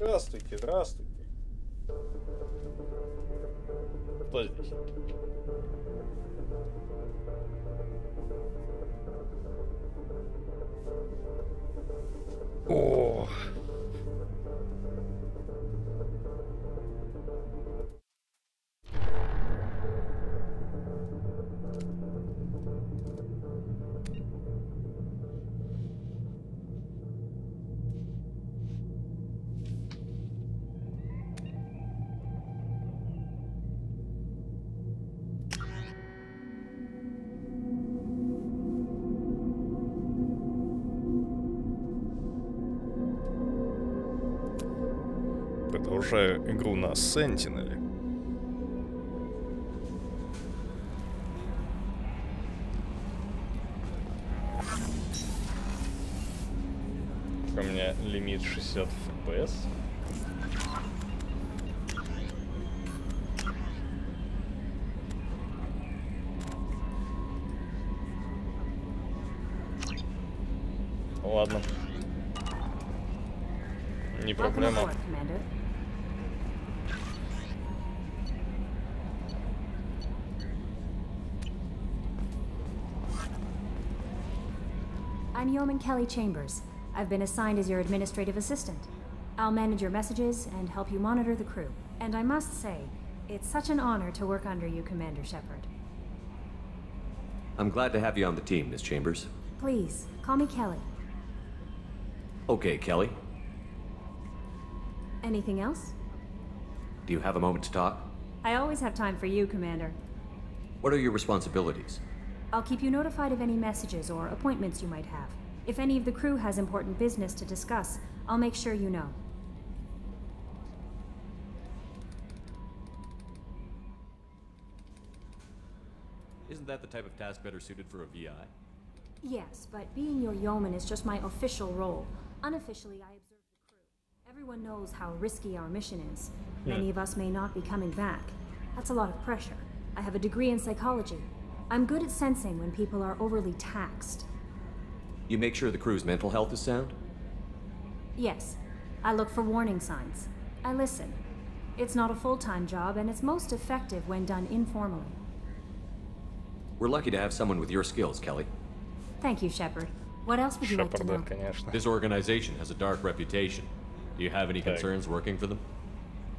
Здравствуйте, здравствуйте. Кто здесь? О, продолжаю игру на Sentinel. У меня лимит 60 FPS. Ладно. Не проблема. I'm Yeoman Kelly Chambers. I've been assigned as your administrative assistant. I'll manage your messages and help you monitor the crew. And I must say, it's such an honor to work under you, Commander Shepard. I'm glad to have you on the team, Miss Chambers. Please, call me Kelly. Okay, Kelly. Anything else? Do you have a moment to talk? I always have time for you, Commander. What are your responsibilities? I'll keep you notified of any messages or appointments you might have. If any of the crew has important business to discuss, I'll make sure you know. Isn't that the type of task better suited for a VI? Yes, but being your yeoman is just my official role. Unofficially, I observe the crew. Everyone knows how risky our mission is. Many of us may not be coming back. That's a lot of pressure. I have a degree in psychology. I'm good at sensing when people are overly taxed. You make sure the crew's mental health is sound? Yes. I look for warning signs. I listen. It's not a full-time job, and it's most effective when done informally. We're lucky to have someone with your skills, Kelly. Thank you, Shepard. What else would you like to know? Конечно. This organization has a dark reputation. Do you have any concerns working for them?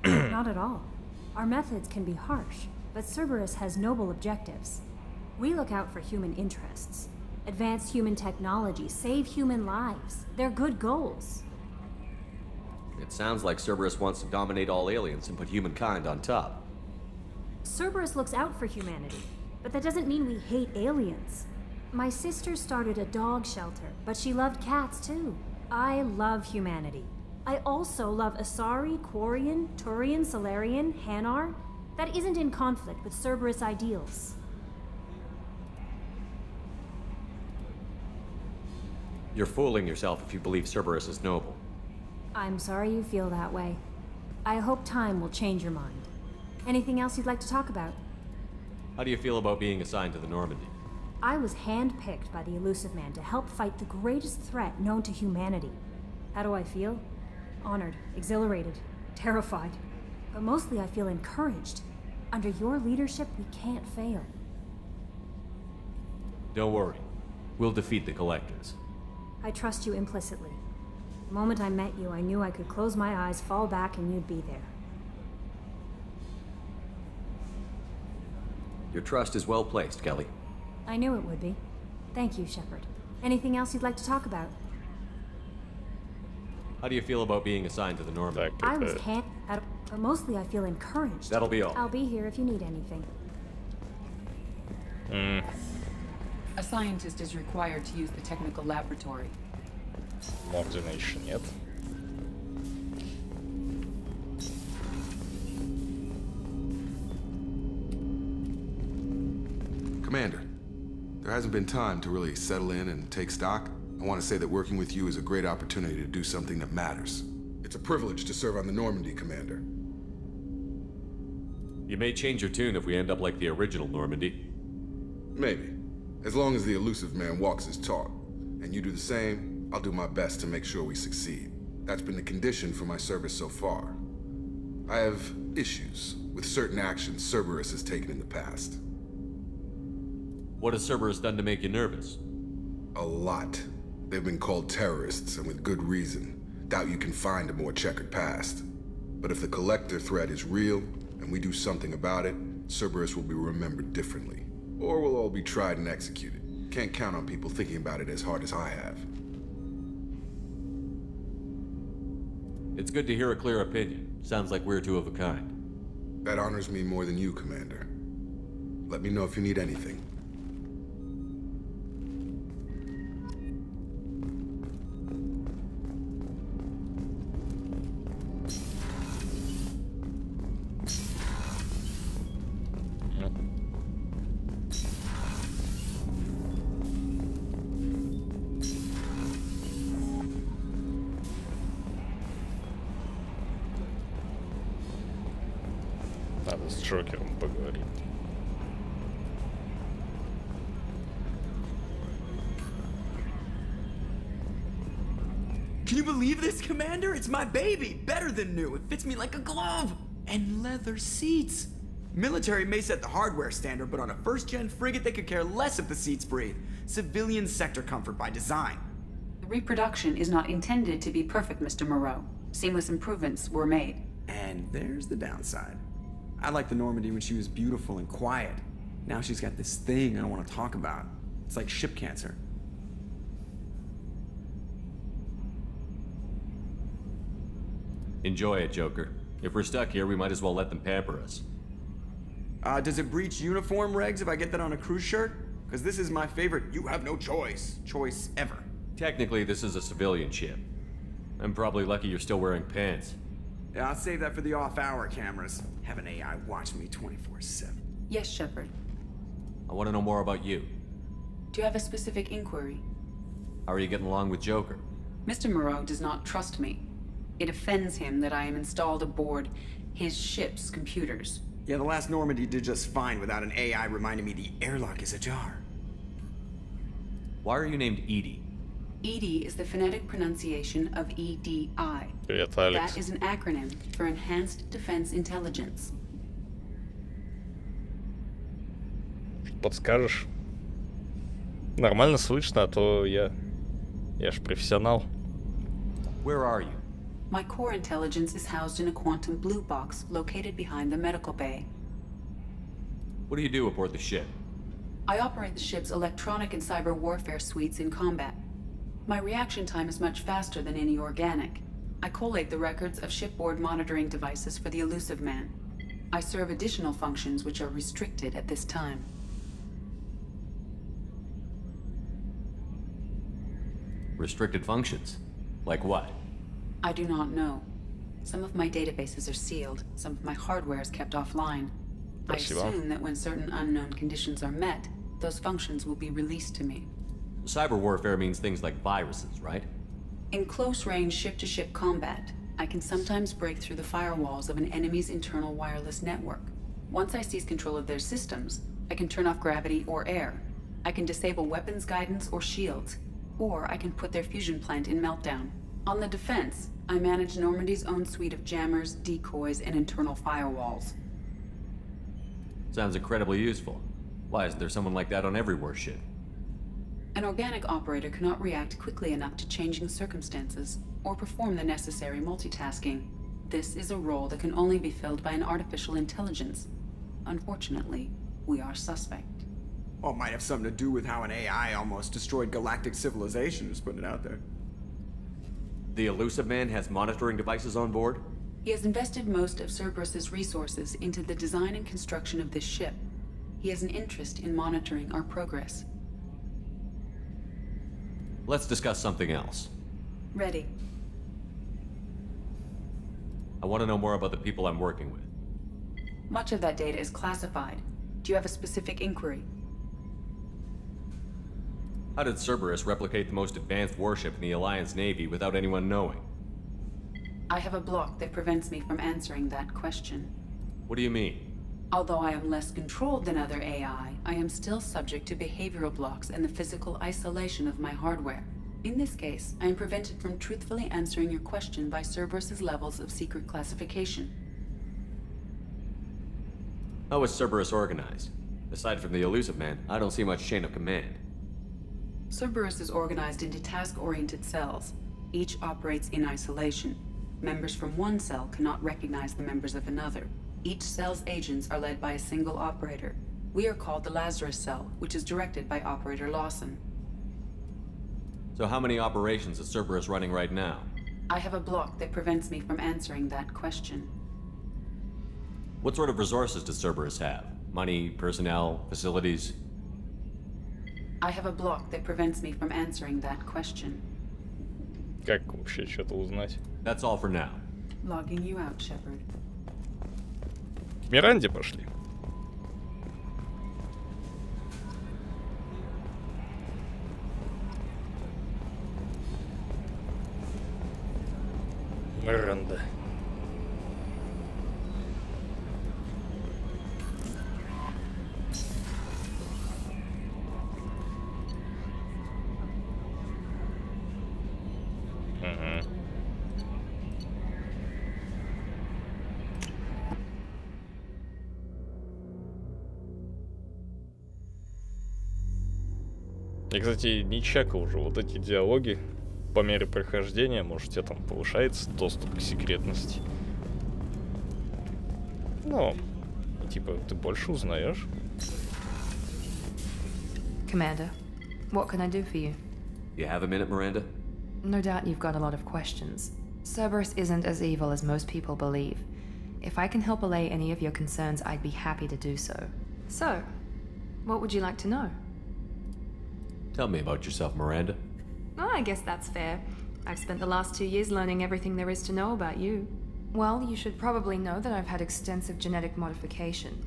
Not at all. Our methods can be harsh, but Cerberus has noble objectives. We look out for human interests. Advance human technology, save human lives. They're good goals. It sounds like Cerberus wants to dominate all aliens and put humankind on top. Cerberus looks out for humanity, but that doesn't mean we hate aliens. My sister started a dog shelter, but she loved cats too. I love humanity. I also love Asari, Quarian, Turian, Solarian, Hanar. That isn't in conflict with Cerberus ideals. You're fooling yourself if you believe Cerberus is noble. I'm sorry you feel that way. I hope time will change your mind. Anything else you'd like to talk about? How do you feel about being assigned to the Normandy? I was handpicked by the Elusive Man to help fight the greatest threat known to humanity. How do I feel? Honored, exhilarated, terrified. But mostly I feel encouraged. Under your leadership, we can't fail. Don't worry. We'll defeat the Collectors. I trust you implicitly. The moment I met you, I knew I could close my eyes, fall back, and you'd be there. Your trust is well placed, Kelly. I knew it would be. Thank you, Shepard. Anything else you'd like to talk about? How do you feel about being assigned to the Normandy? I was but mostly I feel encouraged. That'll be all. I'll be here if you need anything. A scientist is required to use the technical laboratory. Мордина еще нет. Commander, there hasn't been time to really settle in and take stock. I want to say that working with you is a great opportunity to do something that matters. It's a privilege to serve on the Normandy, Commander. You may change your tune if we end up like the original Normandy. Maybe. As long as the Elusive Man walks his talk. And you do the same, I'll do my best to make sure we succeed. That's been the condition for my service so far. I have issues with certain actions Cerberus has taken in the past. What has Cerberus done to make you nervous? A lot. They've been called terrorists, and with good reason. Doubt you can find a more checkered past. But if the Collector threat is real, and we do something about it, Cerberus will be remembered differently. Or we'll all be tried and executed. Can't count on people thinking about it as hard as I have. It's good to hear a clear opinion. Sounds like we're two of a kind. That honors me more than you, Commander. Let me know if you need anything. Надо с Джокером поговорить. Can you believe this, Commander? It's my baby! Better than new. It fits me like a glove! And leather seats! Military may set the hardware standard, but on a first-gen frigate, they could care less if the seats breathe. Civilian sector comfort by design. The reproduction is not intended to be perfect, Mr. Moreau. Seamless improvements were made. And there's the downside. I liked the Normandy when she was beautiful and quiet. Now she's got this thing I don't want to talk about. It's like ship cancer. Enjoy it, Joker. If we're stuck here, we might as well let them pamper us. Does it breach uniform regs if I get that on a cruise shirt? Because this is my favorite you have no choice ever. Technically, this is a civilian ship. I'm probably lucky you're still wearing pants. Yeah, I'll save that for the off-hour cameras. Have an AI watch me 24/7. Yes, Shepard. I want to know more about you. Do you have a specific inquiry? How are you getting along with Joker? Mr. Moreau does not trust me. It offends him that I am installed aboard his ship's computers. Yeah, the last Normandy did just fine without an AI reminding me the airlock is ajar. Why are you named Edie? EDI is the phonetic pronunciation of EDI. Привет, Алекс. That is an acronym for Enhanced Defense Intelligence. Подскажешь? Нормально слышно, а то я ж профессионал. Where are you? My core intelligence is housed in a quantum blue box located behind the medical bay. What do you do aboard the ship? I operate the ship's electronic and cyber warfare suites in combat. My reaction time is much faster than any organic. I collate the records of shipboard monitoring devices for the Elusive Man. I serve additional functions which are restricted at this time. Restricted functions? Like what? I do not know. Some of my databases are sealed, some of my hardware is kept offline. I Спасибо. assume that when certain unknown conditions are met, those functions will be released to me. Cyber warfare means things like viruses, right? In close-range ship-to-ship combat, I can sometimes break through the firewalls of an enemy's internal wireless network. Once I seize control of their systems, I can turn off gravity or air. I can disable weapons guidance or shields, or I can put their fusion plant in meltdown. On the defense, I manage Normandy's own suite of jammers, decoys, and internal firewalls. Sounds incredibly useful. Why isn't there someone like that on every warship? An organic operator cannot react quickly enough to changing circumstances, or perform the necessary multitasking. This is a role that can only be filled by an artificial intelligence. Unfortunately, we are suspect. Well, it might have something to do with how an AI almost destroyed galactic civilization, just putting it out there. The Elusive Man has monitoring devices on board? He has invested most of Cerberus's resources into the design and construction of this ship. He has an interest in monitoring our progress. Let's discuss something else. Ready. I want to know more about the people I'm working with. Much of that data is classified. Do you have a specific inquiry? How did Cerberus replicate the most advanced warship in the Alliance Navy without anyone knowing? I have a block that prevents me from answering that question. What do you mean? Although I am less controlled than other AI, I am still subject to behavioral blocks and the physical isolation of my hardware. In this case, I am prevented from truthfully answering your question by Cerberus's levels of secret classification. How is Cerberus organized? Aside from the elusive man, I don't see much chain of command. Cerberus is organized into task-oriented cells. Each operates in isolation. Members from one cell cannot recognize the members of another. Each cell's agents are led by a single operator. We are called the Lazarus Cell, which is directed by Operator Lawson. So how many operations is Cerberus running right now? I have a block that prevents me from answering that question. What sort of resources does Cerberus have? Money, personnel, facilities? I have a block that prevents me from answering that question. Как вообще что-то узнать? That's all for now. Logging you out, Shepard. К Миранде пошли. Миранда. Я, кстати, не чекал уже вот эти диалоги. По мере прохождения, может, у тебя там повышается доступ к секретности. Ну, и типа, ты больше узнаешь. Commander, what can I do for you? You have a minute, Miranda? No doubt you've got a lot of questions. Cerberus isn't as evil as most people believe. If I can help allay any of your concerns, I'd be happy to do so. So, what would you like to know? Tell me about yourself, Miranda. Oh, I guess that's fair. I've spent the last 2 years learning everything there is to know about you. Well, you should probably know that I've had extensive genetic modification.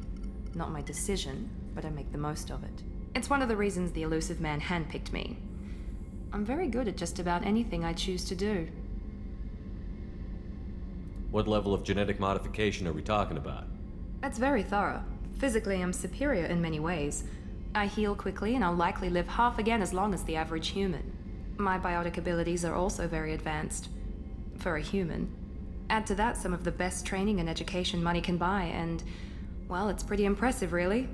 Not my decision, but I make the most of it. It's one of the reasons the elusive man handpicked me. I'm very good at just about anything I choose to do. What level of genetic modification are we talking about? That's very thorough. Physically, I'm superior in many ways. I heal quickly, and I'll likely live half again as long as the average human. My biotic abilities are also very advanced. For a human. Add to that some of the best training and education money can buy, and, well, it's pretty impressive, really.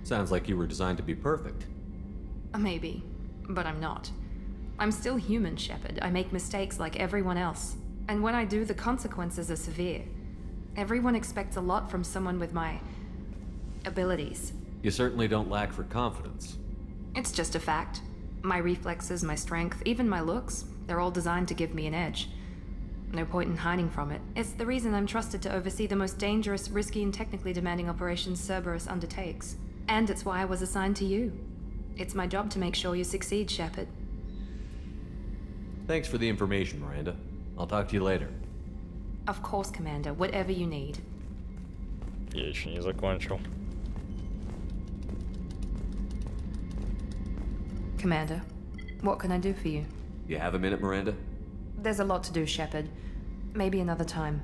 Sounds like you were designed to be perfect. Maybe, but I'm not. I'm still human, Shepard. I make mistakes like everyone else. And when I do, the consequences are severe. Everyone expects a lot from someone with my abilities. You certainly don't lack for confidence. It's just a fact. My reflexes, my strength, even my looks, they're all designed to give me an edge. No point in hiding from it. It's the reason I'm trusted to oversee the most dangerous, risky, and technically demanding operations Cerberus undertakes. And it's why I was assigned to you. It's my job to make sure you succeed, Shepard. Thanks for the information, Miranda. I'll talk to you later. Of course, Commander. Whatever you need. Я еще не закончил. Commander, what can I do for you? You have a minute, Miranda? There's a lot to do, Shepard. Maybe another time.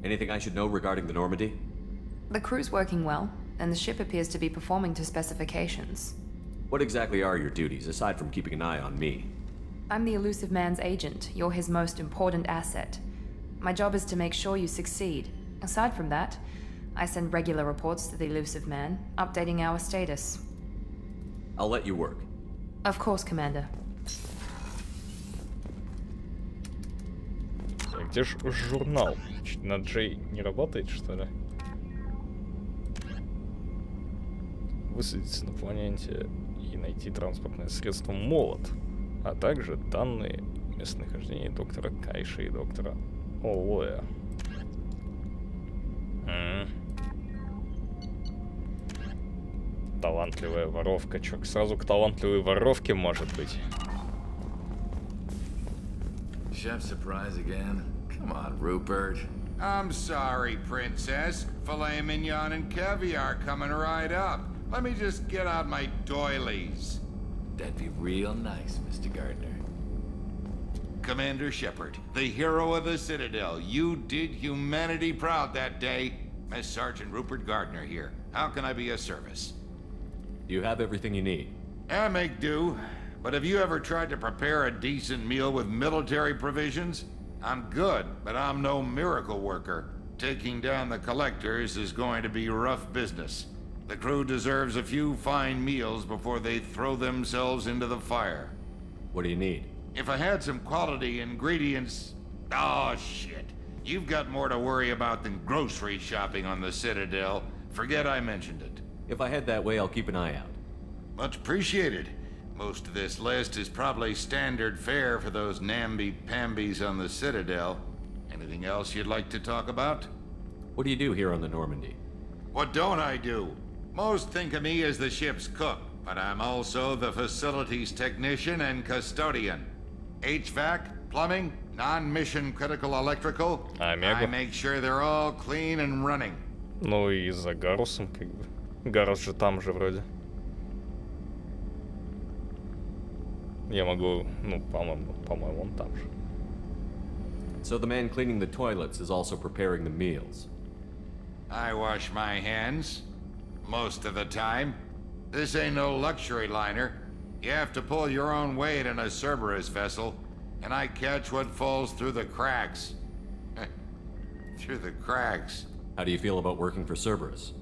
Anything I should know regarding the Normandy? The crew's working well, and the ship appears to be performing to specifications. What exactly are your duties, aside from keeping an eye on me? I'm the elusive man's agent. You're his most important asset. My job is to make sure you succeed. Aside from that, I send regular reports to the elusive man, updating our status. I'll let you work. Of course, Commander. Где ж журнал? На Джей не работает, что ли? Высадиться на планете и найти транспортное средство «Молот», а также данные местонахождения доктора Кайша и доктора Олоя. Талантливая воровка. Чё, сразу к талантливой воровке может быть? Chef surprise again? Come on, Rupert. I'm sorry, Princess. Filet mignon and caviar coming right up. Let me just get out my doilies. That'd be real nice, Mr. Gardner. Commander Shepard, the hero of the Citadel. You did humanity proud that day. Mass Sergeant Rupert Gardner here. How can I be of service? Do you have everything you need? I make do. But have you ever tried to prepare a decent meal with military provisions? I'm good, but I'm no miracle worker. Taking down the collectors is going to be rough business. The crew deserves a few fine meals before they throw themselves into the fire. What do you need? If I had some quality ingredients... Oh, shit. You've got more to worry about than grocery shopping on the Citadel. Forget I mentioned it. If I head that way, I'll keep an eye out. Much appreciated. Most of this list is probably standard fare for those namby-pambies on the Citadel. Anything else you'd like to talk about? What do you do here on the Normandy? What don't I do? Most think of me as the ship's cook, but I'm also the facilities technician and custodian. HVAC, plumbing, non-mission critical electrical. I make sure they're all clean and running. Ну и за Гарусом, как бы. Гарус же там же вроде. Я могу, ну, по-моему, он там же. So the man cleaning the toilets is also preparing the meals. I wash my hands. Most of the time. This ain't no luxury liner. You have to pull your own weight in a Cerberus vessel, and I catch what falls through the cracks. Through the cracks. How do you feel about working for Cerberus?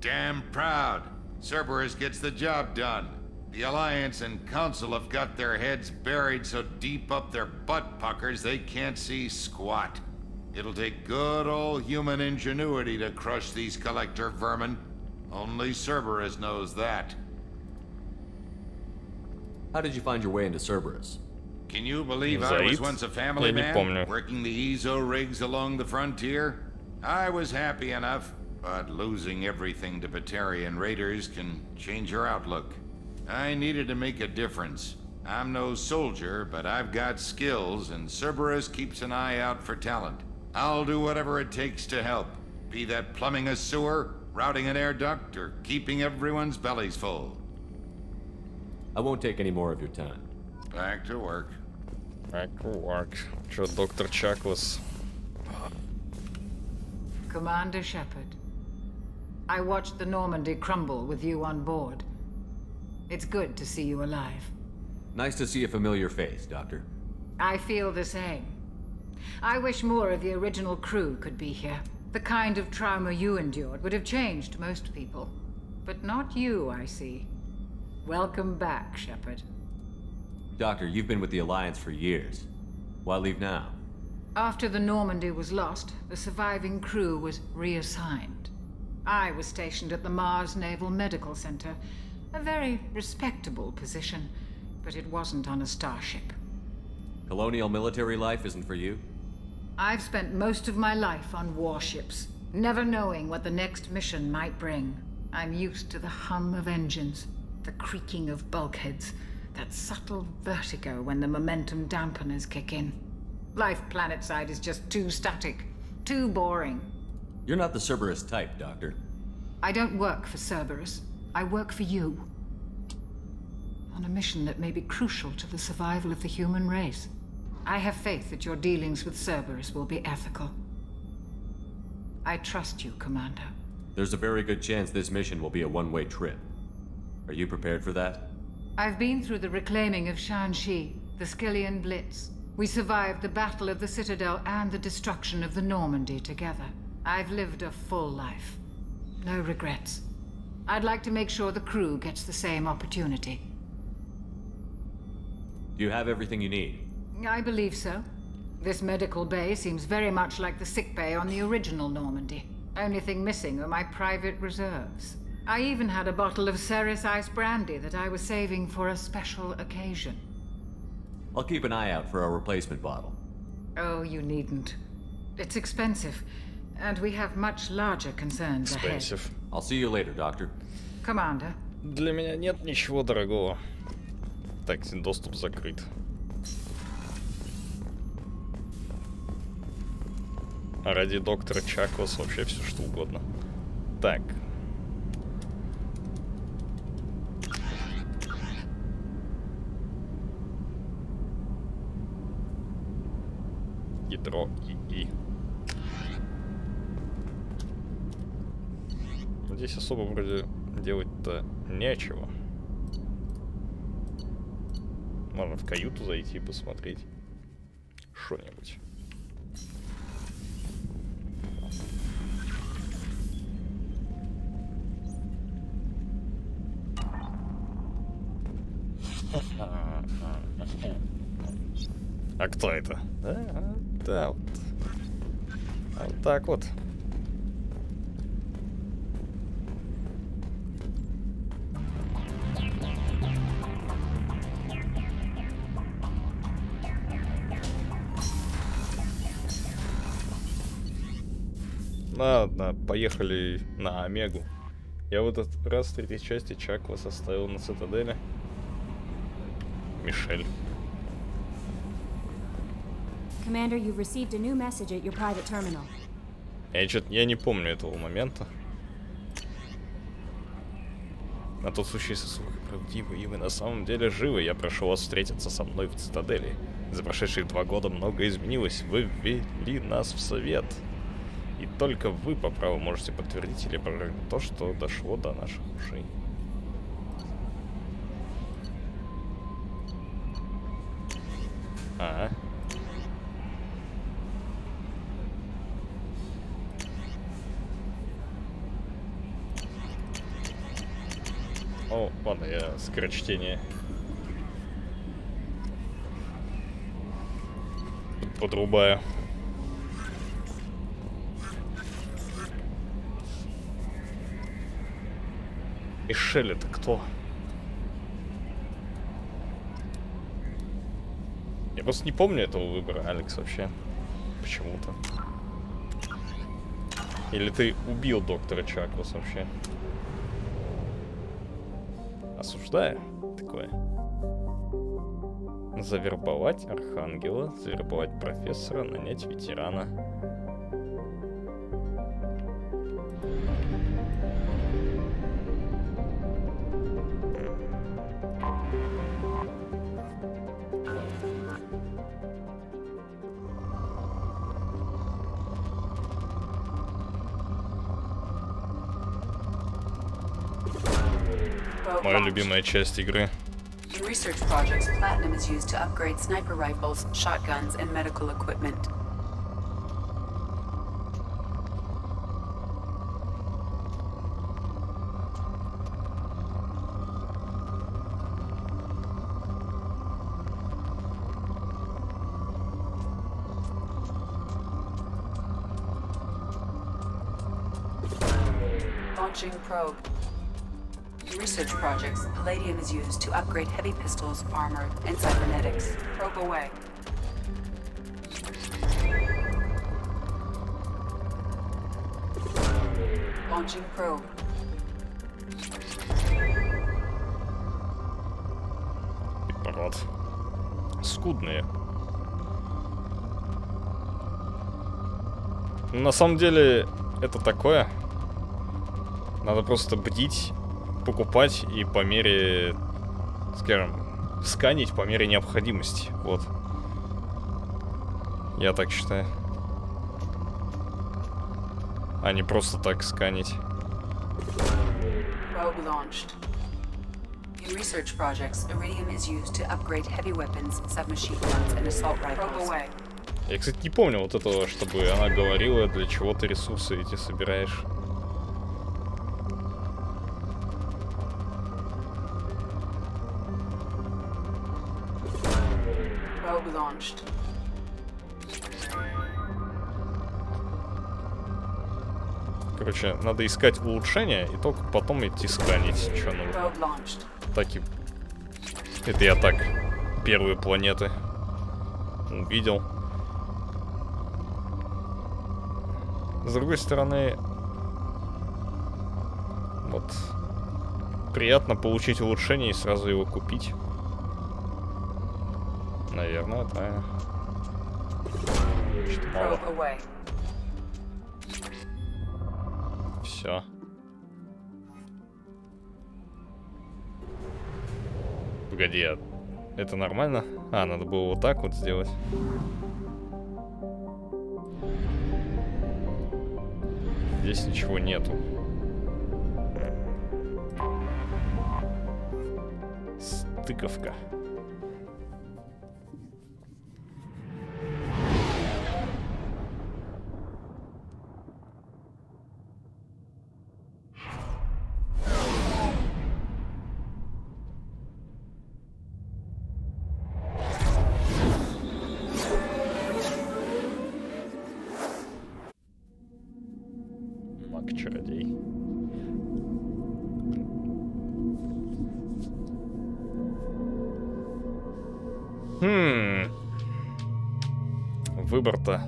Damn proud. Cerberus gets the job done. The Alliance and Council have got their heads buried so deep up their butt puckers they can't see squat. It'll take good old human ingenuity to crush these collector vermin. Only Cerberus knows that. How did you find your way into Cerberus? Can you believe I was once a family man, working the EZO rigs along the frontier? I was happy enough, but losing everything to Batarian raiders can change your outlook. I needed to make a difference. I'm no soldier, but I've got skills, and Cerberus keeps an eye out for talent. I'll do whatever it takes to help, be that plumbing a sewer, routing an air duct, or keeping everyone's bellies full. I won't take any more of your time. Back to work. Back to work. Чё, доктор Чаклас? Commander Shepard, I watched the Normandy crumble with you on board. It's good to see you alive. Nice to see a familiar face, Doctor. I feel the same. I wish more of the original crew could be here. The kind of trauma you endured would have changed most people. But not you, I see. Welcome back, Shepard. Doctor, you've been with the Alliance for years. Why leave now? After the Normandy was lost, the surviving crew was reassigned. I was stationed at the Mars Naval Medical Center. A very respectable position, but it wasn't on a starship. Colonial military life isn't for you? I've spent most of my life on warships, never knowing what the next mission might bring. I'm used to the hum of engines, the creaking of bulkheads, that subtle vertigo when the momentum dampeners kick in. Life planetside is just too static, too boring. You're not the Cerberus type, Doctor. I don't work for Cerberus. I work for you. On a mission that may be crucial to the survival of the human race. I have faith that your dealings with Cerberus will be ethical. I trust you, Commander. There's a very good chance this mission will be a one-way trip. Are you prepared for that? I've been through the reclaiming of Shanxi, the Skillian Blitz. We survived the Battle of the Citadel and the destruction of the Normandy together. I've lived a full life. No regrets. I'd like to make sure the crew gets the same opportunity. Do you have everything you need? I believe so. This medical bay seems very much like the sick bay on the original Normandy. Only thing missing are my private reserves. I even had a bottle of Ceres Ice brandy that I was saving for a special occasion. I'll keep an eye out for a replacement bottle. Oh, you needn't. It's expensive, and we have much larger concerns ahead. I'll see you later, Doctor. Commander. Для меня нет ничего дорогого. Так, доступ закрыт. А ради доктора Чаклас вообще все что угодно. Так. Ядро ИИ. Здесь особо вроде делать-то нечего. Можно в каюту зайти и посмотреть что-нибудь. А кто это? Да, вот. Вот так вот. Ладно, поехали на Омегу. Я в этот раз в третьей части Чак вас оставил на цитадели. Мишель. Commander, you've received a new message at your private terminal. Я не помню этого момента. На тот случай, если слухи правдивы, и вы на самом деле живы, я прошу вас встретиться со мной в цитадели. За прошедшие 2 года многое изменилось. Вы ввели нас в совет. И только вы по праву можете подтвердить или опровергнуть то, что дошло до наших ушей. Ага. О, ладно, я скорочтение подрубаю. Мишель это кто? Я просто не помню этого выбора, Алекс, вообще. Почему-то. Или ты убил доктора Чаклас вообще? Осуждаю такое. Завербовать Архангела, завербовать профессора, нанять ветерана. Моя любимая часть игры. In research projects, platinum is used to upgrade sniper rifles, shotguns, and medical equipment. Launching probe. In research projects, palladium is used to upgrade heavy pistols, armor, and cybernetics. Probe away. Launching probe. Препарат. Скудные. На самом деле, это такое. Надо просто бдить, покупать и по мере, скажем, сканить по мере необходимости. Вот. Я так считаю. А не просто так сканить. Probe launched. In research projects, iridium is used to upgrade heavy weapons, submachine guns, and assault rifles. Probe away. Я, кстати, не помню вот этого, чтобы она говорила, для чего ты ресурсы эти собираешь. Probe launched. Короче, надо искать улучшения и только потом идти сканить, что нужно. Probe launched. Так и... Это я так первые планеты увидел. С другой стороны, вот приятно получить улучшение и сразу его купить. Наверное, это мало. Все. Погоди, а это нормально? А, надо было вот так вот сделать. Здесь ничего нету. Стыковка. чародей. Выбор-то.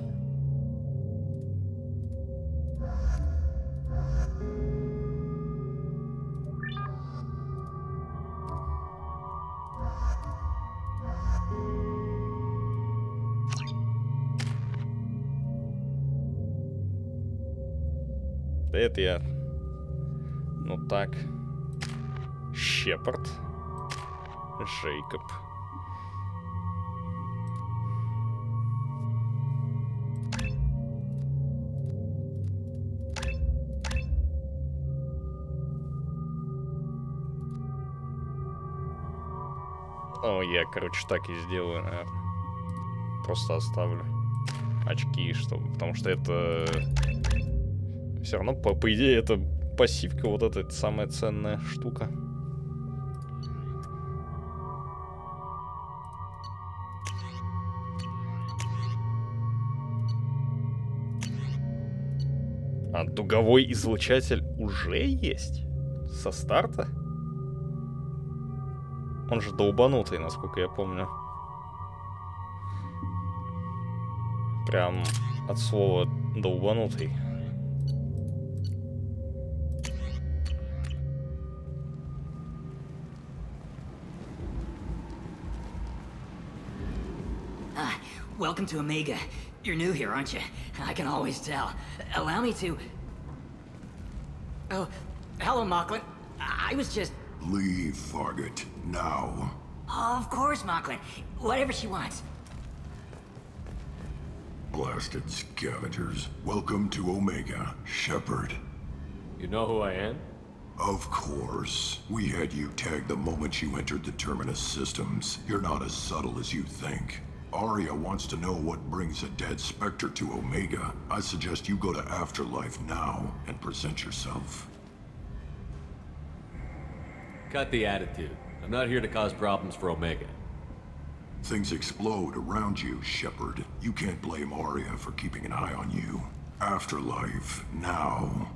Да это я. Ну так. Шепард. Джейкоб. Ну, я, короче, так и сделаю, наверное. Просто оставлю очки, чтобы... Потому что это... Все равно, по идее, это пассивка, вот эта самая ценная штука. А дуговой излучатель уже есть? Со старта? Он же долбанутый, насколько я помню. Прям от слова долбанутый. Welcome to Omega. You're new here, aren't you? I can always tell. Allow me to... Oh, hello, Mocklin. I was just... Leave, Fargate. Now. Of course, Mocklin. Whatever she wants. Blasted scavengers. Welcome to Omega, Shepard. You know who I am? Of course. We had you tagged the moment you entered the Terminus systems. You're not as subtle as you think. Arya wants to know what brings a dead Spectre to Omega. I suggest you go to Afterlife now and present yourself. Cut the attitude. I'm not here to cause problems for Omega. Things explode around you, Shepard. You can't blame Arya for keeping an eye on you. Afterlife, now.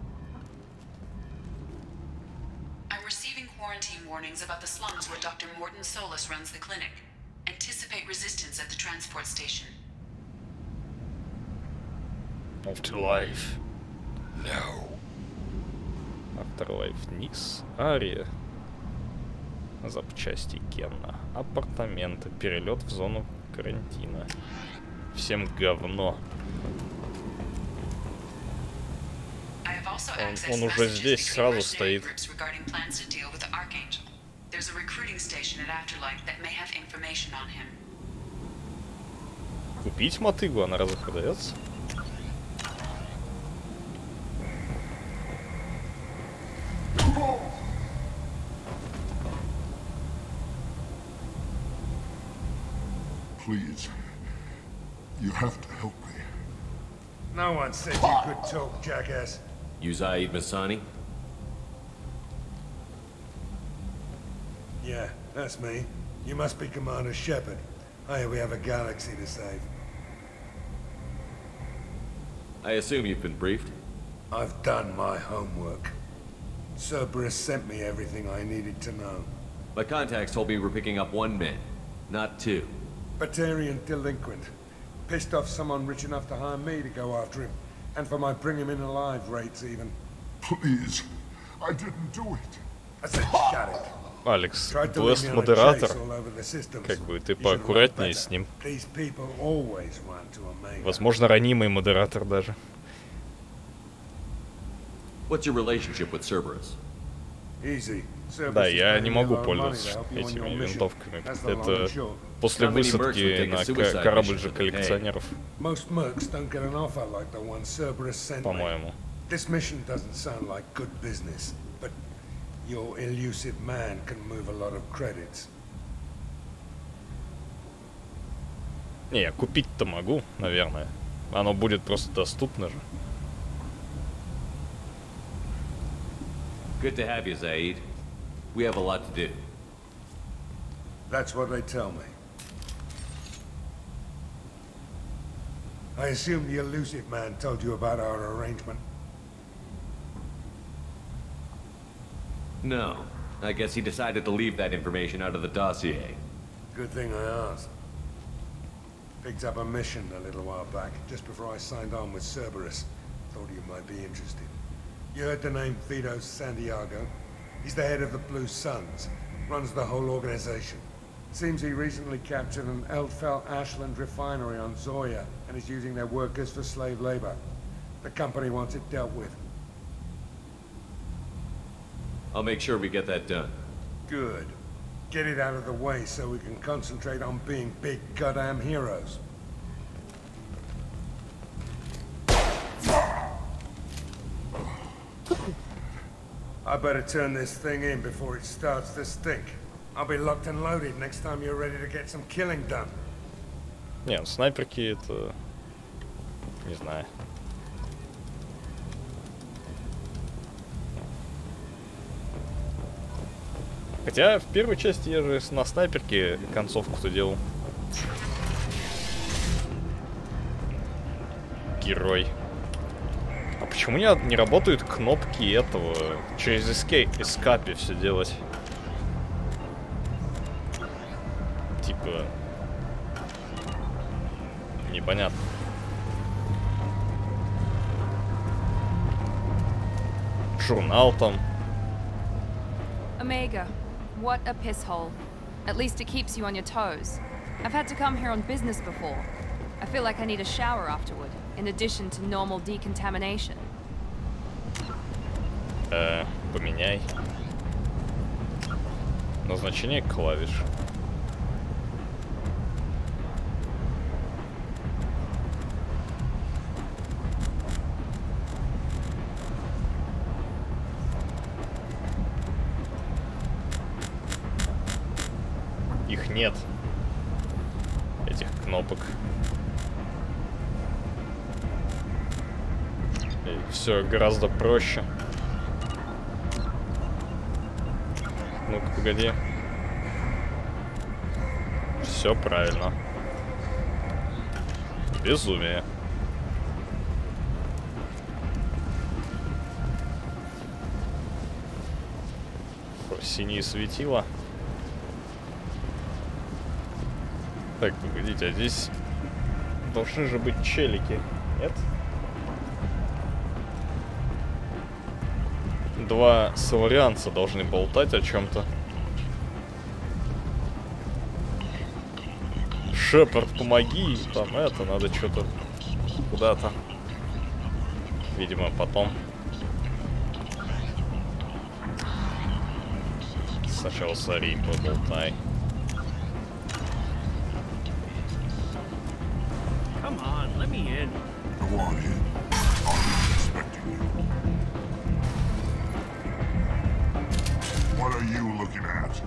I'm receiving quarantine warnings about the slums where Dr. Morton Solus runs the clinic. Anticipate resistance at the transport station. Afterlife. No. Afterlife вниз. Ария. Запчасти Кенна. Апартаменты. Перелет в зону карантина. Всем говно. Он уже здесь сразу стоит. There's a recruiting station at Afterlife that may have information on him. Купить мотыгу, она разве продается? Please, you have to help me. No one said you could talk, jackass. You Zaid Masani? Yeah, that's me. You must be Commander Shepard. Oh yeah, we have a galaxy to save. I assume you've been briefed? I've done my homework. Cerberus sent me everything I needed to know. My contacts told me we're picking up one man, not two. Batarian delinquent. Pissed off someone rich enough to hire me to go after him. And for my bring him in alive rates even. Please, I didn't do it. I said shut it. Алекс, Блэст-модератор, как бы ты поаккуратнее с ним. Возможно, ранимый модератор даже. What's your relationship with Cerberus? Да, я не могу пользоваться этими винтовками. Это после высадки на корабль же коллекционеров. По-моему. Your elusive man can move a lot of credits. Не, я купить-то могу, наверное. Оно будет просто доступно же. Good to have you, Zaid. We have a lot to do. That's what they tell me. I assume the elusive man told you about our arrangement. No. I guess he decided to leave that information out of the dossier. Good thing I asked. Picked up a mission a little while back, just before I signed on with Cerberus. Thought you might be interested. You heard the name Vito Santiago? He's the head of the Blue Suns. Runs the whole organization. Seems he recently captured an Eldfell Ashland refinery on Zoya and is using their workers for slave labor. The company wants it dealt with. I'll make sure we get that done. Good. Get it out of the way so we can concentrate on being big goddamn heroes. I better turn this thing in before it starts to stink. I'll be locked and loaded next time you're ready to get some killing done. Не, ну снайперки это... Не знаю. Хотя в первой части я же на снайперке концовку-то делал. Герой. А почему не работают кнопки этого? Через эскапе все делать. Типа... Непонятно. Журнал там. Omega, what a piss hole. At least it keeps you on your toes. I've had to come here on business before. I feel like I need a shower afterward, in addition to normal decontamination. Поменяй. Назначение клавиш. Их нет. Этих кнопок. И все гораздо проще. Ну-ка, погоди. Все правильно. Безумие. Синие светила. Так, погодите, а здесь должны же быть челики, нет? Два соларианца должны болтать о чем-то. Шепард, помоги, там это, надо что-то куда-то. Видимо, потом. Сначала с Ари поболтай. Come on, let me in. Go on in. I'm expecting you. What are you looking at?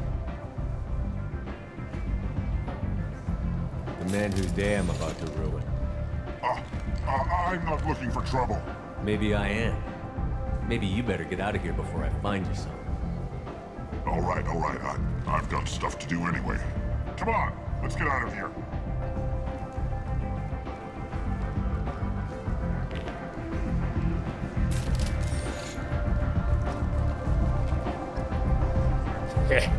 The man whose day I'm about to ruin. I'm not looking for trouble. Maybe I am. Maybe you better get out of here before I find you some. All right. I've got stuff to do anyway. Come on, let's get out of here. Okay.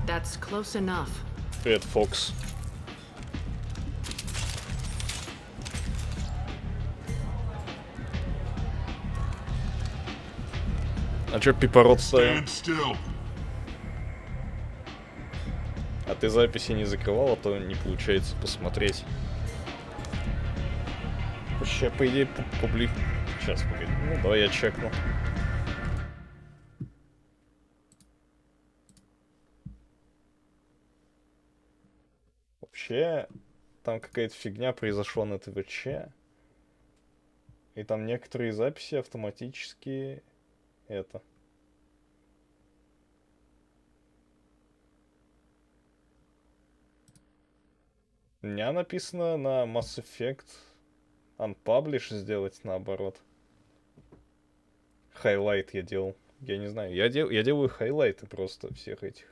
That's close enough. Привет, Фокс. А чё пипорот ставим? А ты записи не закрывал, а то не получается посмотреть. Вообще, по идее, Сейчас, погоди. Ну, давай я чекну. Вообще, там какая-то фигня произошла на ТВЧ. И там некоторые записи автоматически это. У меня написано на Mass Effect Unpublish сделать наоборот. Хайлайт я делал. Я не знаю. Я делаю хайлайты просто всех этих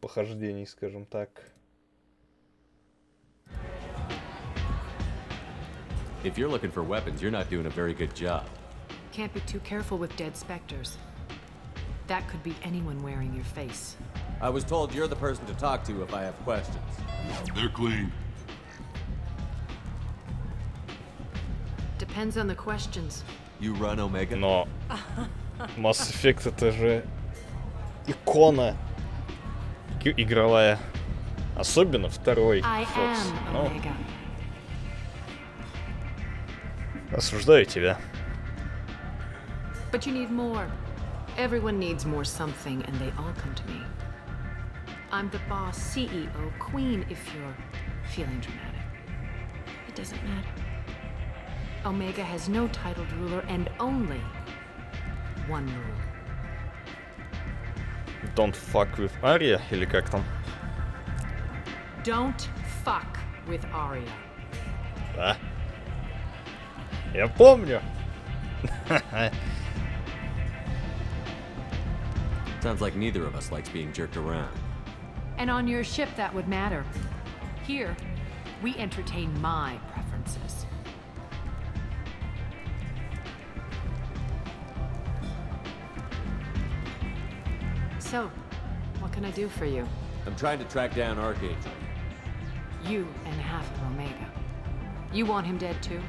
похождений, скажем так. If you're looking for weapons, you're not doing a very good job. Can't be too careful with dead specters. That could be anyone wearing your face. I was told you're the person to talk to if I have questions. They're clean. Depends on the questions. You run Omega? Но Mass Effect это же икона игровая. Особенно второй. Ну, осуждаю тебя. But you need more. Everyone needs more something, and they all come to me. I'm the boss, CEO, queen, if you're feeling dramatic. It doesn't matter. Omega has no titled ruler and only one rule. Don't fuck with Arya, или как там? Don't fuck with Arya. Да. Я помню. Sounds like neither of us likes being jerked around. And on your ship, that would matter. Here, we entertain my preferences. So, what can I do for you? I'm trying to track down Archangel. You and half of Omega. You want him dead too?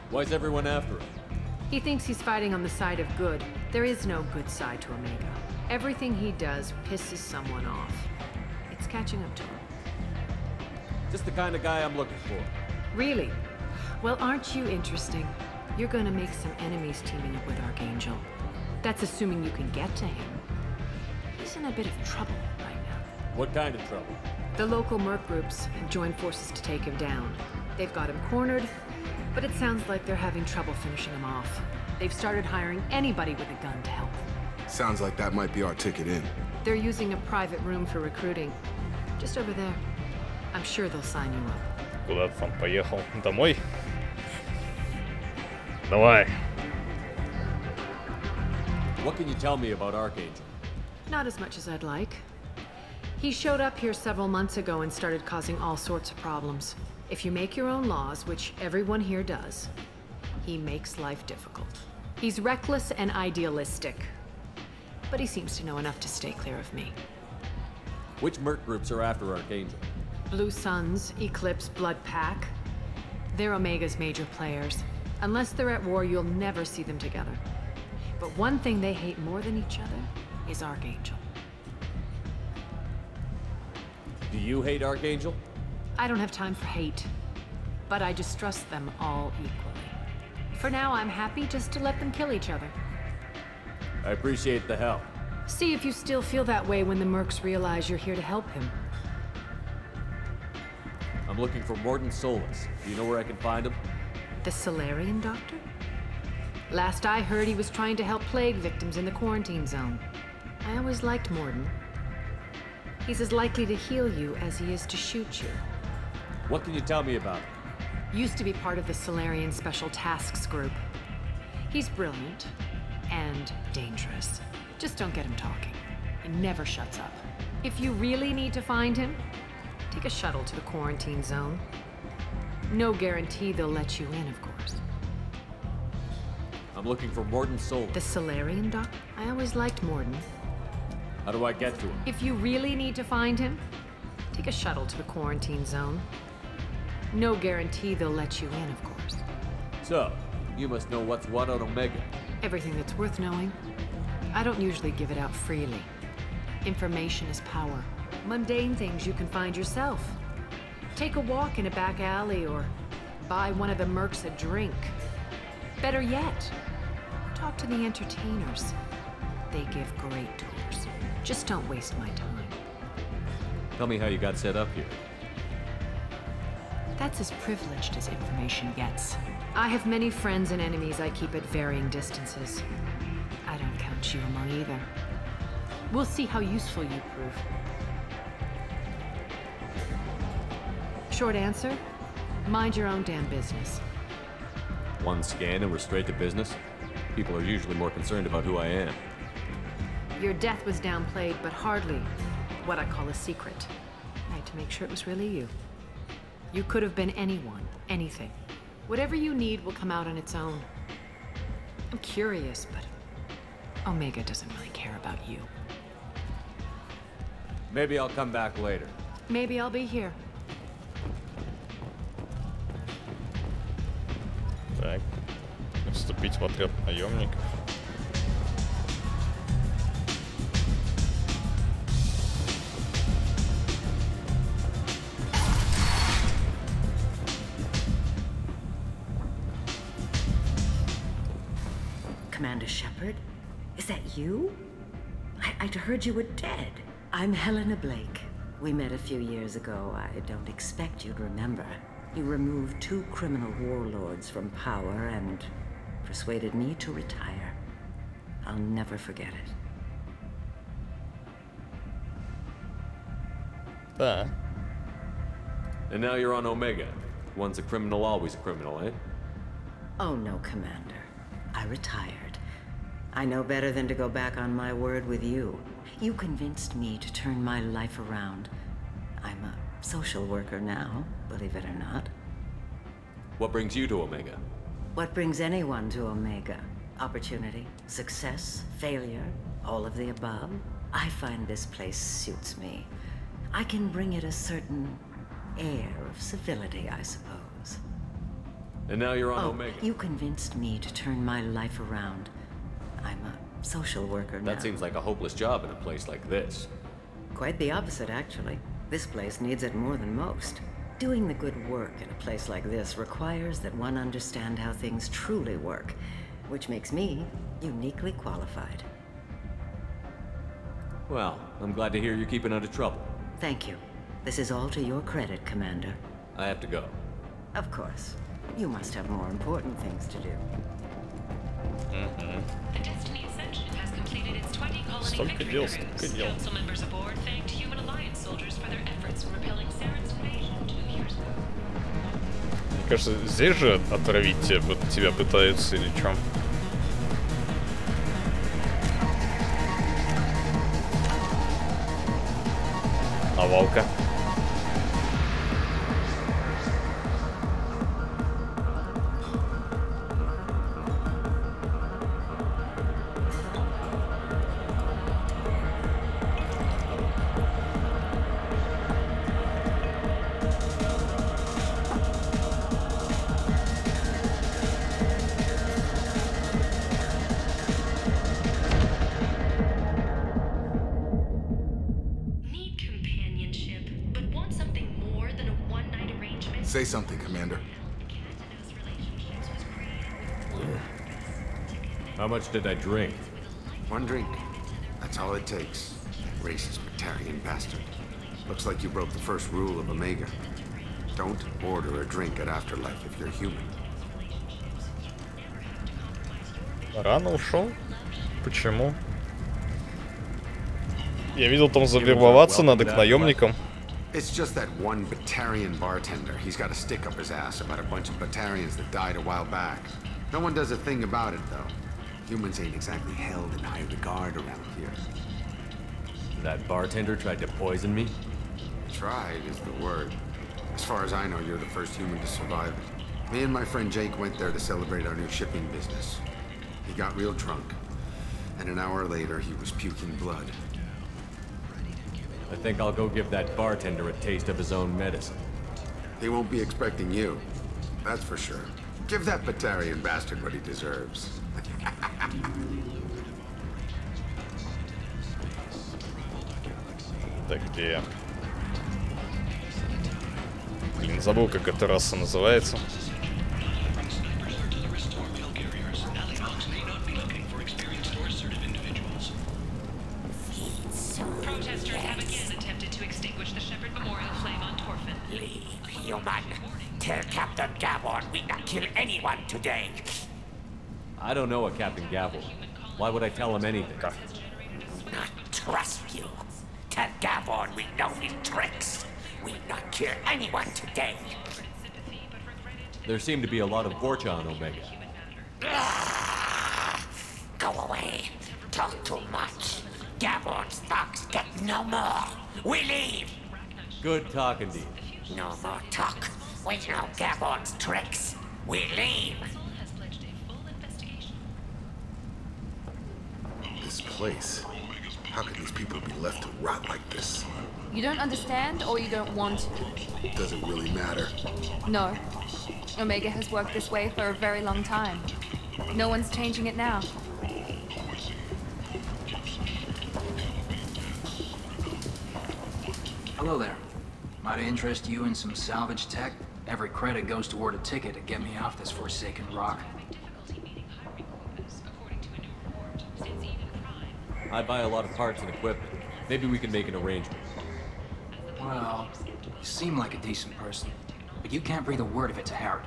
Why's everyone after him? He thinks he's fighting on the side of good. There is no good side to Omega. Everything he does pisses someone off. It's catching up to him. Just the kind of guy I'm looking for. Really? Well, aren't you interesting? You're gonna make some enemies teaming up with Archangel. That's assuming you can get to him. He's in a bit of trouble right now. What kind of trouble? The local merc groups have joined forces to take him down. They've got him cornered, but it sounds like they're having trouble finishing him off. They've started hiring anybody with a gun to help. Sounds like that might be our ticket in. They're using a private room for recruiting. Just over there. I'm sure they'll sign you up. Куда ты там поехал? Домой? Давай. What can you tell me about Archangel? Not as much as I'd like. He showed up here several months ago and started causing all sorts of problems. If you make your own laws, which everyone here does, he makes life difficult. He's reckless and idealistic. But he seems to know enough to stay clear of me. Which merc groups are after Archangel? Blue Suns, Eclipse, Blood Pack. They're Omega's major players. Unless they're at war, you'll never see them together. But one thing they hate more than each other is Archangel. Do you hate Archangel? I don't have time for hate, but I distrust them all equally. For now, I'm happy just to let them kill each other. I appreciate the help. See if you still feel that way when the mercs realize you're here to help him. I'm looking for Morton Solus. Do you know where I can find him? The Solarian doctor? Last I heard, he was trying to help plague victims in the quarantine zone. I always liked Morton. He's as likely to heal you as he is to shoot you. What can you tell me about him? Used to be part of the Solarian Special Tasks Group. He's brilliant and dangerous. Just don't get him talking. He never shuts up. If you really need to find him, take a shuttle to the quarantine zone. No guarantee they'll let you in, of course. I'm looking for Morton Solus. The Solarian doc? I always liked Morton. How do I get to him? If you really need to find him, take a shuttle to the quarantine zone. No guarantee they'll let you in, of course. So, you must know what's what on Omega. Everything that's worth knowing. I don't usually give it out freely. Information is power. Mundane things you can find yourself. Take a walk in a back alley or buy one of the mercs a drink. Better yet, talk to the entertainers. They give great tours. Just don't waste my time. Tell me how you got set up here. That's as privileged as information gets. I have many friends and enemies I keep at varying distances. I don't count you among either. We'll see how useful you prove. Short answer, mind your own damn business. One scan and we're straight to business? People are usually more concerned about who I am. Your death was downplayed, but hardly what I call a secret. I had to make sure it was really you. You could have been anyone, anything. Whatever you need will come out on its own. I'm curious, but Omega doesn't really care about you. Maybe I'll come back later. Maybe I'll be here. Так, вступить в отряд наемников. Commander Shepard? Is that you? I'd heard you were dead. I'm Helena Blake. We met a few years ago. I don't expect you'd remember. You removed 2 criminal warlords from power and persuaded me to retire. I'll never forget it. And now you're on Omega. Once a criminal, always a criminal, eh? Oh no, Commander. I retired. I know better than to go back on my word with you. You convinced me to turn my life around. I'm a social worker now, believe it or not. What brings you to Omega? What brings anyone to Omega? Opportunity, success, failure, all of the above. I find this place suits me. I can bring it a certain air of civility, I suppose. And now you're on Omega. You convinced me to turn my life around. I'm a social worker now. That seems like a hopeless job in a place like this. Quite the opposite, actually. This place needs it more than most. Doing the good work in a place like this requires that one understand how things truly work, which makes me uniquely qualified. Well, I'm glad to hear you're keeping out of trouble. Thank you. This is all to your credit, Commander. I have to go. Of course. You must have more important things to do. The Destiny Ascension has completed its 20 colony victory cruise. Council members aboard thanked Human Alliance soldiers for their efforts in repelling Saren's invasion 2 years ago. Мне кажется, здесь же отравить тебя пытаются или что? А волка? Say something, Commander. How much did I drink? 1 drink. That's all it takes. Racist Batarian bastard. Looks like you broke the first rule of Omega. Don't order a drink at Afterlife if you're human. Рано ушел? Почему? Я видел, там завербоваться надо к наемникам. It's just that one Batarian bartender. He's got a stick up his ass about a bunch of Batarians that died a while back. No one does a thing about it, though. Humans ain't exactly held in high regard around here. That bartender tried to poison me? Tried is the word. As far as I know, you're the first human to survive it. Me and my friend Jake went there to celebrate our new shipping business. He got real drunk, and an hour later, he was puking blood. I think I'll go give that bartender a taste of his own medicine. He won't be expecting you. That's for sure. Give that Batarian bastard what he deserves. Так, где я? Блин, забыл, как эта раса называется. Protesters have again attempted to extinguish the Shepard Memorial flame on Torfin. Leave, human. Under Gavon, we not kill anyone today. I don't know a Captain Gavon. Why would I tell him anything? Not trust you. Tell Gavon we know his tricks. We not kill anyone today. There seem to be a lot of Vorcha on Omega. Go away. Talk too much. Gavon's thugs get no more. We leave. Good talking to you. No more talk. We know Gavon's tricks. We leave. This place. How can these people be left to rot like this? You don't understand, or you don't want to? Doesn't really matter. No. Omega has worked this way for a very long time. No one's changing it now. Hello there. Might I interest you in some salvage tech? Every credit goes toward a ticket to get me off this forsaken rock. I buy a lot of parts and equipment. Maybe we can make an arrangement. Well, you seem like a decent person, but you can't breathe a word of it to Harrod.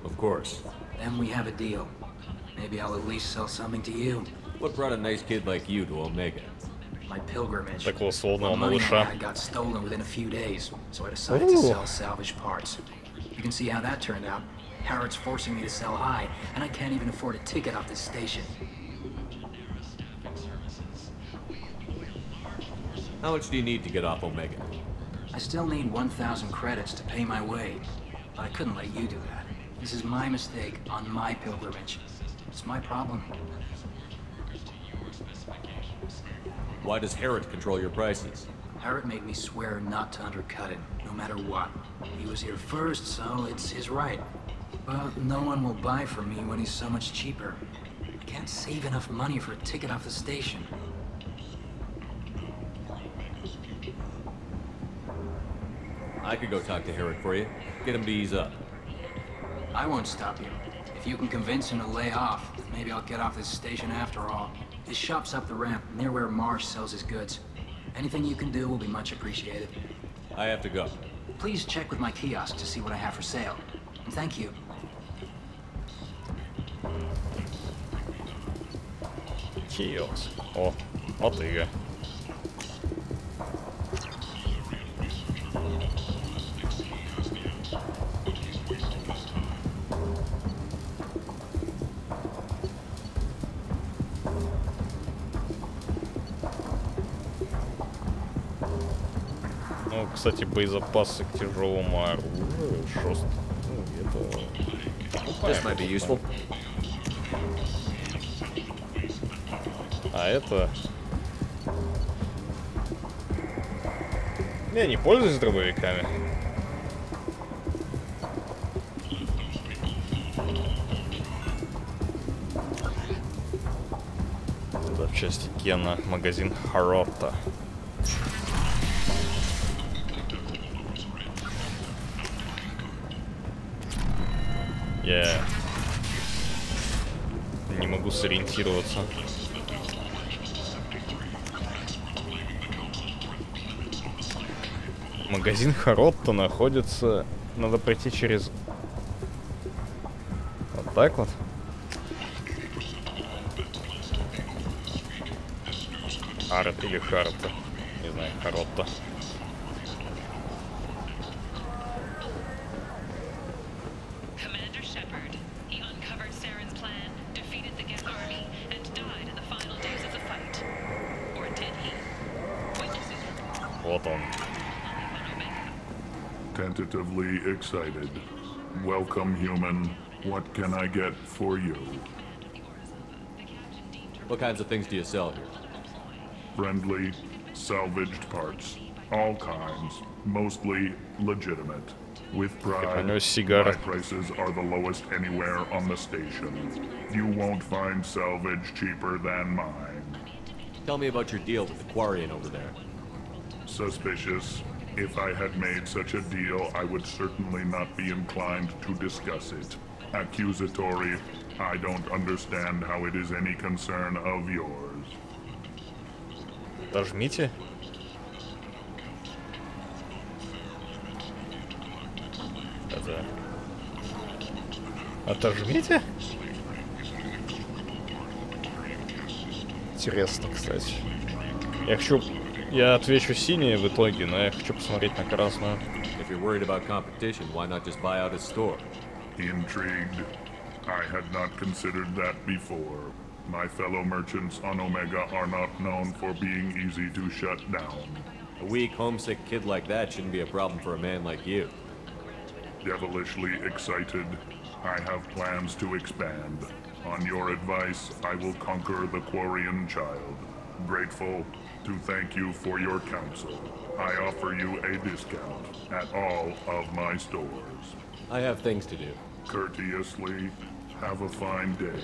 Of course. Then we have a deal. Maybe I'll at least sell something to you. What brought a nice kid like you to Omega? My pilgrimage. Такого сводного My money малыша. I got stolen within a few days, so I decided to sell salvage parts. You can see how that turned out. Harrod's forcing me to sell high, and I can't even afford a ticket off this station. How much do you need to get off Omega? I still need 1,000 credits to pay my way, but I couldn't let you do that. This is my mistake on my pilgrimage. It's my problem. Why does Harrod control your prices? Harrod made me swear not to undercut it, no matter what. He was here first, so it's his right. But no one will buy from me when he's so much cheaper. I can't save enough money for a ticket off the station. I could go talk to Harrod for you. Get him to ease up. I won't stop you. If you can convince him to lay off, maybe I'll get off this station after all. His shop's up the ramp, near where Marsh sells his goods. Anything you can do will be much appreciated. I have to go. Please check with my kiosk to see what I have for sale. And thank you. Kiosk. О, вот и Ну, кстати, боезапасы к тяжелому оружию, шест... Ну, это... This might be useful. А это... Я не пользуюсь дробовиками. Запчасти Кена, магазин Харотта. Я не могу сориентироваться. Магазин Харотта находится... Надо пройти через... Вот так вот. Харот или Харотта. Не знаю, Харотта. Вот он. Tentatively excited. Welcome, human. What can I get for you? What kinds of things do you sell here? Friendly, salvaged parts. All kinds. Mostly legitimate. With pride, my prices are the lowest anywhere on the station. You won't find salvage cheaper than mine. Tell me about your deal with the Quarian over there. Suspicious. If I had made such a deal, I would certainly not be inclined to discuss it. Accusatory. I don't understand how it is any concern of yours. Дожмите. Это... Отожмите? Интересно, кстати. Я отвечу синее в итоге, но я хочу посмотреть на красную. If you're worried about competition, why not just buy out his store? Intrigued. I had not considered that before. My fellow merchants on Omega are not known for being easy to shut down. A weak, homesick kid like that shouldn't be a problem for a man like you. Devilishly excited. I have plans to expand. On your advice, I will conquer the Quarian child. Grateful to thank you for your counsel. I offer you a discount at all of my stores. I have things to do. Courteously, have a fine day.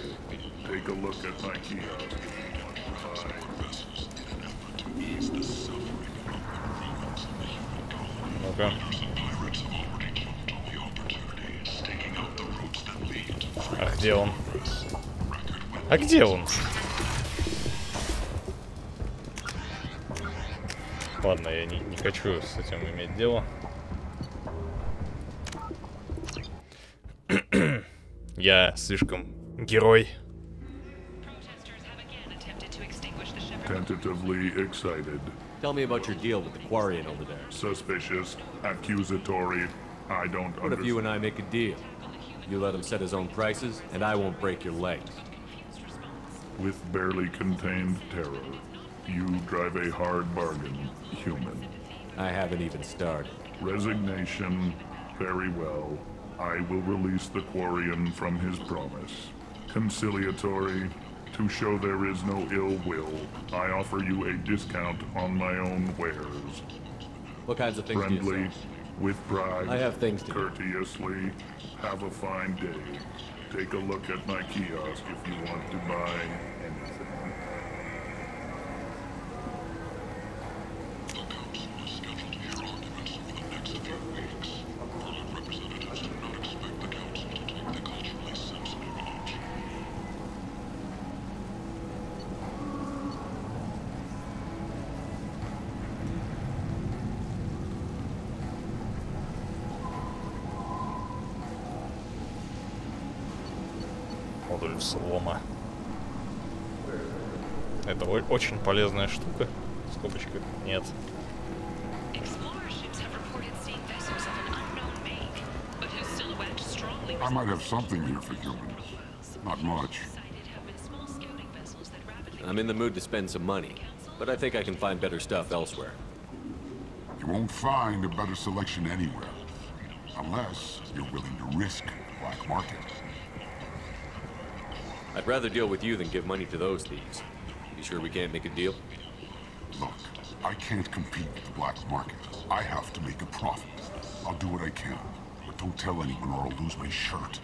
Take a look at my kiosk. Okay. А где он? А где он? Ладно, я не хочу с этим иметь дело. Я слишком герой. Tentatively excited. Tell me about your deal with the Quarian over there. Suspicious, accusatory, I don't understand. What if you and I make a deal? You let him set his own prices, and I won't break your legs. With barely contained terror, you drive a hard bargain, human. I haven't even started. Resignation, very well. I will release the Quarian from his promise. Conciliatory, to show there is no ill will, I offer you a discount on my own wares. What kinds of things do you Friendly, sell? with pride, I have things to do. courteously, have a fine day. Take a look at my kiosk if you want to buy anything. Модуль слома. Это очень полезная штука. В скобочках нет. I might have something here for humans. Not much. I'm in the mood to spend some money, but I think I can find better stuff elsewhere. You won't find a better selection anywhere. Unless you're willing to risk the black market. I'd rather deal with you than give money to those thieves. You sure we can't make a deal? Look, I can't compete with the black market. I have to make a profit. I'll do what I can, but don't tell anyone or I'll lose my shirt.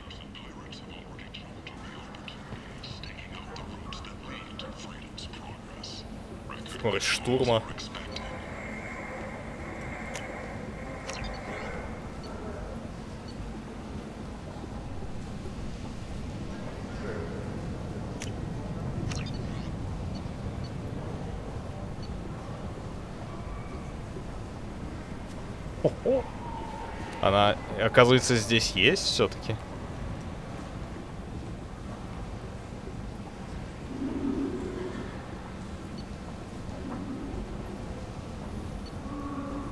Скорость штурма. О-о. Она, оказывается, здесь есть все-таки.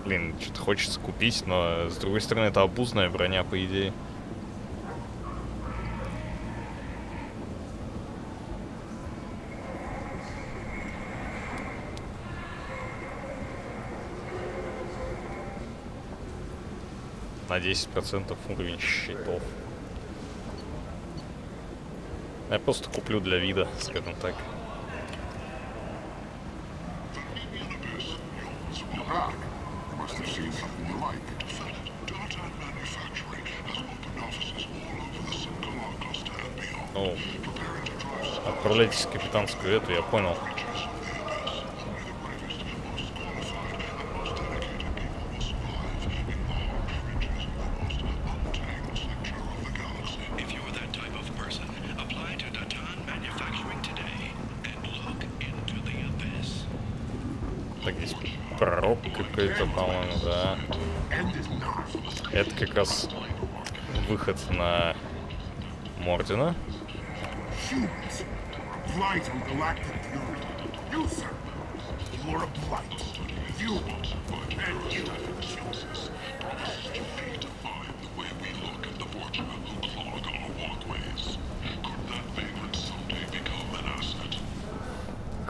Блин, что-то хочется купить, но с другой стороны это обузная броня, по идее. На 10% уровень щитов. Я просто куплю для вида, скажем так. Ну, отправляйтесь в капитанскую эту, я понял. Так, здесь пророк какой-то, по-моему, да. Это как раз выход на Мордина. Humans are a blight on galactic fury. You, sir, you are a blight. You and you.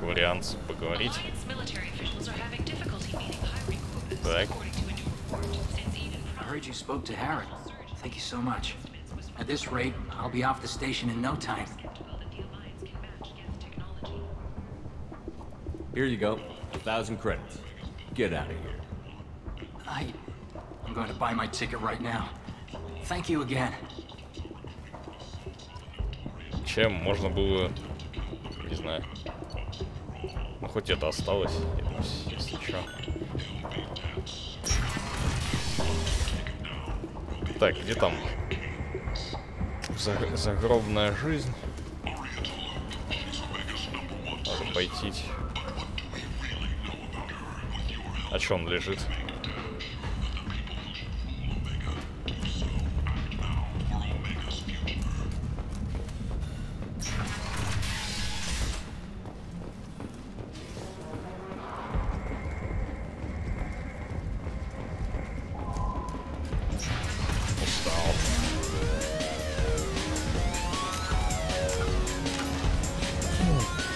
Вариант поговорить. Так. I heard you spoke to Harry. Thank you so much. At this rate, I'll be off the station in no time. Here you go. 1,000 credits. Get out of here. I'm going to buy my ticket right now. Thank you again. Чем можно было, не знаю. Ну хоть это осталось, если что. Так, где там загробная жизнь? Надо пойти. А чё он лежит?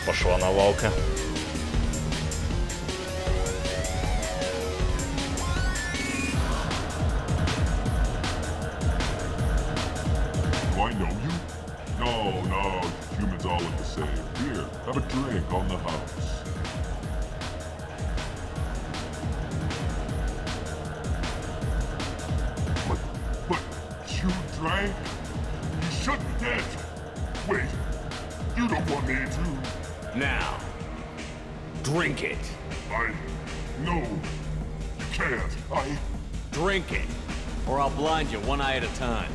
Пошла навалка. Do I know you? No, humans all look the same. Here, have a drink on the house. But you drank? You shouldn't have. Wait, you don't want me to. Now, drink it. No, you can't. Drink it, or I'll blind you one eye at a time.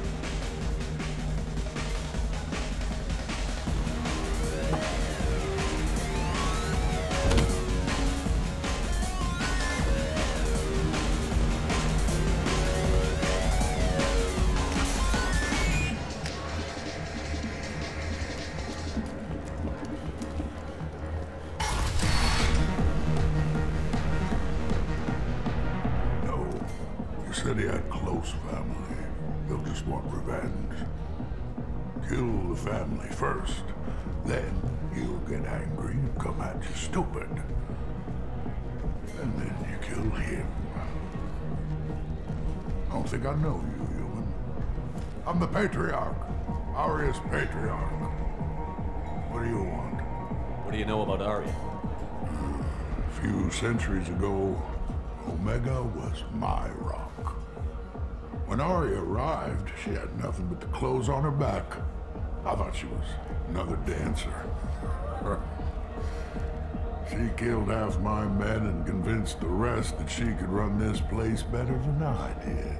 He had close family. They'll just want revenge. Kill the family first. Then he'll get angry and come at you stupid. And then you kill him. I don't think I know you, human. I'm the Patriarch. Aria's Patriarch. What do you want? What do you know about Aria? A few centuries ago, Omega was my rock. When Aria arrived, she had nothing but the clothes on her back. I thought she was another dancer. She killed half my men and convinced the rest that she could run this place better than I did.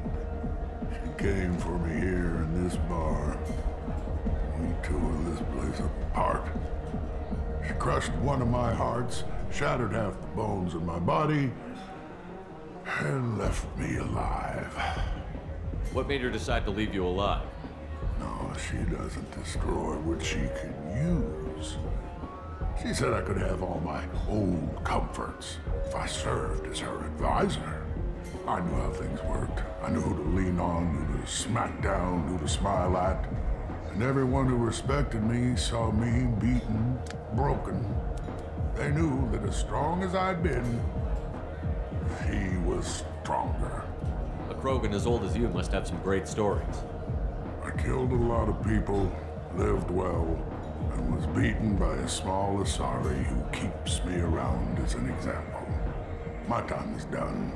She came for me here in this bar. We tore this place apart. She crushed one of my hearts, shattered half the bones in my body, and left me alive. What made her decide to leave you alive? No, she doesn't destroy what she can use. She said I could have all my old comforts if I served as her advisor. I knew how things worked. I knew who to lean on, who to smack down, who to smile at. And everyone who respected me saw me beaten, broken. They knew that as strong as I'd been, she was stronger. A Krogan as old as you must have some great stories. I killed a lot of people, lived well, and was beaten by a small Asari who keeps me around as an example. My time is done.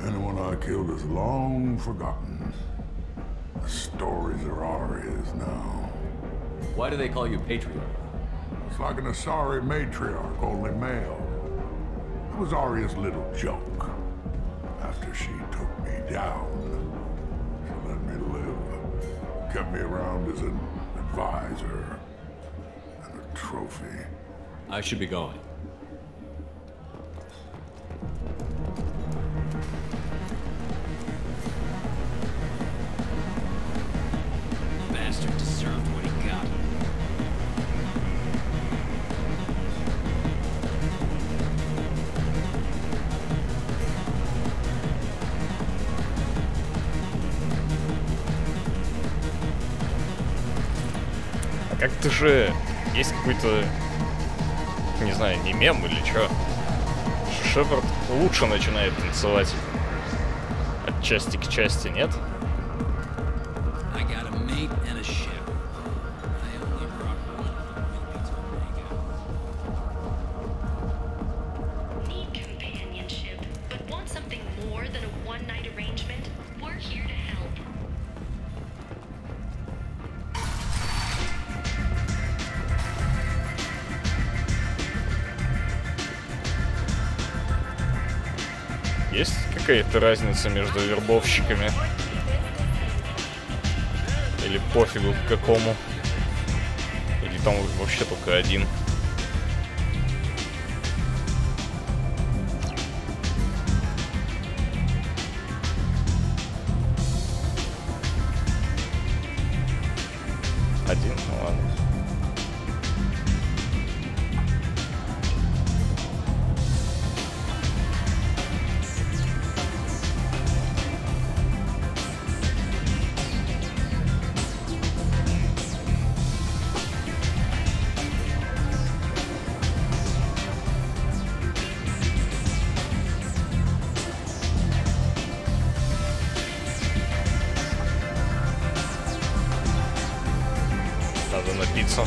Anyone I killed is long forgotten. The stories are Aria's now. Why do they call you Patriarch? It's like an Asari matriarch, only male. It was Aria's little joke. After she took me down, she let me live. Kept me around as an advisor and a trophy. I should be going. Bastards. Как-то же есть какой-то, не знаю, не мем или что. Шепард лучше начинает танцевать от части к части, нет? Есть какая-то разница между вербовщиками? Или пофигу к какому? Или там вообще только один? Один? Ну ладно. Надо напиться.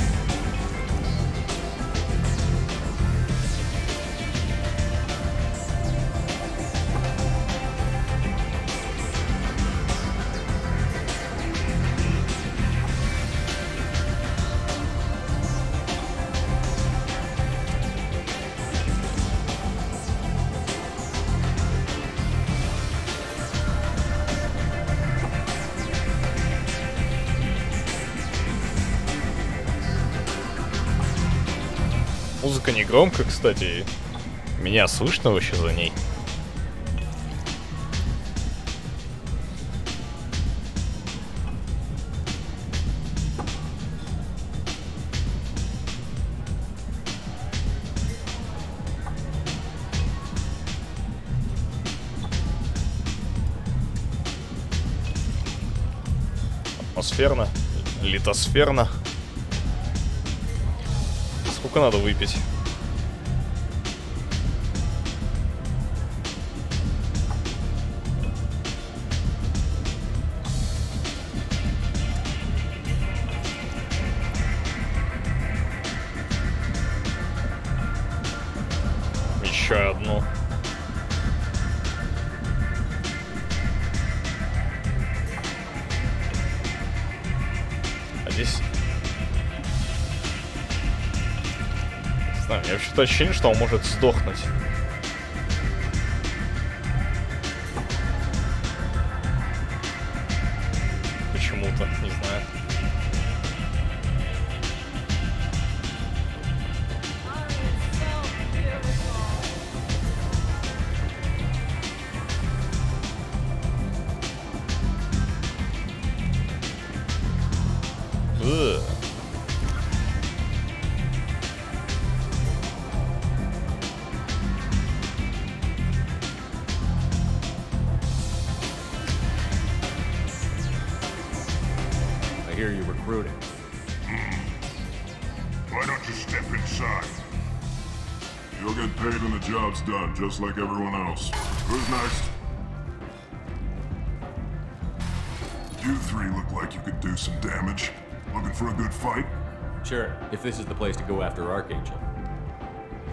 Музыка не громко, кстати. Меня слышно вообще за ней? Атмосферно, литосферно. Сколько надо выпить? Еще одну. А здесь... У меня вообще-то ощущение, что он может сдохнуть. Почему-то, не знаю. I hear you recruiting. Why don't you step inside? You'll get paid when the job's done, just like everyone else. Who's next? You three look like you could do some damage. Looking for a good fight? Sure, if this is the place to go after Archangel.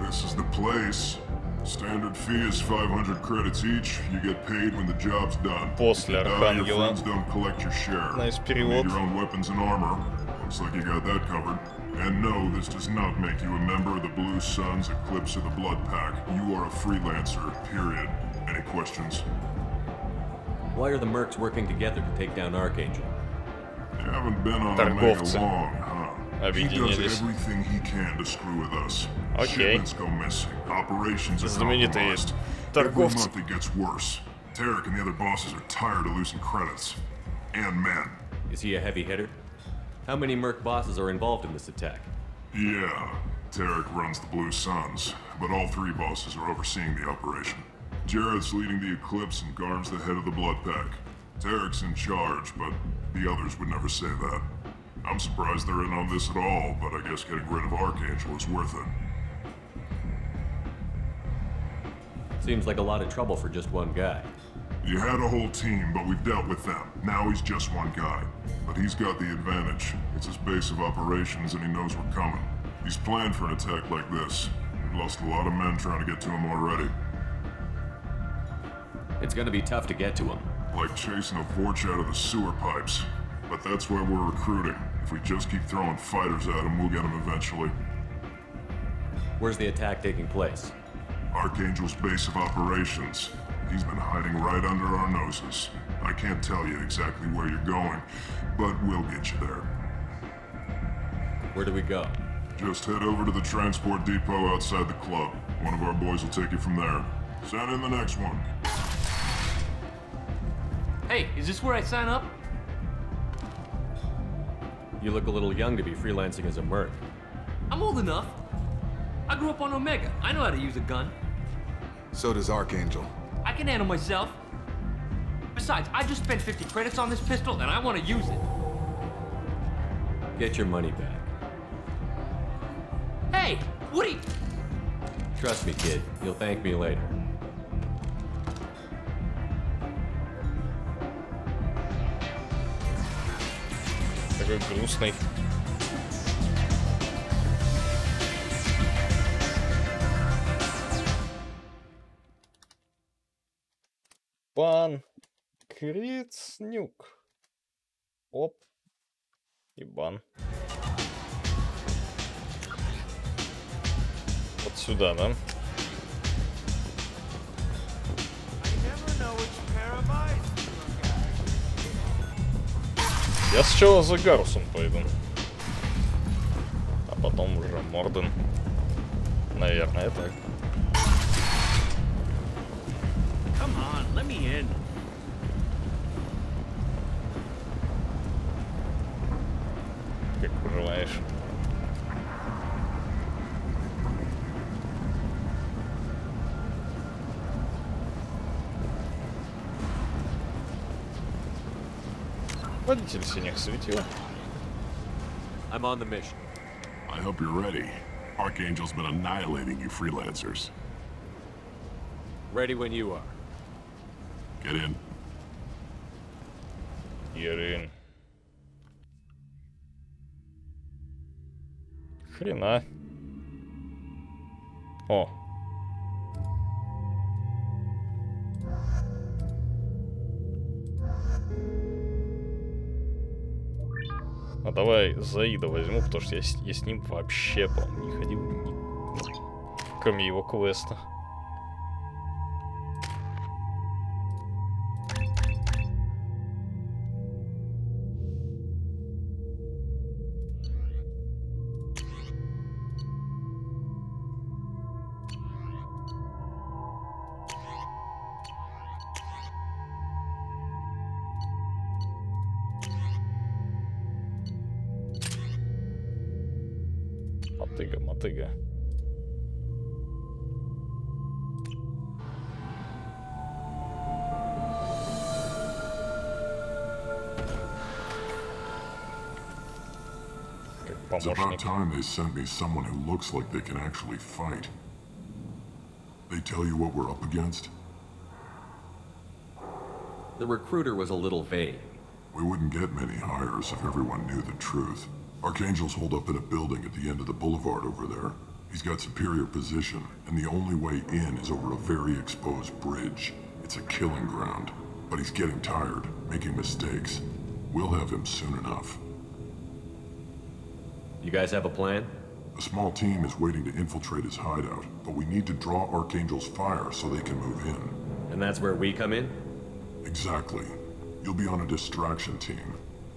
This is the place. Standard fee is 500 credits each. You get paid when the job's done. После Архангела. Your friends don't collect your share. Nice You перевод. need your own weapons and armor. Looks like you got that covered. And no, this does not make you a member of the Blue Suns, Eclipse, or the Blood Pack. You are a freelancer, period. Any questions? Why are the mercs working together to take down Archangel? You haven't been on Omega Торговцы long, huh? He does объединились. everything he can to screw with us. Окей. Shipments go missing. Operations are Знаменитые compromised. Every торговцы. month it gets worse. Tarek and the other bosses are tired of losing credits. And men. Is he a heavy hitter? How many merc bosses are involved in this attack? Yeah, Tarek runs the Blue Suns, but all three bosses are overseeing the operation. Jared's leading the Eclipse and Garm's the head of the Blood Pack. Tarek's in charge, but the others would never say that. I'm surprised they're in on this at all, but I guess getting rid of Archangel is worth it. Seems like a lot of trouble for just one guy. You had a whole team, but we've dealt with them. Now he's just one guy. But he's got the advantage. It's his base of operations and he knows we're coming. He's planned for an attack like this. We've lost a lot of men trying to get to him already. It's gonna be tough to get to him. Like chasing a Vorch out of the sewer pipes. But that's why we're recruiting. If we just keep throwing fighters at him, we'll get him eventually. Where's the attack taking place? Archangel's base of operations. He's been hiding right under our noses. I can't tell you exactly where you're going, but we'll get you there. Where do we go? Just head over to the transport depot outside the club. One of our boys will take you from there. Send in the next one. Hey, is this where I sign up? You look a little young to be freelancing as a merc. I'm old enough. I grew up on Omega. I know how to use a gun. So does Archangel. I can handle myself. Besides, I just spent 50 credits on this pistol and I want to use it. Get your money back. Hey, what are you... Trust me, kid. You'll thank me later. Такой грустный. Пан Крицнюк. Оп. И бан. Вот сюда, да? Я сначала за Гарусом пойду. А потом уже Морден. Наверное, так. Come on, let me in. Как пожелаешь. Водитель синих светил. I'm on the mission. I hope you're ready. Archangel's been annihilating you freelancers. Ready when you are. Get in. Get in. Хрена. О. А давай Заида возьму, потому что я с ним вообще, по-моему, не ходил, кроме его квеста. Мотыга. It's about time they sent me someone who looks like they can actually fight. They tell you what we're up against? The recruiter was a little vague. We wouldn't get many hires if everyone knew the truth. Archangel's holed up in a building at the end of the boulevard over there. He's got superior position, and the only way in is over a very exposed bridge. It's a killing ground. But he's getting tired, making mistakes. We'll have him soon enough. You guys have a plan? A small team is waiting to infiltrate his hideout, but we need to draw Archangel's fire so they can move in. And that's where we come in? Exactly. You'll be on a distraction team.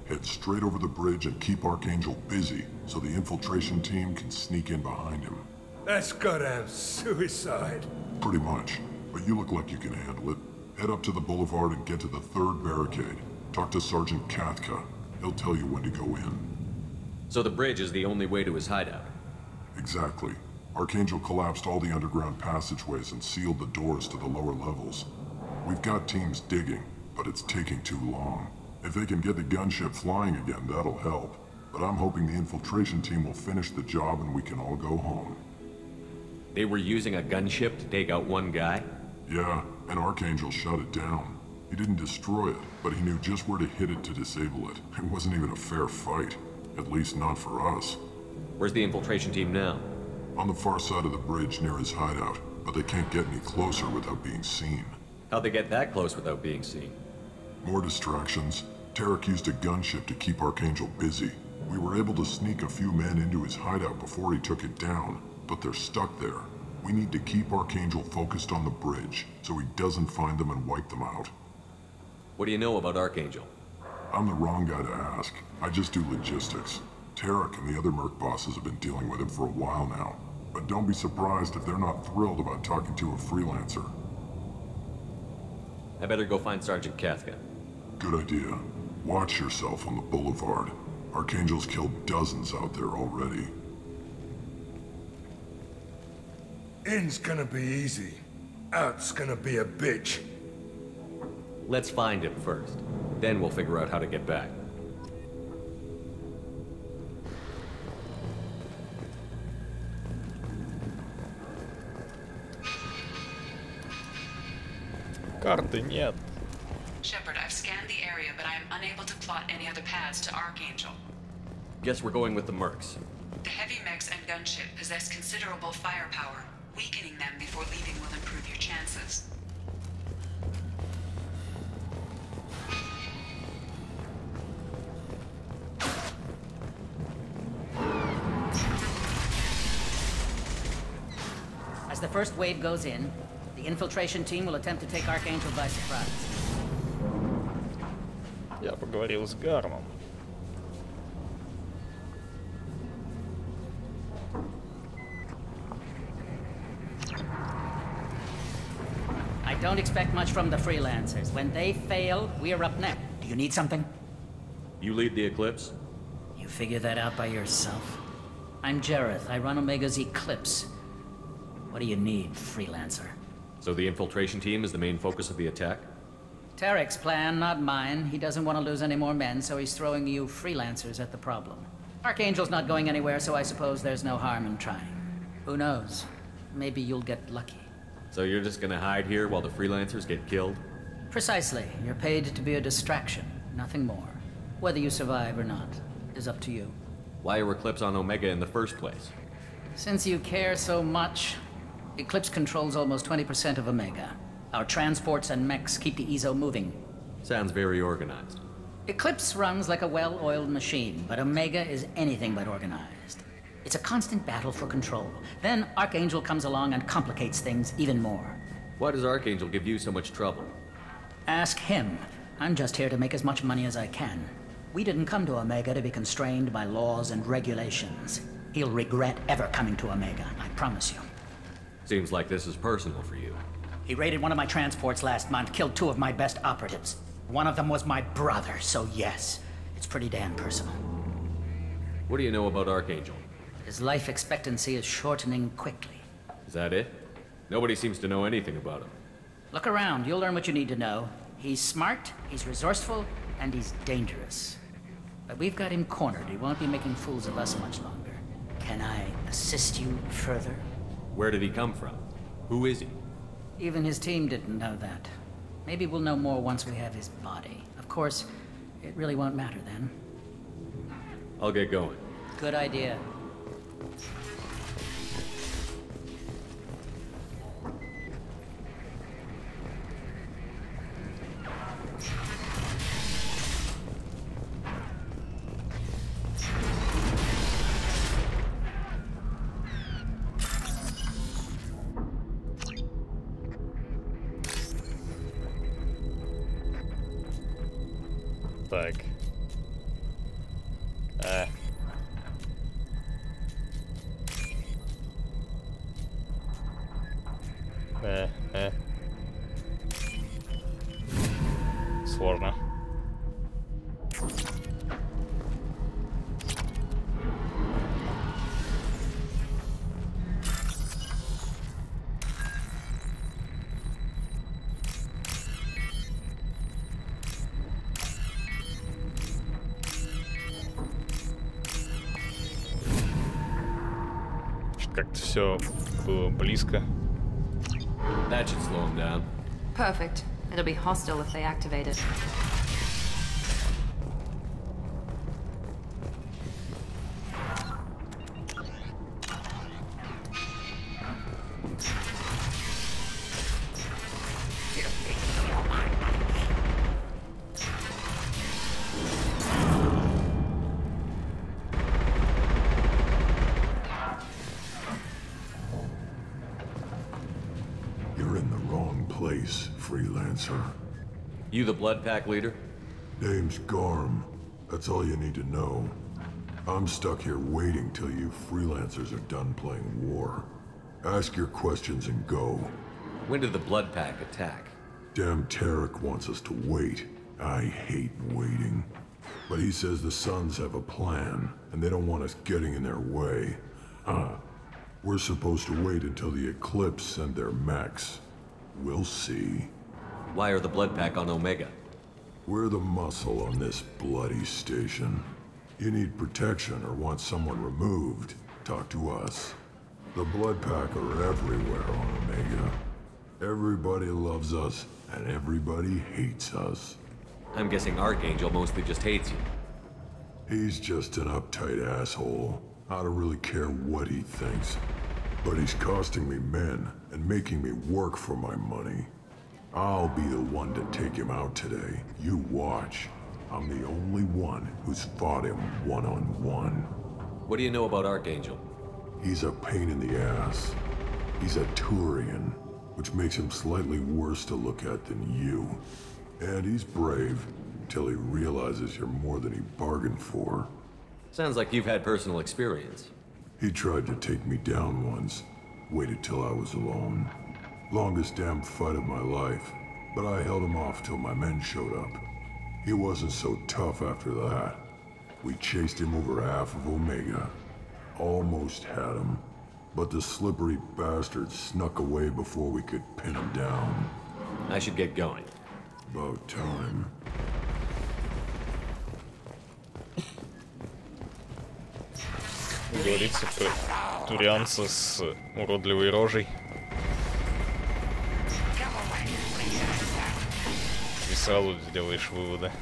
Head straight over the bridge and keep Archangel busy so the infiltration team can sneak in behind him. That's goddamn suicide. Pretty much. But you look like you can handle it. Head up to the boulevard and get to the 3rd barricade. Talk to Sergeant Kathka. He'll tell you when to go in. So the bridge is the only way to his hideout? Exactly. Archangel collapsed all the underground passageways and sealed the doors to the lower levels. We've got teams digging, but it's taking too long. If they can get the gunship flying again, that'll help. but I'm hoping the infiltration team will finish the job and we can all go home. They were using a gunship to take out one guy? Yeah, and Archangel shut it down. He didn't destroy it, but he knew just where to hit it to disable it. It wasn't even a fair fight. At least not for us. Where's the infiltration team now? On the far side of the bridge near his hideout, but they can't get any closer without being seen. How'd they get that close without being seen? More distractions. Tarek used a gunship to keep Archangel busy. We were able to sneak a few men into his hideout before he took it down, but they're stuck there. We need to keep Archangel focused on the bridge, so he doesn't find them and wipe them out. What do you know about Archangel? I'm the wrong guy to ask. I just do logistics. Tarek and the other merc bosses have been dealing with him for a while now. But don't be surprised if they're not thrilled about talking to a freelancer. I better go find Sergeant Kafka. Good idea. Watch yourself on the boulevard. Archangel's killed dozens out there already. In's gonna be easy. Out's gonna be a bitch. Let's find him first. Then we'll figure out how to get back. Карты нет. Shepard, I've scanned the area, but I am unable to plot any other paths to Archangel. Guess we're going with the mercs. The heavy mechs and gunship possess considerable firepower. Weakening them before leaving will improve your chances. As the first wave goes in, the infiltration team will attempt to take Archangel by surprise. Я поговорил с Гармом. I don't expect much from the freelancers. When they fail, we're up next. Do you need something? You lead the Eclipse? You figure that out by yourself. I'm Jareth. I run Omega's Eclipse. What do you need, freelancer? So the infiltration team is the main focus of the attack? Tarek's plan, not mine. He doesn't want to lose any more men, so he's throwing you freelancers at the problem. Archangel's not going anywhere, so I suppose there's no harm in trying. Who knows? Maybe you'll get lucky. So you're just gonna hide here while the freelancers get killed? Precisely. You're paid to be a distraction, nothing more. Whether you survive or not is up to you. Why are Eclipse on Omega in the first place? Since you care so much, Eclipse controls almost 20% of Omega. Our transports and mechs keep the EZO moving. Sounds very organized. Eclipse runs like a well-oiled machine, but Omega is anything but organized. It's a constant battle for control. Then Archangel comes along and complicates things even more. Why does Archangel give you so much trouble? Ask him. I'm just here to make as much money as I can. We didn't come to Omega to be constrained by laws and regulations. He'll regret ever coming to Omega, I promise you. Seems like this is personal for you. He raided one of my transports last month, killed 2 of my best operatives. One of them was my brother, so yes, it's pretty damn personal. What do you know about Archangel? His life expectancy is shortening quickly. Is that it? Nobody seems to know anything about him. Look around, you'll learn what you need to know. He's smart, he's resourceful, and he's dangerous. But we've got him cornered. He won't be making fools of us much longer. Can I assist you further? Where did he come from? Who is he? Even his team didn't know that. Maybe we'll know more once we have his body. Of course, it really won't matter then. I'll get going. Good idea. Так. Сложно. как-то все было близко. That should slow him down. Perfect. It'll be hostile if they activate it. Freelancer. You the Blood Pack leader? Name's Garm. That's all you need to know. I'm stuck here waiting till you freelancers are done playing war. Ask your questions and go. When did the Blood Pack attack? Damn Tarek wants us to wait. I hate waiting. But he says the Suns have a plan, and they don't want us getting in their way. We're supposed to wait until the Eclipse send their mechs. We'll see. Why are the Blood Pack on Omega? We're the muscle on this bloody station. You need protection or want someone removed, talk to us. The Blood Pack are everywhere on Omega. Everybody loves us, and everybody hates us. I'm guessing Archangel mostly just hates you. He's just an uptight asshole. I don't really care what he thinks. But he's costing me men and making me work for my money. I'll be the one to take him out today. You watch. I'm the only one who's fought him one-on-one. What do you know about Archangel? He's a pain in the ass. He's a Turian, which makes him slightly worse to look at than you. And he's brave, till he realizes you're more than he bargained for. Sounds like you've had personal experience. He tried to take me down once. Waited till I was alone. Longest damn fight of my life, but I held him off till my men showed up. He wasn't so tough after that. We chased him over half of Omega. Almost had him, but the slippery bastard snuck away before we could pin him down. I should get going. About time. Говорится про турианца с уродливой рожей. И сразу сделаешь выводы.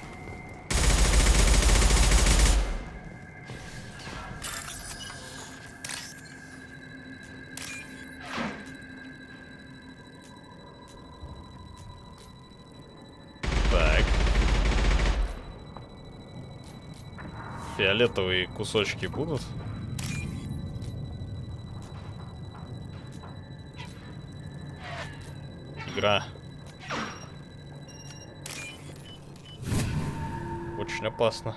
Так. Фиолетовые кусочки будут? Игра. Очень опасно.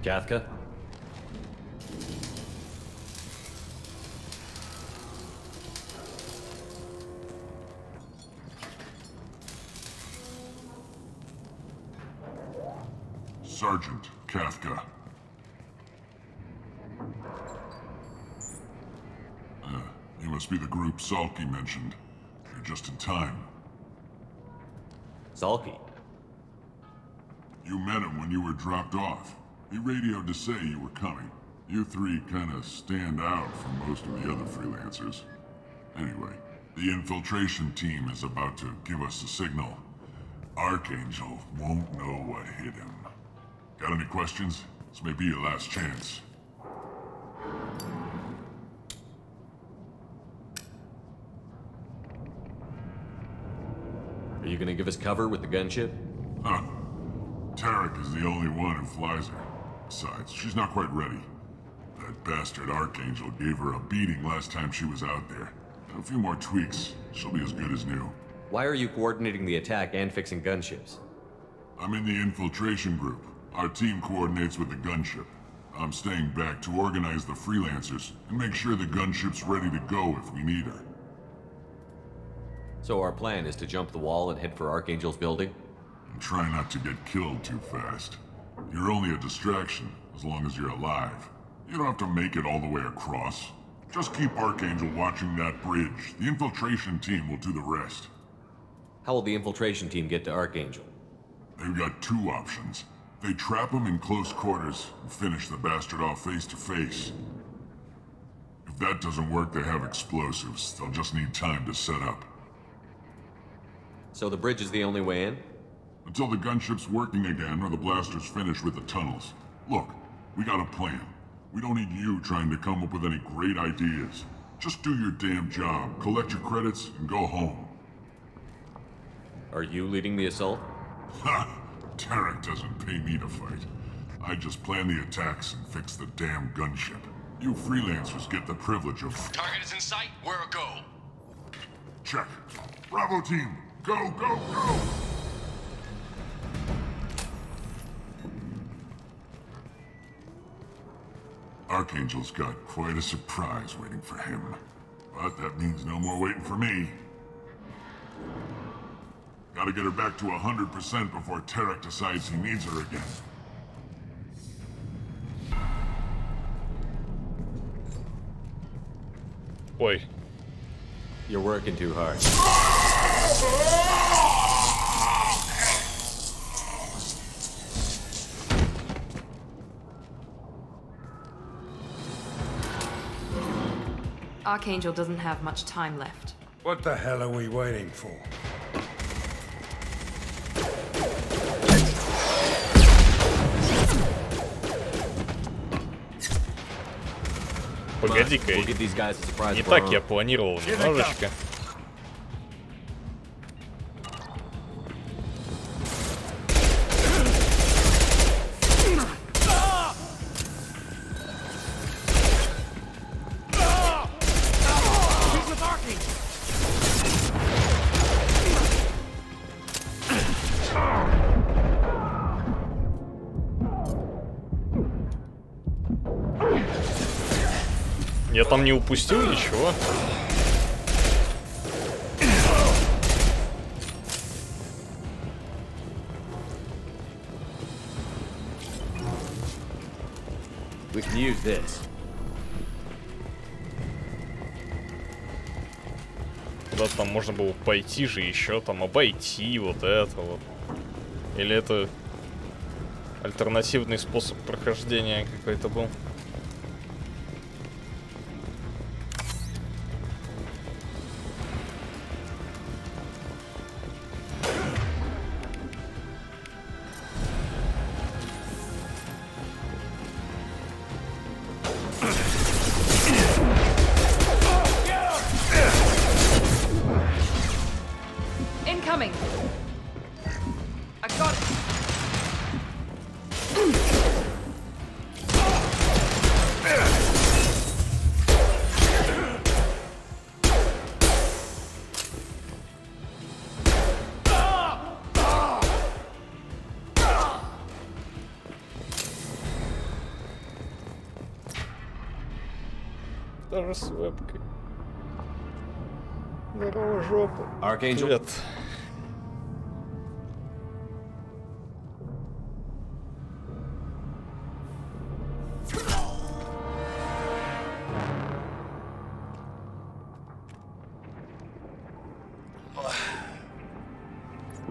Kathka? Sergeant Kathka. You must be the group Salky mentioned. You're just in time. Salky? You met him when you were dropped off. He radioed to say you were coming. You three kind of stand out from most of the other freelancers. Anyway, the infiltration team is about to give us a signal. Archangel won't know what hit him. Got any questions? This may be your last chance. Are you gonna give us cover with the gunship? Huh. Tarek is the only one who flies her. Besides, she's not quite ready. That bastard Archangel gave her a beating last time she was out there. A few more tweaks, she'll be as good as new. Why are you coordinating the attack and fixing gunships? I'm in the infiltration group. Our team coordinates with the gunship. I'm staying back to organize the freelancers and make sure the gunship's ready to go if we need her. So our plan is to jump the wall and head for Archangel's building? And try not to get killed too fast. You're only a distraction, as long as you're alive. You don't have to make it all the way across. Just keep Archangel watching that bridge. The infiltration team will do the rest. How will the infiltration team get to Archangel? They've got two options. They trap him in close quarters and finish the bastard off face to face. If that doesn't work, they have explosives. They'll just need time to set up. So the bridge is the only way in? Until the gunship's working again or the blasters finish with the tunnels. Look, we got a plan. We don't need you trying to come up with any great ideas. Just do your damn job, collect your credits, and go home. Are you leading the assault? Ha! Tarek doesn't pay me to fight. I just plan the attacks and fix the damn gunship. You freelancers get the privilege of... Target is in sight. Where a go? Check. Bravo team, go, go, go! Archangel's got quite a surprise waiting for him. But that means no more waiting for me. Gotta get her back to 100% before Tarek decides he needs her again. Ой. You're working too hard. Archangel doesn't have much time left. What the hell are we waiting for? Погоди-ка, не так я планировал немножечко. Я там не упустил ничего. We can use this. Куда-то там можно было пойти же еще, там обойти вот это вот. Или это альтернативный способ прохождения какой-то был? Incoming! I got it! Даже с вебкой. Здорово, жопа. Archangel. Привет.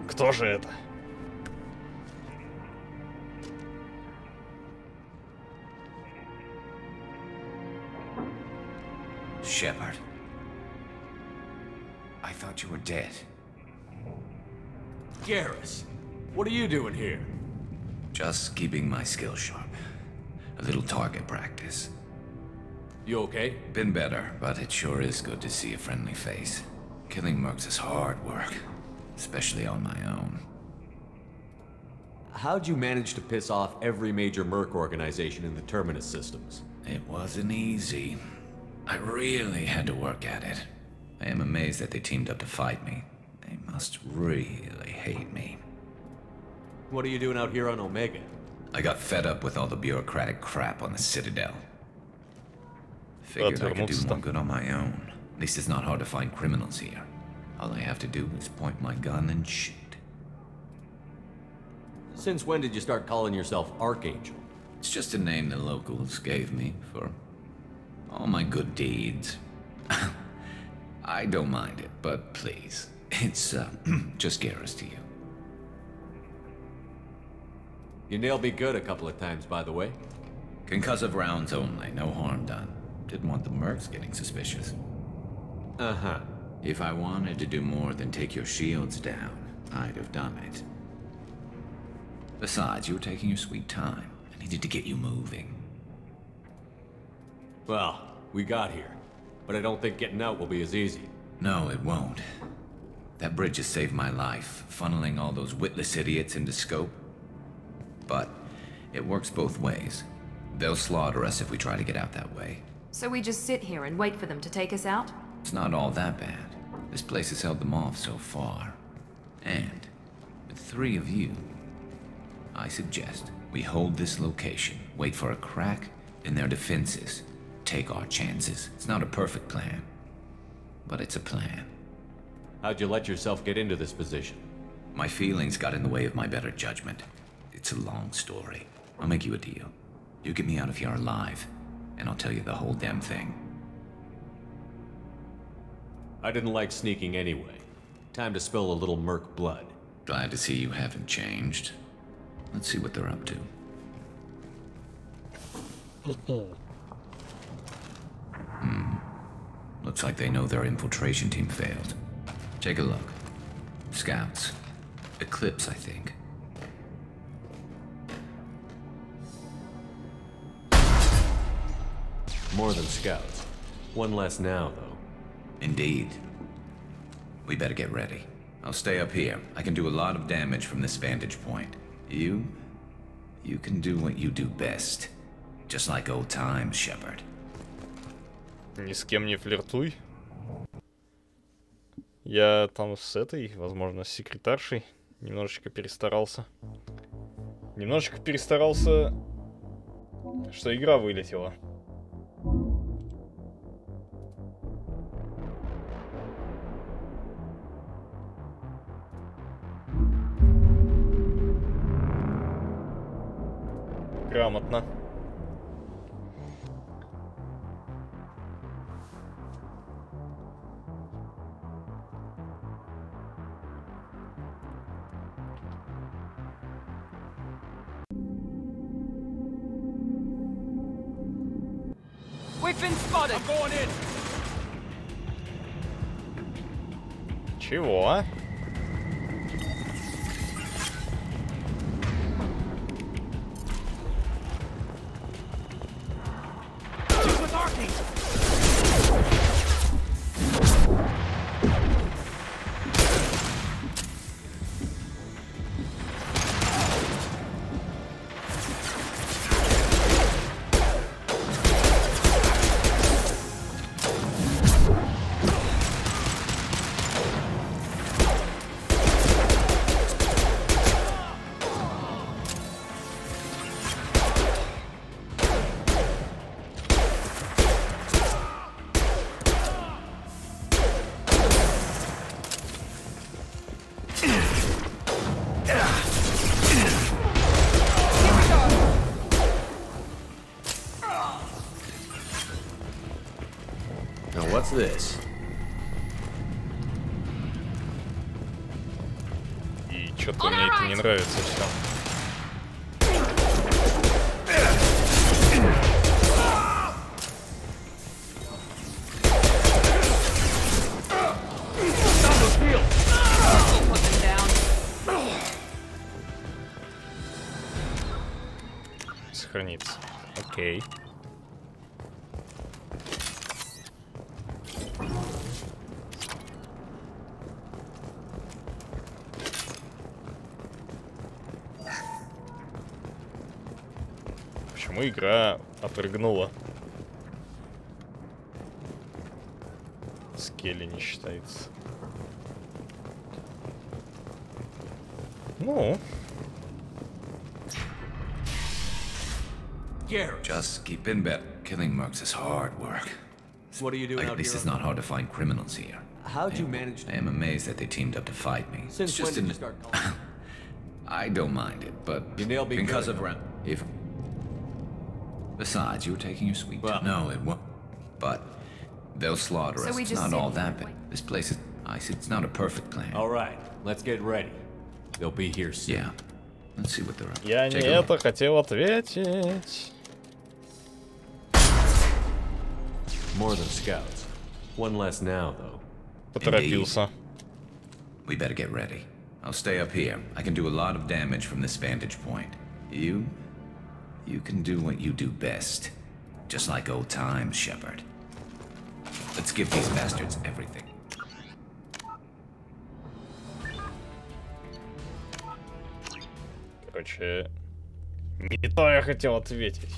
Кто же это? Shepard. I thought you were dead. Garrus, what are you doing here? Just keeping my skills sharp. A little target practice. You okay? Been better, but it sure is good to see a friendly face. Killing mercs is hard work, especially on my own. How'd you manage to piss off every major merc organization in the Terminus systems? It wasn't easy. I really had to work at it. I am amazed that they teamed up to fight me. They must really hate me. What are you doing out here on Omega? I got fed up with all the bureaucratic crap on the Citadel. Figured I could do more good on my own. At least it's not hard to find criminals here. All I have to do is point my gun and shoot. Since when did you start calling yourself Archangel? It's just a name the locals gave me for all my good deeds. I don't mind it, but please, it's just Garrus to you. You nailed me good a couple of times, by the way. Concussive rounds only, no harm done. Didn't want the mercs getting suspicious. Uh-huh. If I wanted to do more than take your shields down, I'd have done it. Besides, you were taking your sweet time. I needed to get you moving. Well, we got here. But I don't think getting out will be as easy. No, it won't. That bridge has saved my life, funneling all those witless idiots into scope. But it works both ways. They'll slaughter us if we try to get out that way. So we just sit here and wait for them to take us out? It's not all that bad. This place has held them off so far. And with 3 of you, I suggest we hold this location, wait for a crack in their defenses, take our chances. It's not a perfect plan, but it's a plan. How'd you let yourself get into this position? My feelings got in the way of my better judgment. It's a long story. I'll make you a deal. You get me out of here alive, and I'll tell you the whole damn thing. I didn't like sneaking anyway. Time to spill a little merc blood. Glad to see you haven't changed. Let's see what they're up to. Looks like they know their infiltration team failed. Take a look. Scouts. Eclipse, I think. More than scouts. One less now, though. Indeed. We better get ready. I'll stay up here. I can do a lot of damage from this vantage point. You can do what you do best. Just like old times, Shepard. Ни с кем не флиртуй. Я там с этой, возможно, с секретаршей немножечко перестарался. Немножечко перестарался, что игра вылетела. Грамотно. We've been spotted. I'm going in. Чего? What's this? И что-то мне это не нравится все. Сохранится. Окей. Почему игра отрыгнула? Скелли не считается. Scary. Just keep in bed. Killing mercs is hard work. What are you doing At out least here it's not hard to find criminals here. How'd you manage to... I am amazed that they teamed up to fight me. Since when did you start calling? I don't mind it, but You nailed me because good. of if. Besides, you were taking your sweet time. No, it won't. But they'll slaughter So us. we It's just not sit all here that and bad. wait. This place is. It's not a perfect plan. All right, let's get ready. They'll be here soon. Yeah. Let's see what they're up to. Я не Take a look. это хотел ответить. More than scouts. One less now, though. Поторопился. We better get ready. I'll stay up here. I can do a lot of damage from this vantage point. You can do what you do best. Just like old times, Shepard. Let's give these bastards everything. Короче, не то я хотел ответить.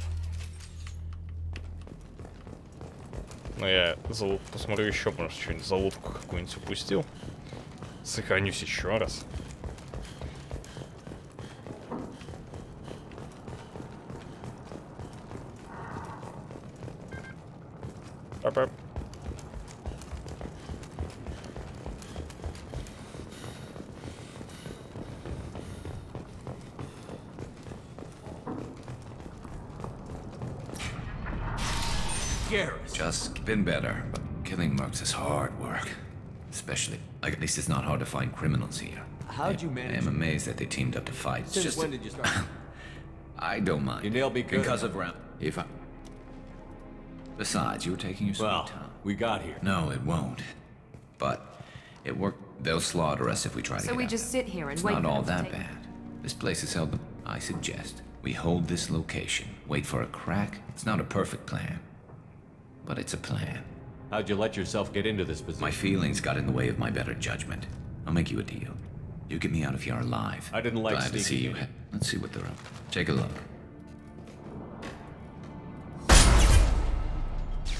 Но я посмотрю еще, может, что-нибудь залутку какую-нибудь упустил. Сохранюсь еще раз. Пап-пап. Just been better, but killing mercs is hard work. Especially, at least it's not hard to find criminals here. How'd you manage? I am amazed that they teamed up to fight. It's Since just when did you start? I don't mind. You nailed me good. Because of round. If I. Besides, you were taking your sweet time. We got here. No, it won't. But it worked. They'll slaughter us if we try to So get we out. just sit here and It's wait not for all them to that take- bad. This place is held. I suggest we hold this location. Wait for a crack. It's not a perfect plan, but it's a plan. How'd you let yourself get into this position? My feelings got in the way of my better judgment. I'll make you a deal. You get me out of here alive. I didn't like Glad to see sneaking you. in. Let's see what they're up. Take a look.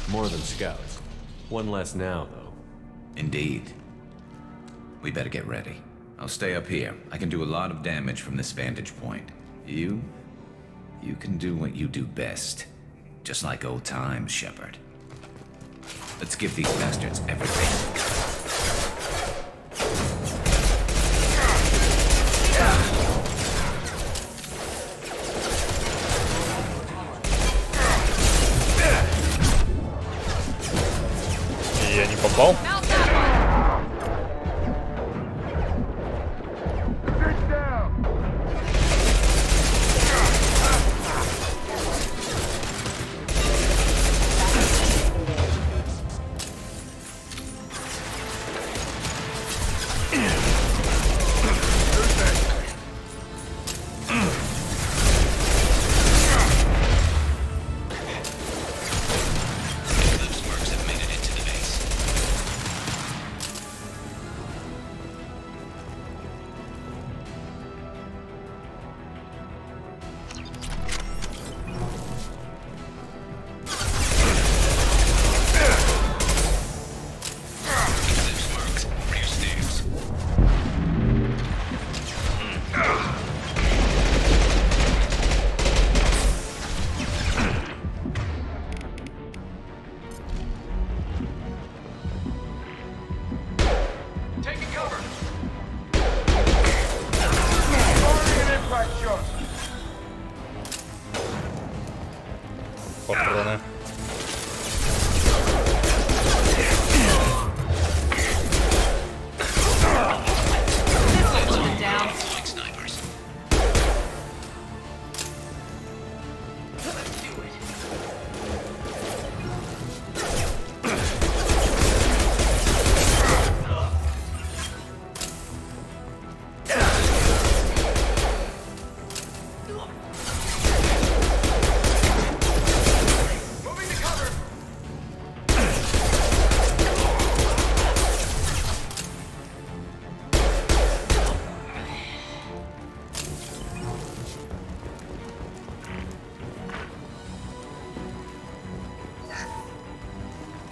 More than scouts. One less now, though. Indeed. We better get ready. I'll stay up here. I can do a lot of damage from this vantage point. You can do what you do best. Just like old times, Shepard. Let's give these bastards everything. Я не попал. Патроны.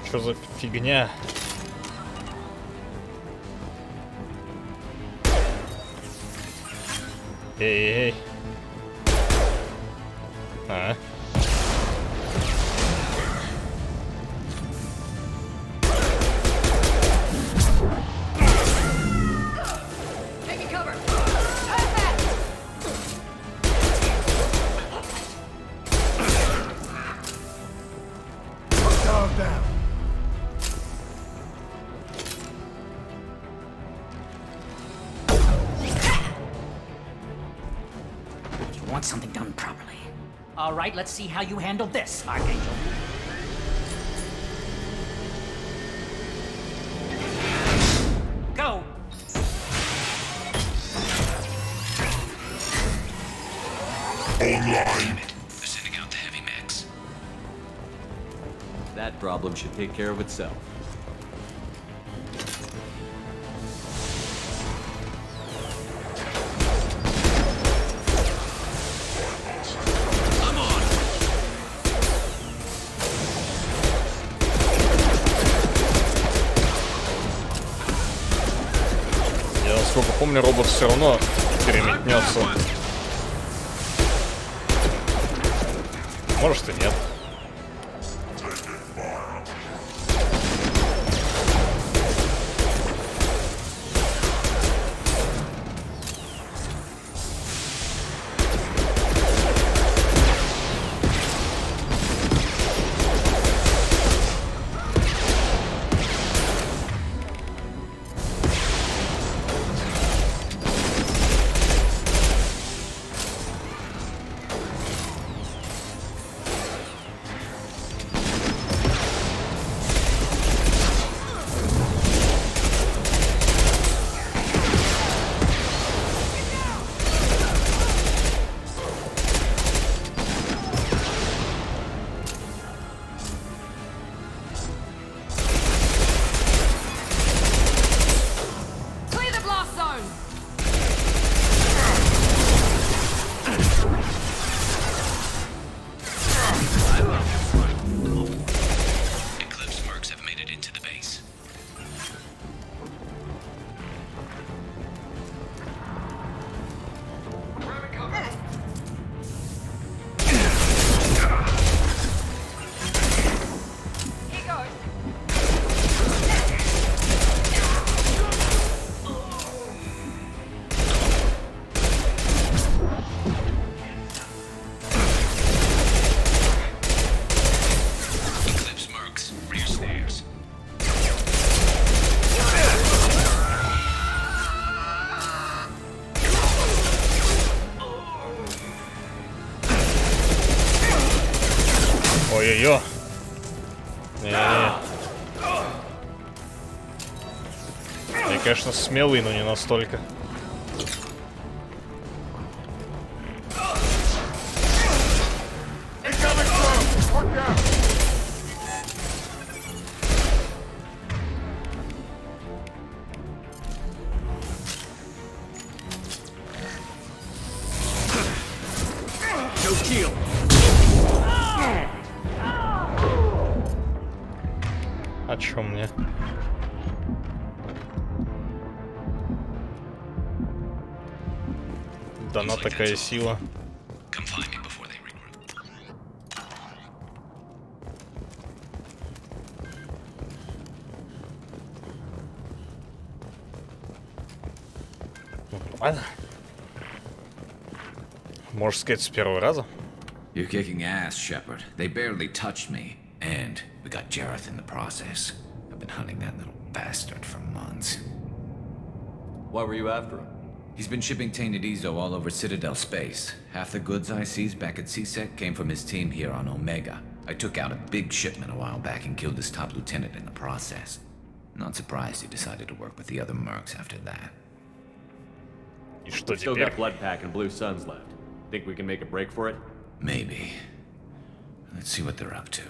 Что за фигня? Эй-эй-эй. А? Want something done properly. All right, let's see how you handle this, Archangel. Go! Online. They're sending out the heavy mechs. That problem should take care of itself. Насколько помню, робот все равно переметнется. Может и нет. Ой-ой-ой. Я, конечно, смелый, но не настолько. О чем мне? Дана такая сила. Ладно. Можешь сказать, с первого раза? You're kicking ass, Shepard. They barely touched me. And we got Jareth in the process. I've been hunting that little bastard for months. Why were you after him? He's been shipping tainted Ezo all over Citadel space. Half the goods I seized back at CSEC came from his team here on Omega. I took out a big shipment a while back and killed his top lieutenant in the process. Not surprised he decided to work with the other mercs after that. We've still got Blood Pack and Blue Suns left. Think we can make a break for it? Maybe. Let's see what they're up to.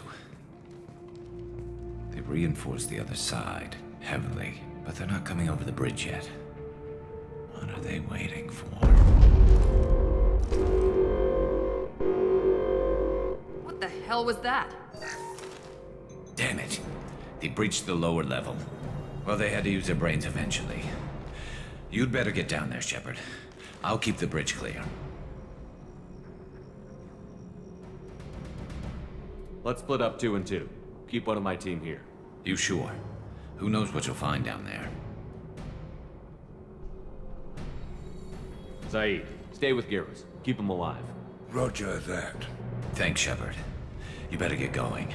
They reinforced the other side, heavily, but they're not coming over the bridge yet. What are they waiting for? What the hell was that? Damn it. They breached the lower level. Well, they had to use their brains eventually. You'd better get down there, Shepard. I'll keep the bridge clear. Let's split up 2 and 2. Keep one of my team here. You sure? Who knows what you'll find down there? Saeed, stay with Garrus. Keep him alive. Roger that. Thanks, Shepard. You better get going.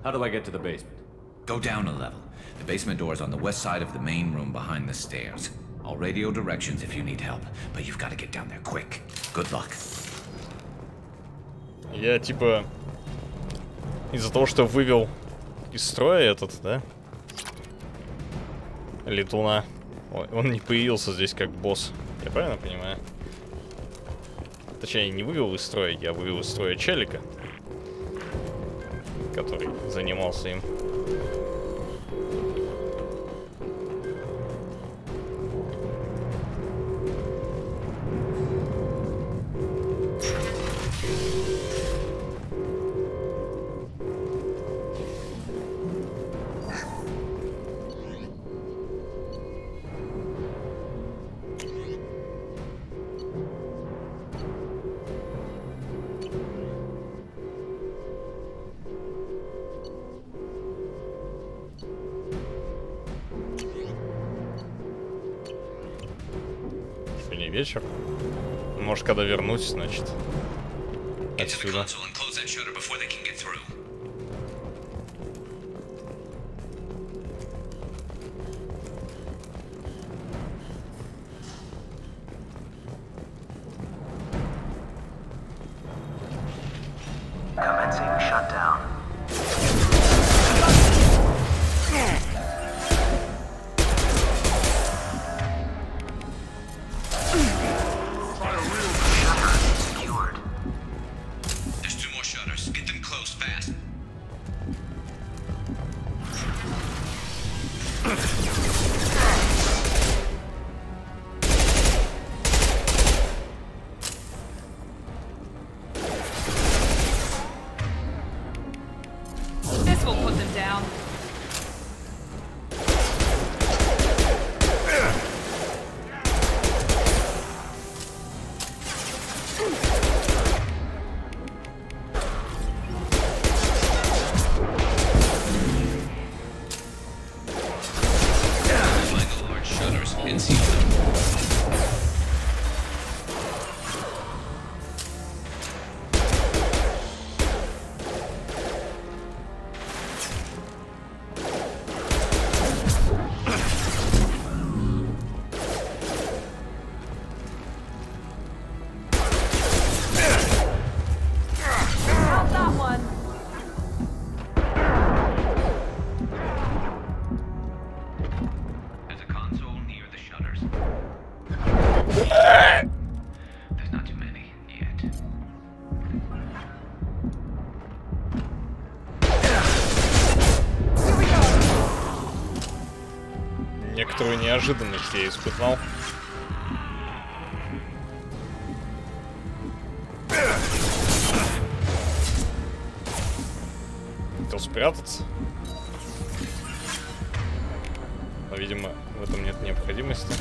How do I get to the basement? Go down a level. The basement door is on the west side of the main room behind the stairs. I'll radio directions if you need help, but you've got to get down there quick. Good luck. Я типа из-за того, что вывел из строя этот, да? Летуна. Он не появился здесь как босс. Я правильно понимаю? Точнее, не вывел из строя, я вывел из строя челика, который занимался им. Вечер. Может, когда вернусь, значит, отсюда. Некоторую неожиданность я испытал. Хотел спрятаться. Но, видимо, в этом нет необходимости.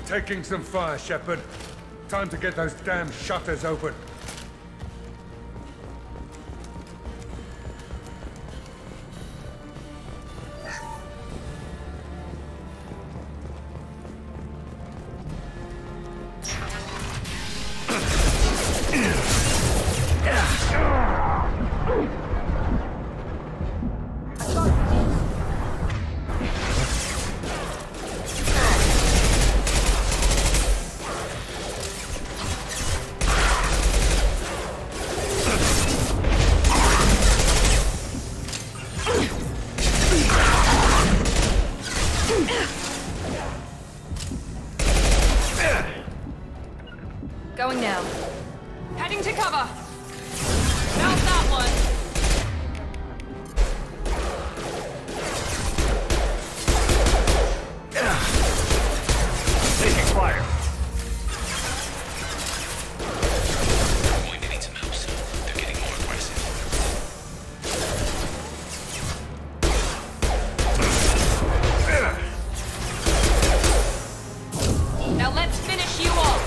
Taking some fire, Shepard. Time to get those damn shutters open. Going now. Heading to cover. Mount that one. Taking fire. We're going to need some help soon. They're getting more aggressive. Now let's finish you off.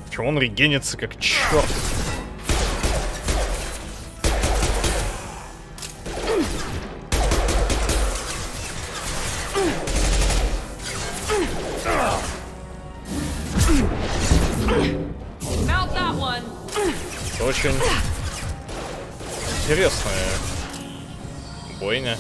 Чего он регенится как черт? Mount that one. Очень интересная бойня.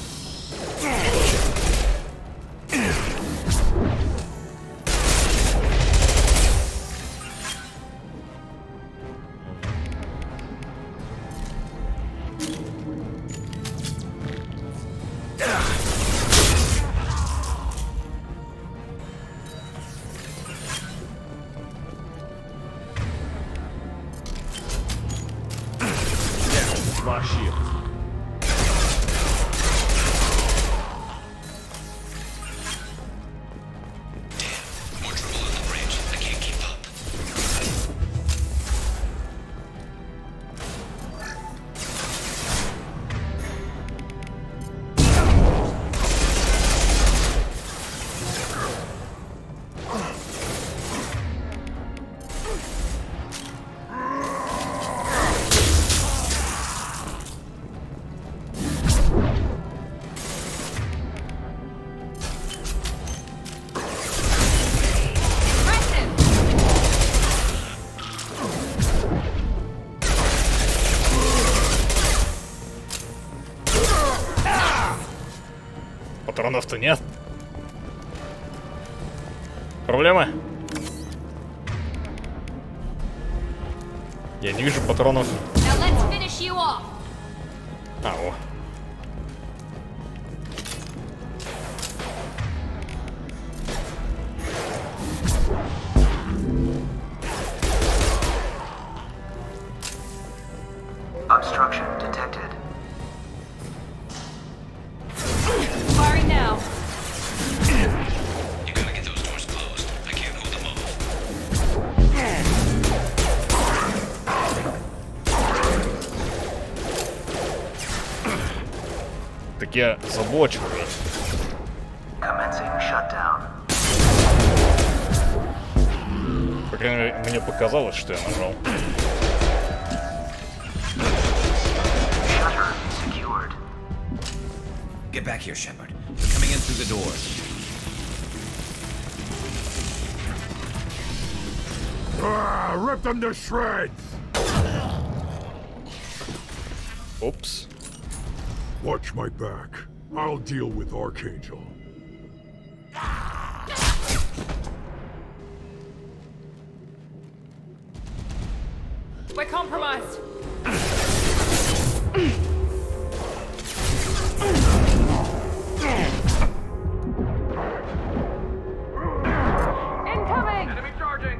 Патронов-то нет. Проблема? Я не вижу патронов. А, о. Obstruction detected. Firing now. You gotta get those doors closed. I can't hold them off. Так я заблочил. Commencing shutdown. По крайней мере, мне показалось, что я нажал. Shutter secured. Get back here, Shepard. They're coming in through the doors. Rip them to shreds! Oops. Watch my back. I'll deal with Archangel. We're compromised. Incoming! Enemy charging!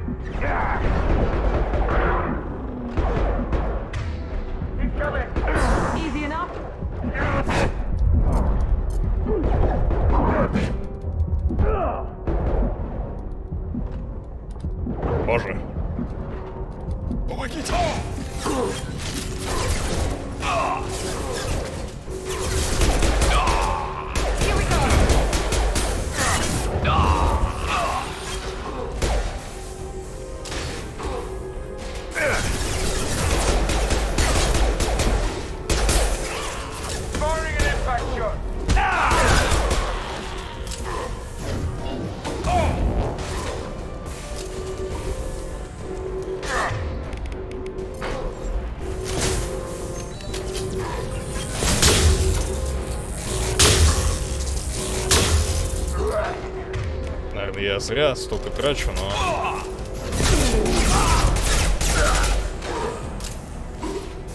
Incoming! Easy enough? Боже. Помогите! Here we go! Firing an impact shot. Наверное, я зря столько трачу, но...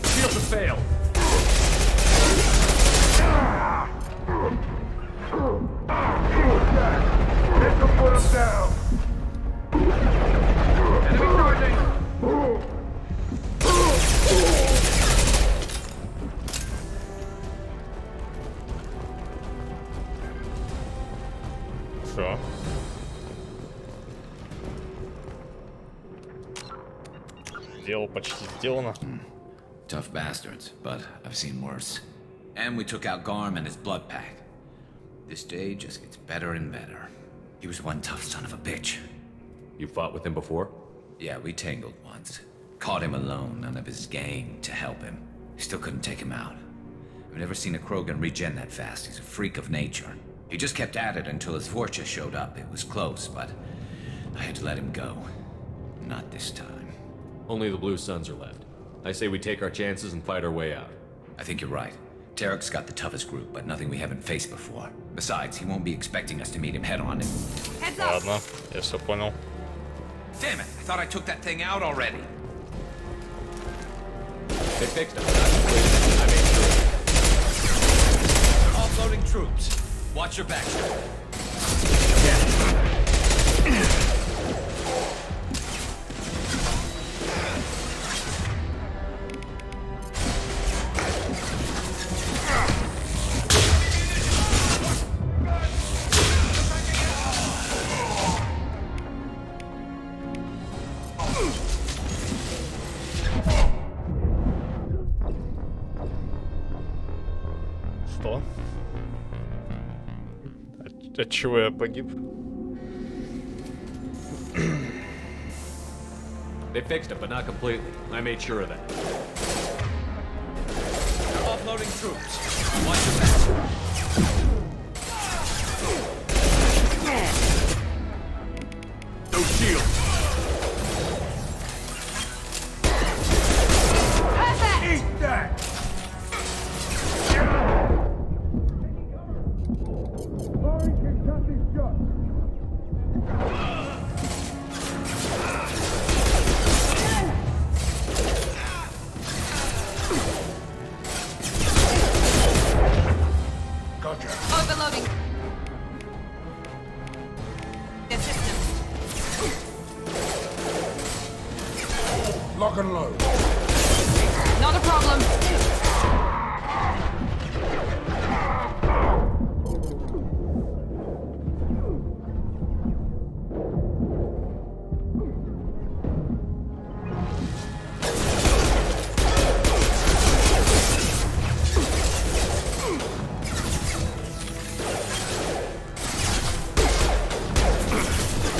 Shields have failed. This will put him down. Enemy Дело почти сделано. Tough bastards, but I've seen worse. And we took out Garm and his blood pack. This day just gets better and better. He was one tough son of a bitch. You fought with him before? Yeah, we tangled once. Caught him alone, none of his gang to help him. Still couldn't take him out. I've never seen a Krogan regen that fast. He's a freak of nature. He just kept at it until his Vorcha showed up. It was close, but I had to let him go. Not this time. Only the Blue Suns are left. I say we take our chances and fight our way out. I think you're right. Tarek's got the toughest group, but nothing we haven't faced before. Besides, he won't be expecting us to meet him head-on. Ладно, я все понял. Damn it! I thought I took that thing out already. They fixed it. I made sure. They're offloading troops. Watch your back. Что? От чего я погиб? They fixed it, but not completely. I made sure of that. They're offloading troops. Watch your back. No shield. Eat that! Overloading. The system. Lock and load. Not a problem.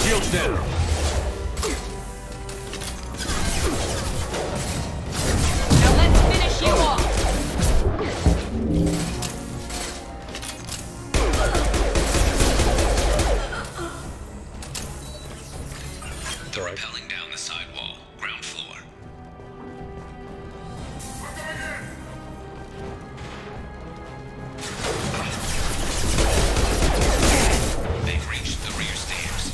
Shields down. Now let's finish you off. They're rappelling down the side wall, ground floor. They've reached the rear stairs.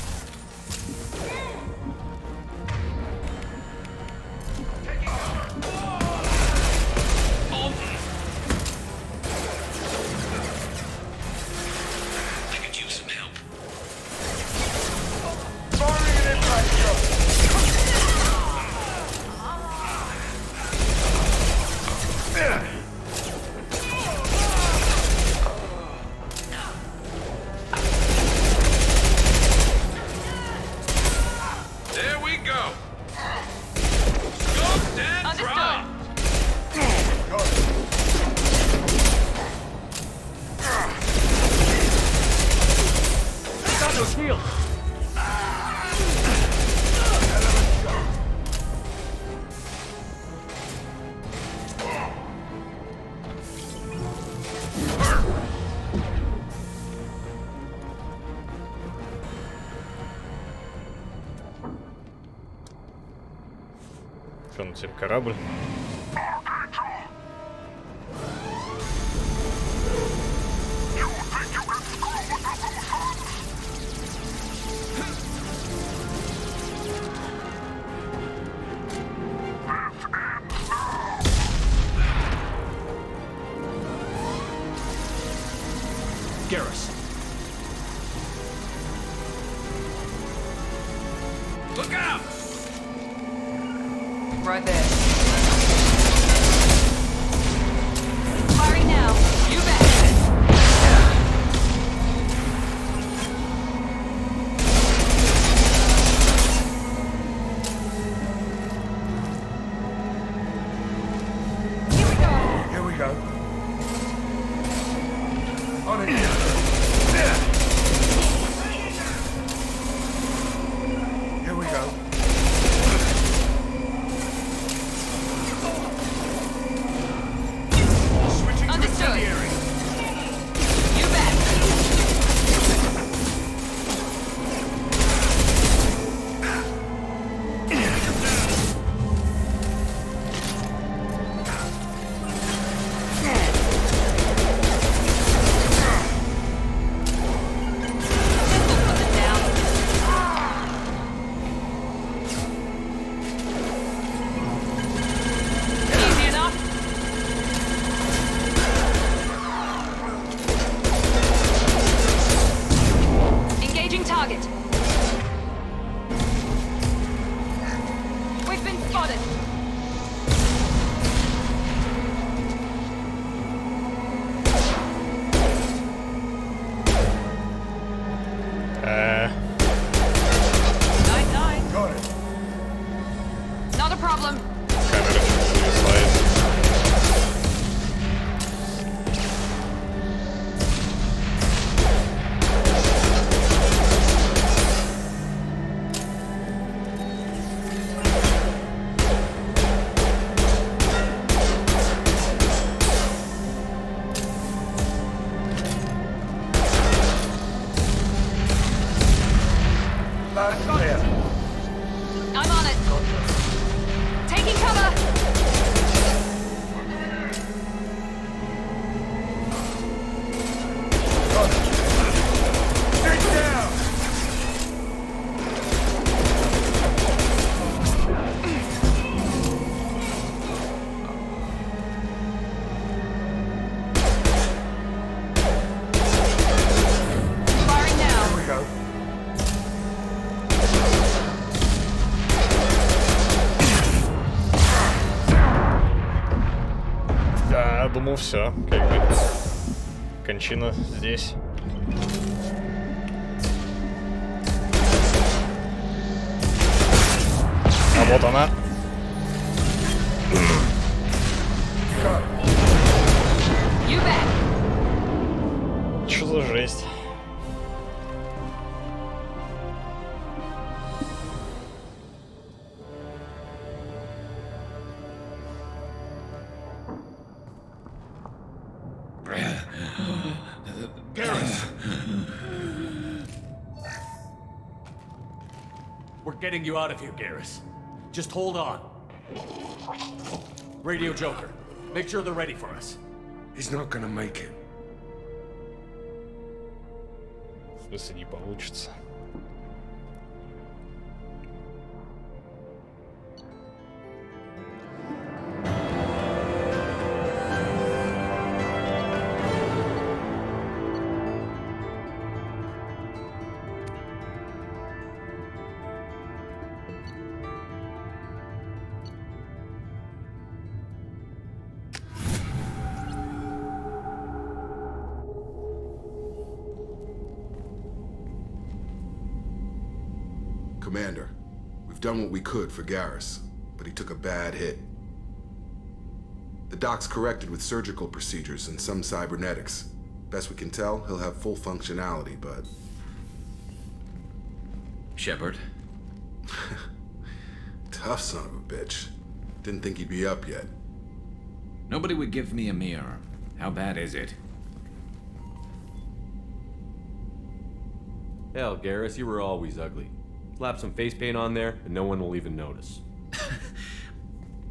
I could use some help. There we go. Scoped and dropped. Got no shield. Что, на тебе корабль? Garrus. Look out! Right there. Firing now. You bet. Not a problem. Камера зависает. I'm on it. Taking cover. Get down! Firing now. Here we go. Да, думал, все. Как бы кончина здесь. А вот она. You bet. Что за жесть? We're getting you out of here, Garrus. Just hold on. Radio Joker, make sure they're ready for us. He's not gonna make it. В смысле, не получится. Commander, we've done what we could for Garrus, but he took a bad hit. The doc's corrected with surgical procedures and some cybernetics. Best we can tell, he'll have full functionality, but... Shepard? Tough son of a bitch. Didn't think he'd be up yet. Nobody would give me a mirror. How bad is it? Hell, Garrus, you were always ugly. Slap some face paint on there, and no one will even notice.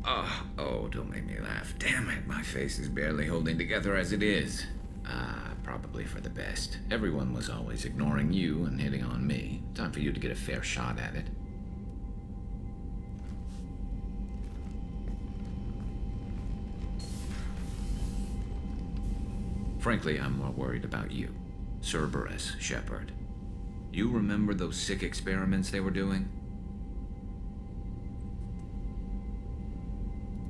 Oh, don't make me laugh. Damn it, my face is barely holding together as it is. Probably for the best. Everyone was always ignoring you and hitting on me. Time for you to get a fair shot at it. Frankly, I'm more worried about you. Cerberus, Shepard. You remember those sick experiments they were doing?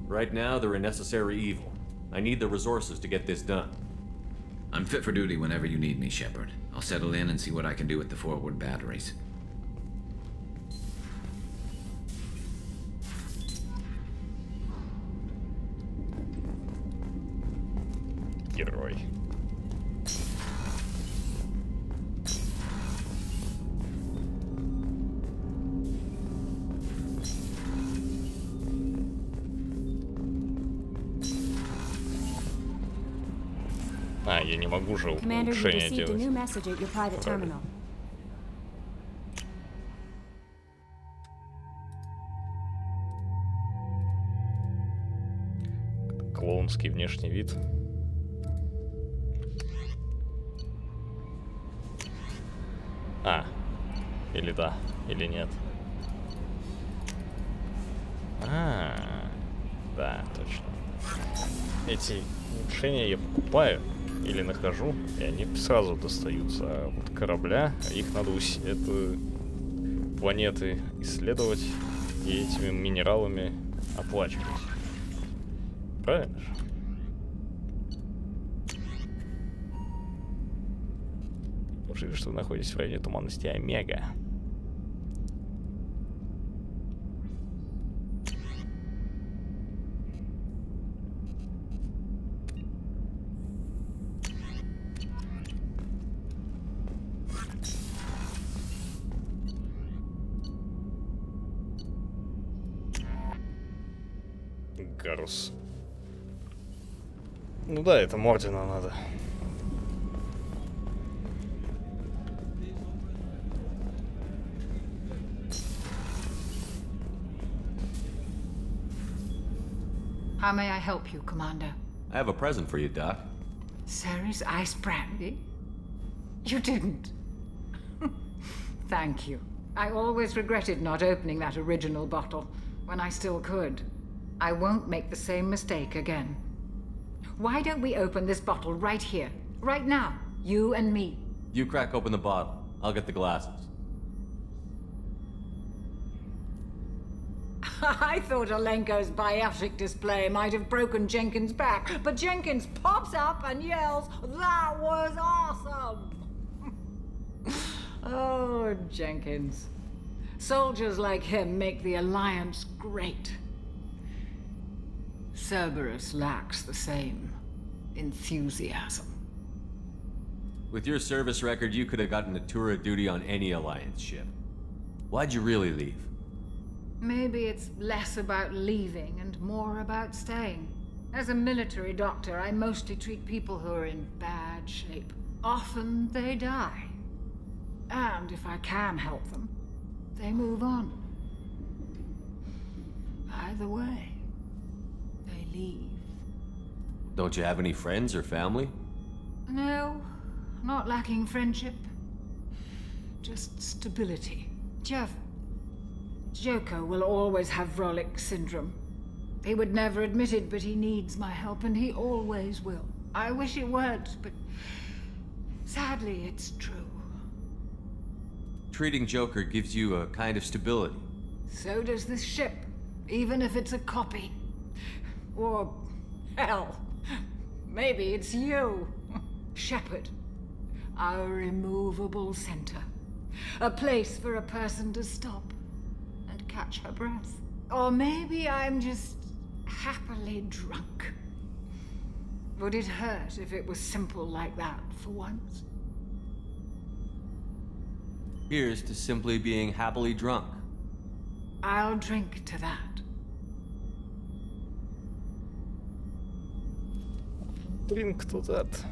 Right now, they're a necessary evil. I need the resources to get this done. I'm fit for duty whenever you need me, Shepard. I'll settle in and see what I can do with the forward batteries. Герой. А, я не могу же улучшение делать. Клоунский внешний вид. Или да, или нет. Да, точно. Эти улучшения я покупаю или нахожу, и они сразу достаются. А вот корабля, их надо планеты исследовать и этими минералами оплачивать. Правильно же? Уже что вы находитесь в районе туманности Омега. Гарус. Ну да, это Мордина надо. How may I help you, Commander? I have a present for you, Doc. Ceres ice brandy? You didn't. Thank you. I always regretted not opening that original bottle when I still could. I won't make the same mistake again. Why don't we open this bottle right here, right now, you and me? You crack open the bottle. I'll get the glasses. I thought Alenko's biotic display might have broken Jenkins' back, but Jenkins pops up and yells, "That was awesome!" Oh, Jenkins. Soldiers like him make the Alliance great. Cerberus lacks the same enthusiasm. With your service record, you could have gotten a tour of duty on any Alliance ship. Why'd you really leave? Maybe it's less about leaving and more about staying. As a military doctor, I mostly treat people who are in bad shape. Often they die. And if I can help them, they move on. Either way, they leave. Don't you have any friends or family? No, not lacking friendship. Just stability. Joko will always have Vrolic syndrome. He would never admit it, but he needs my help, and he always will. I wish it weren't, but sadly, it's true. Treating Joker gives you a kind of stability. So does this ship, even if it's a copy. Or, hell, maybe it's you, Shepard. Our immovable center. A place for a person to stop and catch her breath. Or maybe I'm just happily drunk. Would it hurt if it was simple like that for once? Here's to simply being happily drunk. I'll drink to that. Drink to that.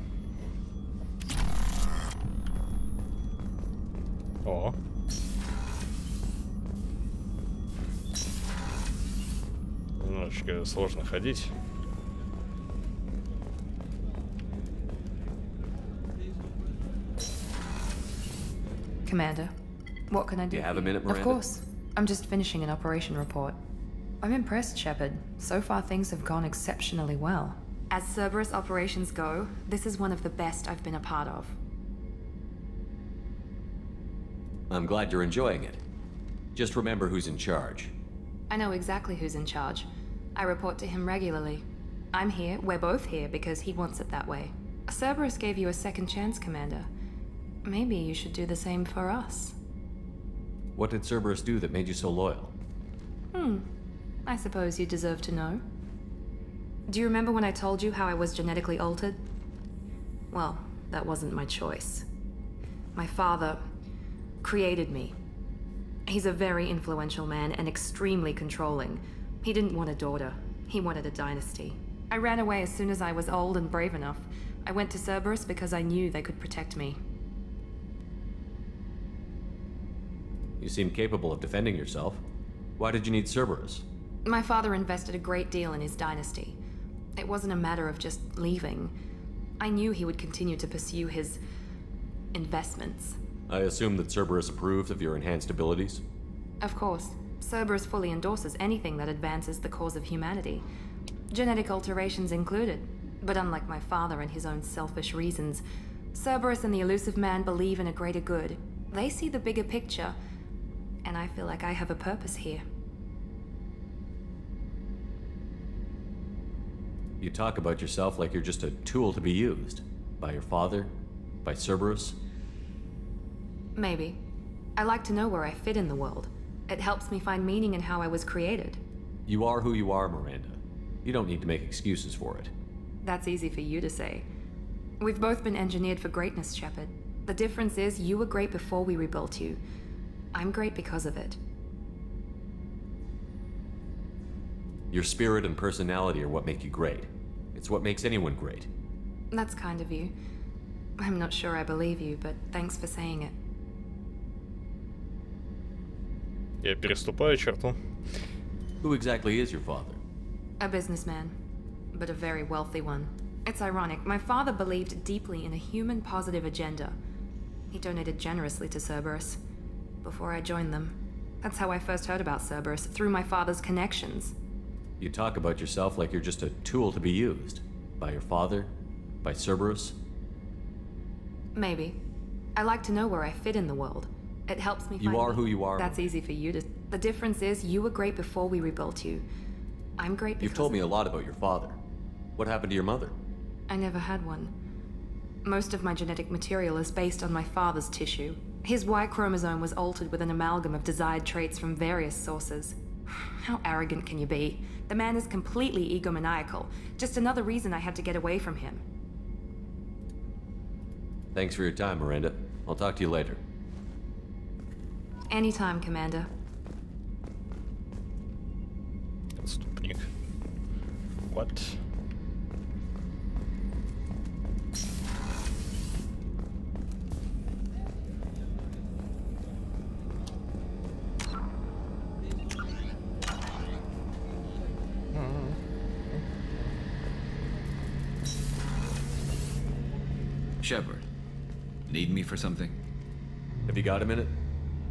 О. Немножечко сложно ходить. Commander, what can I do? Do you have a minute, Miranda? Of course. I'm just finishing an operation report. I'm impressed, Shepard. So far, things have gone exceptionally well. As Cerberus operations go, this is one of the best I've been a part of. I'm glad you're enjoying it. Just remember who's in charge. I know exactly who's in charge. I report to him regularly. I'm here, we're both here, because he wants it that way. Cerberus gave you a second chance, Commander. Maybe you should do the same for us. What did Cerberus do that made you so loyal? I suppose you deserve to know. Do you remember when I told you how I was genetically altered? Well, that wasn't my choice. My father created me. He's a very influential man and extremely controlling. He didn't want a daughter. He wanted a dynasty. I ran away as soon as I was old and brave enough. I went to Cerberus because I knew they could protect me. You seem capable of defending yourself. Why did you need Cerberus? My father invested a great deal in his dynasty. It wasn't a matter of just leaving. I knew he would continue to pursue his investments. I assume that Cerberus approved of your enhanced abilities? Of course. Cerberus fully endorses anything that advances the cause of humanity. Genetic alterations included. But unlike my father and his own selfish reasons, Cerberus and the Elusive Man believe in a greater good. They see the bigger picture, and I feel like I have a purpose here. You talk about yourself like you're just a tool to be used. By your father? By Cerberus? Maybe. I like to know where I fit in the world. It helps me find meaning in how I was created. You are who you are, Miranda. You don't need to make excuses for it. That's easy for you to say. We've both been engineered for greatness, Shepard. The difference is you were great before we rebuilt you. I'm great because of it. Your spirit and personality are what make you great. It's what makes anyone great. That's kind of you. I'm not sure I believe you, but thanks for saying it. Я переступаю черту. Who exactly is your father? A businessman, but a very wealthy one. It's ironic. My father believed deeply in a human-positive agenda. He donated generously to Cerberus before I joined them. That's how I first heard about Cerberus, through my father's connections. You talk about yourself like you're just a tool to be used. By your father? By Cerberus? Maybe. I like to know where I fit in the world. It helps me find You are me. who you are. That's easy for you to... The difference is, you were great before we rebuilt you. I'm great because... You've told me a lot about your father. What happened to your mother? I never had one. Most of my genetic material is based on my father's tissue. His Y chromosome was altered with an amalgam of desired traits from various sources. How arrogant can you be? The man is completely egomaniacal. Just another reason I had to get away from him. Thanks for your time, Miranda. I'll talk to you later. Anytime, Commander. Отступник. What? Shepard, need me for something? Have you got a minute?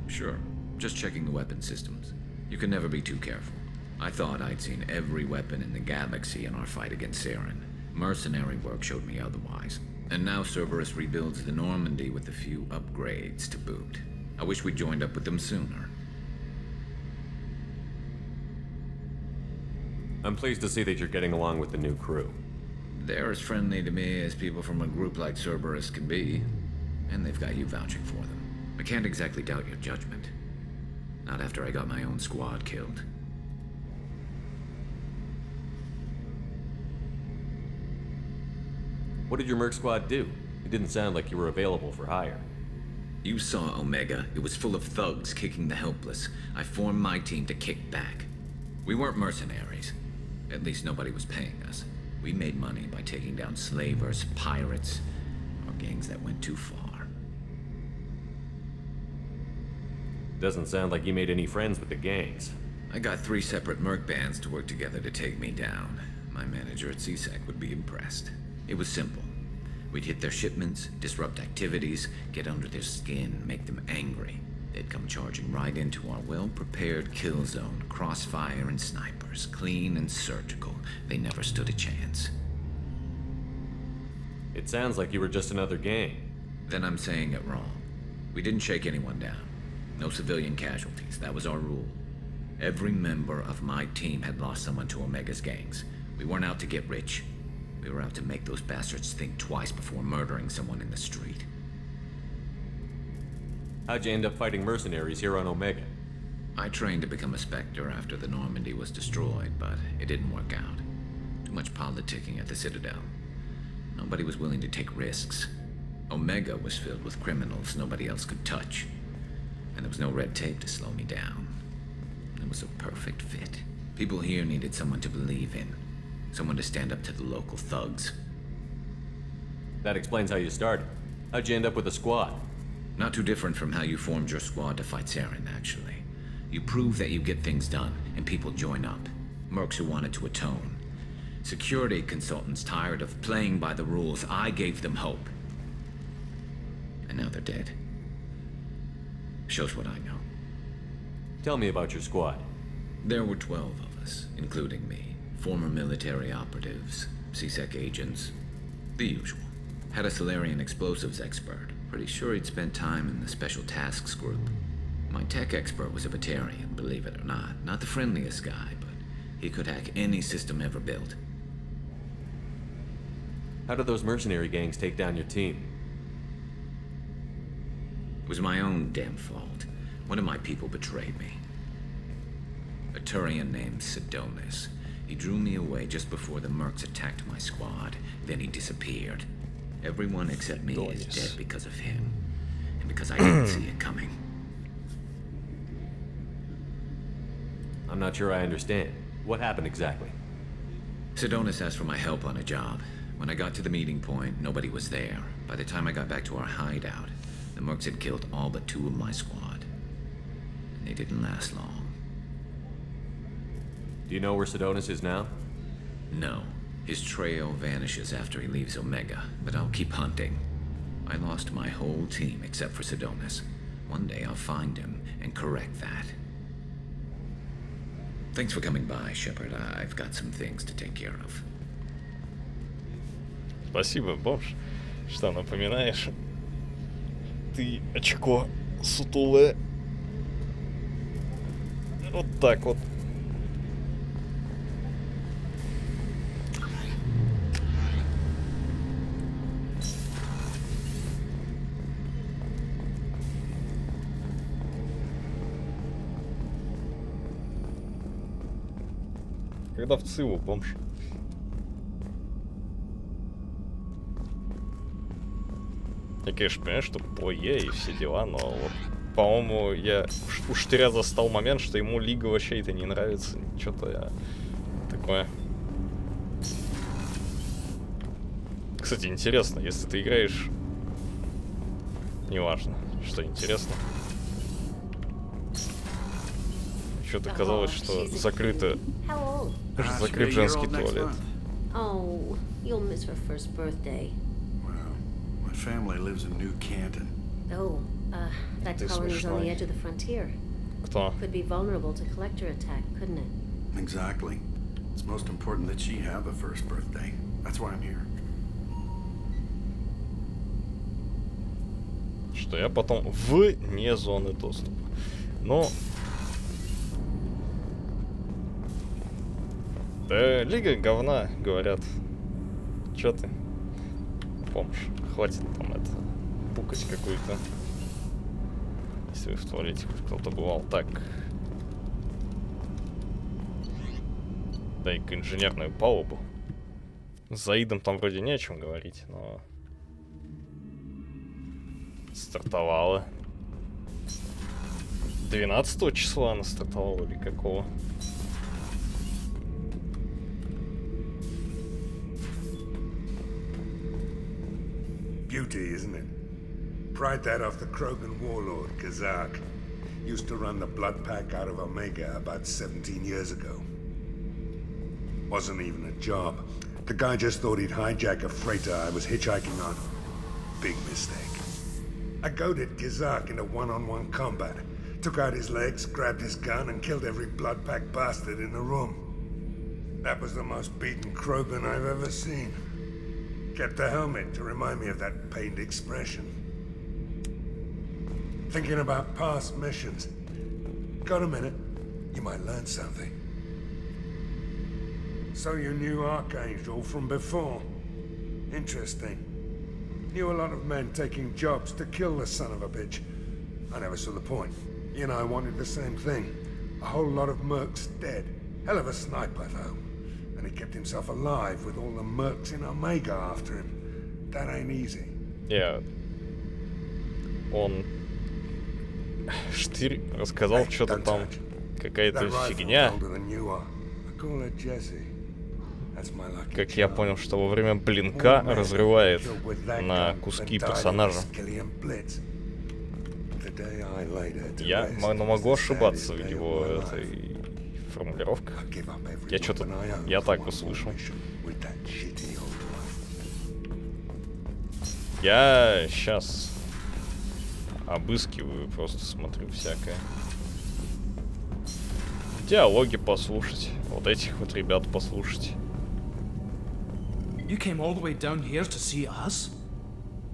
Sure. Just checking the weapon systems. You can never be too careful. I thought I'd seen every weapon in the galaxy in our fight against Saren. Mercenary work showed me otherwise. And now Cerberus rebuilds the Normandy with a few upgrades to boot. I wish we'd joined up with them sooner. I'm pleased to see that you're getting along with the new crew. They're as friendly to me as people from a group like Cerberus can be. And they've got you vouching for them. I can't exactly doubt your judgment. Not after I got my own squad killed. What did your merc squad do? It didn't sound like you were available for hire. You saw Omega. It was full of thugs kicking the helpless. I formed my team to kick back. We weren't mercenaries. At least nobody was paying us. We made money by taking down slavers, pirates, or gangs that went too far. Doesn't sound like you made any friends with the gangs. I got 3 separate merc bands to work together to take me down. My manager at CSEC would be impressed. It was simple. We'd hit their shipments, disrupt activities, get under their skin, make them angry. They'd come charging right into our well-prepared kill zone, crossfire and snipers, clean and surgical. They never stood a chance. It sounds like you were just another gang. Then I'm saying it wrong. We didn't shake anyone down. No civilian casualties, that was our rule. Every member of my team had lost someone to Omega's gangs. We weren't out to get rich. We were out to make those bastards think twice before murdering someone in the street. How'd you end up fighting mercenaries here on Omega? I trained to become a Spectre after the Normandy was destroyed, but it didn't work out. Too much politicking at the Citadel. Nobody was willing to take risks. Omega was filled with criminals nobody else could touch. And there was no red tape to slow me down. It was a perfect fit. People here needed someone to believe in. Someone to stand up to the local thugs. That explains how you started. How'd you end up with a squad? Not too different from how you formed your squad to fight Saren, actually. You prove that you get things done, and people join up. Mercs who wanted to atone. Security consultants tired of playing by the rules. I gave them hope. And now they're dead. Shows what I know. Tell me about your squad. There were 12 of us, including me. Former military operatives, CSEC agents, the usual. Had a Solarian explosives expert. Pretty sure he'd spent time in the Special Tasks Group. My tech expert was a Batarian, believe it or not. Not the friendliest guy, but he could hack any system ever built. How did those mercenary gangs take down your team? It was my own damn fault. One of my people betrayed me. A Turian named Sidonis. He drew me away just before the mercs attacked my squad. Then he disappeared. Everyone except me is dead because of him. And because I didn't see it coming. I'm not sure I understand. What happened exactly? Sedonis asked for my help on a job. When I got to the meeting point, nobody was there. By the time I got back to our hideout, the mercs had killed all but 2 of my squad. And they didn't last long. Do you know where Sedonis is now? No. His trail vanishes after he leaves Omega, but I'll keep hunting. I lost my whole team except for Sedonis. One day I'll find him and correct that. Thanks for coming by, Shepard. I've got some things to take care of. Спасибо, бомж, что напоминаешь. Ты очко сутулое. Вот так вот. Когда в Циву, бомж? Я, конечно, понимаю, что ПОЕ и все дела, но вот, по-моему, я уж 3 раза застал момент, что ему Лига вообще это не нравится. Что-то я такое. Кстати, интересно, если ты играешь... Неважно, что интересно. Что-то казалось, что закрыто... Закрыт женский туалет. Oh, you'll miss her first birthday. My family lives in New Canton. Oh, that colony's on the edge of the frontier. Кто? Could be vulnerable to collector attack, couldn't it? Exactly. It's most important that she have a first birthday. That's why I'm here. Что я потом вне зоны доступа. Но... Да, Лига говна, говорят. Чё ты? Помнишь, хватит там это пукать какую-то. Если вы в туалете хоть кто-то бывал. Так. Дай-ка инженерную палубу. С Заидом там вроде не о чем говорить, но... Стартовала. 12 числа она стартовала или какого? Beauty, isn't it? Pried that off the Krogan warlord, Kazak. Used to run the blood pack out of Omega about 17 years ago. Wasn't even a job. The guy just thought he'd hijack a freighter I was hitchhiking on. Big mistake. I goaded Kazak into one-on-one combat. Took out his legs, grabbed his gun, and killed every blood pack bastard in the room. That was the most beaten Krogan I've ever seen. Kept the helmet to remind me of that pained expression. Thinking about past missions. Got a minute? You might learn something. So you knew Archangel from before? Interesting. Knew a lot of men taking jobs to kill the son of a bitch. I never saw the point. You know, I wanted the same thing. A whole lot of mercs dead. Hell of a sniper, though. And he kept himself alive with all the mercs in Omega after him. That ain't easy. Yeah. Он... Штырь рассказал что-то там, какая-то фигня. Как я понял, что во время блинка разрывает на куски персонажа. Я могу ошибаться в его этой формулировках. Я что-то... Я так услышал. Я сейчас обыскиваю, просто смотрю всякое. Диалоги послушать. Вот этих вот ребят послушать. You came all the way down here to see us?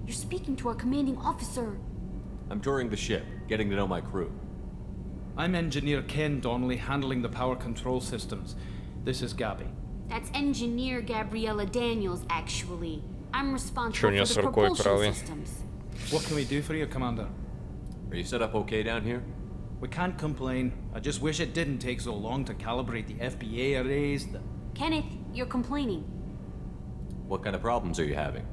You're speaking to our commanding officer. I'm touring the ship, getting to know my crew. I'm Engineer Ken Donnelly, handling the power control systems. This is Gabby. That's Engineer Gabriella Daniels, actually. I'm responsible for the propulsion systems. What can we do for you, Commander? Are you set up okay down here? We can't complain. I just wish it didn't take so long to calibrate the FBA arrays. Kenneth, you're complaining. What kind of problems are you having?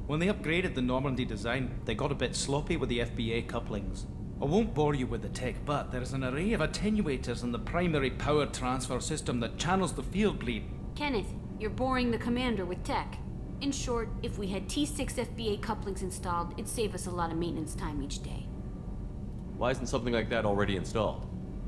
When they upgraded the Normandy design, they got a bit sloppy with the FBA couplings. I won't bore you with the tech, but there's an array of attenuators in the primary power transfer system that channels the field bleed. Kenneth, you're boring the commander with tech. In short, if we had T6 FBA couplings installed, it'd save us a lot of maintenance time each day. Why isn't something like that already installed?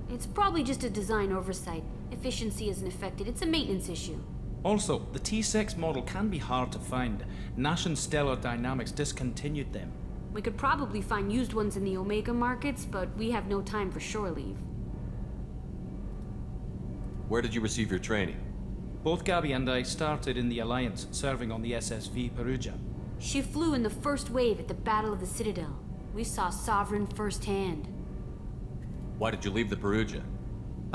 It's probably just a design oversight. Efficiency isn't affected, it's a maintenance issue. Also, the T6 model can be hard to find. Nash and Stellar Dynamics discontinued them. We could probably find used ones in the Omega markets, but we have no time for shore leave. Where did you receive your training? Both Gabby and I started in the Alliance, serving on the SSV Perugia. She flew in the first wave at the Battle of the Citadel. We saw Sovereign firsthand. Why did you leave the Perugia?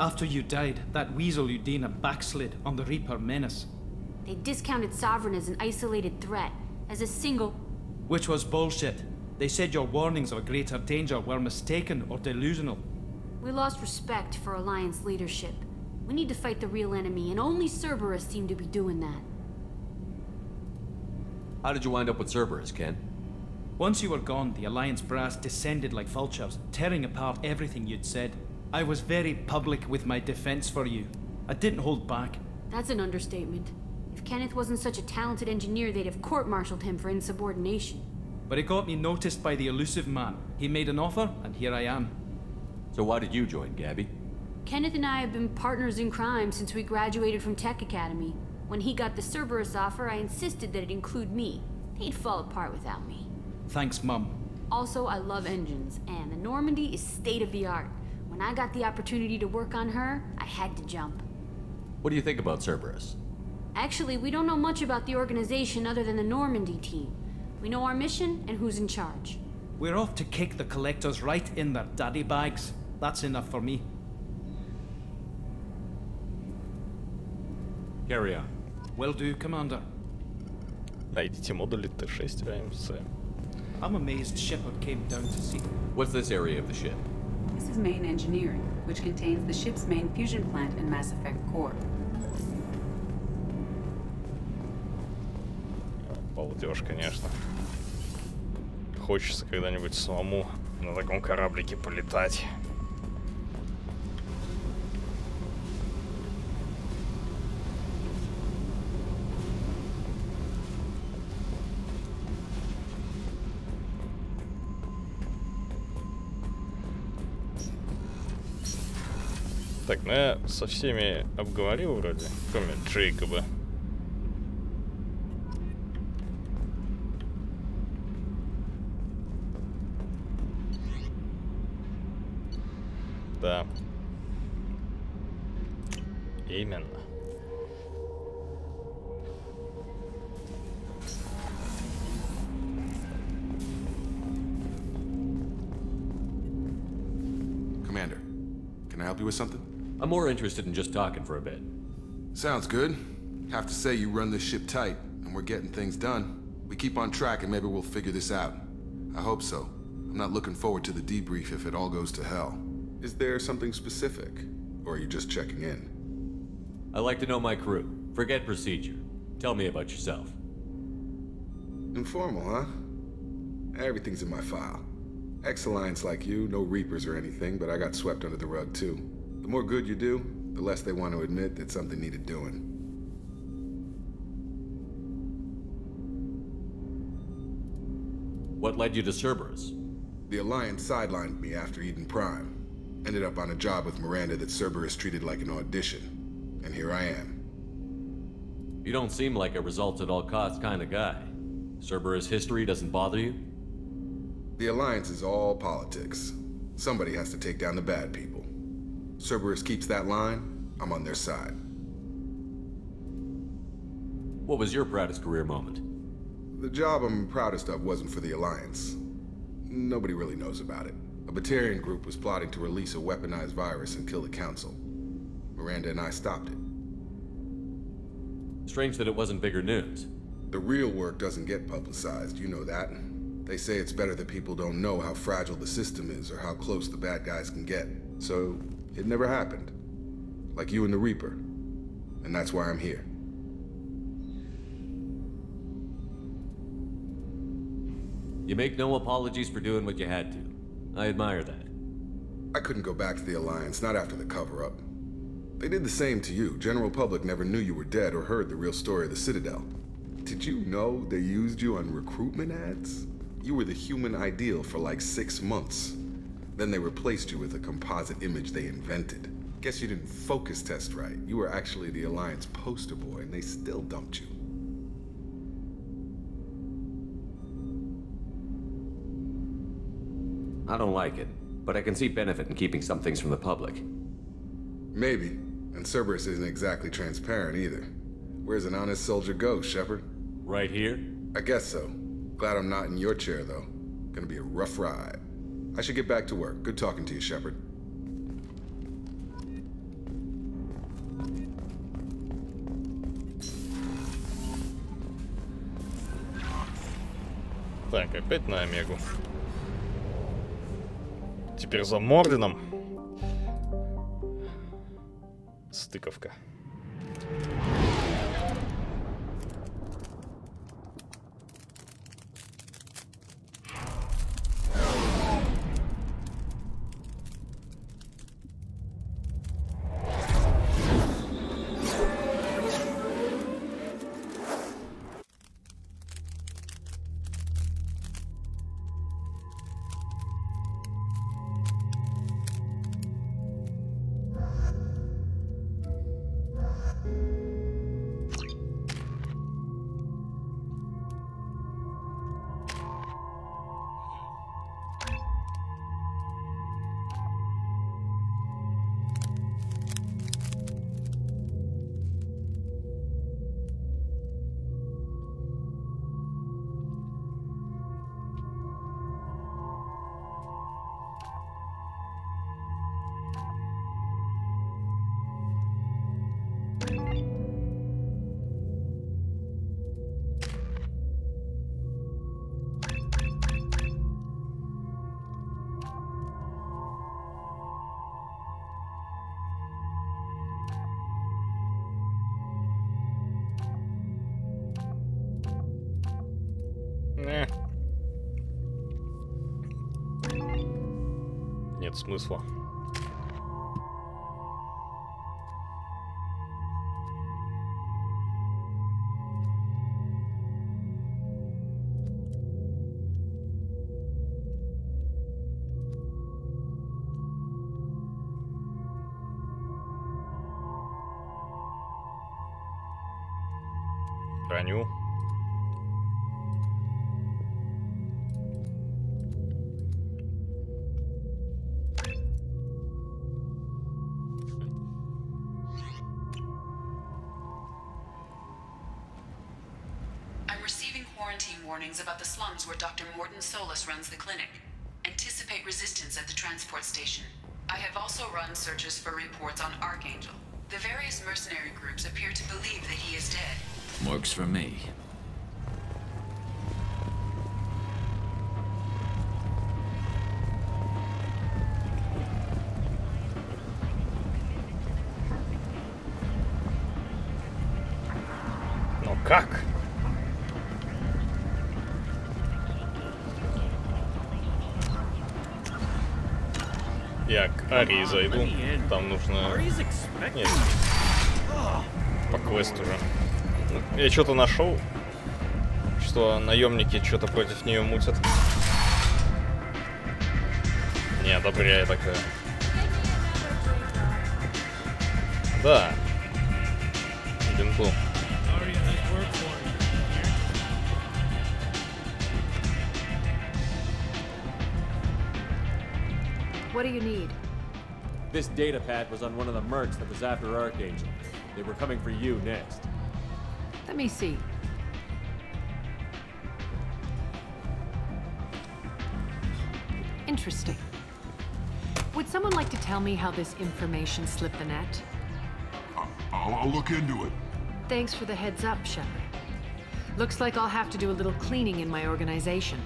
After you died, that weasel Udina backslid on the Reaper menace. They discounted Sovereign as an isolated threat, as a single... Which was bullshit. They said your warnings of a greater danger were mistaken or delusional. We lost respect for Alliance leadership. We need to fight the real enemy, and only Cerberus seemed to be doing that. How did you wind up with Cerberus, Ken? Once you were gone, the Alliance brass descended like vultures, tearing apart everything you'd said. I was very public with my defense for you. I didn't hold back. That's an understatement. If Kenneth wasn't such a talented engineer, they'd have court-martialed him for insubordination. But it got me noticed by the elusive man. He made an offer, and here I am. So why did you join, Gabby? Kenneth and I have been partners in crime since we graduated from Tech Academy. When he got the Cerberus offer, I insisted that it include me. He'd fall apart without me. Thanks, Mum. Also, I love engines, and the Normandy is state-of-the-art. When I got the opportunity to work on her, I had to jump. What do you think about Cerberus? Actually, we don't know much about the organization other than the Normandy team. We know our mission and who's in charge. We're off to kick the Collectors right in their daddy bags. That's enough for me. Carry on. Will do, Commander. Найдите модули Т6 АМС. I'm amazed Shepard came down to see. What's this area of the ship? This is main engineering, which contains the ship's main fusion plant and Mass Effect core. Балдеж, конечно. Хочется когда-нибудь самому на таком кораблике полетать. Так, ну я со всеми обговорил вроде, кроме Джейкоба. Да. Именно. Commander, can I help you with something? I'm more interested in just talking for a bit. Sounds good. Have to say you run this ship tight, and we're getting things done. We keep on track and maybe we'll figure this out. I hope so. I'm not looking forward to the debrief if it all goes to hell. Is there something specific? Or are you just checking in? I like to know my crew. Forget procedure. Tell me about yourself. Informal, huh? Everything's in my file. Ex-Alliance like you, no Reapers or anything, but I got swept under the rug too. The more good you do, the less they want to admit that something needed doing. What led you to Cerberus? The Alliance sidelined me after Eden Prime. Ended up on a job with Miranda that Cerberus treated like an audition. And here I am. You don't seem like a results-at-all-costs kind of guy. Cerberus history doesn't bother you? The Alliance is all politics. Somebody has to take down the bad people. Cerberus keeps that line, I'm on their side. What was your proudest career moment? The job I'm proudest of wasn't for the Alliance. Nobody really knows about it. A Batarian group was plotting to release a weaponized virus and kill the Council. Miranda and I stopped it. Strange that it wasn't bigger news. The real work doesn't get publicized, you know that. They say it's better that people don't know how fragile the system is or how close the bad guys can get. So, it never happened. Like you and the Reaper. And that's why I'm here. You make no apologies for doing what you had to. I admire that. I couldn't go back to the Alliance, not after the cover-up. They did the same to you. General public never knew you were dead or heard the real story of the Citadel. Did you know they used you on recruitment ads? You were the human ideal for like 6 months. Then they replaced you with a composite image they invented. Guess you didn't focus test right. You were actually the Alliance poster boy, and they still dumped you. I don't like it, but I can see benefit in keeping some things from the public. Maybe. And Cerberus isn't exactly transparent either. Where's an honest soldier go, Shepard? Right here? I guess so. Glad I'm not in your chair, though. Gonna be a rough ride. I should get back to work. Good talking to you, Shepard. Так, опять на Омегу. Теперь за Морденом. Стыковка. Нет смысла. Броню. Warnings about the slums where Dr. Morton Solus runs the clinic. Anticipate resistance at the transport station. I have also run searches for reports on Archangel. The various mercenary groups appear to believe that he is dead. Works for me. Но как? Я к Арии зайду, там нужно... Нет, по квесту уже. Я что-то нашел, что наемники что-то против нее мутят. Не одобряю такое. Да. Бинту. What do you need? This data pad was on one of the mercs that was after Archangel. They were coming for you next. Let me see. Interesting. Would someone like to tell me how this information slipped the net? I'll look into it. Thanks for the heads up, Shepard. Looks like I'll have to do a little cleaning in my organization.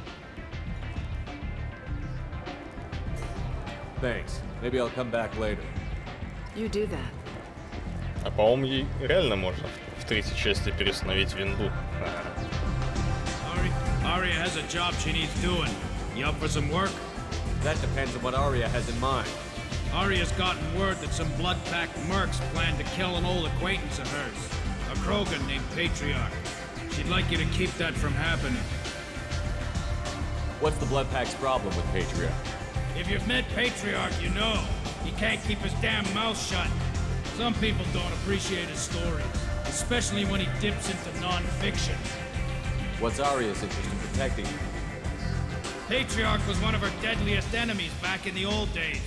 Thanks. Maybe I'll come back later. You do that. А по-моему, ей реально можно в третьей части переустановить винду. Aria has a job she needs doing. You up for some work? That depends on what Aria has in mind. Arya's gotten word that some blood-packed mercs plan to kill an old acquaintance of hers, a Krogan named Patriarch. She'd like you to keep that from happening. What's the Blood Pack's problem with Patriarch? If you've met Patriarch, you know. He can't keep his damn mouth shut. Some people don't appreciate his stories, especially when he dips into non-fiction. What's Arya's interest in protecting you? Patriarch was one of her deadliest enemies back in the old days.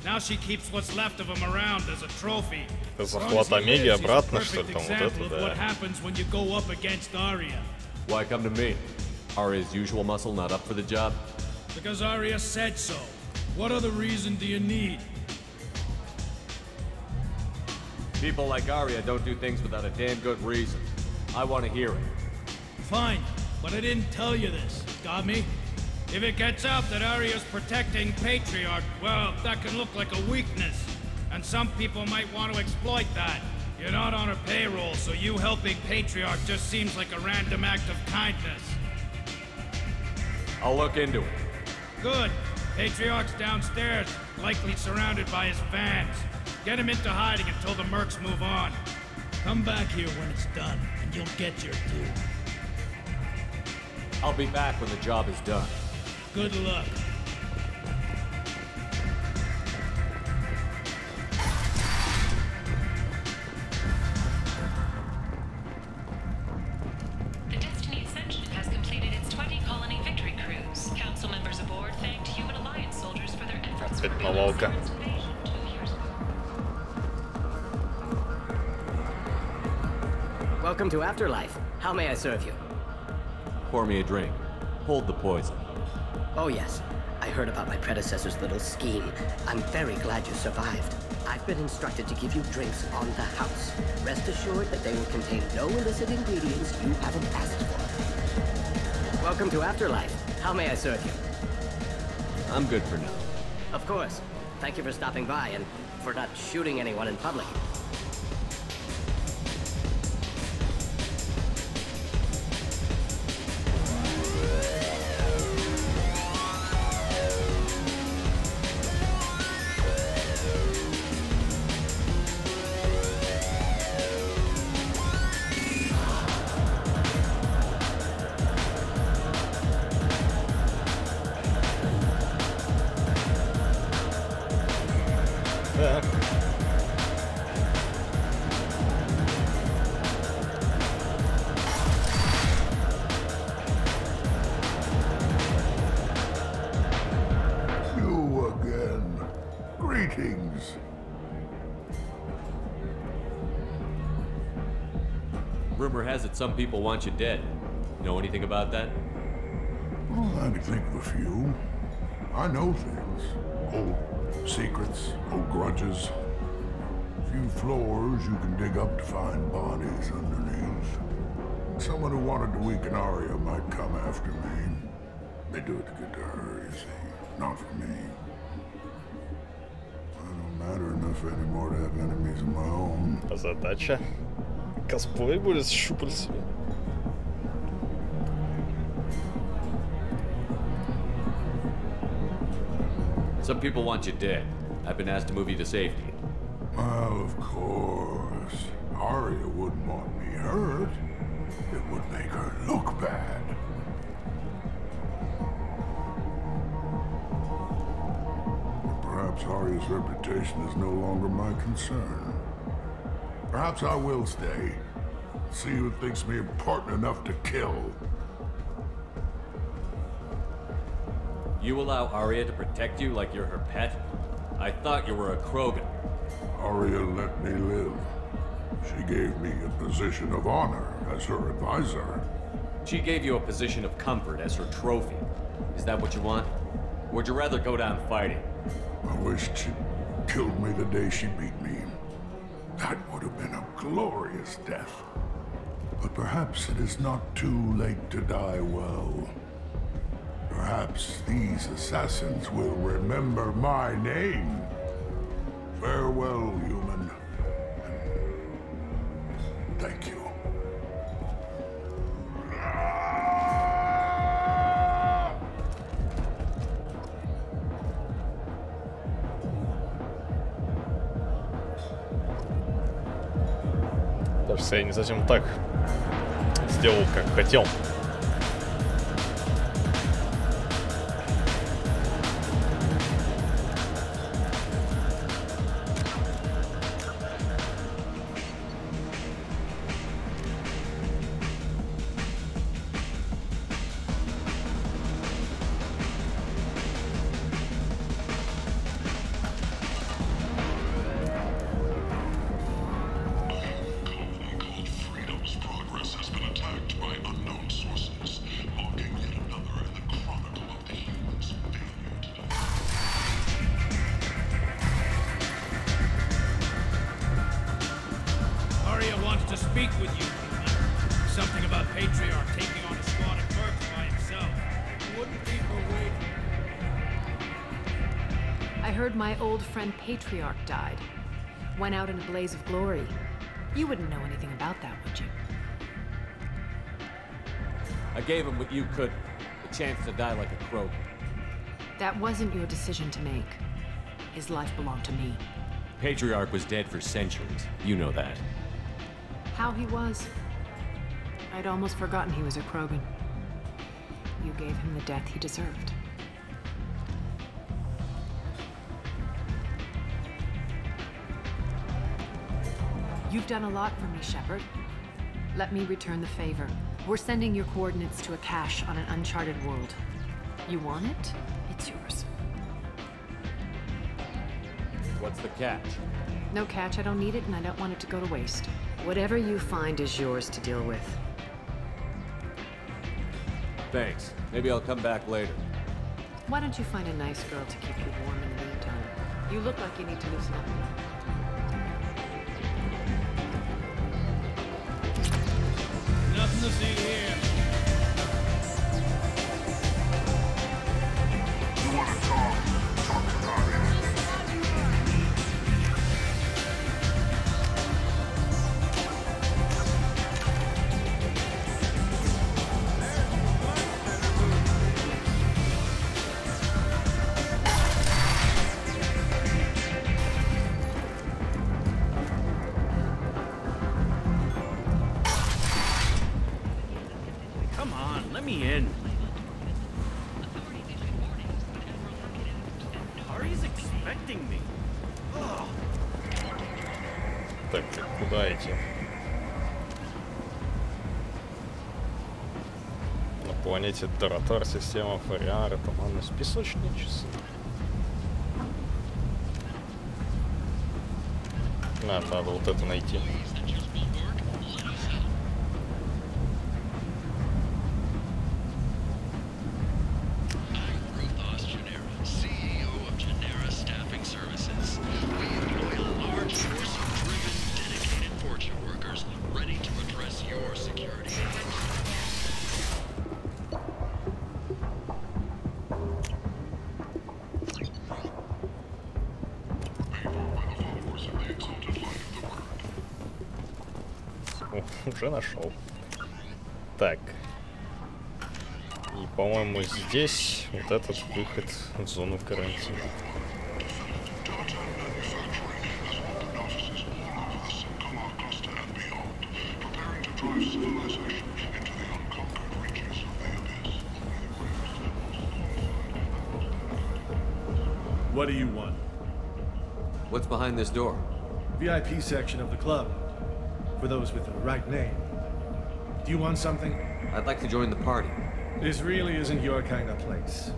Now she keeps what's left of him around as a trophy. Захват Омеги обратно, что ли, там вот это, What да. happens when you go up against Arya? Why come to me? Arya's usual muscle not up for the job? Because Arya said so. What other reason do you need? People like Arya don't do things without a damn good reason. I want to hear it. Fine, but I didn't tell you this. Got me? If it gets out that Arya's protecting Patriarch, well, that can look like a weakness. And some people might want to exploit that. You're not on her payroll, so you helping Patriarch just seems like a random act of kindness. I'll look into it. Good. Patriarch's downstairs, likely surrounded by his fans. Get him into hiding until the mercs move on. Come back here when it's done, and you'll get your due. I'll be back when the job is done. Good luck. The Destiny Ascension has completed its 20-colony victory cruise. Council members aboard thanked Human Alliance soldiers for their efforts. Welcome to Afterlife. How may I serve you? Pour me a drink. Hold the poison. Oh yes, I heard about my predecessor's little scheme. I'm very glad you survived. I've been instructed to give you drinks on the house. Rest assured that they will contain no illicit ingredients you haven't asked for. Welcome to Afterlife. How may I serve you? I'm good for now. Of course. Thank you for stopping by and for not shooting anyone in public. Greetings. Rumor has it some people want you dead. Know anything about that? Well, I can think of a few. I know things. Old secrets, old grudges. A few floors you can dig up to find bodies underneath. Someone who wanted to weaken Arya might come after me. They do it to get to her, you see. Not for me. I don't matter enough anymore to have enemies of my own. Задача. Косплей будет с щупальцами. Some people want you dead. I've been asked to move you to safety. Well, of course. Arya wouldn't want me hurt. It would make her look bad. Perhaps Arya's reputation is no longer my concern. Perhaps I will stay. See who thinks me important enough to kill. You allow Arya to protect you like you're her pet? I thought you were a Krogan. Arya let me live. She gave me a position of honor as her advisor. She gave you a position of comfort as her trophy. Is that what you want? Or would you rather go down fighting? I wished she'd killed me the day she beat me. That would have been a glorious death. But perhaps it is not too late to die well. Perhaps these assassins will remember my name. Farewell, human. Thank you. Кажется, я не совсем так сделал, как хотел. Patriarch died. Went out in a blaze of glory. You wouldn't know anything about that, would you? I gave him what you could. A chance to die like a crow. That wasn't your decision to make. His life belonged to me. Patriarch was dead for centuries. You know that. How he was. I'd almost forgotten he was a Krogan. You gave him the death he deserved. You've done a lot for me, Shepard. Let me return the favor. We're sending your coordinates to a cache on an uncharted world. You want it? It's yours. What's the catch? No catch. I don't need it, and I don't want it to go to waste. Whatever you find is yours to deal with. Thanks. Maybe I'll come back later. Why don't you find a nice girl to keep you warm in the meantime? You look like you need to loosen up. Nothing to see here. You want to talk? Talk about it. Планете Таратар, система Фариара, туманность, песочные часы. Надо вот это найти. Уже нашел. Так. И, по-моему, здесь вот этот выход в зону карантина. What do you want? What's behind this door? VIP section of the club. For those with the right name. Do you want something? I'd like to join the party. This really isn't your kind of place.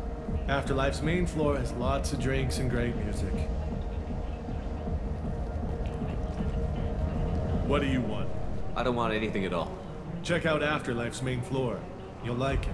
Afterlife's main floor has lots of drinks and great music. What do you want? I don't want anything at all. Check out Afterlife's main floor. You'll like it.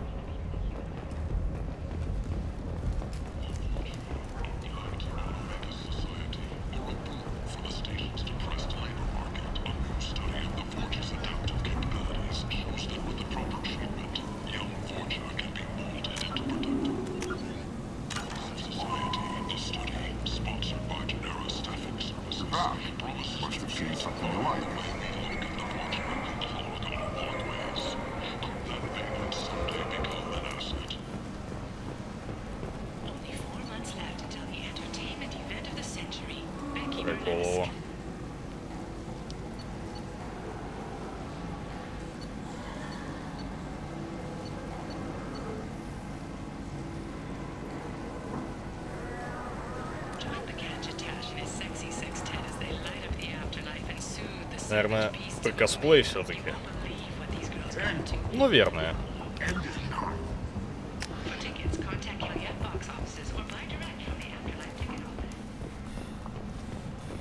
наверное, про косплей все-таки. Наверное.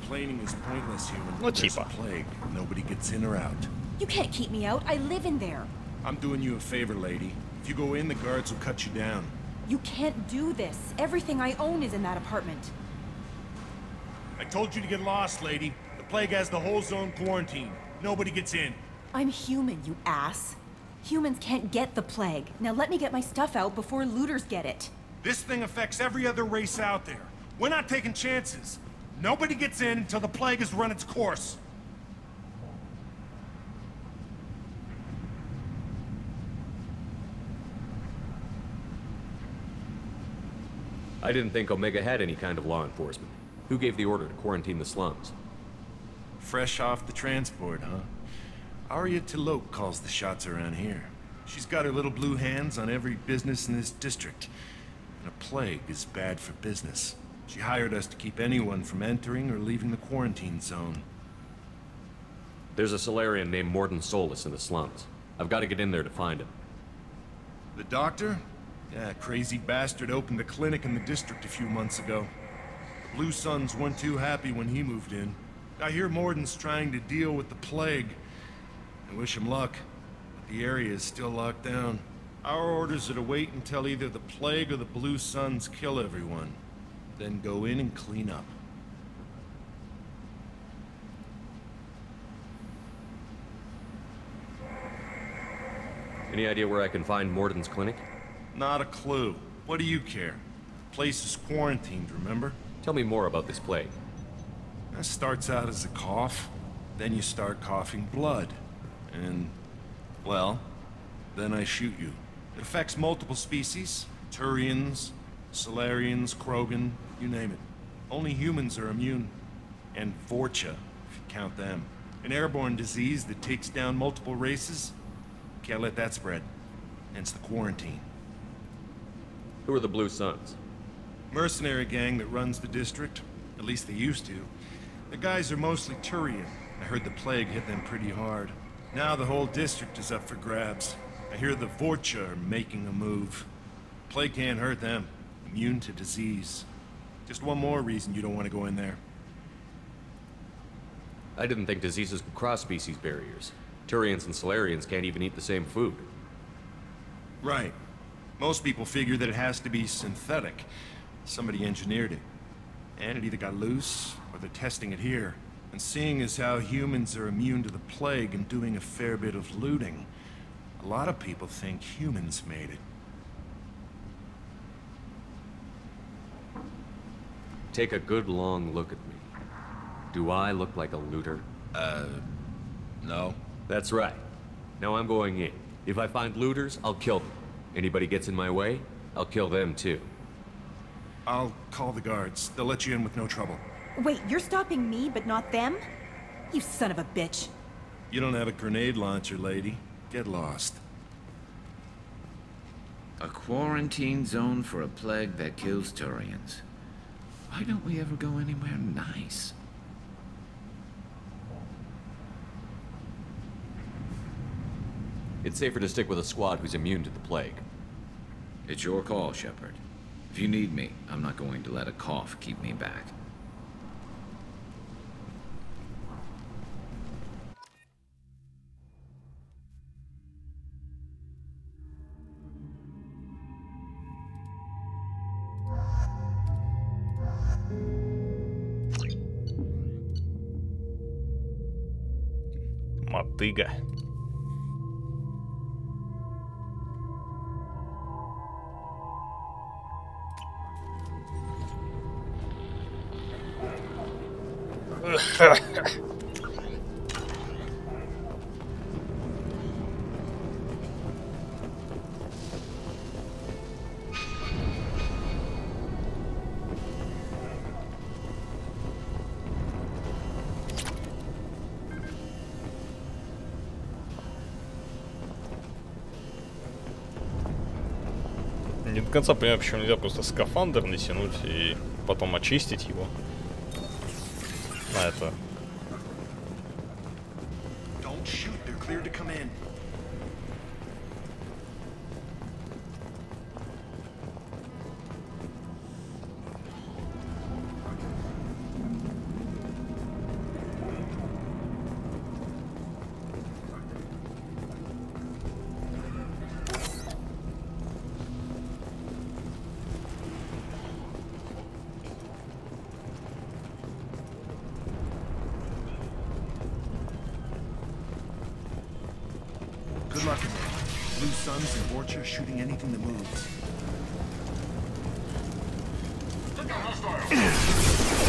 Complaining is pointless here when Ну, there's a типа. plague. Nobody gets in or out. You can't keep me out. I live in there. I'm doing you a favor, lady. If you go in, the guards will cut you down. You can't do this. Everything I own is in that apartment. I told you to get lost, lady. The plague has the whole zone quarantined. Nobody gets in. I'm human, you ass. Humans can't get the plague. Now let me get my stuff out before looters get it. This thing affects every other race out there. We're not taking chances. Nobody gets in until the plague has run its course. I didn't think Omega had any kind of law enforcement. Who gave the order to quarantine the slums? Fresh off the transport, huh? Arya Tilok calls the shots around here. She's got her little blue hands on every business in this district. And a plague is bad for business. She hired us to keep anyone from entering or leaving the quarantine zone. There's a Solarian named Morden Solus in the slums. I've got to get in there to find him. The doctor? Yeah, crazy bastard opened a clinic in the district a few months ago. The Blue Suns weren't too happy when he moved in. I hear Morden's trying to deal with the plague. I wish him luck, but the area is still locked down. Our orders are to wait until either the plague or the Blue Suns kill everyone. Then go in and clean up. Any idea where I can find Morden's clinic? Not a clue. What do you care? The place is quarantined, remember? Tell me more about this plague. That starts out as a cough, then you start coughing blood. And, well, then I shoot you. It affects multiple species. Turians, Solarians, Krogan, you name it. Only humans are immune. And Vorcha, if you count them. An airborne disease that takes down multiple races. Can't let that spread. Hence the quarantine. Who are the Blue Suns? Mercenary gang that runs the district. At least they used to. The guys are mostly Turian. I heard the plague hit them pretty hard. Now the whole district is up for grabs. I hear the Vorcha are making a move. Plague can't hurt them. Immune to disease. Just one more reason you don't want to go in there. I didn't think diseases could cross species barriers. Turians and Solarians can't even eat the same food. Right. Most people figure that it has to be synthetic. Somebody engineered it. And it either got loose, or they're testing it here. And seeing as how humans are immune to the plague and doing a fair bit of looting, a lot of people think humans made it. Take a good long look at me. Do I look like a looter? No. That's right. Now I'm going in. If I find looters, I'll kill them. Anybody gets in my way, I'll kill them too. I'll call the guards. They'll let you in with no trouble. Wait, you're stopping me, but not them? You son of a bitch. You don't have a grenade launcher, lady. Get lost. A quarantine zone for a plague that kills Turians. Why don't we ever go anywhere nice? It's safer to stick with a squad who's immune to the plague. It's your call, Shepard. If you need me, I'm not going to let a cough keep me back. Мотыга. Не до конца понимаю, почему нельзя просто скафандр натянуть и потом очистить его. А это... Good luck in there. Blue Suns and Vorcha shooting anything that moves.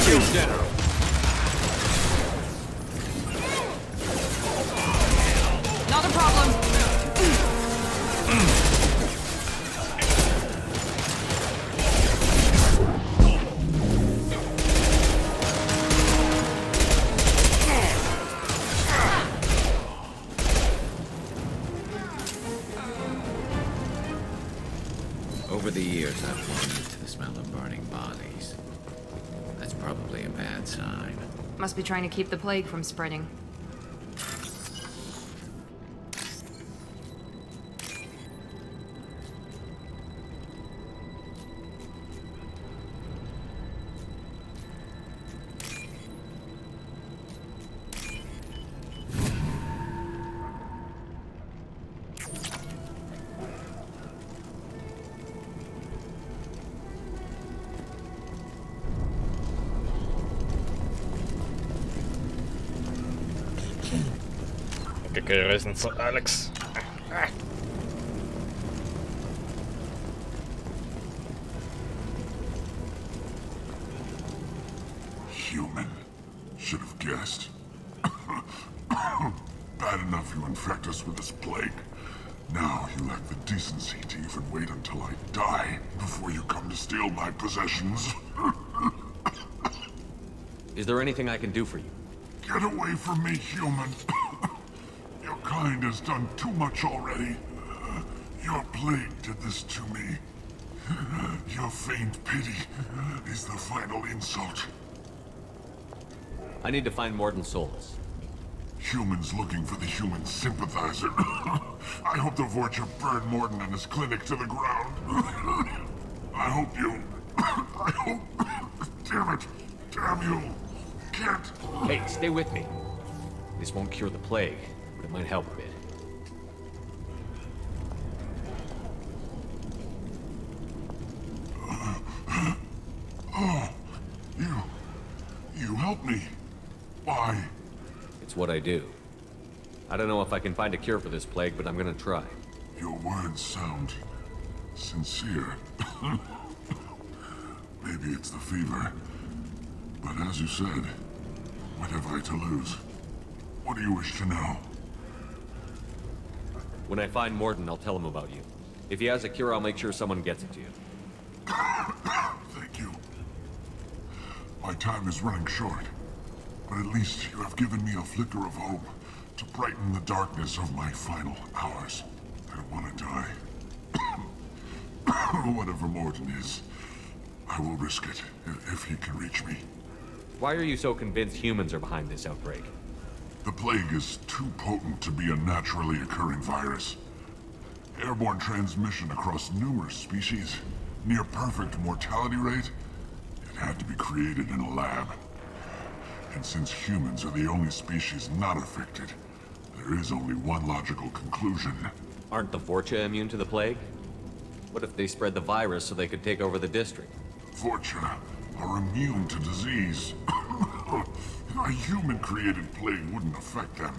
Shield General. Not a problem. Over the years, I've grown used to the smell of burning bodies. That's probably a bad sign. Must be trying to keep the plague from spreading. Какая разница, Алекс? Human. Should have guessed. Bad enough you infect us with this plague. Now you lack the decency to even wait until I die before you come to steal my possessions. Is there anything I can do for you? Get away from me, human. Your kind has done too much already. Your plague did this to me. Your feigned pity is the final insult. I need to find Morden Solus. Humans looking for the human sympathizer. I hope the Vorcha burned Morden and his clinic to the ground. I hope you... I hope... Damn it. Damn you. Can't... Hey, stay with me. This won't cure the plague, but it might help a bit. Oh, you helped me. Why? It's what I do. I don't know if I can find a cure for this plague, but I'm gonna try. Your words sound sincere. Maybe it's the fever. But as you said, what have I to lose? What do you wish to know? When I find Morden, I'll tell him about you. If he has a cure, I'll make sure someone gets it to you. Thank you. My time is running short, but at least you have given me a flicker of hope to brighten the darkness of my final hours. I don't want to die. Whatever Morden is, I will risk it if he can reach me. Why are you so convinced humans are behind this outbreak? The plague is too potent to be a naturally occurring virus. Airborne transmission across numerous species, near perfect mortality rate. It had to be created in a lab. And since humans are the only species not affected, there is only one logical conclusion. Aren't the Vorcha immune to the plague? What if they spread the virus so they could take over the district? Vorcha are immune to disease. A human-created plague wouldn't affect them.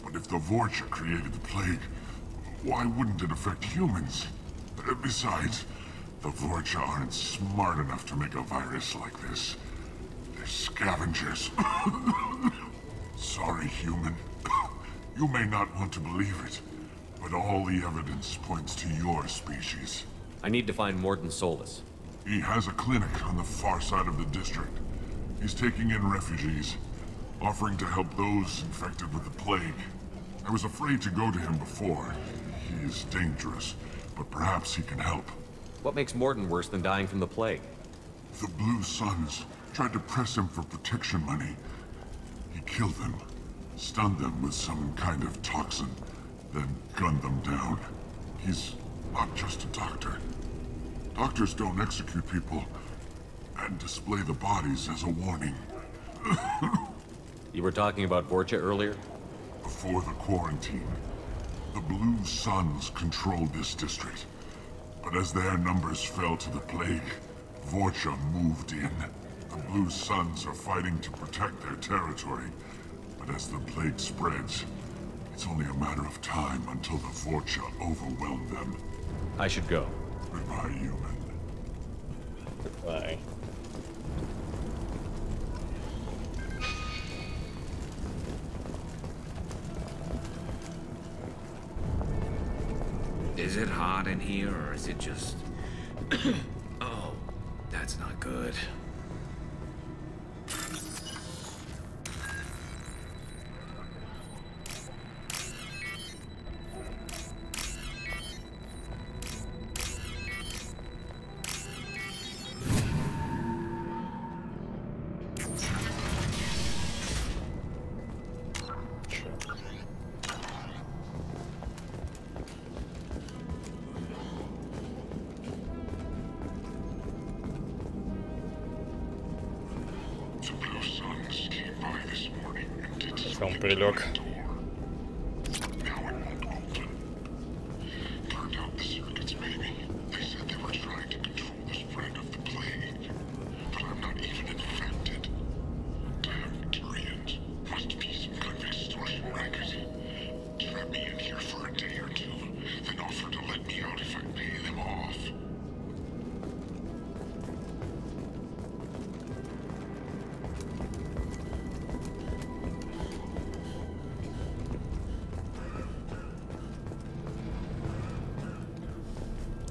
But if the Vorcha created the plague, why wouldn't it affect humans? Besides, the Vorcha aren't smart enough to make a virus like this. They're scavengers. Sorry, human. You may not want to believe it, but all the evidence points to your species. I need to find Morden Solus. He has a clinic on the far side of the district. He's taking in refugees, offering to help those infected with the plague. I was afraid to go to him before. He is dangerous, but perhaps he can help. What makes Morden worse than dying from the plague? The Blue Suns tried to press him for protection money. He killed them, stunned them with some kind of toxin, then gunned them down. He's not just a doctor. Doctors don't execute people and display the bodies as a warning. You were talking about Vorcha earlier? Before the quarantine, the Blue Suns controlled this district. But as their numbers fell to the plague, Vorcha moved in. The Blue Suns are fighting to protect their territory. But as the plague spreads, it It's only a matter of time until the Vorcha overwhelm them. I should go. Goodbye, human. Goodbye. Is it hot in here, or is it just... Oh, that's not good. Он прилег.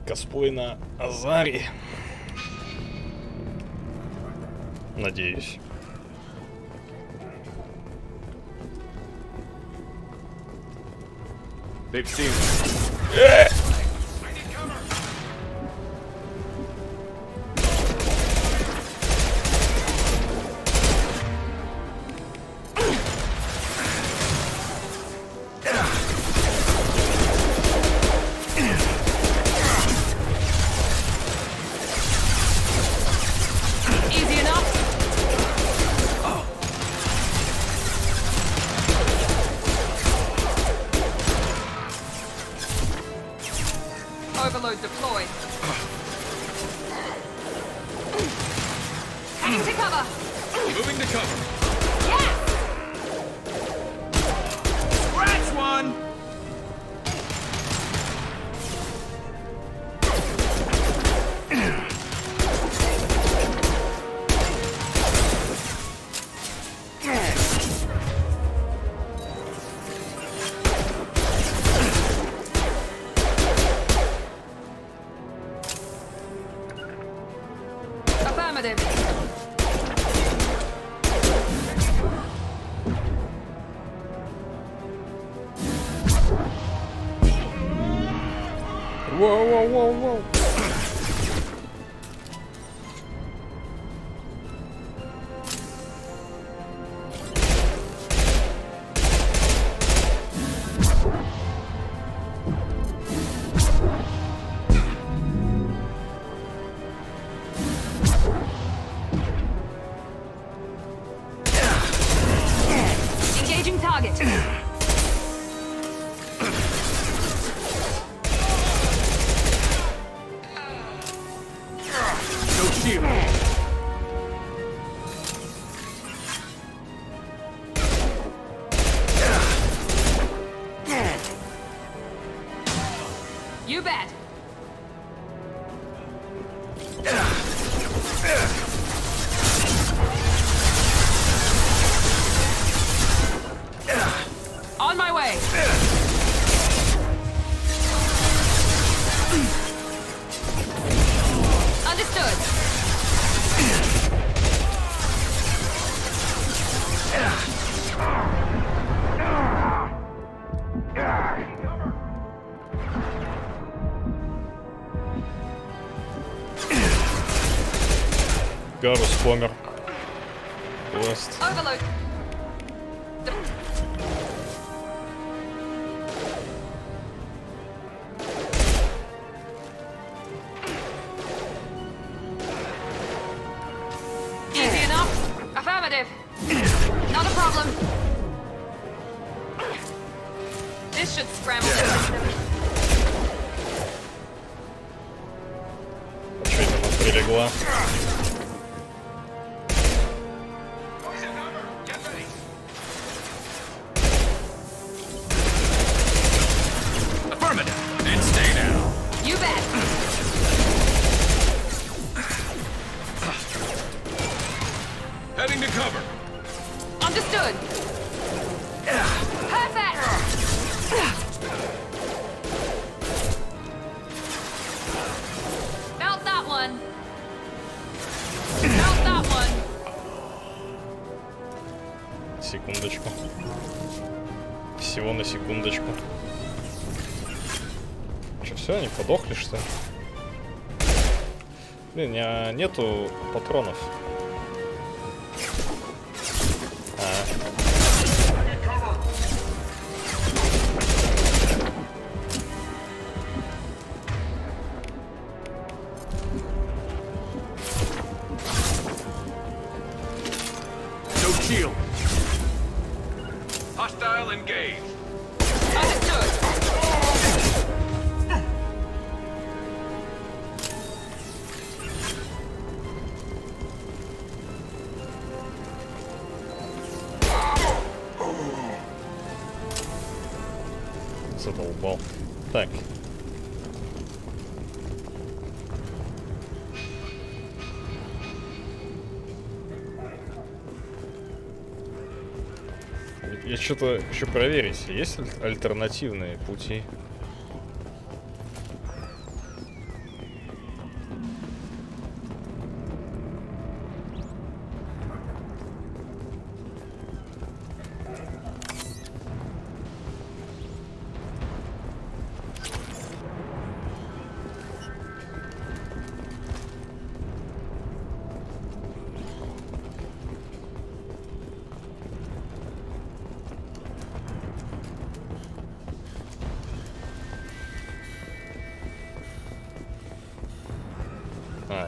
Косплей на Азаре. Надеюсь. They've seen Overload deployed. Heading to cover. Moving to cover. Yeah. Scratch one. Whoa, whoa, whoa, whoa. Engaging target. You bet. On my way. Understood. Гарус помер. Ласт. Overload. Easy enough. Affirmative. Not a problem. This should scramble the system. Чё это она прилегла? секундочку. Всего на секундочку. Че, все, они подохли, что ли? Блин, у меня нету патронов. Hostile engaged. Задолбал. Так. Я что-то еще проверить, есть ли альтернативные пути?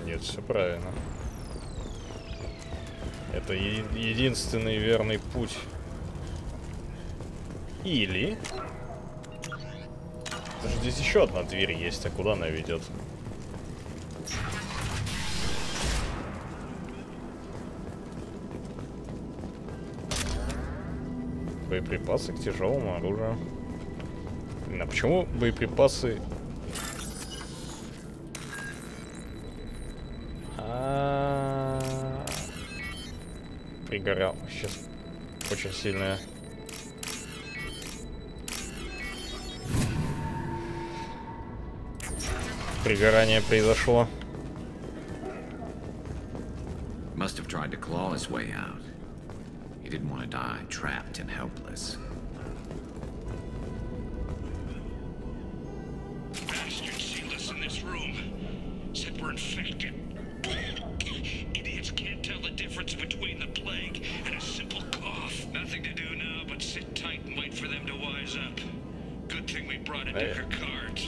Нет, все правильно. Это единственный верный путь. Или... Даже здесь еще одна дверь есть, а куда она ведет? Боеприпасы к тяжелому оружию. А почему боеприпасы... Пригорал. Сейчас очень сильное. Пригорание произошло. Must have tried to claw his way out. He didn't want to die trapped and helpless. Bastards sealed us in this room. Said we're infected. Idiots can't tell the difference between the plague and a simple cough. Nothing to do now but sit tight and wait for them to wise up. Good thing we brought a deck of cards.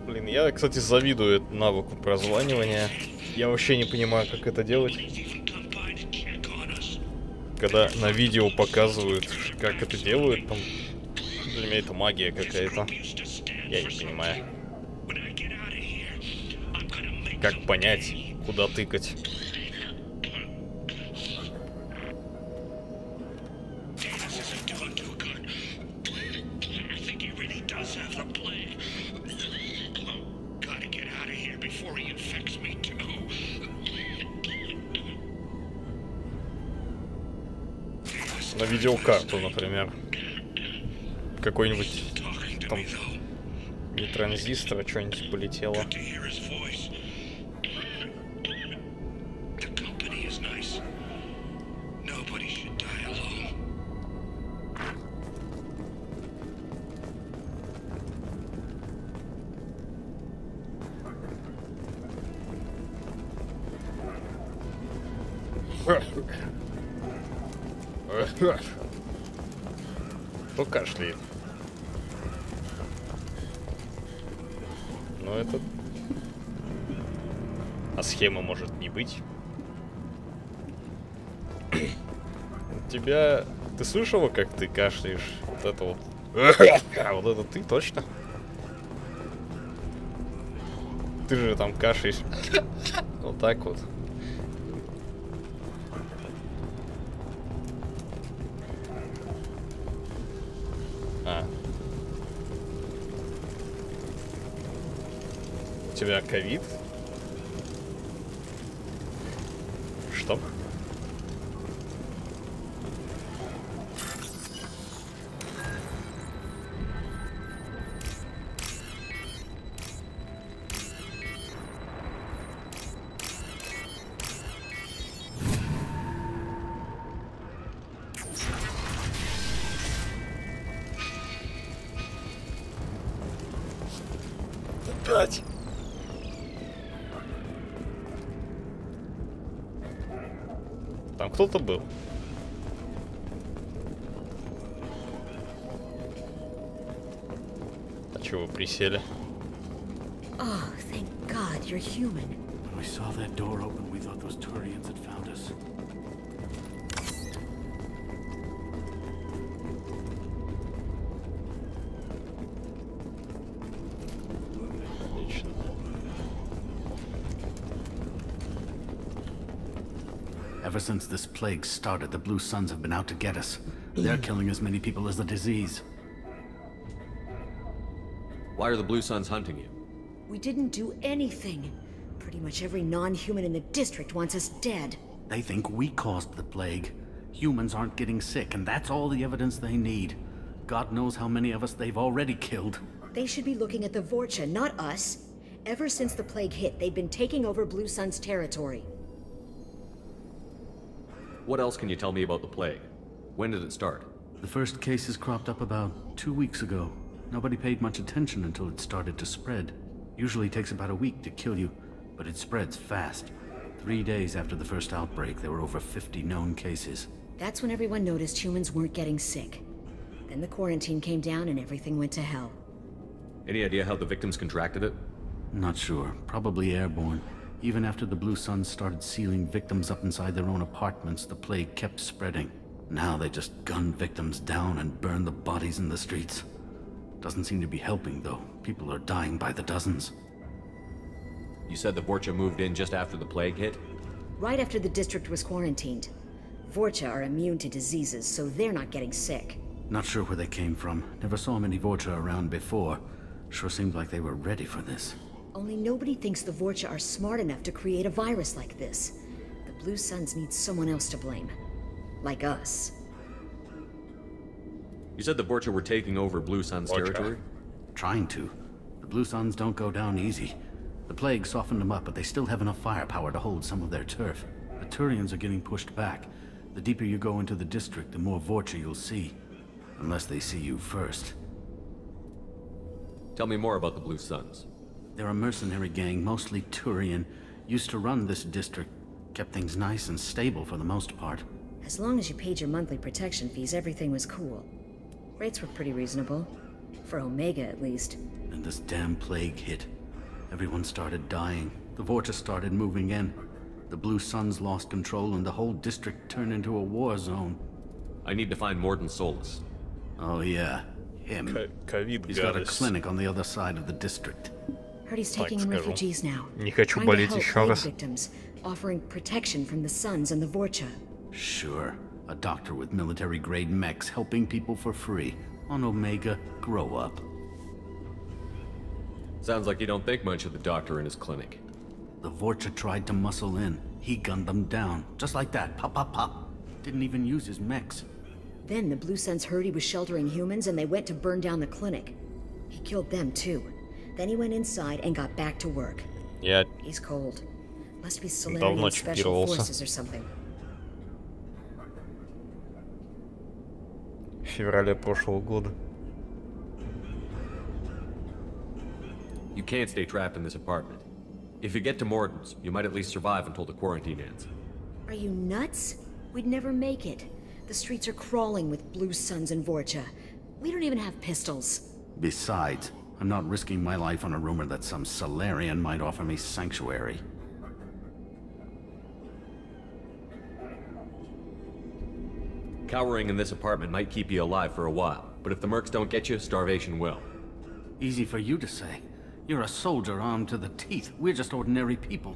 Блин, я, кстати, завидую навыку прозванивания. Я вообще не понимаю, как это делать. Когда на видео показывают, как это делают, там для меня это магия какая-то. Я не понимаю. Как понять, куда тыкать? На видеокарту, например. Какой-нибудь там не транзистор, а что-нибудь полетело. Кто кашляет? Ну это... А схема может не быть. Тебя... Ты слышала, как ты кашляешь? Вот это вот... А вот это ты точно? Ты же там кашляешь. Вот так вот. У тебя ковид? Что? опять. Там кто-то был. А чего вы присели? Oh, thank God, you're human. When we saw that door open, we thought those Turians had found us. Ever since this plague started, the Blue Suns have been out to get us. They're killing as many people as the disease. Why are the Blue Suns hunting you? We didn't do anything. Pretty much every non-human in the district wants us dead. They think we caused the plague. Humans aren't getting sick, and that's all the evidence they need. God knows how many of us they've already killed. They should be looking at the Vorcha, not us. Ever since the plague hit, they've been taking over Blue Sun's territory. What else can you tell me about the plague? When did it start? The first cases cropped up about 2 weeks ago. Nobody paid much attention until it started to spread. Usually takes about a week to kill you, but it spreads fast. 3 days after the first outbreak, there were over 50 known cases. That's when everyone noticed humans weren't getting sick. Then the quarantine came down and everything went to hell. Any idea how the victims contracted it? Not sure. Probably airborne. Even after the Blue Suns started sealing victims up inside their own apartments, the plague kept spreading. Now they just gun victims down and burn the bodies in the streets. Doesn't seem to be helping, though. People are dying by the dozens. You said the Vorcha moved in just after the plague hit? Right after the district was quarantined. Vorcha are immune to diseases, so they're not getting sick. Not sure where they came from. Never saw many Vorcha around before. Sure seemed like they were ready for this. Only nobody thinks the Vorcha are smart enough to create a virus like this. The Blue Suns need someone else to blame. Like us. You said the Vorcha were taking over Blue Sun's territory? Trying to. The Blue Suns don't go down easy. The plague softened them up, but they still have enough firepower to hold some of their turf. The Turians are getting pushed back. The deeper you go into the district, the more Vorcha you'll see. Unless they see you first. Tell me more about the Blue Suns. They're a mercenary gang, mostly Turian. Used to run this district. Kept things nice and stable for the most part. As long as you paid your monthly protection fees, everything was cool. Rates were pretty reasonable. For Omega, at least. And this damn plague hit. Everyone started dying. The Vorcha started moving in. The Blue Suns lost control and the whole district turned into a war zone. I need to find Morden Solus. Oh yeah, him. He's got a clinic on the other side of the district. Heard he's taking in refugees now. Не хочу болеть еще раз. Victims, offering protection from the Suns and the Vorcha. Sure. A doctor with military-grade mechs helping people for free. On Omega, grow up. Sounds like you don't think much of the doctor in his clinic. The Vorcha tried to muscle in. He gunned them down. Just like that. Pop, pop, pop. Didn't even use his mechs. Then the Blue Suns heard he was sheltering humans and they went to burn down the clinic. He killed them too. Then he went inside and got back to work. Yeah. He's cold. Must be Solarian Special Forces or something. В феврале прошлого года. You can't stay trapped in this apartment. If you get to Morden's, you might at least survive until the quarantine ends. Are you nuts? We'd never make it. The streets are crawling with Blue Suns and Vorcha. We don't even have pistols. Besides, I'm not risking my life on a rumor that some Solarian might offer me sanctuary. Cowering in this apartment might keep you alive for a while, but if the mercs don't get you, starvation will. Easy for you to say. You're a soldier armed to the teeth. We're just ordinary people.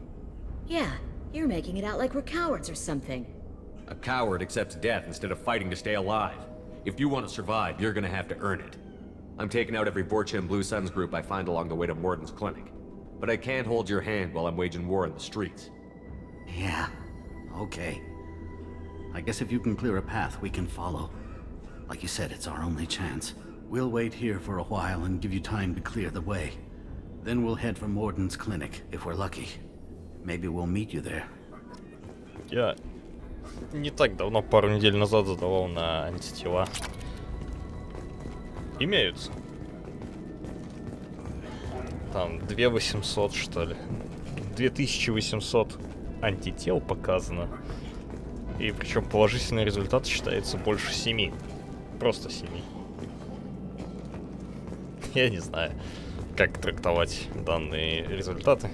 Yeah, you're making it out like we're cowards or something. A coward accepts death instead of fighting to stay alive. If you want to survive, you're gonna have to earn it. I'm taking out every Vorcha and Blue Suns group I find along the way to Morden's clinic. But I can't hold your hand while I'm waging war in the streets. Yeah, okay. I guess if you can clear a path, we can follow. Like you said, it's our only chance. We'll wait here for a while and give you time to clear the way. Then we'll head for Morden's clinic, if we're lucky. Maybe we'll meet you there. Я не так давно, пару недель назад, задавал на антитела. Имеются. там 2800, что ли. 2800 антител показано. И причем положительный результат считается больше 7. Просто 7. Я не знаю, как трактовать данные результаты.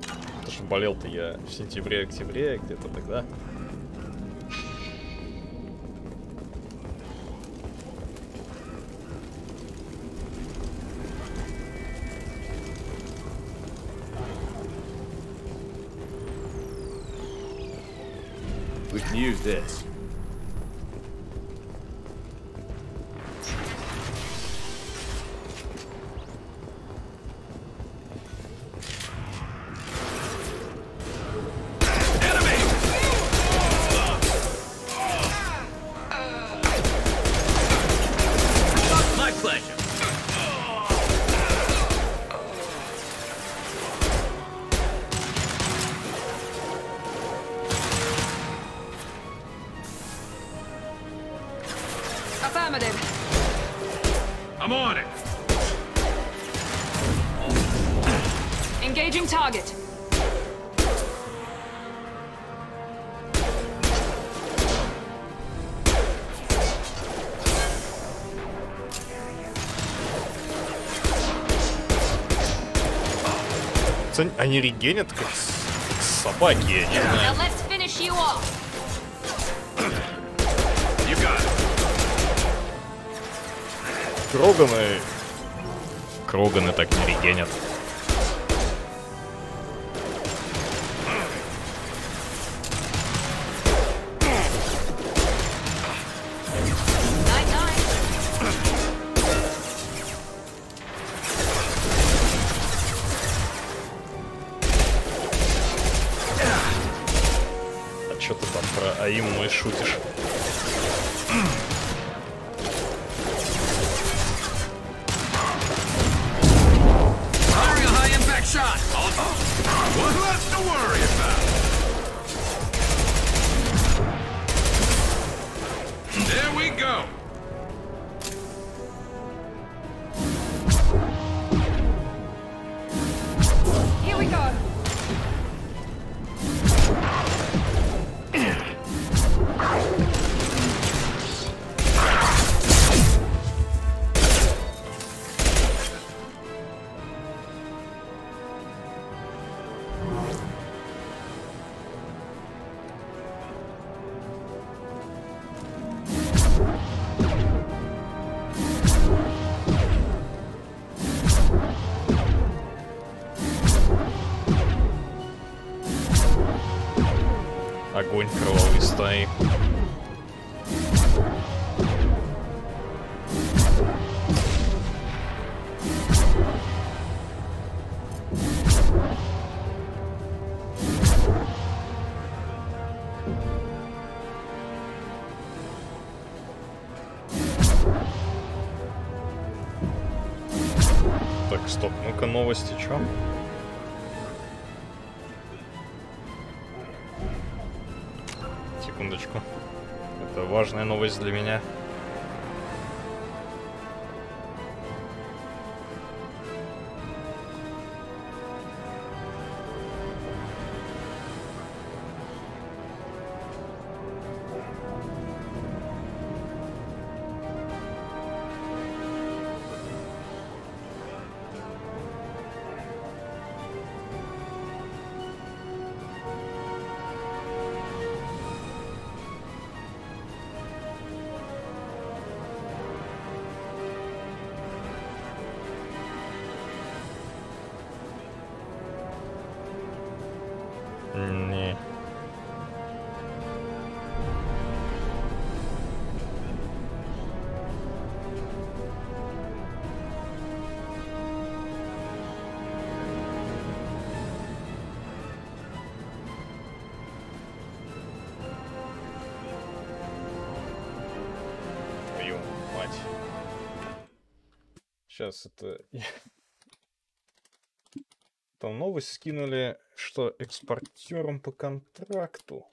Потому что болел-то я в сентябре-октябре, где-то тогда. We can use this. My pleasure. Affirmative. I'm on it. Engaging target. Они регенят как собаки, я не знаю. Now let's finish you off. You got it. Кроганы так не регенят. А чё ты там про АИМ мой шутишь? Shot. What's left to worry about? There we go. Here we go. Огонь кровавой стаи. Так, стоп, ну-ка новости, чё? Секундочку. Это важная новость для меня. Не. Твою мать. Сейчас это... Там новость скинули, что экспортером по контракту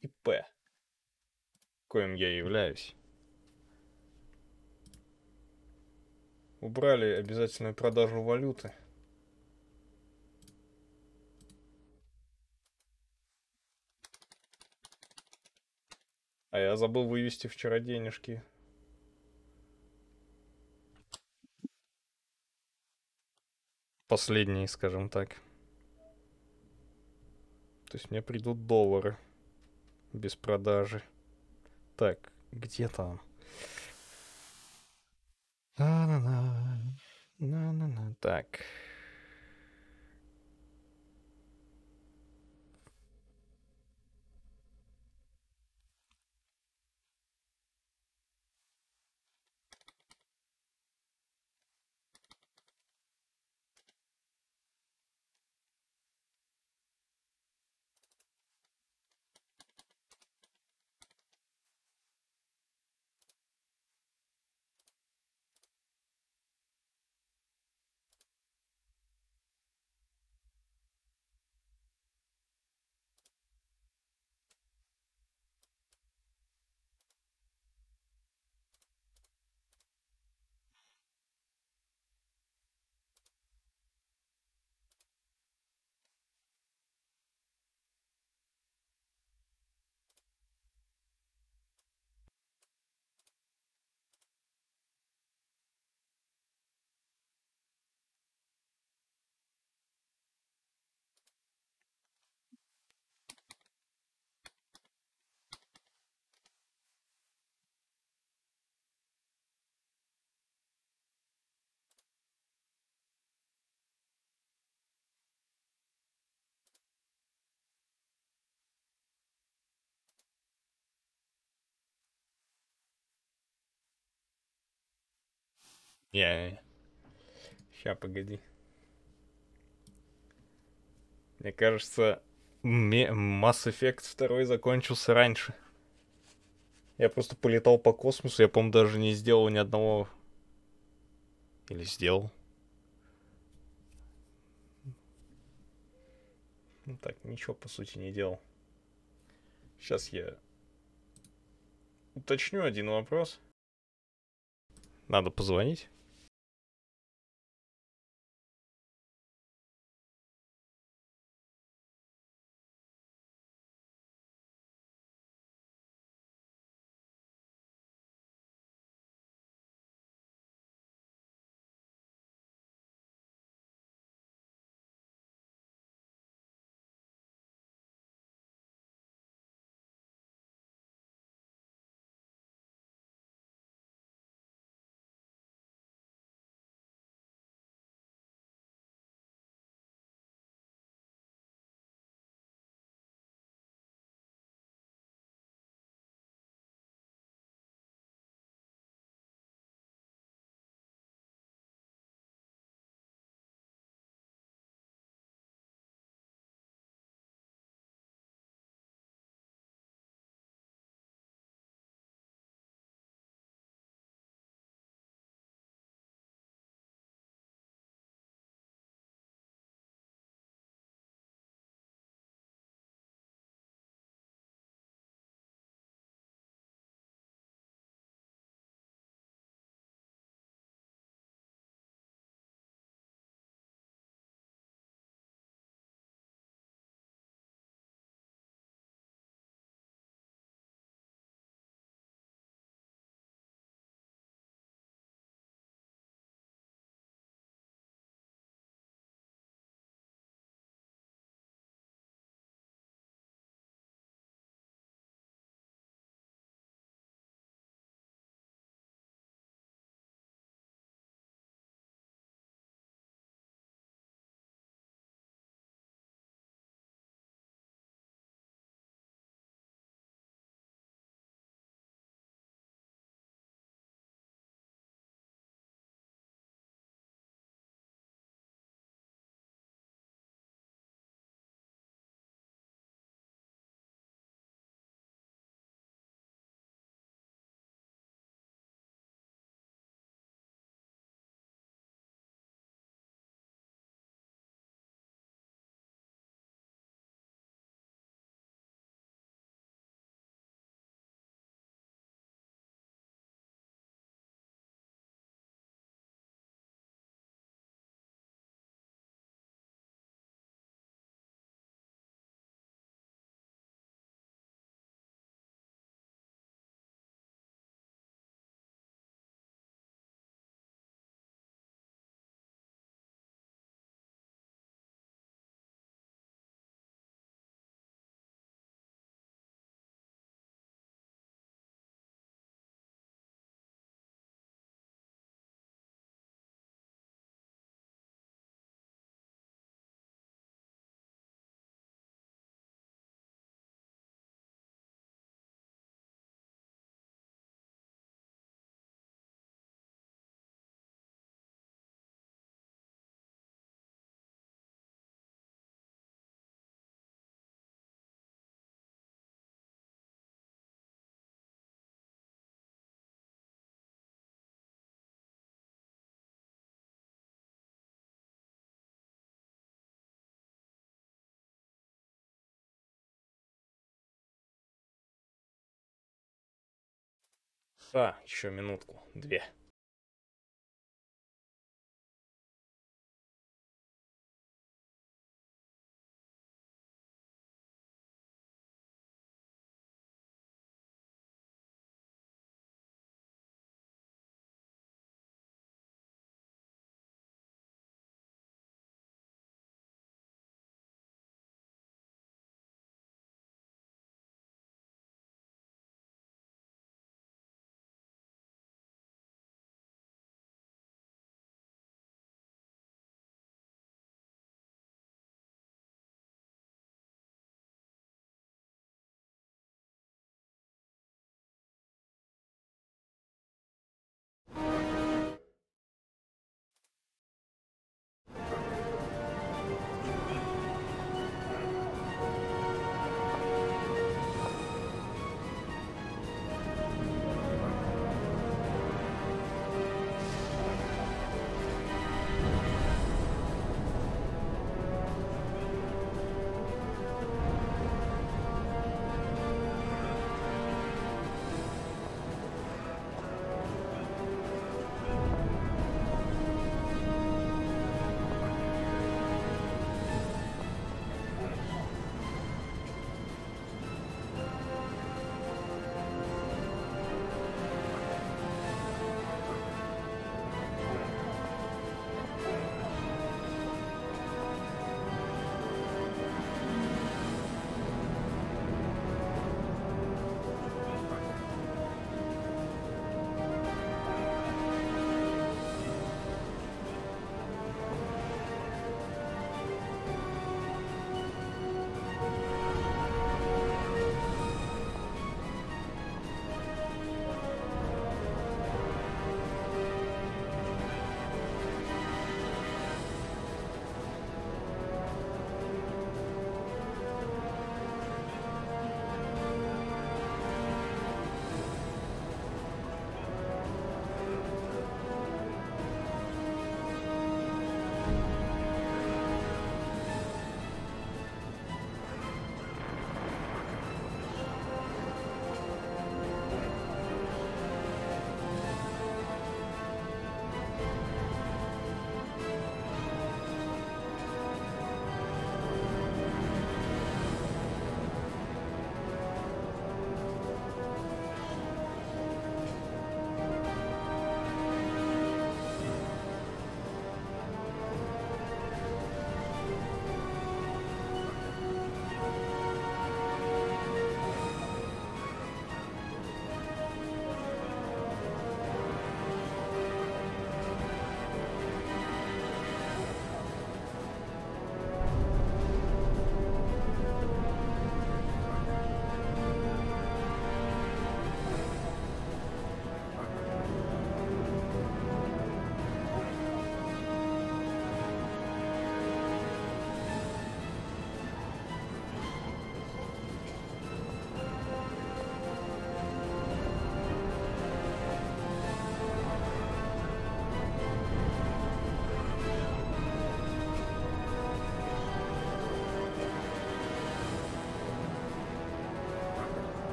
ИП, коим я являюсь, Убрали обязательную продажу валюты. А я забыл вывести вчера денежки. Последние, скажем так. То есть мне придут доллары. Без продажи. Так, где там? На-на-на. На-на-на. Так. Ща, погоди. Мне кажется, Mass Effect 2 закончился раньше. Я просто полетал по космосу, я, по-моему, даже не сделал ни одного... Или сделал? Ну так, ничего, по сути, не делал. Сейчас я уточню один вопрос. Надо позвонить. Ха, еще минутку, 2.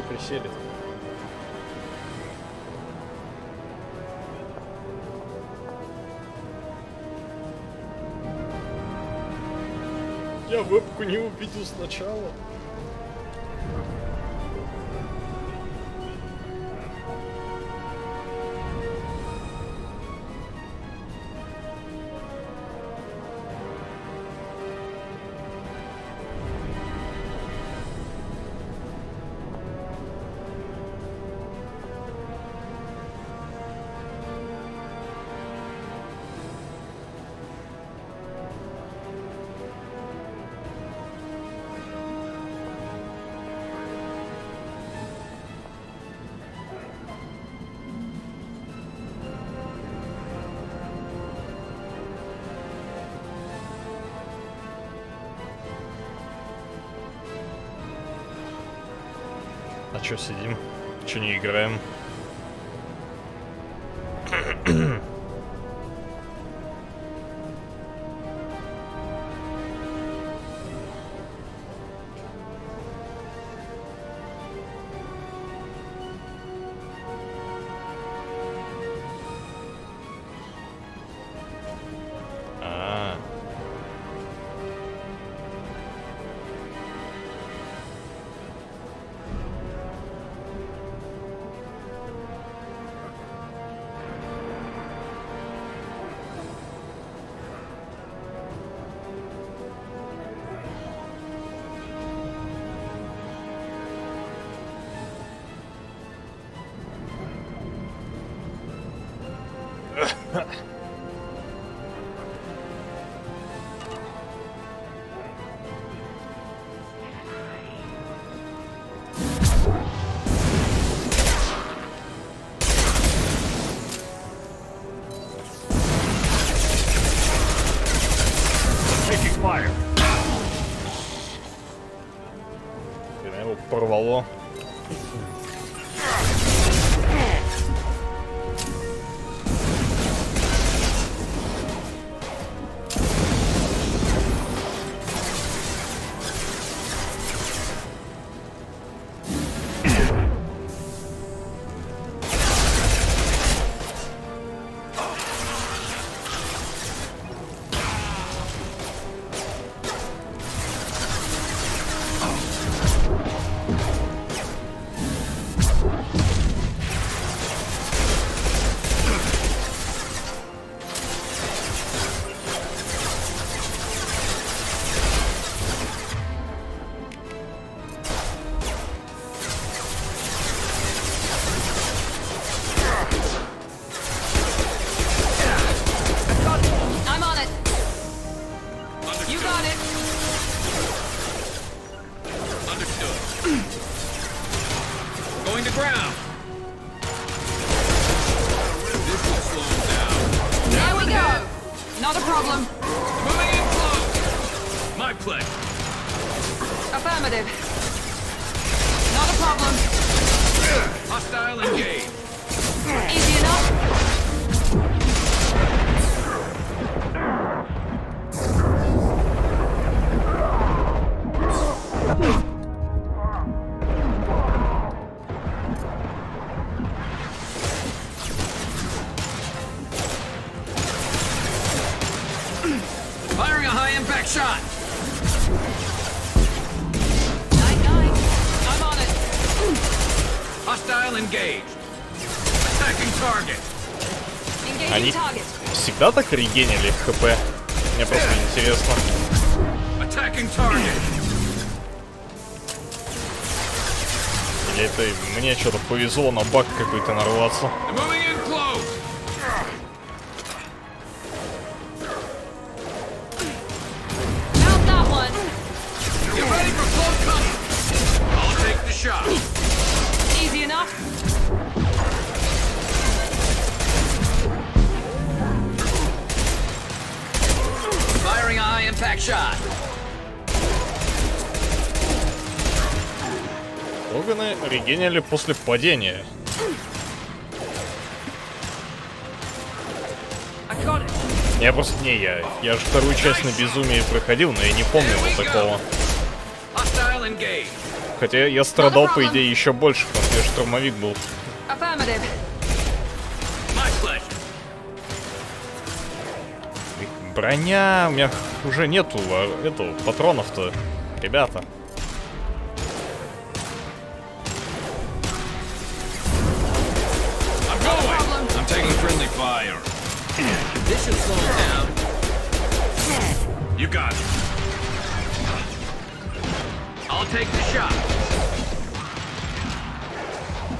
присели. Я вебку не увидел сначала. А чё сидим? Чё не играем? Его порвало. Они всегда так регенили ХП? Мне просто интересно. Или это мне что-то повезло на баг какой-то нарваться? Органы регенили после падения. Я просто я же вторую часть на безумии проходил, но я не помню вот такого. Хотя я страдал, по идее, еще больше, потому что я штурмовик был. Броня, у меня уже нету этого патронов-то, ребята.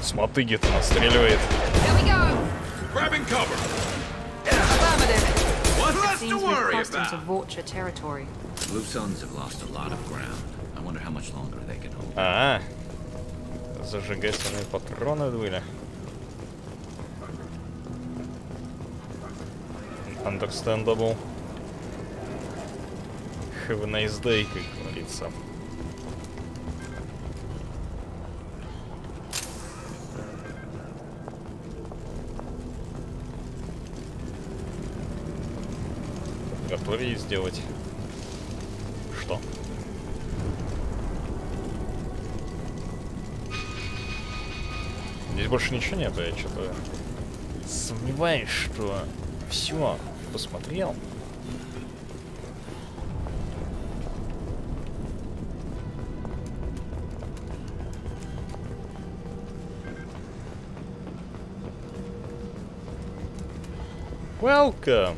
С мотыги-то настреливает. Seems we've crossed into Vulture territory. Blue Suns have lost a lot of ground. I wonder how much longer they can hold. Зажигательные патроны были. Understandable. Have a nice day, как говорится. лаборатории сделать. Что? Здесь больше ничего нету, я что-то сомневаюсь, что все посмотрел. Welcome.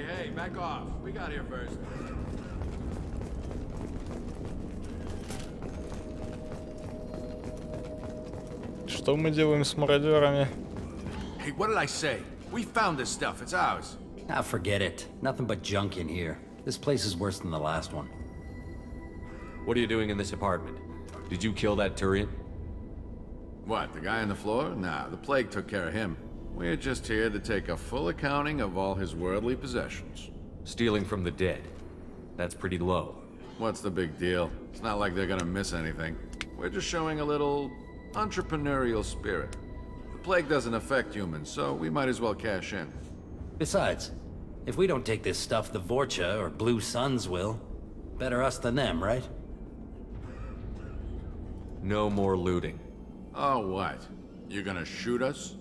Hey, back off. We got here first. Что мы делаем с мародерами? Hey, what did I say? We found this stuff. It's ours. Ah, forget it. Nothing but junk in here. This place is worse than the last one. What are you doing in this apartment? Did you kill that Turian? What, the guy on the floor? Nah, the plague took care of him. We're just here to take a full accounting of all his worldly possessions. Stealing from the dead. That's pretty low. What's the big deal? It's not like they're gonna miss anything. We're just showing a little entrepreneurial spirit. The plague doesn't affect humans, so we might as well cash in. Besides, if we don't take this stuff, the Vorcha or Blue Suns will. Better us than them, right? No more looting. Oh, what? You gonna shoot us?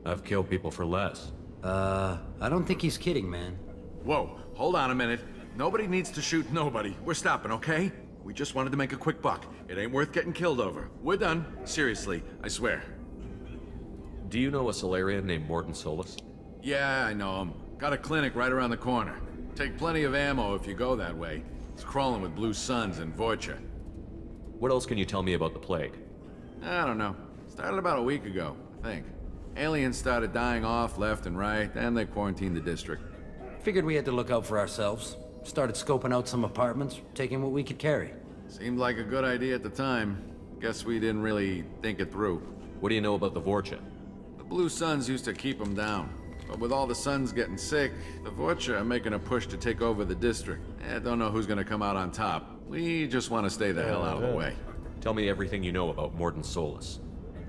I've killed people for less. I don't think he's kidding, man. Whoa, hold on a minute. Nobody needs to shoot nobody. We're stopping, okay? We just wanted to make a quick buck. It ain't worth getting killed over. We're done. Seriously, I swear. Do you know a Solarian named Morden Solus? Yeah, I know him. Got a clinic right around the corner. Take plenty of ammo if you go that way. It's crawling with Blue Suns and Vorcha. What else can you tell me about the plague? I don't know. Started about a week ago, I think. Aliens started dying off left and right, and they quarantined the district. Figured we had to look out for ourselves. Started scoping out some apartments, taking what we could carry. Seemed like a good idea at the time. Guess we didn't really think it through. What do you know about the Vorcha? The Blue Suns used to keep them down. But with all the Suns getting sick, the Vorcha are making a push to take over the district. Don't know who's gonna come out on top. We just want to stay the hell out of the way. Tell me everything you know about Morden Solus.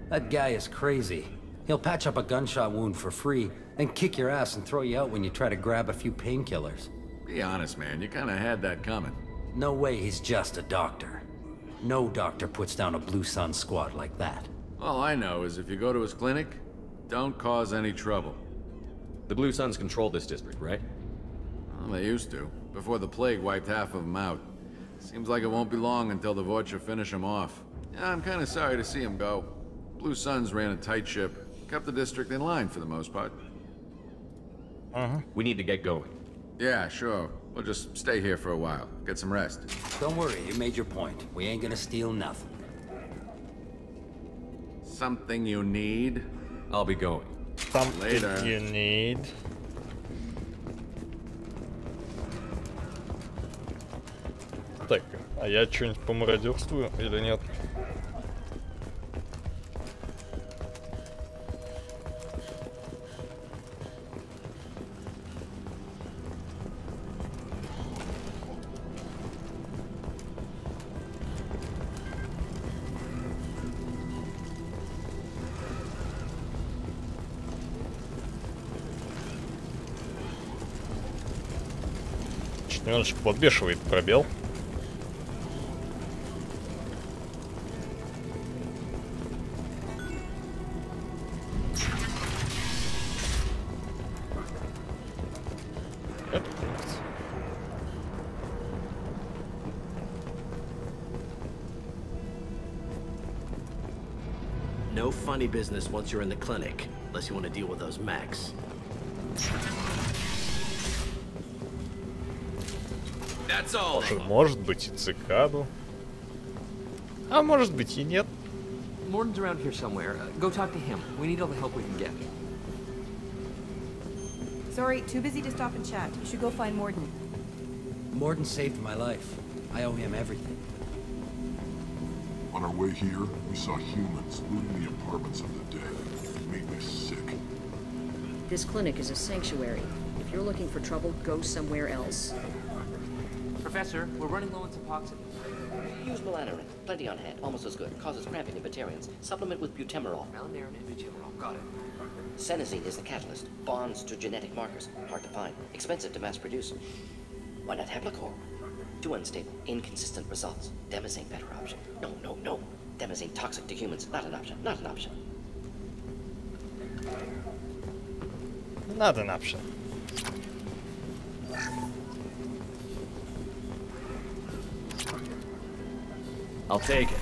That guy is crazy. He'll patch up a gunshot wound for free, then kick your ass and throw you out when you try to grab a few painkillers. Be honest, man. You kinda had that coming. No way he's just a doctor. No doctor puts down a Blue Sun squad like that. All I know is if you go to his clinic, don't cause any trouble. The Blue Suns control this district, right? Well, they used to, before the plague wiped half of them out. Seems like it won't be long until the Vorcha finish them off. Yeah, I'm kinda sorry to see them go. Blue Suns ran a tight ship, kept the district in line for the most part. We need to get going. Yeah, sure. We'll just stay here for a while. Get some rest. Don't worry, you made your point. We ain't gonna steal nothing. Something you need? I'll be going. Something Later. you need. Так, а я что-нибудь помародерствую или нет? Немножечко подбешивает пробел. No funny business once you're in the clinic, unless you want to deal with those mechs. That's all. Может быть и цикаду. А может быть и нет. Morden's around here somewhere. Go talk to him. We need all the help we can get. Sorry, too busy to stop and chat. You should go find Morden. Morden saved my life. I owe him everything. On our way here, we saw humans looting the apartments of the dead. It made me sick. This clinic is a sanctuary. If you're looking for trouble, go somewhere else. Professor, we're running low on Suboxone. Use melanorin. Plenty on hand. Almost as good. Causes cramping in vegetarians. Supplement with butemerol. Melanorin and butemerol. Got it. Senescine is the catalyst. Bonds to genetic markers. Hard to find. Expensive to mass produce. Why not Heplicor? Too unstable. Inconsistent results. Demazine better option. No, no, no. Demazine toxic to humans. Not an option. Not an option. Not an option. I'll take it.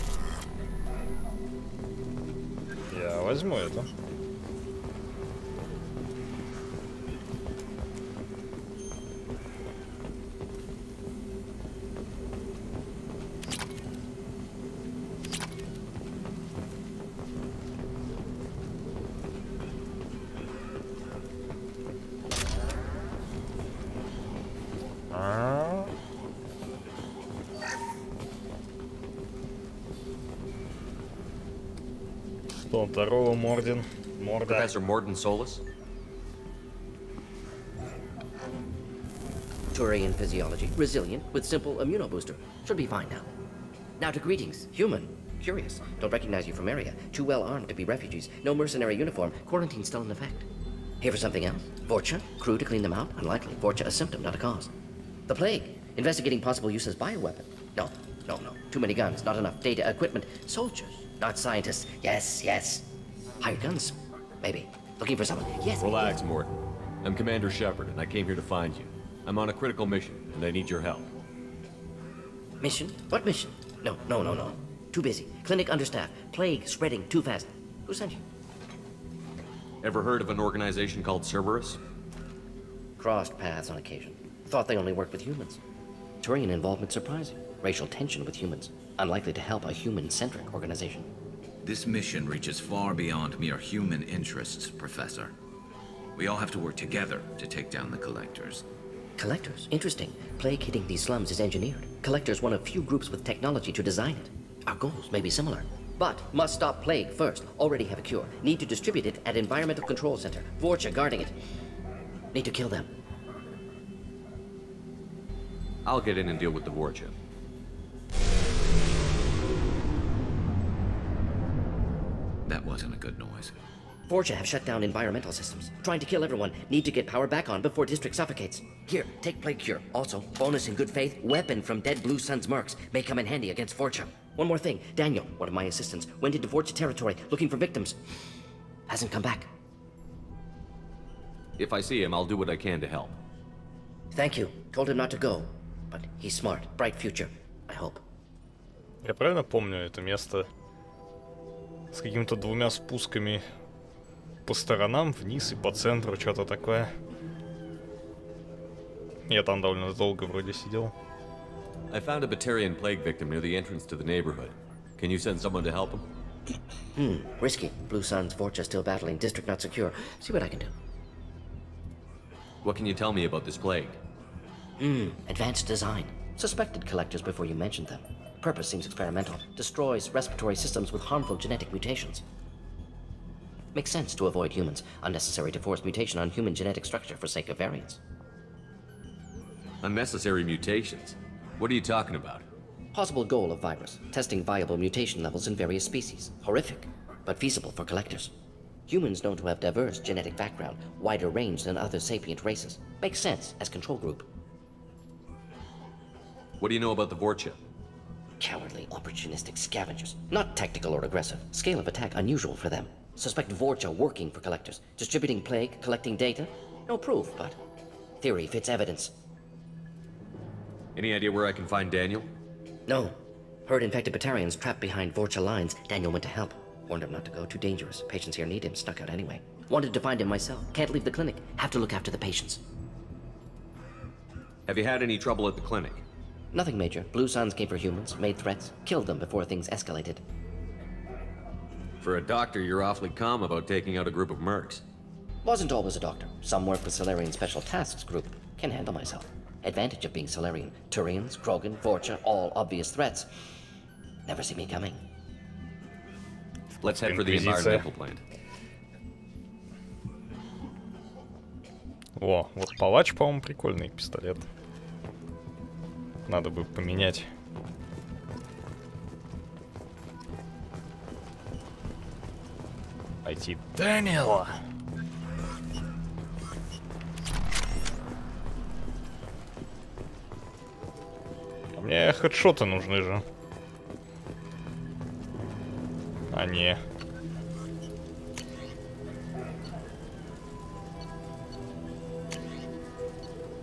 Я возьму это. Второго Морден. Professor Morden Solus? Turian physiology. Resilient with simple immunobooster. Should be fine now. Now to greetings. Human. Curious. Don't recognize you from area. Too well armed to be refugees. No mercenary uniform. Quarantine still in effect. Here for something else? Vorcha? Crew to clean them out? Unlikely. Vorcha a symptom, not a cause. The plague. Investigating possible use as bioweapon. No. No, no. Too many guns. Not enough data. Equipment. Soldiers. Not scientists. Yes, yes. Hired guns? Maybe. Looking for someone. Yes. Relax, Morton. I'm Commander Shepard, and I came here to find you. I'm on a critical mission, and I need your help. Mission? What mission? No, no, no, no. Too busy. Clinic understaffed. Plague spreading too fast. Who sent you? Ever heard of an organization called Cerberus? Crossed paths on occasion. Thought they only worked with humans. Turian involvement surprising. Racial tension with humans. Unlikely to help a human-centric organization. This mission reaches far beyond mere human interests, Professor. We all have to work together to take down the Collectors. Collectors? Interesting. Plague hitting these slums is engineered. Collectors one of few groups with technology to design it. Our goals may be similar. But must stop plague first. Already have a cure. Need to distribute it at Environmental Control Center. Vorcha guarding it. Need to kill them. I'll get in and deal with the Vorcha. That wasn't a good noise. Vorcha have shut down environmental systems. Trying to kill everyone. Need to get power back on before district suffocates. Here, take plague cure. Also, bonus in good faith, weapon from dead Blue Sun's mercs. May come in handy against Vorcha. One more thing. Daniel, one of my assistants, went into Vorcha territory looking for victims. Hasn't come back. If I see him, I'll do what I can to help. Thank you. Told him not to go. But he's smart. Bright future. I hope. Я правильно помню это место с какими-то двумя спусками по сторонам, вниз и по центру, что-то такое. Я там довольно долго вроде сидел. I found a Batarian plague victim near the entrance to the neighborhood. Can you send someone to help him? Risky. Blue Sun's Vorcha still battling. District not secure. See what I can do. What can you tell me about this plague? Advanced design. Suspected collectors before you mentioned them. Purpose seems experimental. Destroys respiratory systems with harmful genetic mutations. Makes sense to avoid humans. Unnecessary to force mutation on human genetic structure for sake of variance. Unnecessary mutations? What are you talking about? Possible goal of virus. Testing viable mutation levels in various species. Horrific, but feasible for collectors. Humans known to have diverse genetic background, wider range than other sapient races. Makes sense as control group. What do you know about the Vorcha? Cowardly, opportunistic scavengers. Not tactical or aggressive. Scale of attack unusual for them. Suspect Vorcha working for collectors. Distributing plague, collecting data. No proof, but theory fits evidence. Any idea where I can find Daniel? No. Heard infected Batarians trapped behind Vorcha lines. Daniel went to help. Warned him not to go. Too dangerous. Patients here need him. Snuck out anyway. Wanted to find him myself. Can't leave the clinic. Have to look after the patients. Have you had any trouble at the clinic? Nothing major. Blue Suns came for humans, made threats, killed them before things escalated. For a doctor, you're awfully calm about taking out a group of mercs. Wasn't always a doctor. Some work with Solarian Special Tasks Group. Can handle myself. Advantage of being Solarian. Turians, Krogan, Vorcha, all obvious threats. Never see me coming. Let's head for the Инквизиция. environmental plant. О, вот палач, по-моему, прикольный пистолет. Надо бы поменять. Найти Дэниела. Мне хедшоты нужны же. А не.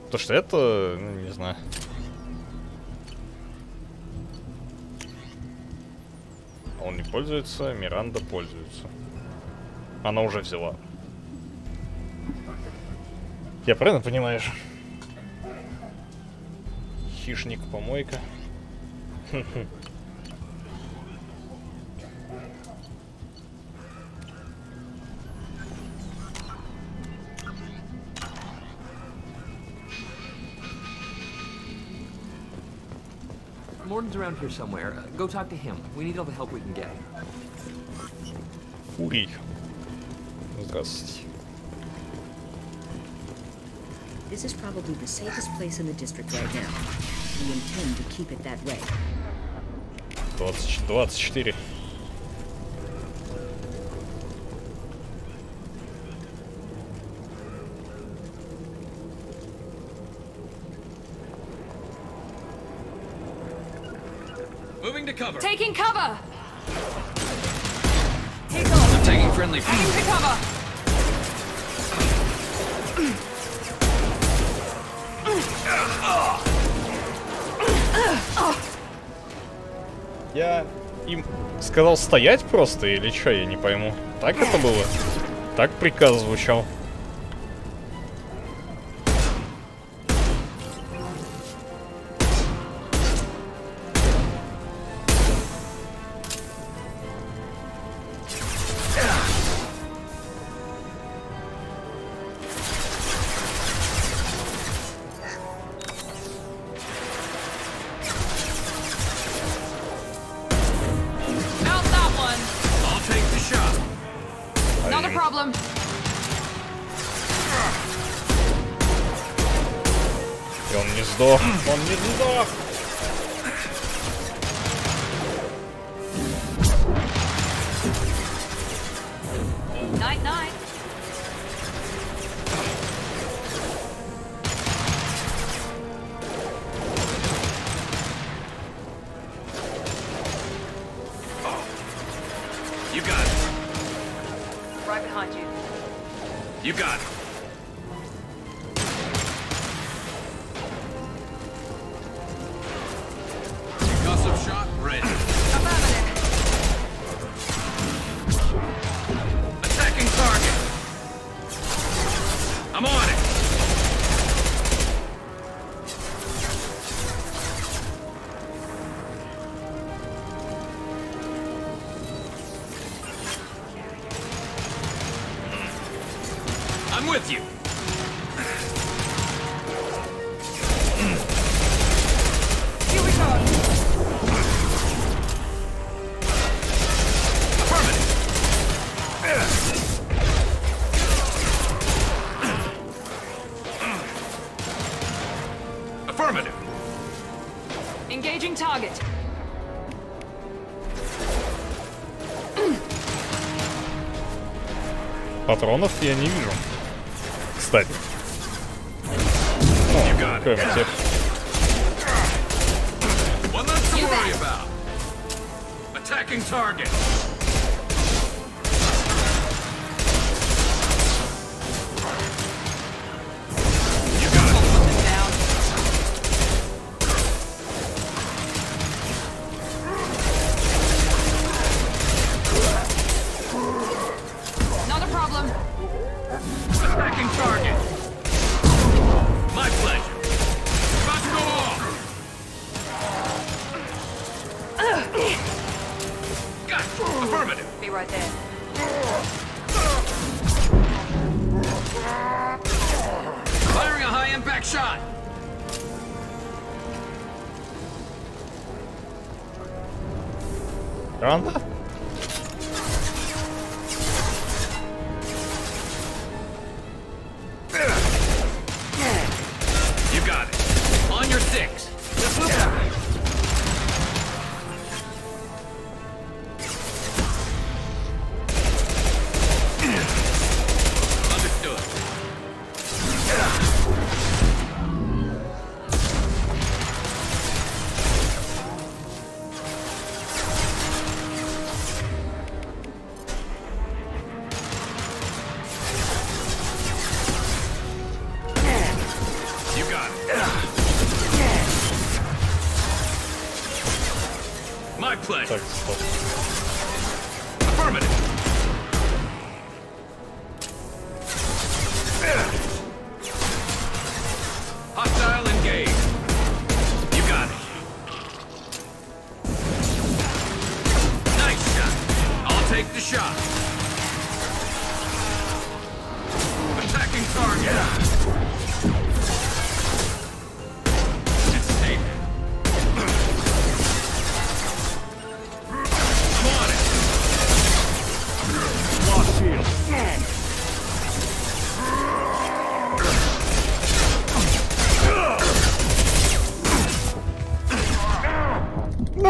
То, что это, ну, не знаю. Он не пользуется, Миранда пользуется. Она уже взяла. Я правильно понимаешь? Хищник-помойка. Morden's around here somewhere. Go talk to him. We need all the help we can get. Фурий. Здравствуйте. This is probably the safest place in the district right now. We intend to keep it that way. 24. Moving to cover. Taking cover! I'm taking friendly fire. Aim to cover! Я им сказал стоять просто или что, я не пойму. Так это было? Так приказ звучал. Not a problem. И он не сдох. Он не сдох. Night-night. You got it. Right behind you. You got it. Concussive shot ready. Attacking target. I'm on it. I'm with you. Here we go. Affirmative. Engaging target. Патронов я не вижу. Кстати. О, какой мотив. One less to worry about. Attacking target. You got it. Down. Not a problem. Attacking target. My pleasure. About to go off. Got you. Affirmative. Be right there. Firing a high-impact shot. Рано? line. Так, стоп. Affirmative. Hostile engaged. You got it. Nice shot. I'll take the shot. Attacking target. It's safe. I'm on it. Lost shield. No!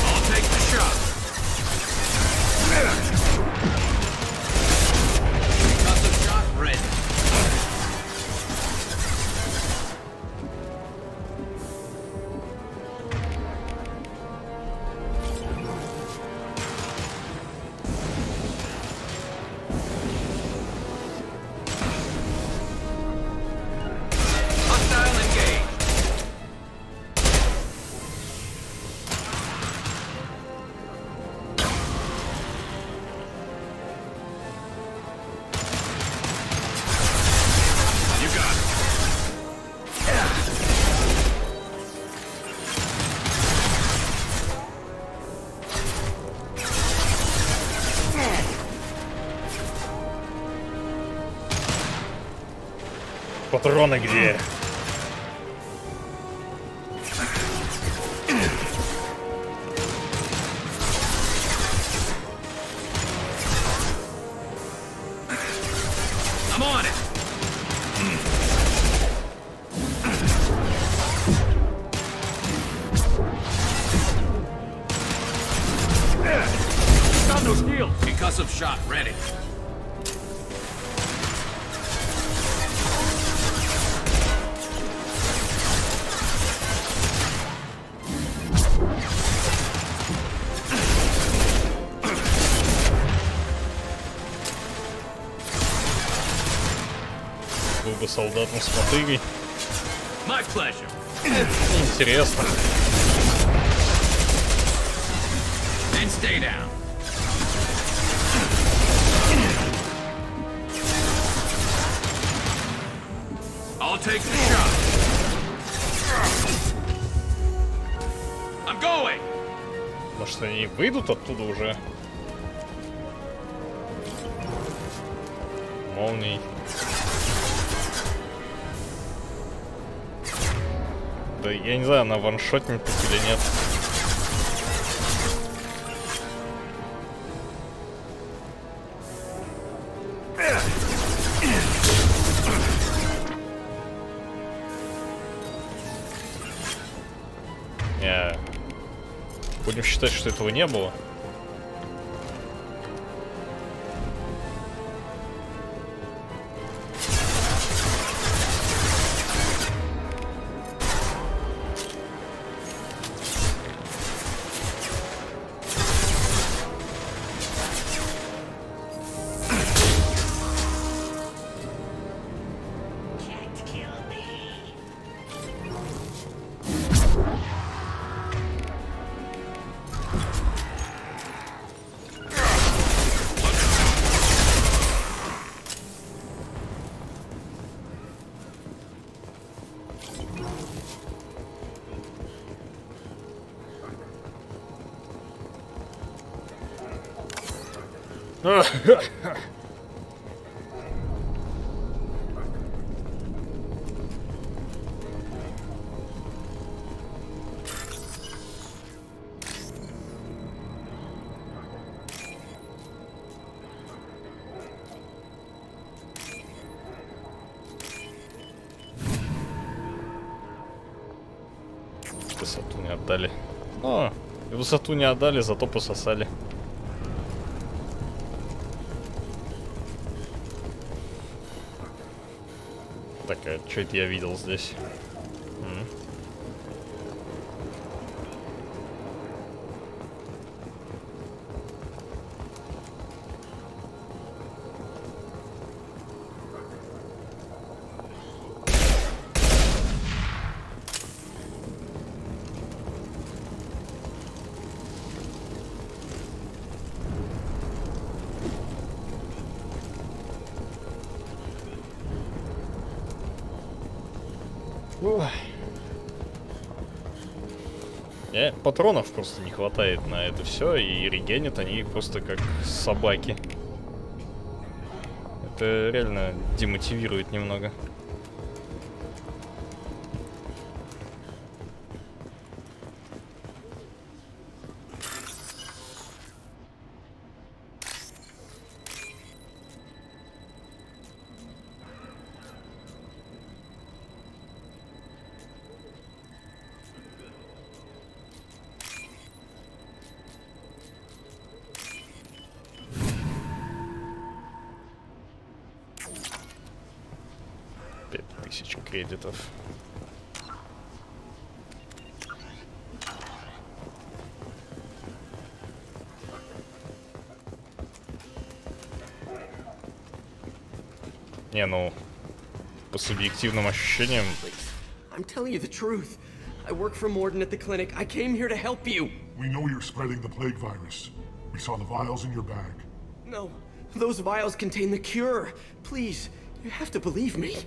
I'll take the shot. Got the shot ready. Hostile engaged. You got it. Патроны где? I'm on it. Got no shield. Concussive shot ready. Был бы солдатом с мотыгой. My pleasure. Интересно. And stay down. I'll take the shot. I'm going. Может, они выйдут оттуда уже? Молнией. Да я не знаю, она ваншотнет или нет. Будем считать, что этого не было. Высоту не отдали. О, и высоту не отдали, зато пососали. Так, а что это я видел здесь? Ой. Патронов просто не хватает на это все, и регенят они просто как собаки. Это реально демотивирует немного. Кредитов. Не, ну, по субъективным ощущениям. I'm telling you the truth. I work for Morden at the clinic. I came here to help you. We know you're spreading the plague virus. We saw the vials in your bag. No, those vials contain the cure. Please, you have to believe me.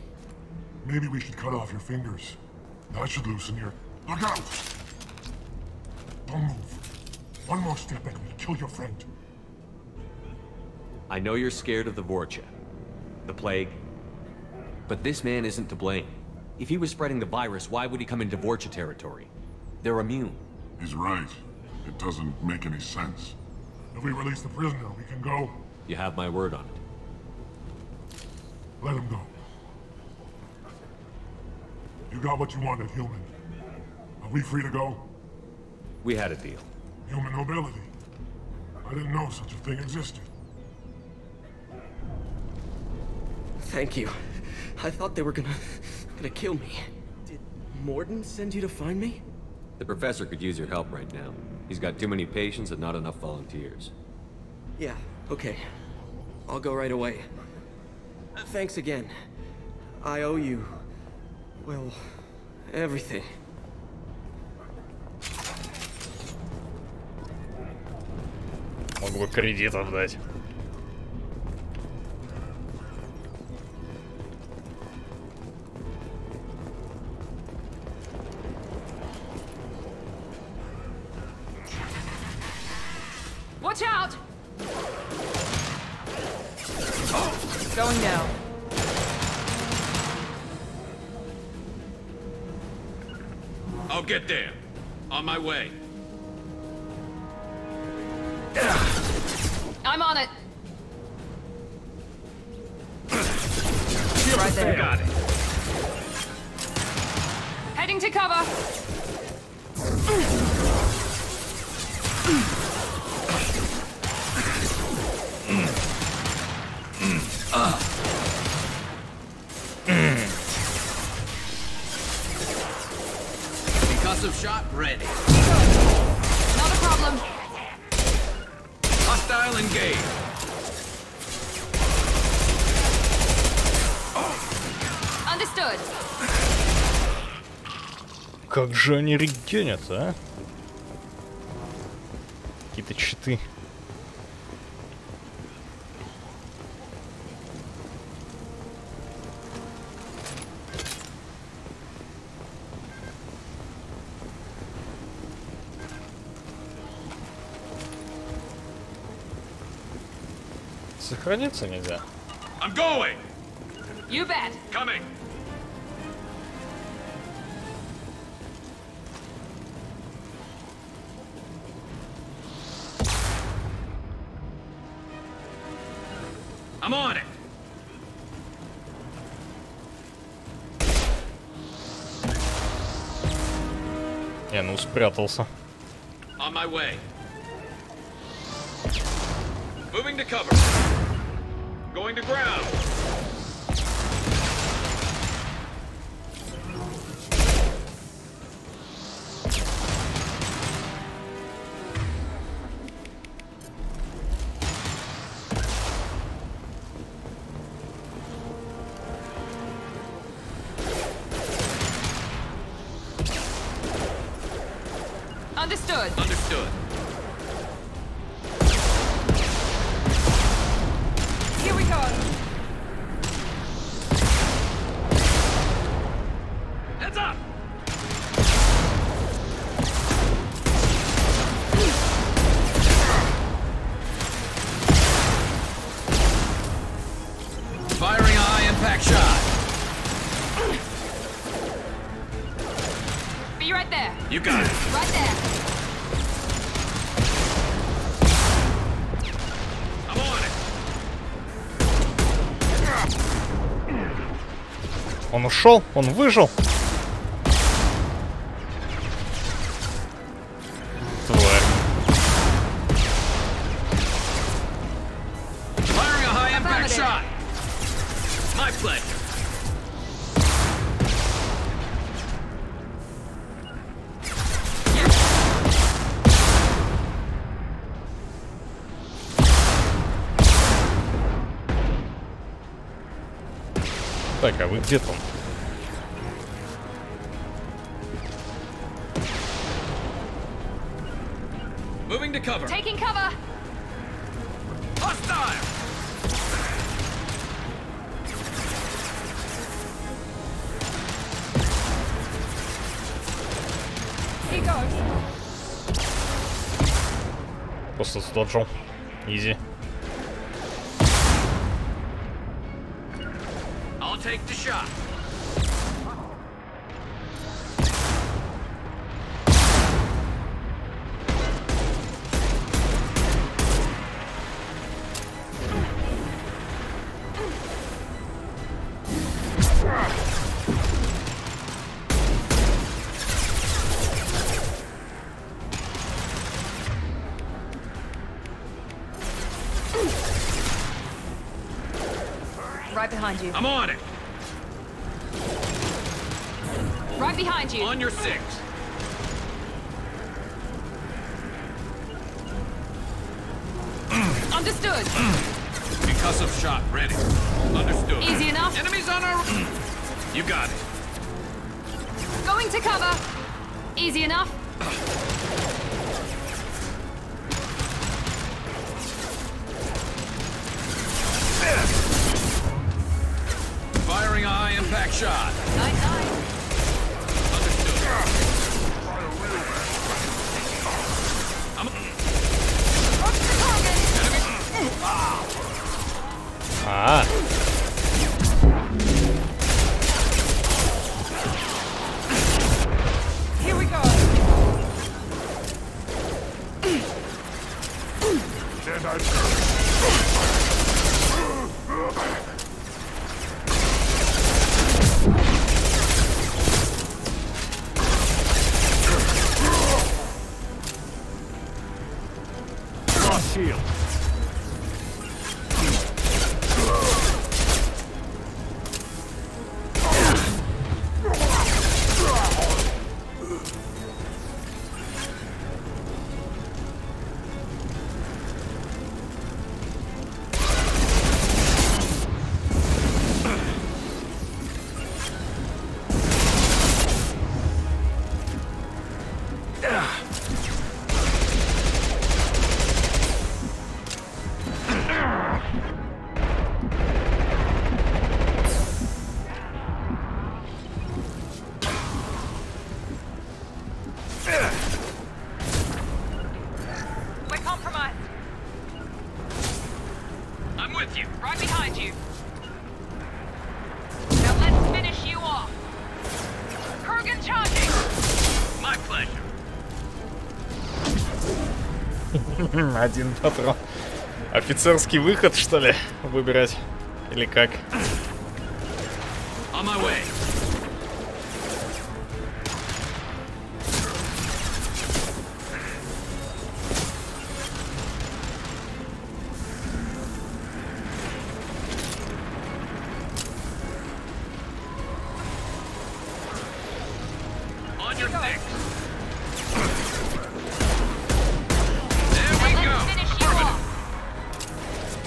Maybe we should cut off your fingers. That should loosen your... Look out! Don't move. One more step and we'll kill your friend. I know you're scared of the Vorcha, the plague, but this man isn't to blame. If he was spreading the virus, why would he come into Vorcha territory? They're immune. He's right. It doesn't make any sense. If we release the prisoner, we can go. You have my word on it. Let him go. You got what you wanted, human. Are we free to go? We had a deal. Human nobility. I didn't know such a thing existed. Thank you. I thought they were gonna kill me. Did Morden send you to find me? The professor could use your help right now. He's got too many patients and not enough volunteers. Yeah, okay. I'll go right away. Thanks again. I owe you... well, everything. Мог бы кредитов дать. Watch out! Going now. I'll get there. On my way. I'm on it. Right there. Got it. Heading to cover. Concussive shot ready. Not a problem. Hostile engaged. Understood. Как же они регенят, а? Какие-то читы. Сохраниться нельзя. I'm going. You bet. Coming. I'm on it. Не, ну спрятался. On my way. Moving to cover. Going to ground. Understood. Understood. Here we go. Heads up! You got it. Right there. I'm on it. Он ушел, он выжил. Тварь. Firing a high impact shot. My pleasure. Так, а вы где там? Moving to cover. Taking cover. Hostile. Here goes. Просто сдоджил. Изи. I'll take the shot. Right behind you. I'm on it. Right behind you. On your six. Understood. Concussive shot ready. Understood. Easy enough. Enemies on our... You got it. Going to cover. Easy enough. Firing a high impact shot. Nice, nice. Understood. I'm... Approach the target. А. Here we go. Cross shield. We're compromised. I'm with you. Right behind you. Now let's finish you off. Kurgan charging. My pleasure. Один патрон. Офицерский выход, что ли, выбирать? Или как? On my way. On your six. There we go. Finish you off.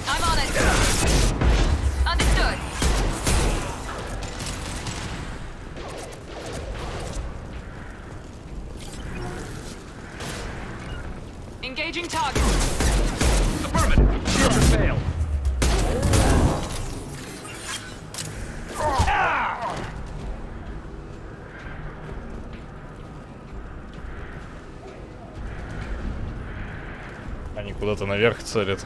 I'm on it. Understood. Engaging target. Affirmative. Shields have failed. Они куда-то наверх целят.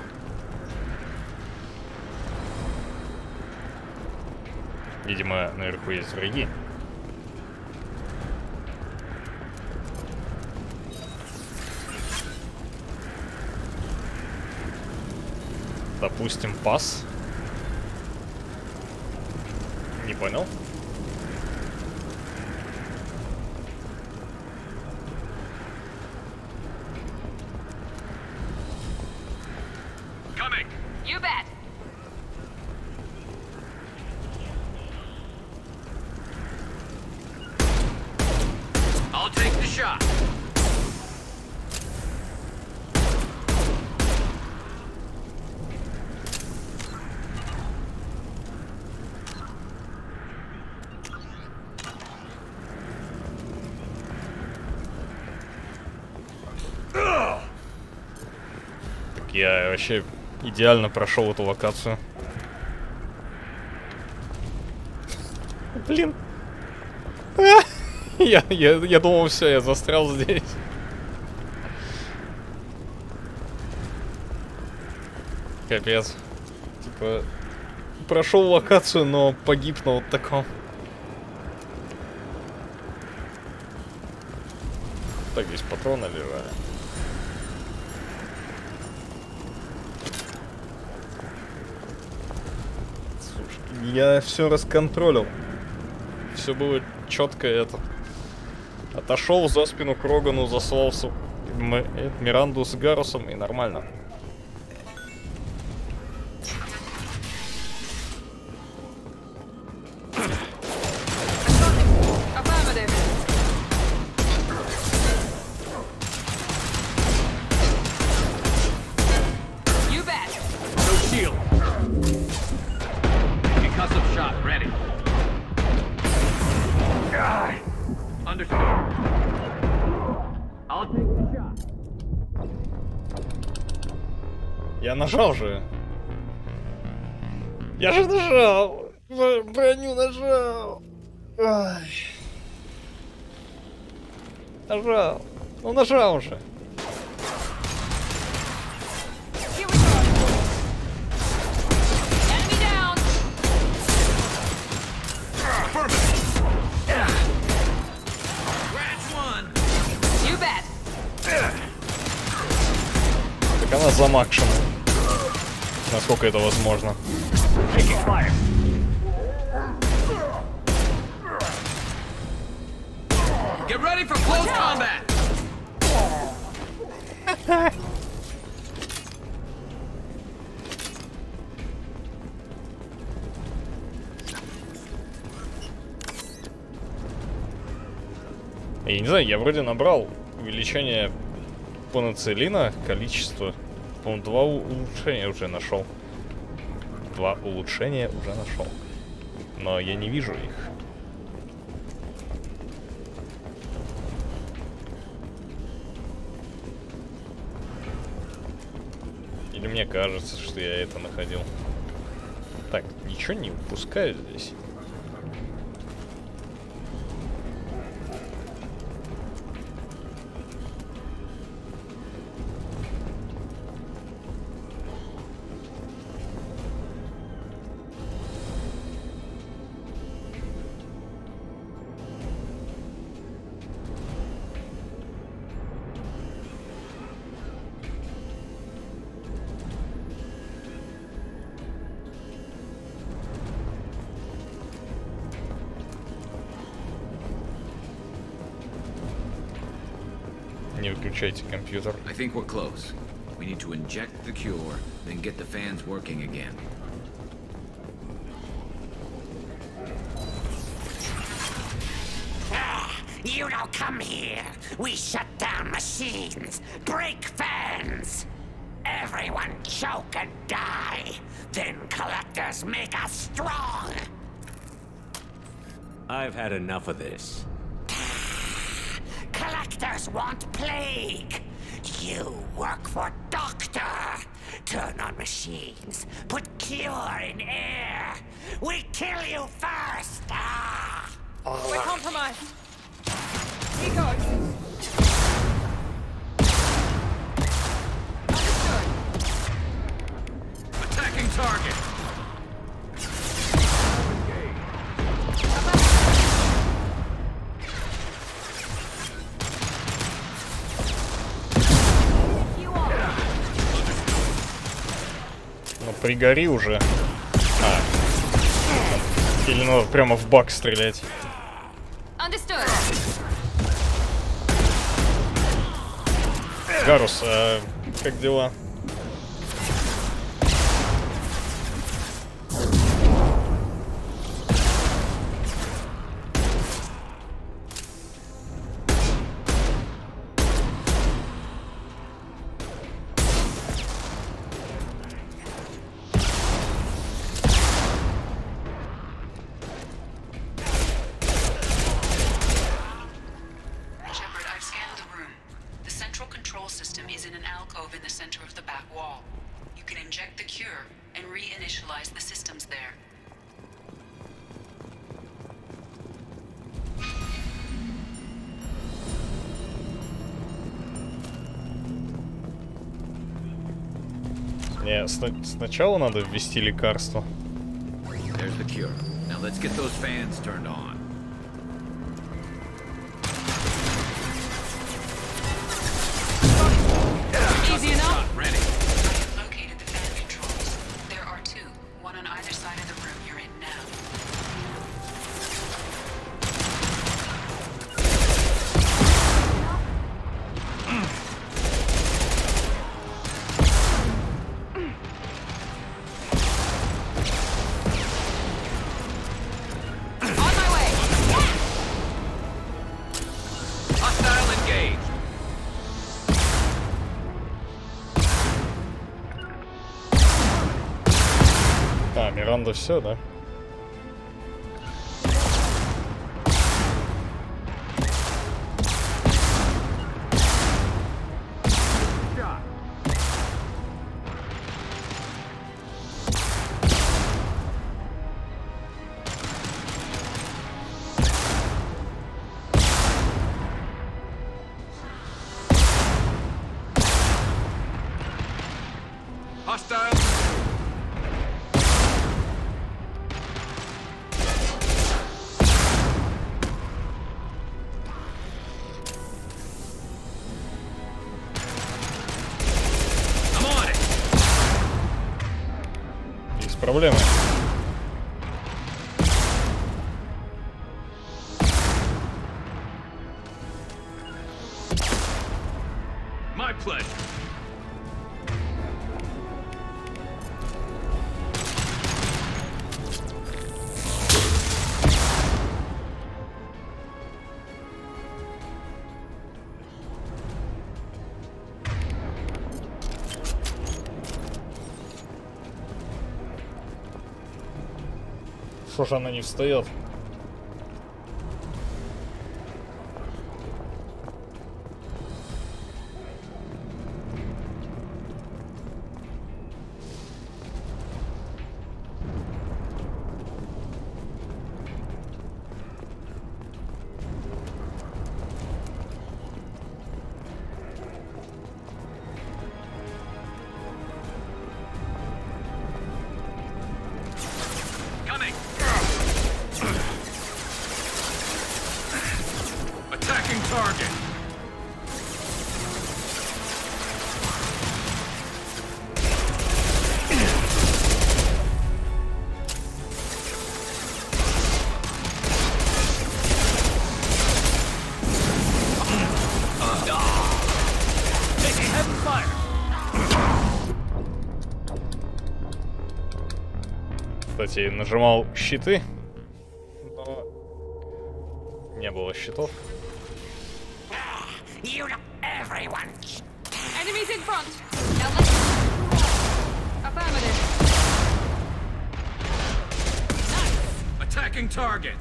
Видимо, наверху есть враги. Допустим, пас. Не понял. You bet. I'll take the shot. Так я вообще идеально прошел эту локацию. Блин. Я думал, все, я застрял здесь. Капец. Типа, прошел локацию, но погиб на вот таком. Так, здесь патроны лежали. Слушай, я все расконтролил. Все было четко это. Отошел за спину к Рогану, заслал Миранду с Гарусом, и нормально. Я нажал же. Я же нажал. Броню нажал. Ай. Нажал. Ну нажал же. Так она замакшена. Насколько это возможно. Get ready for close combat. Я не знаю, я вроде набрал увеличение панацелина, количество. По-моему, 2 улучшения уже нашел. 2 улучшения уже нашел. Но я не вижу их. Или мне кажется, что я это находил. Так, ничего не упускаю здесь. Не выключайте компьютер. I think we're close. We need to inject the cure, then get the fans working again. You don't come here. We shut down machines, break fans. Everyone choke and die. Then collectors make us strong. I've had enough of this. Collectors want plague. You work for Doctor. Turn on machines. Put cure in air. We kill you first. Ah. We're compromised. Here goes. Attacking target. Ну пригори уже. Или надо прямо в бак стрелять? Гарус, а как дела? Сначала надо ввести лекарство. There's the cure. Now let's get those fans turned on. Easy enough. Ready. I've located the fan controls. There are two, one on either side of the room you're in now. Миранда все, да? Проблемы. My pleasure. Что же она не встает? Кстати, нажимал щиты, но не было щитов. Enemies in front. Now let's... Affirmative. Nice. Attacking target.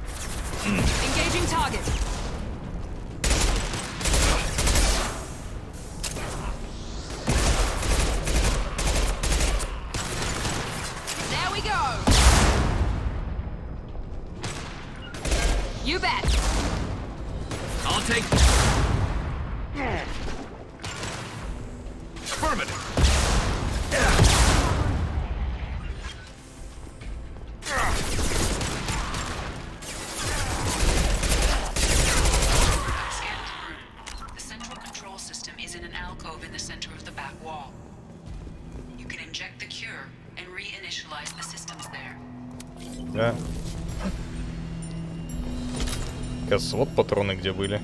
Engaging target. There we go. You bet. I'll take... Affirmative. The central control system is in an alcove in the center of the back wall. You can inject the cure and Да. Кажется, вот патроны где были.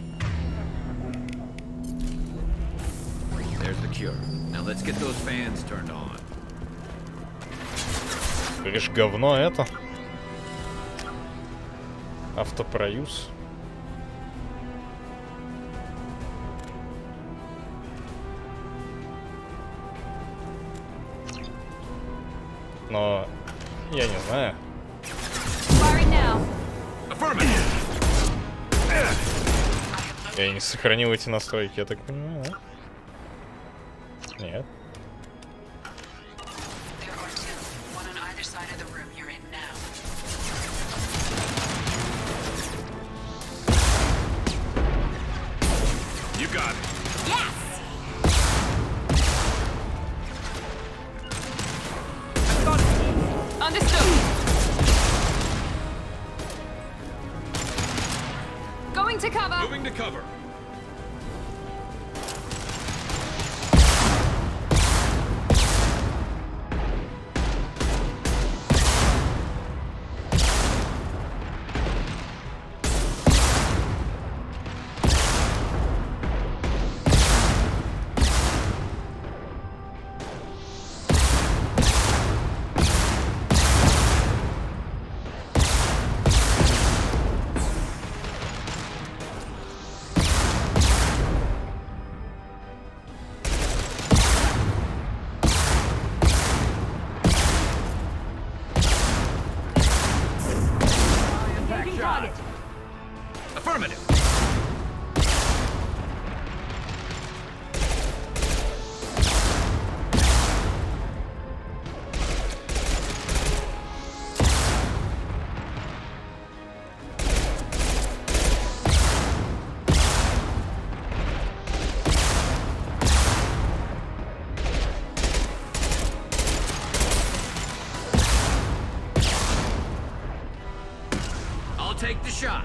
Говоришь, говно это? Автопроюз. Но я не знаю. Я не сохранил эти настройки, я так понимаю. Нет. You got it. Yes! Understood. Going to cover. Moving to cover. Affirmative. I'll take the shot.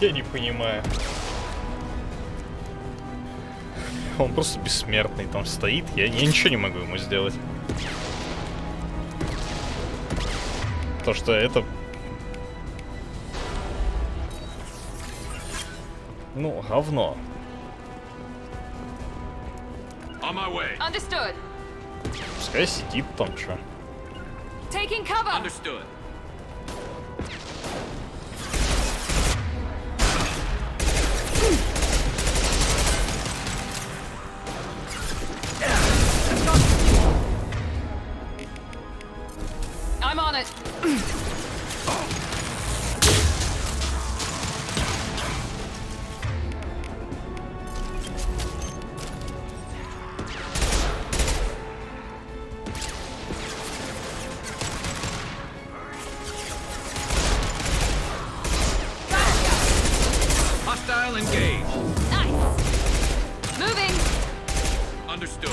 Я не понимаю. Он просто бессмертный там стоит. Я ничего не могу ему сделать. То, что это... Ну, говно. On my way. Understood. Пускай сидит там, что. Taking cover. Understood. I'm on it. Hostile engaged. Nice. Moving. Understood.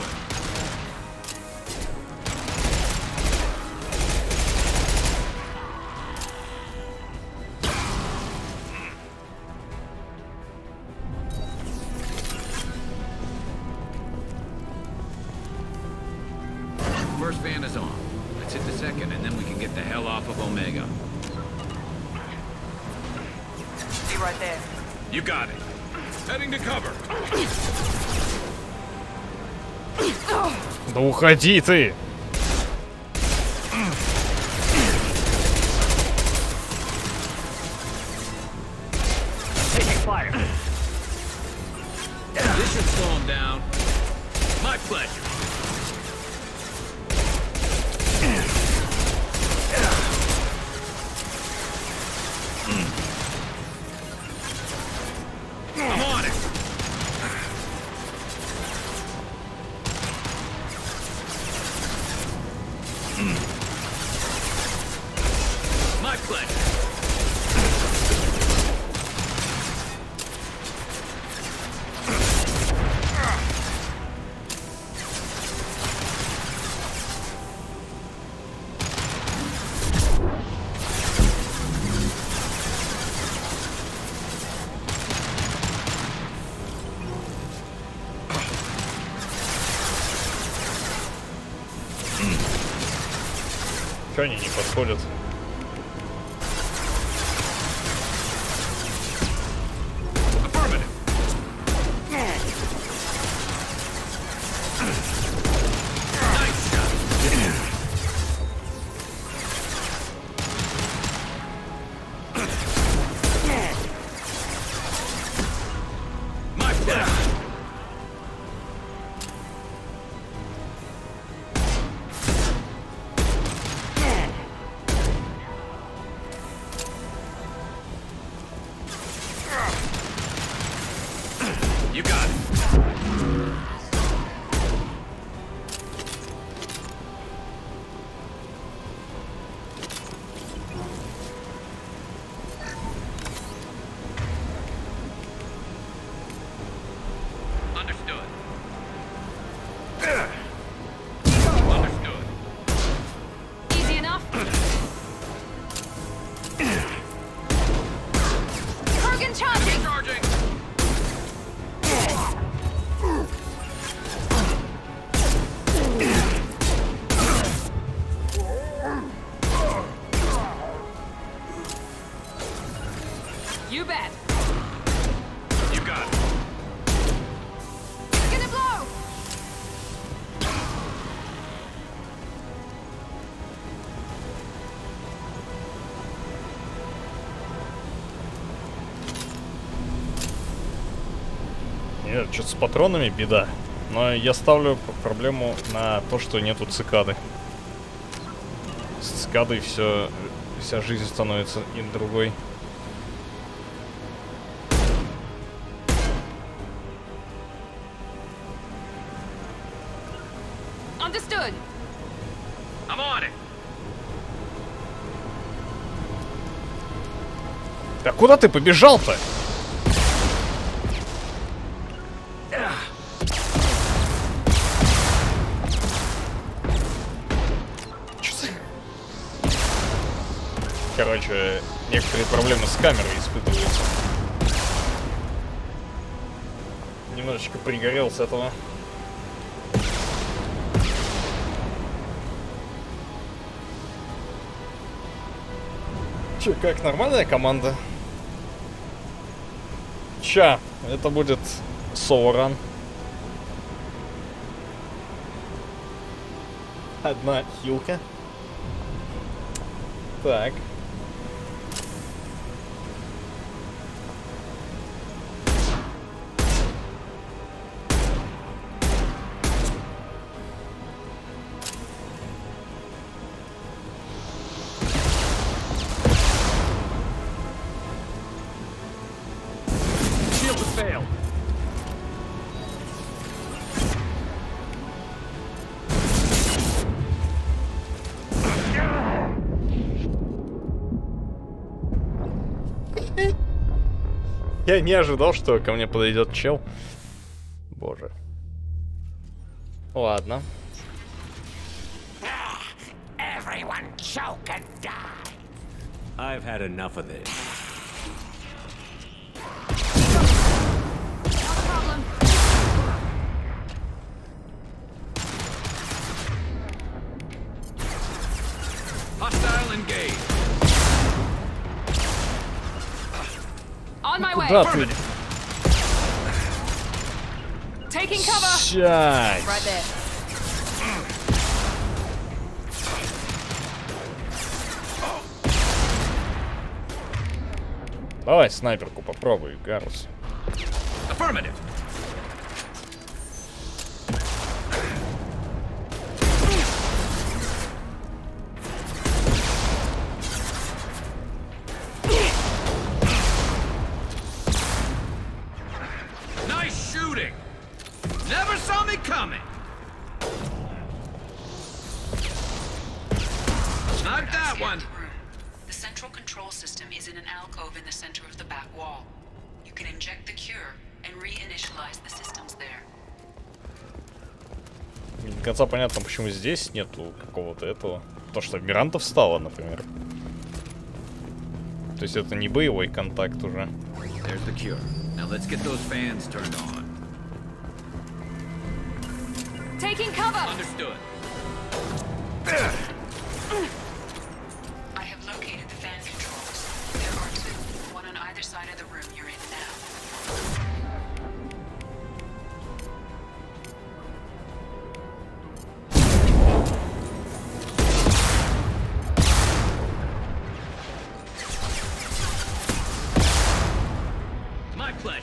First van is on. Let's hit the second, and then we can get the hell off of Omega. Be right there. You got it. Heading to cover. Да уходи ты! Taking fire. This should slow him down. My pleasure. Чё они не подходят? You bet. You got it. Gonna blow. Нет, что-то с патронами беда. Но я ставлю проблему на то, что нету цикады. С цикадой вся жизнь становится и другой. Understood. I'm on it. Да куда ты побежал-то? Короче, некоторые проблемы с камерой испытываются. Немножечко пригорел с этого. Че, как, нормальная команда? Ща, это будет соло-ран. Одна хилка. Так. Я не ожидал, что ко мне подойдет чел. Боже. Ладно. Everyone choke and die. I've had enough of this. Hostile engaged. On my way. Куда ты? Taking cover. Щась. Right there. Давай снайперку попробуй, Гарус. Affirmative. Nice shooting. Never saw me coming. Not that one. The central control system is in an alcove in the center of the back wall. You can inject the cure and reinitialize the systems there. Не до конца понятно, почему здесь нету какого-то этого. То, что Миранда встала, например. То есть это не боевой контакт уже. There's the cure. Now let's get those fans turned on. Taking cover. Understood. pleasure.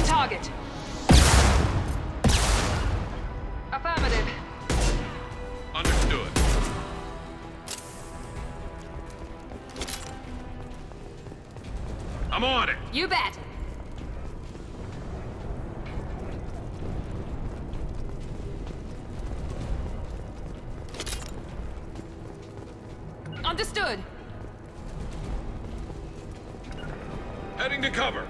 Target. Affirmative. Understood. I'm on it. You bet. Understood. Heading to cover.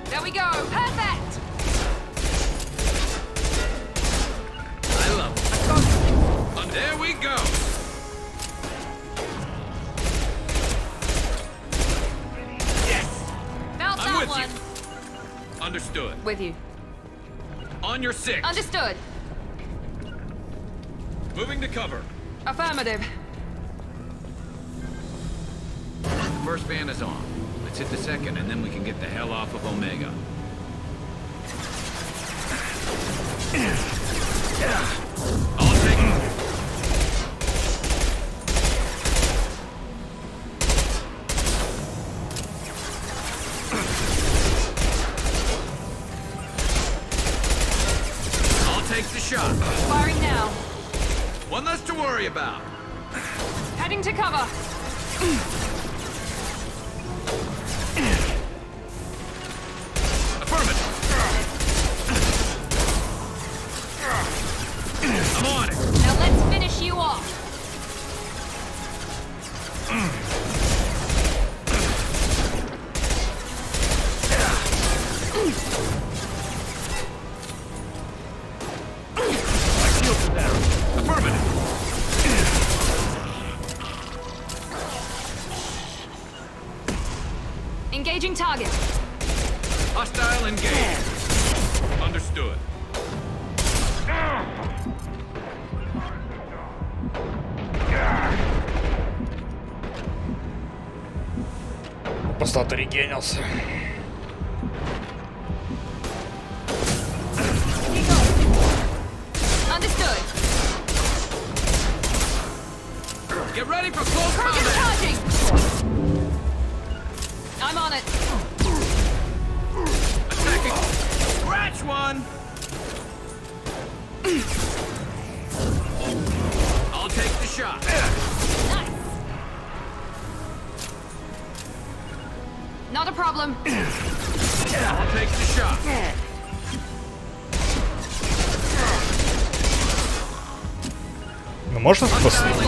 There we go. Perfect. I love it. And there we go. Yes. Felt I'm that with one. you. Understood. With you. On your 6. Understood. Moving to cover. Affirmative. The first van is on. Let's hit the second, and then we can get the hell off of Omega. I'll take it. I'll take the shot. Firing now. One less to worry about. Heading to cover. Affirmative. I'm on it. Now let's finish you off. My shields are down. Affirmative. Engaging target. Hostile engaged. Understood. Просто отрегенился. Understood. Get ready for close Target combat. charging. I'm on it. Attacking. Scratch one. I'll take the shot. Nice. Not a problem. I'll take the shot. Ну, можно,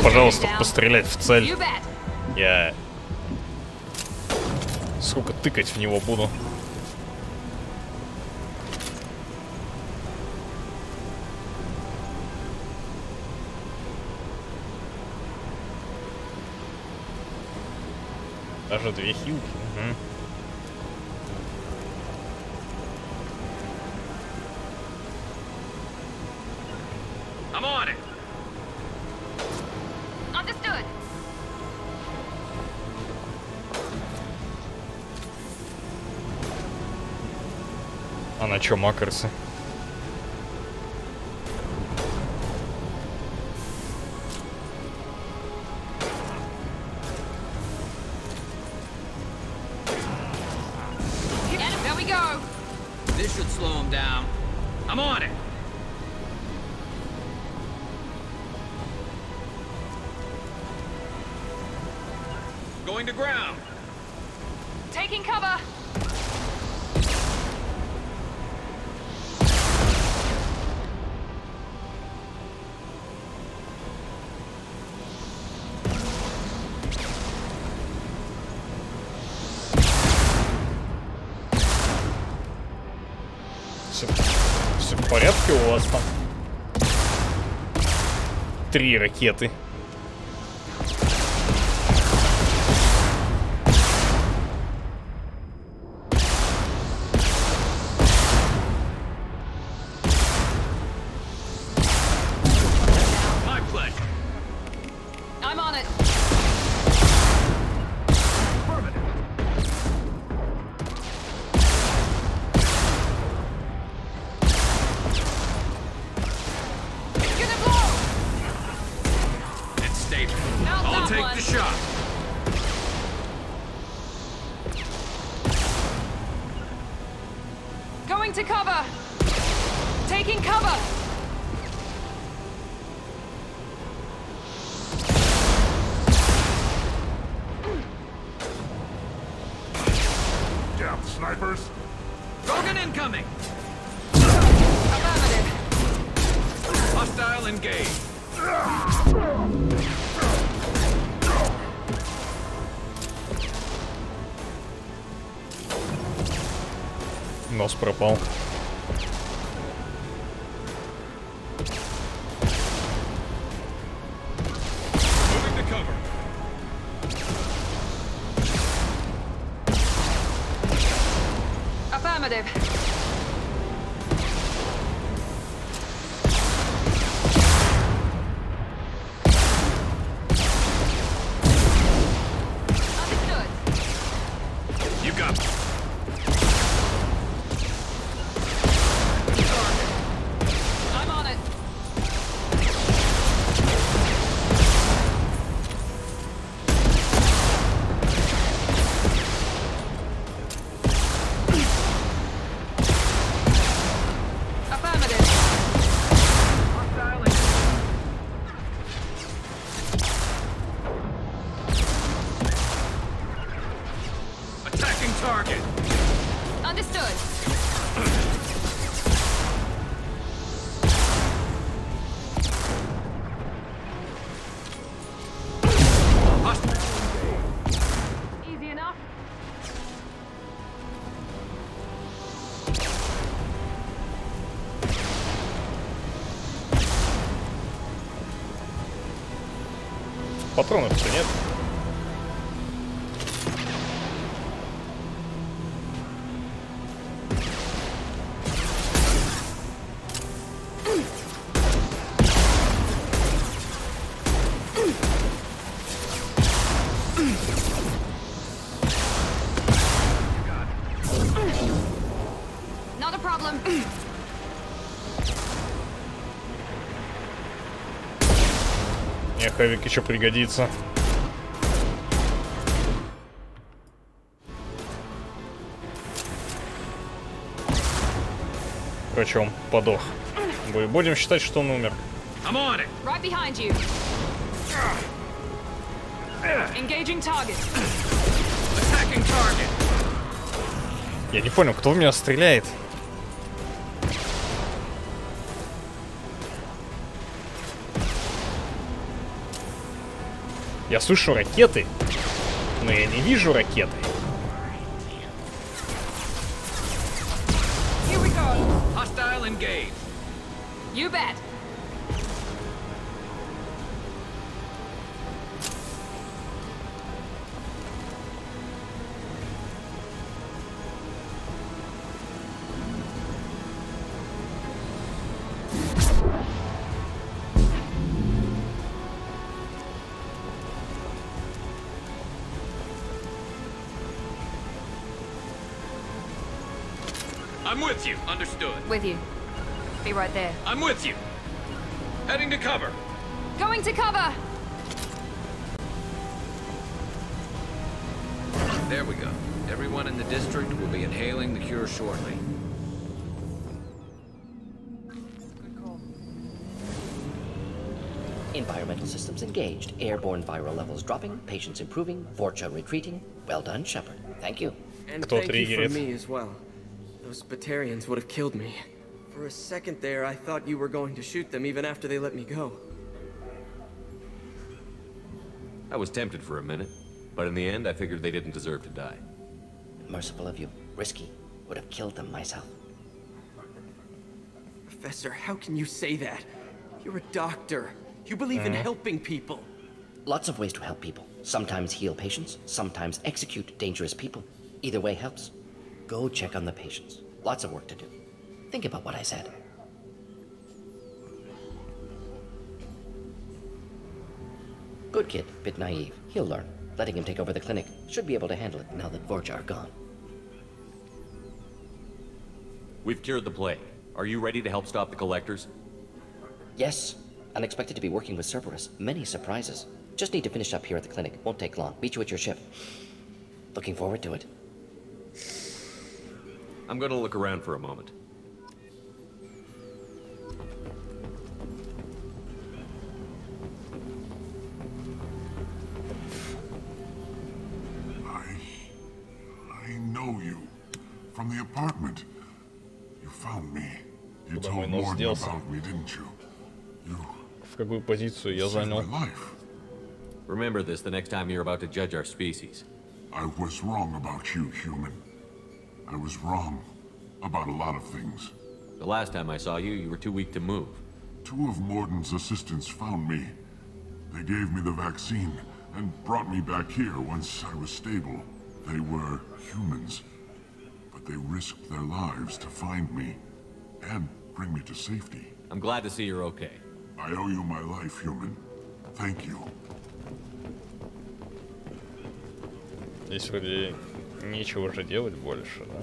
пожалуйста, пострелять в цель? You bet. Я... Сколько тыкать в него буду? Даже 2 хилки. Угу. I'm on it. Understood. А на чё макросы? There we go. This should slow him down. I'm on it. Going to ground. Taking cover. порядке у вас там? 3 ракеты. I'm on it. Gonna blow. It's stable. Not I'll that take one. the shot. Going to cover. Taking cover. Down, snipers. Rogan incoming. Affirmative. Hostile engaged. Нос пропал. Moving to cover. Affirmative. Understood. You got me. I'm on it. Affirmative. Attacking target. Understood. Easy enough. Патронов-то нет. Not a problem. Мне хэвик еще пригодится. Короче, он подох. Будем считать, что он умер. I'm on it. Right behind you. Engaging target. Attacking target. Я не понял, кто в меня стреляет. Я слышу ракеты, но я не вижу ракеты. Here we go. Hostile engaged. You bet. I'm with you. Understood. With you. Be right there. I'm with you. Heading to cover. Going to cover. There we go. Everyone in the district will be inhaling the cure shortly. Environmental systems engaged. Airborne viral levels dropping. Patients improving. Vorcha retreating. Well done, Shepard. Thank you. And thank you for me as well. Those Batarians would have killed me. For a second there, I thought you were going to shoot them even after they let me go. I was tempted for a minute, but in the end, I figured they didn't deserve to die. Merciful of you. Risky. Would have killed them myself. Professor, how can you say that? You're a doctor. You believe in helping people. Lots of ways to help people. Sometimes heal patients, sometimes execute dangerous people. Either way helps. Go check on the patients. Lots of work to do. Think about what I said. Good kid, bit naive. He'll learn. Letting him take over the clinic should be able to handle it now that Vorcha are gone. We've cured the plague. Are you ready to help stop the collectors? Yes. Unexpected to be working with Cerberus. Many surprises. Just need to finish up here at the clinic. Won't take long. Meet you at your ship. Looking forward to it. I'm gonna look around for a moment. I know you. From the apartment. You found me. You told Morden about me, didn't you? В какую позицию я занял? Remember this the next time you're about to judge our species. I was wrong about you, human. I was wrong about a lot of things. The last time I saw you, you were too weak to move. 2 of Morden's assistants found me. They gave me the vaccine and brought me back here once I was stable. They were humans, but they risked their lives to find me and bring me to safety. I'm glad to see you're okay. I owe you my life, human. Thank you. Здесь вроде нечего уже делать больше, да?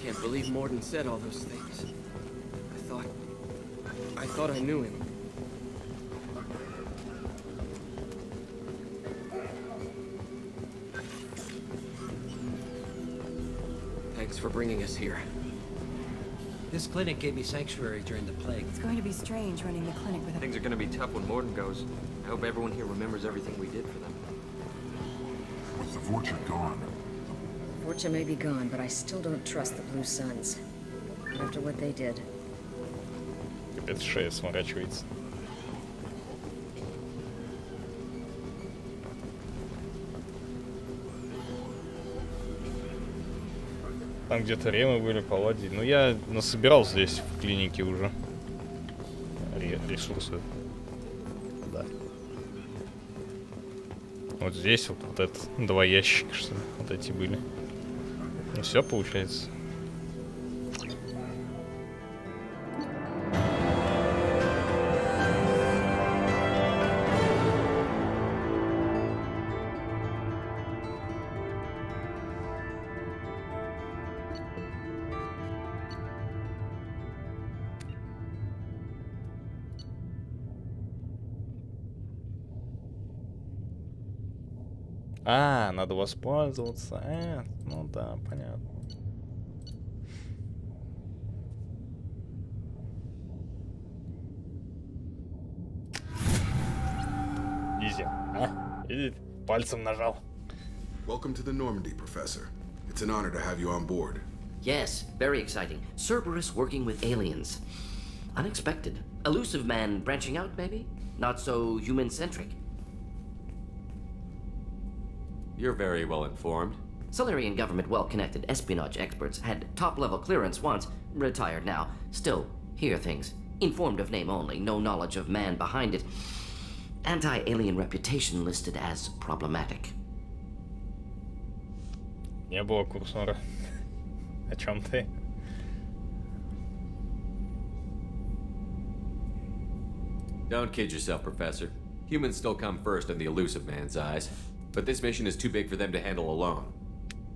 Can't believe Morden said all those things. I thought I knew him. Thanks for bringing us here. This clinic gave me sanctuary during the plague. It's going to be strange running the clinic with a... Things are gonna be tough when Morden goes. I hope everyone here remembers everything we did for them. With the Vorcha gone. Vorcha may be gone, but I still don't trust the Blue Suns. After what they did. Капец, шея сворачивается. Там где-то ремы были, палади. Ну я насобирал здесь в клинике уже ресурсы. Да. Вот здесь вот этот 2 ящика, что ли, вот эти были. Ну все получается. А, надо воспользоваться. Ну да, понятно. Изи. Иди, пальцем нажал. Welcome to the Normandy, Professor. It's an honor to have you on board. Yes, very exciting. Cerberus working with aliens. Unexpected. Elusive man branching out, maybe? Not so human-centric. You're very well informed. Solarian government well-connected espionage experts had top-level clearance once, retired now. Still, hear things. Informed of name only, no knowledge of man behind it. Anti-alien reputation listed as problematic. Не было курсора. О чем ты? Don't kid yourself, Professor. Humans still come first in the elusive man's eyes. But this mission is too big for them to handle alone.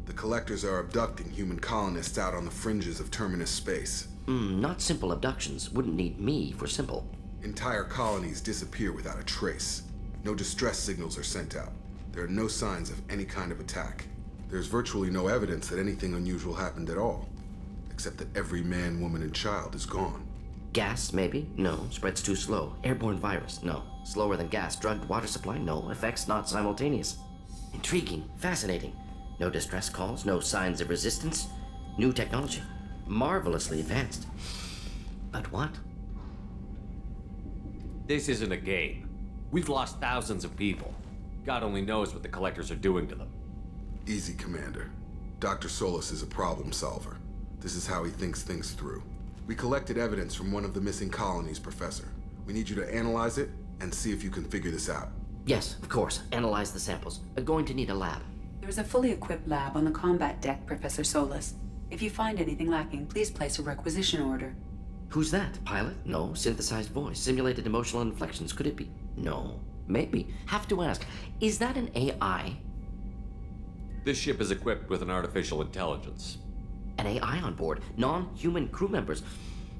The Collectors are abducting human colonists out on the fringes of Terminus space. Not simple abductions. Wouldn't need me for simple. Entire colonies disappear without a trace. No distress signals are sent out. There are no signs of any kind of attack. There's virtually no evidence that anything unusual happened at all. Except that every man, woman, and child is gone. Gas, maybe? No. Spreads too slow. Airborne virus? No. Slower than gas. Drugged water supply? No. Effects not simultaneous. Intriguing. Fascinating. No distress calls. No signs of resistance. New technology. marvelously advanced. But what? This isn't a game. We've lost thousands of people. God only knows what the Collectors are doing to them. Easy, Commander. Dr. Solis is a problem solver. This is how he thinks things through. We collected evidence from one of the missing colonies, Professor. We need you to analyze it and see if you can figure this out. Yes, of course. Analyze the samples. Going to need a lab. There's a fully equipped lab on the combat deck, Professor Solis. If you find anything lacking, please place a requisition order. Who's that? Pilot? No. Synthesized voice. Simulated emotional inflections. Could it be? No. Maybe. Have to ask. Is that an AI? This ship is equipped with an artificial intelligence. An AI on board? Non-human crew members?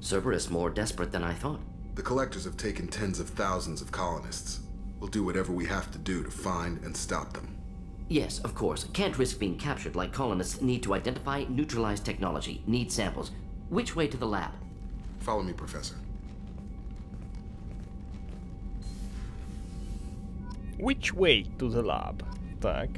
Cerberus more desperate than I thought. The Collectors have taken tens of thousands of colonists. We'll do whatever we have to do to find and stop them. Yes, of course. Can't risk being captured like colonists need to identify, neutralize technology, need samples. Which way to the lab? Follow me, Professor. Which way to the lab? Так.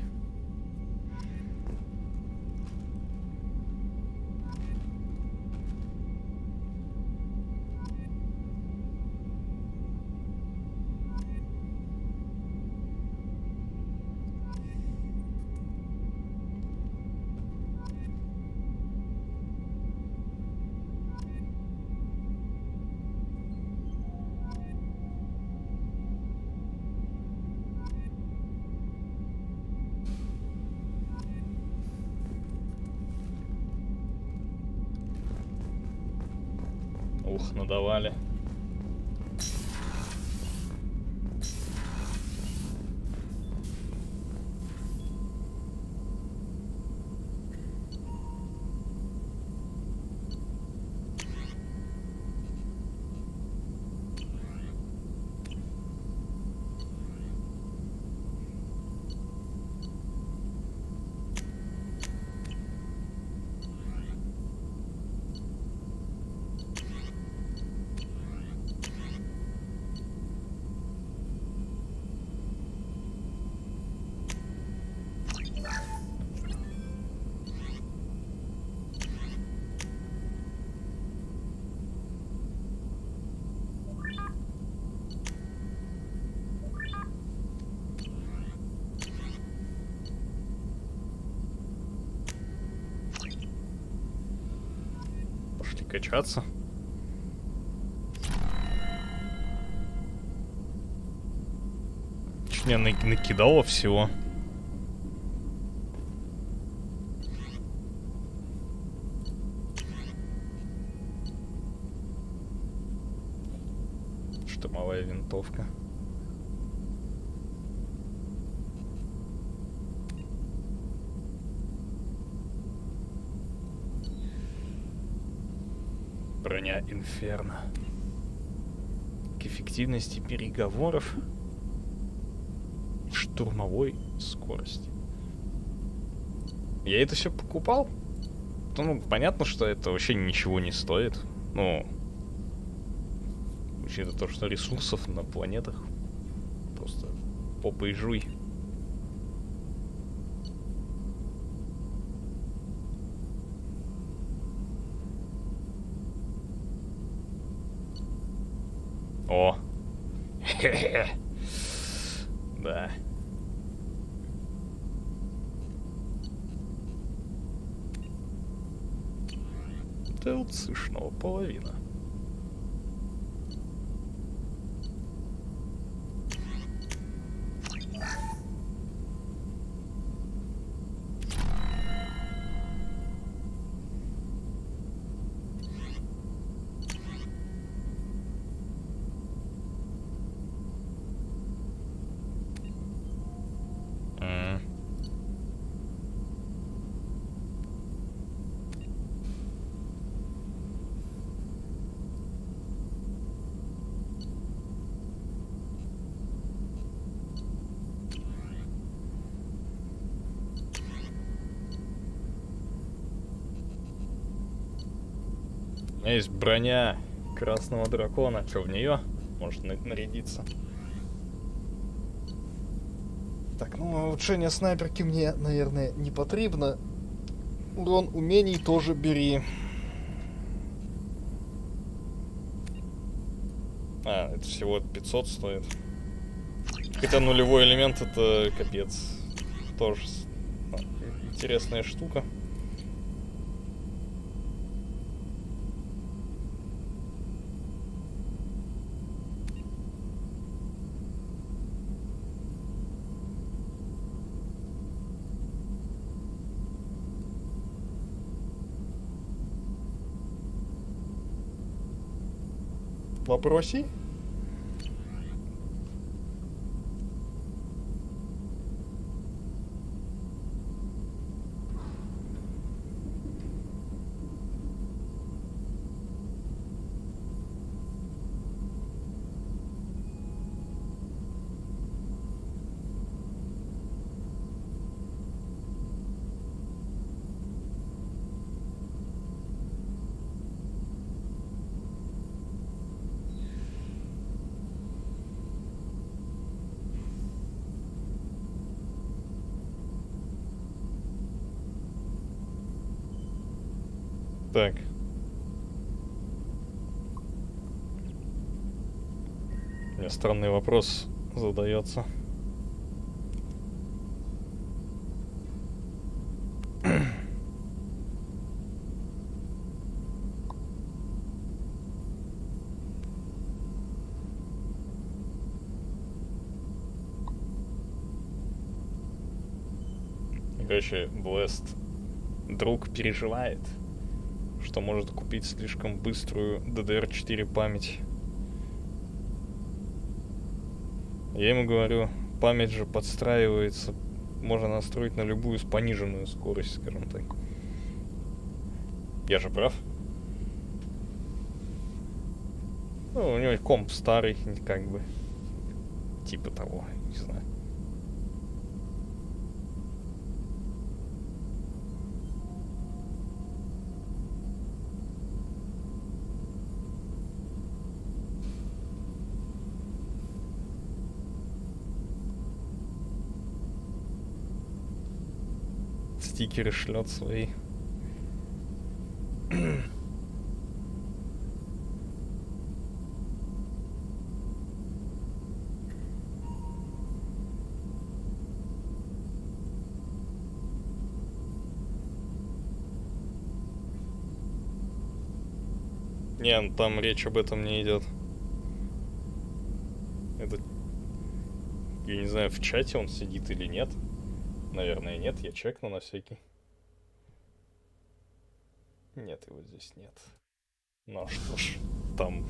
Ух, надавали. Качаться. Чуть меня накидало всего. Штурмовая винтовка. Броня Инферно. К эффективности переговоров. Штурмовой скорости. Я это все покупал? Ну, понятно, что это вообще ничего не стоит. Ну, учитывая то, что ресурсов на планетах просто попой жуй. О! Да. ТЛЦ снова половина. У меня есть броня красного дракона. Что, в нее может нарядиться? Так, ну улучшение снайперки мне, наверное, не потребно. Урон умений тоже бери. А, это всего 500 стоит. Хотя нулевой элемент это капец. Тоже интересная штука. Вопроси? Так. Мне странный вопрос задается. Короче, Blast друг переживает, что может купить слишком быструю DDR4 память. Я ему говорю, память же подстраивается, можно настроить на любую пониженную скорость, скажем так. Я же прав? Ну, у него комп старый, как бы. Типа того, не знаю. Стикеры шлет свои. Не, ну там речь об этом не идет. Это... Я не знаю, в чате он сидит или нет. Наверное, нет, я чекну на всякий. Нет, его здесь нет. Ну что ж, там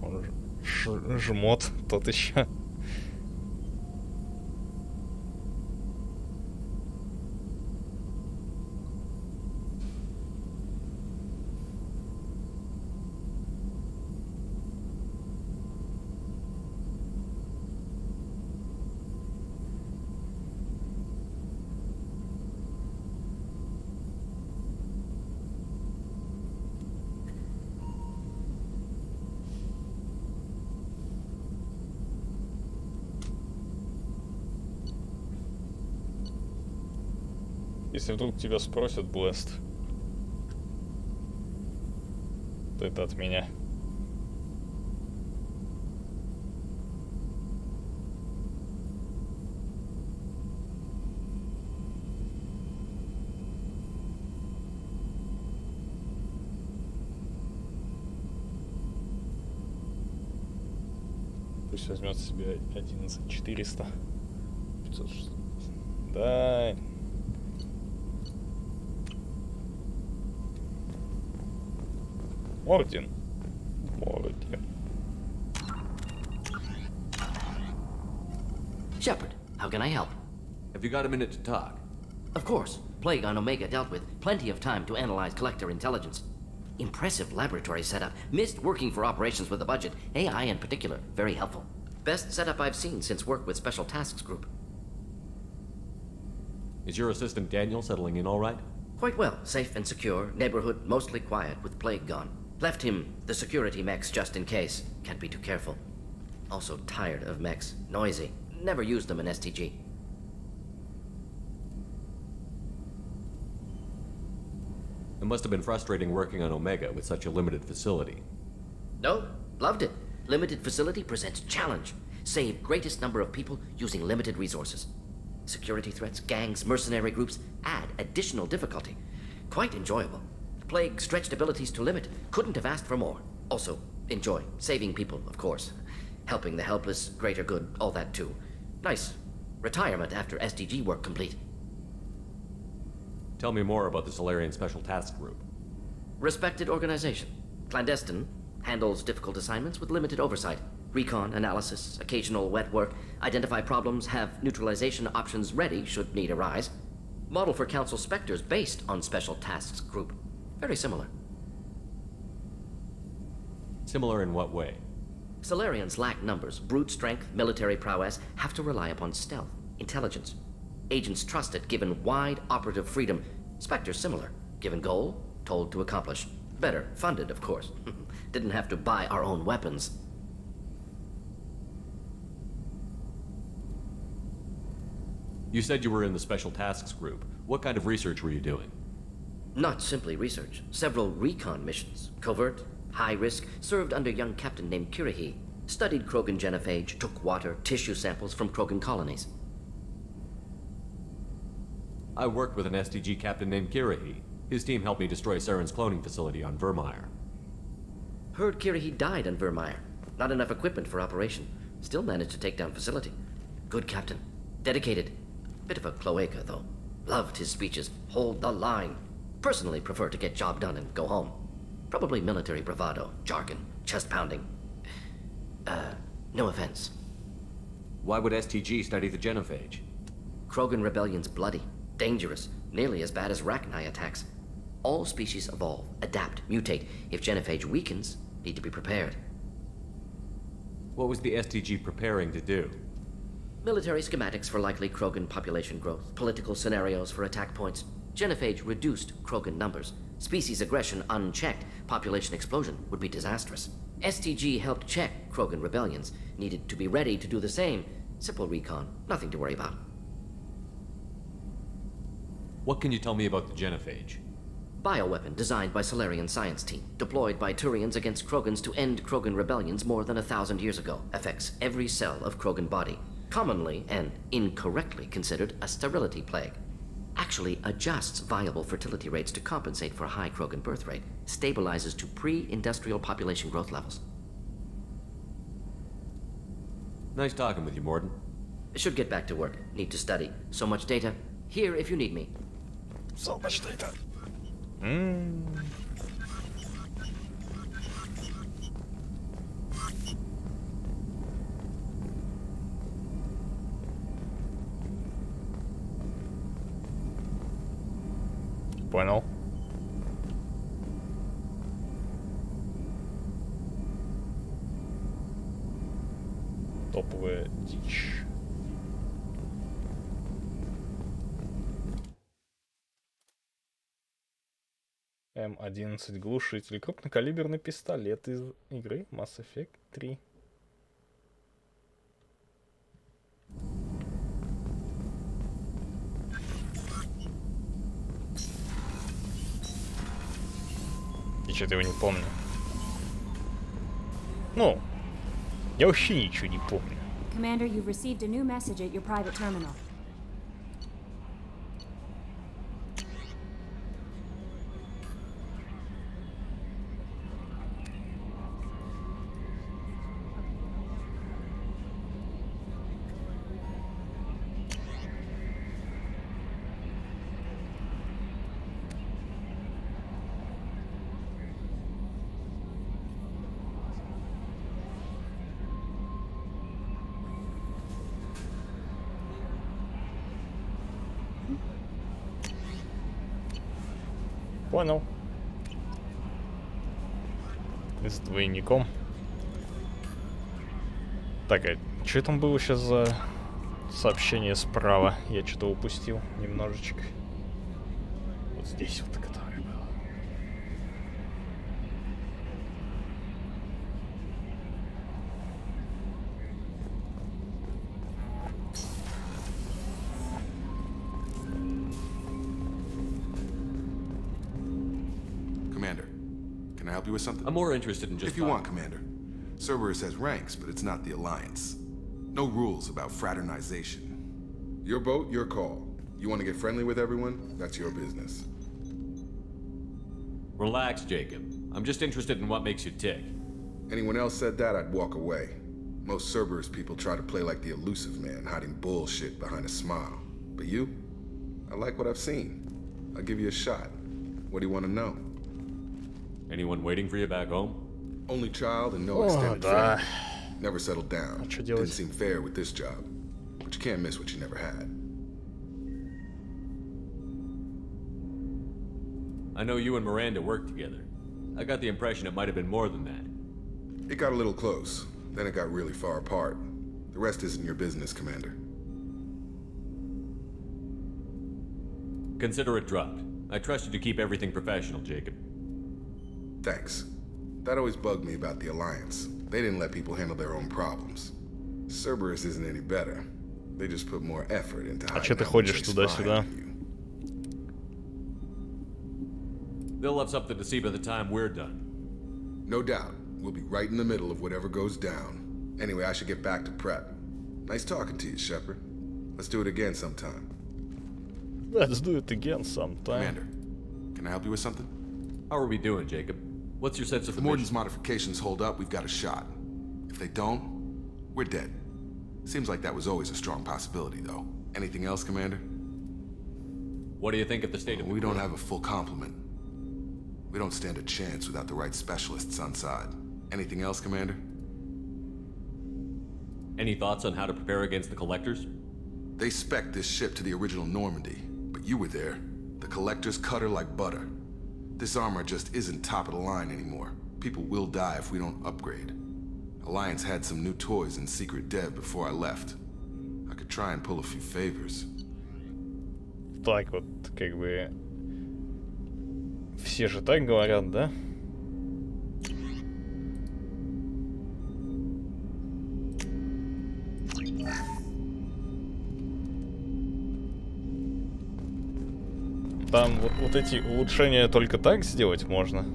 он жмот тот еще. Если вдруг тебя спросят, Blast, то это от меня. Пусть возьмет себе 11400. 560. Да. Орден. Орден. Shepard, how can I help? Have you got a minute to talk? Of course. Plague on Omega dealt with. Plenty of time to analyze collector intelligence. Impressive laboratory setup. Missed working for operations with a budget. AI in particular. Very helpful. Best setup I've seen since work with Special Tasks Group. Is your assistant Daniel settling in all right? Quite well. Safe and secure. Neighborhood mostly quiet with Plague gone. Left him the security mechs just in case. Can't be too careful. Also tired of mechs. Noisy. Never used them in STG. It must have been frustrating working on Omega with such a limited facility. No, loved it. Limited facility presents challenge. Save greatest number of people using limited resources. Security threats, gangs, mercenary groups add additional difficulty. Quite enjoyable. Plague stretched abilities to limit. Couldn't have asked for more. Also, enjoy. Saving people, of course. Helping the helpless, greater good, all that too. Nice. Retirement after SDG work complete. Tell me more about the Solarian Special Task Group. Respected organization. Clandestine. Handles difficult assignments with limited oversight. Recon, analysis, occasional wet work. Identify problems, have neutralization options ready should need arise. Model for Council Spectres based on Special Tasks Group. Very similar. Similar in what way? Solarians lack numbers, brute strength, military prowess, have to rely upon stealth, intelligence. Agents trusted, given wide operative freedom. Spectres similar, given goal, told to accomplish. Better, funded, of course. Didn't have to buy our own weapons. You said you were in the Special Tasks Group. What kind of research were you doing? Not simply research. Several recon missions. Covert, high risk, served under a young captain named Kirihi. Studied Krogan genophage, took water, tissue samples from Krogan colonies. I worked with an SDG captain named Kirihi. His team helped me destroy Saren's cloning facility on Vermeer. Heard Kirihi died on Vermeer. Not enough equipment for operation. Still managed to take down facility. Good captain. Dedicated. Bit of a cloaca, though. Loved his speeches. Hold the line. Personally prefer to get job done and go home. Probably military bravado, jargon, chest pounding. No offense. Why would STG study the genophage? Krogan rebellion's bloody, dangerous, nearly as bad as Rachni attacks. All species evolve, adapt, mutate. If genophage weakens, need to be prepared. What was the STG preparing to do? Military schematics for likely Krogan population growth, political scenarios for attack points. Genophage reduced Krogan numbers. Species aggression unchecked, population explosion would be disastrous. STG helped check Krogan rebellions. Needed to be ready to do the same. Simple recon, nothing to worry about. What can you tell me about the genophage? Bioweapon designed by Solarian science team, deployed by Turians against Krogans to end Krogan rebellions more than 1,000 years ago. Affects every cell of Krogan body. Commonly and incorrectly considered a sterility plague. Actually adjusts viable fertility rates to compensate for a high Krogan birth rate. Stabilizes to pre-industrial population growth levels. Nice talking with you, Morden. Should get back to work. Need to study. So much data. Here if you need me. So much data. Понял. Топовая дичь. М11 глушитель. Крупнокалиберный пистолет из игры Mass Effect 3. Я что-то его не помню. Ну, я вообще ничего не помню. Commander, you've received a new message at your private terminal. Понял. С двойником. Так, а что там было сейчас за сообщение справа? Я что-то упустил немножечко. Вот здесь вот, которое было. Commander, can I help you with something? I'm more interested in just... If you want, Commander. Cerberus has ranks, but it's not the Alliance. No rules about fraternization. Your boat, your call. You want to get friendly with everyone? That's your business. Relax, Jacob. I'm just interested in what makes you tick. Anyone else said that, I'd walk away. Most Cerberus people try to play like the elusive man, hiding bullshit behind a smile. But you? I like what I've seen. I'll give you a shot. What do you want to know? Anyone waiting for you back home? Only child and no extended friend. Never settled down. Didn't seem fair with this job. But you can't miss what you never had. I know you and Miranda worked together. I got the impression it might have been more than that. It got a little close. Then it got really far apart. The rest isn't your business, Commander. Consider it dropped. I trust you to keep everything professional, Jacob. Thanks. That always bugged me about the Alliance. They didn't let people handle their own problems. Cerberus isn't any better. They just put more effort into hiding. А чё ты ходишь туда-сюда? They'll have something to see by the time we're done. No doubt. We'll be right in the middle of whatever goes down. Anyway, I should get back to prep. Nice talking to you, Shepard. Let's do it again sometime. Let's do it again sometime. Commander, can I help you with something? How are we doing, Jacob? What's your sense of the mission? If Morden's modifications hold up, we've got a shot. If they don't, we're dead. Seems like that was always a strong possibility, though. Anything else, Commander? What do you think of the state of the We don't have a full complement. We don't stand a chance without the right specialists on side. Anything else, Commander? Any thoughts on how to prepare against the Collectors? They spec'd this ship to the original Normandy, but you were there. The Collectors cut her like butter. This armor just isn't top of the line anymore. People will die if we don't upgrade. Alliance had some new toys in secret dev before I left. I could try and pull a few favors. Так вот, как бы... Все же так говорят, да? Там вот эти улучшения только так сделать можно?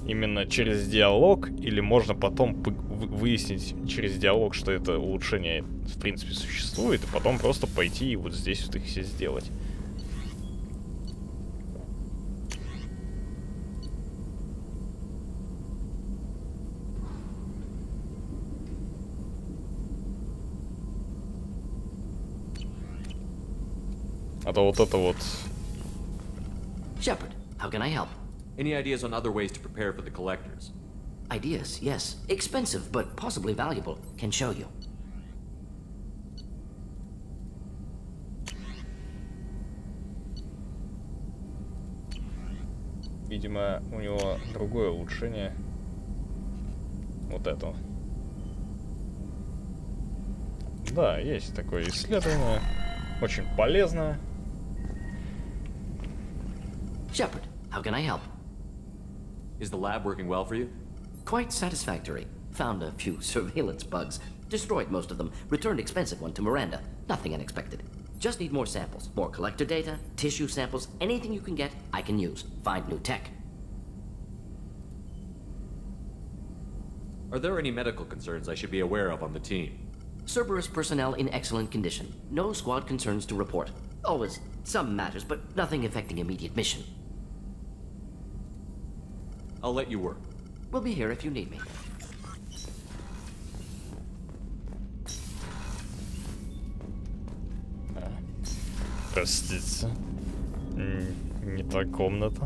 Именно через диалог? Или можно потом выяснить через диалог, что это улучшение в принципе существует, и потом просто пойти и вот здесь вот их все сделать? А то вот это вот... Shepard, how can I help? Any ideas on other ways to prepare for the Collectors? Ideas, yes. Expensive, but possibly valuable. Can show you. Видимо, у него другое улучшение. Вот этого. Да, есть такое исследование. Очень полезное. Shepard, how can I help? Is the lab working well for you? Quite satisfactory. Found a few surveillance bugs. Destroyed most of them. Returned expensive one to Miranda. Nothing unexpected. Just need more samples. More collector data, tissue samples, anything you can get, I can use. Find new tech. Are there any medical concerns I should be aware of on the team? Cerberus personnel in excellent condition. No squad concerns to report. Always some matters, but nothing affecting immediate mission. I'll let you work. We'll be here if you need me. Простите. Не та комната.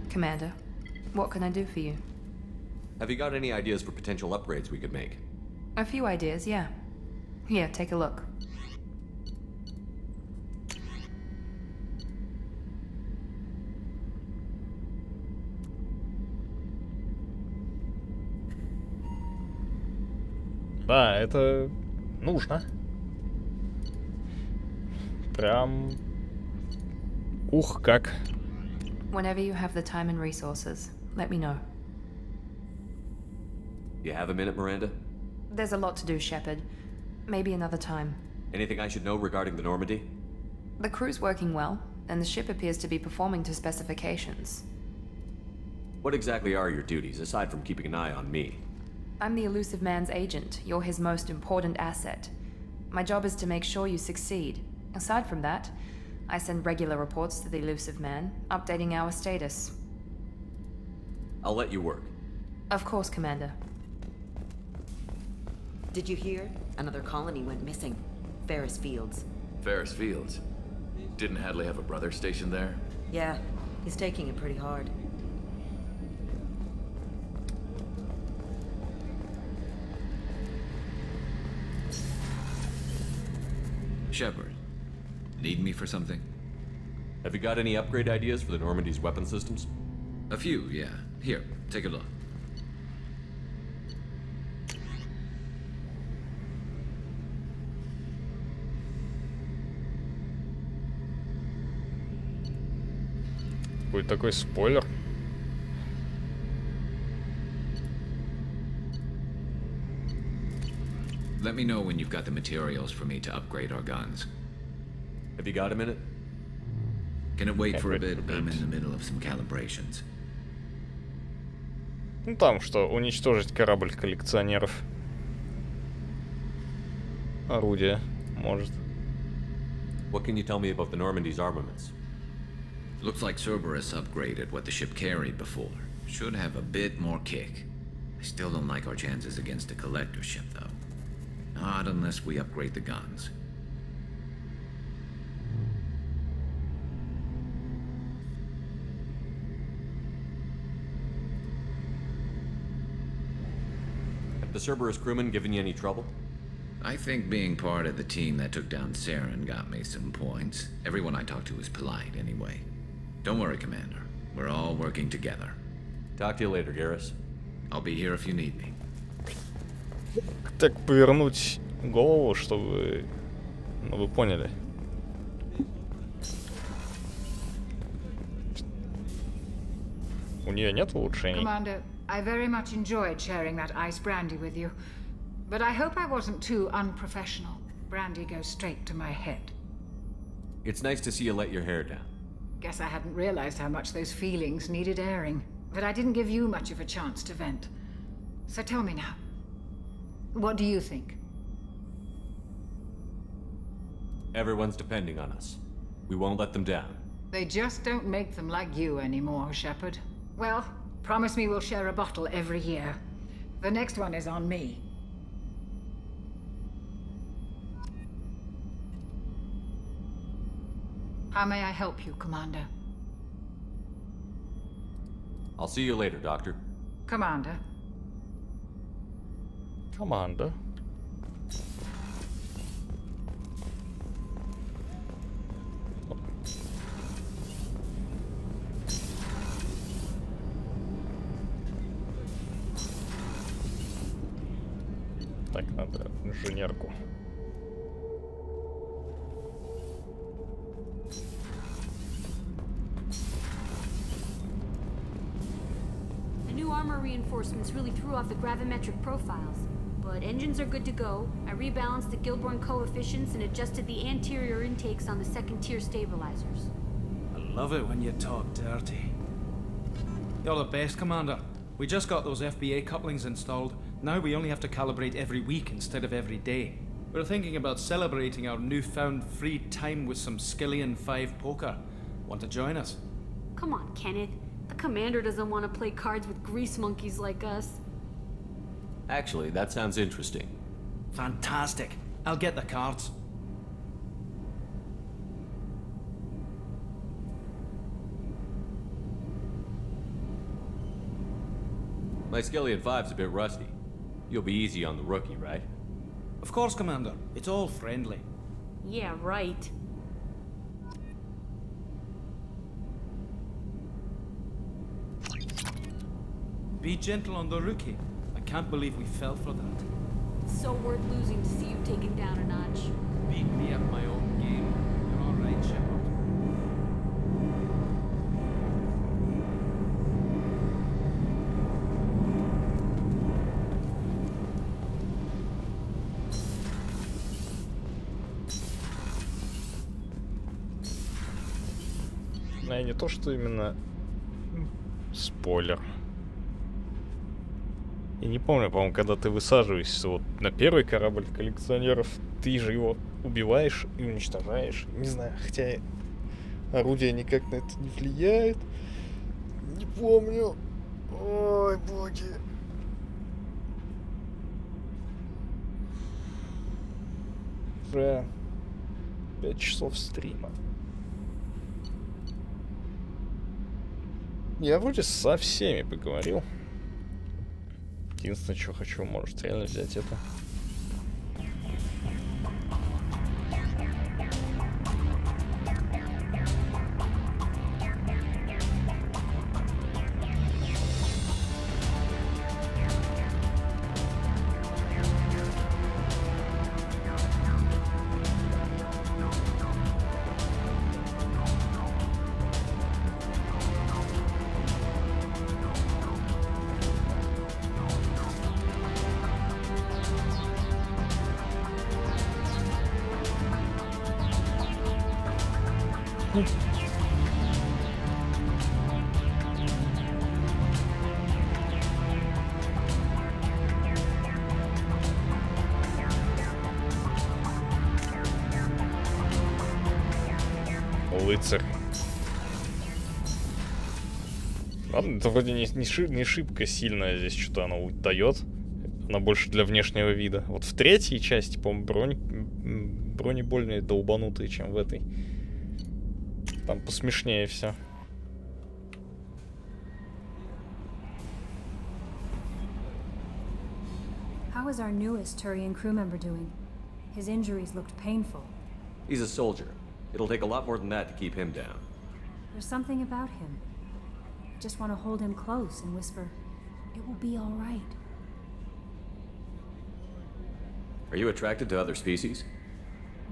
Commander, what can I do for you? Have you got any ideas for potential upgrades we could make? A few ideas, yeah. Here, take a look. Да, это нужно. прям... Ух, как. Whenever you have the time and resources, let me know. You have a minute, Miranda? There's a lot to do, Shepard. Maybe another time. Anything I should know regarding the Normandy? The crew's working well, and the ship appears to be performing to specifications. What exactly are your duties, aside from keeping an eye on me? I'm the Elusive Man's agent. You're his most important asset. My job is to make sure you succeed. Aside from that, I send regular reports to the Elusive Man, updating our status. I'll let you work. Of course, Commander. Did you hear? Another colony went missing. Ferris Fields. Ferris Fields? Didn't Hadley have a brother stationed there? Yeah, he's taking it pretty hard. Shepard, need me for something? Have you got any upgrade ideas for the Normandy's weapon systems? A few, yeah. Here, take a look. Будет такой спойлер. Let me know when you've got the materials for me to upgrade our guns. Have you got a minute? Can it wait for a bit? I'm in the middle of some calibrations. Ну там что, уничтожить корабль коллекционеров. Орудие, может. What can you tell me about the Normandy's armaments? Looks like Cerberus upgraded what the ship carried before. Should have a bit more kick. I still don't like our chances against a collector ship, though. Not unless we upgrade the guns. Have the Cerberus crewmen given you any trouble? I think being part of the team that took down Saren got me some points. Everyone I talked to was polite, anyway. Don't worry, Commander. We're all working together. Talk to you later, Garrus. I'll be here if you need me. Так повернуть голову, чтобы... Ну, вы поняли. У нее нет улучшений. Commander, I very much enjoyed sharing that ice brandy with you. But I hope I wasn't too unprofessional. Brandy goes straight to my head. It's nice to see you let your hair down. Guess I hadn't realized how much those feelings needed airing. But I didn't give you much of a chance to vent. So tell me now. What do you think? Everyone's depending on us. We won't let them down. They just don't make them like you anymore, Shepard. Well, promise me we'll share a bottle every year. The next one is on me. How may I help you, Commander? I'll see you later, Doctor. Commander. Команда. Так, надо инженерку. The new armor reinforcements really threw off the gravimetric profiles. But engines are good to go. I rebalanced the Gilborn coefficients and adjusted the anterior intakes on the second-tier stabilizers. I love it when you talk dirty. You're the best, Commander. We just got those FBA couplings installed. Now we only have to calibrate every week instead of every day. We're thinking about celebrating our newfound free time with some Skillian 5 poker. Want to join us? Come on, Kenneth. The commander doesn't want to play cards with grease monkeys like us. Actually, that sounds interesting. Fantastic. I'll get the cards. My Skillian 5's a bit rusty. You'll be easy on the rookie, right? Of course, Commander. It's all friendly. Yeah, right. Be gentle on the rookie. I can't believe we fell for that. It's so worth losing to see you taken down a notch. Beat me at my own game. You're Точнее, не то, что именно спойлер. Я не помню, по-моему, когда ты высаживаешься вот на первый корабль коллекционеров, ты же его убиваешь и уничтожаешь. Не знаю, хотя орудие никак на это не влияет. Не помню. Ой, боги. Уже 5 часов стрима. Я вроде со всеми поговорил. Единственное, что хочу, может, реально взять это. Лыцарь. Ладно, это вроде не шибко сильно здесь что-то оно дает. Она больше для внешнего вида. Вот в третьей части, по-моему, брони более долбанутые, чем в этой. Там посмешнее все. How is our newest Turian crew member doing? His injuries looked painful. He's a soldier. It'll take a lot more than that to keep him down. There's something about him. I just want to hold him close and whisper, "It will be all right." Are you attracted to other species?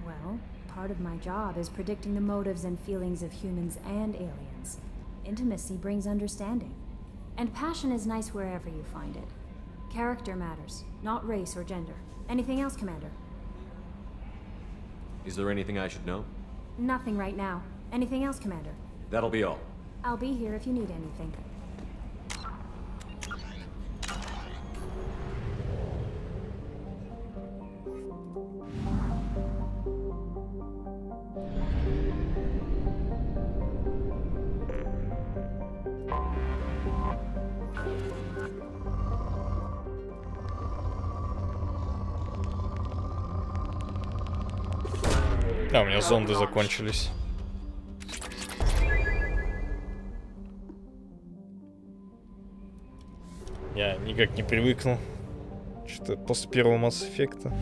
Well, part of my job is predicting the motives and feelings of humans and aliens. Intimacy brings understanding. And passion is nice wherever you find it. Character matters, not race or gender. Anything else, Commander? Is there anything I should know? Nothing right now. Anything else, Commander? That'll be all. I'll be here if you need anything. А, у меня зонды закончились. Я никак не привыкнул. Что-то после первого Mass Effect'а.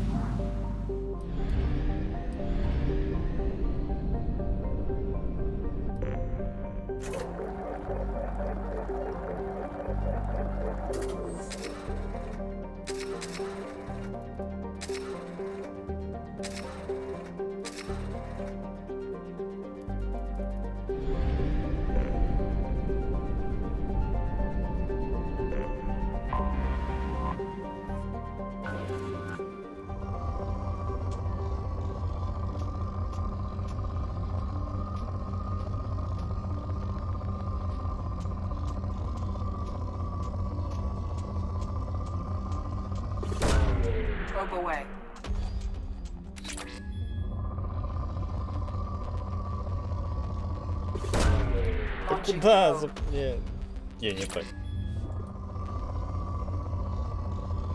Away. Куда? Не так.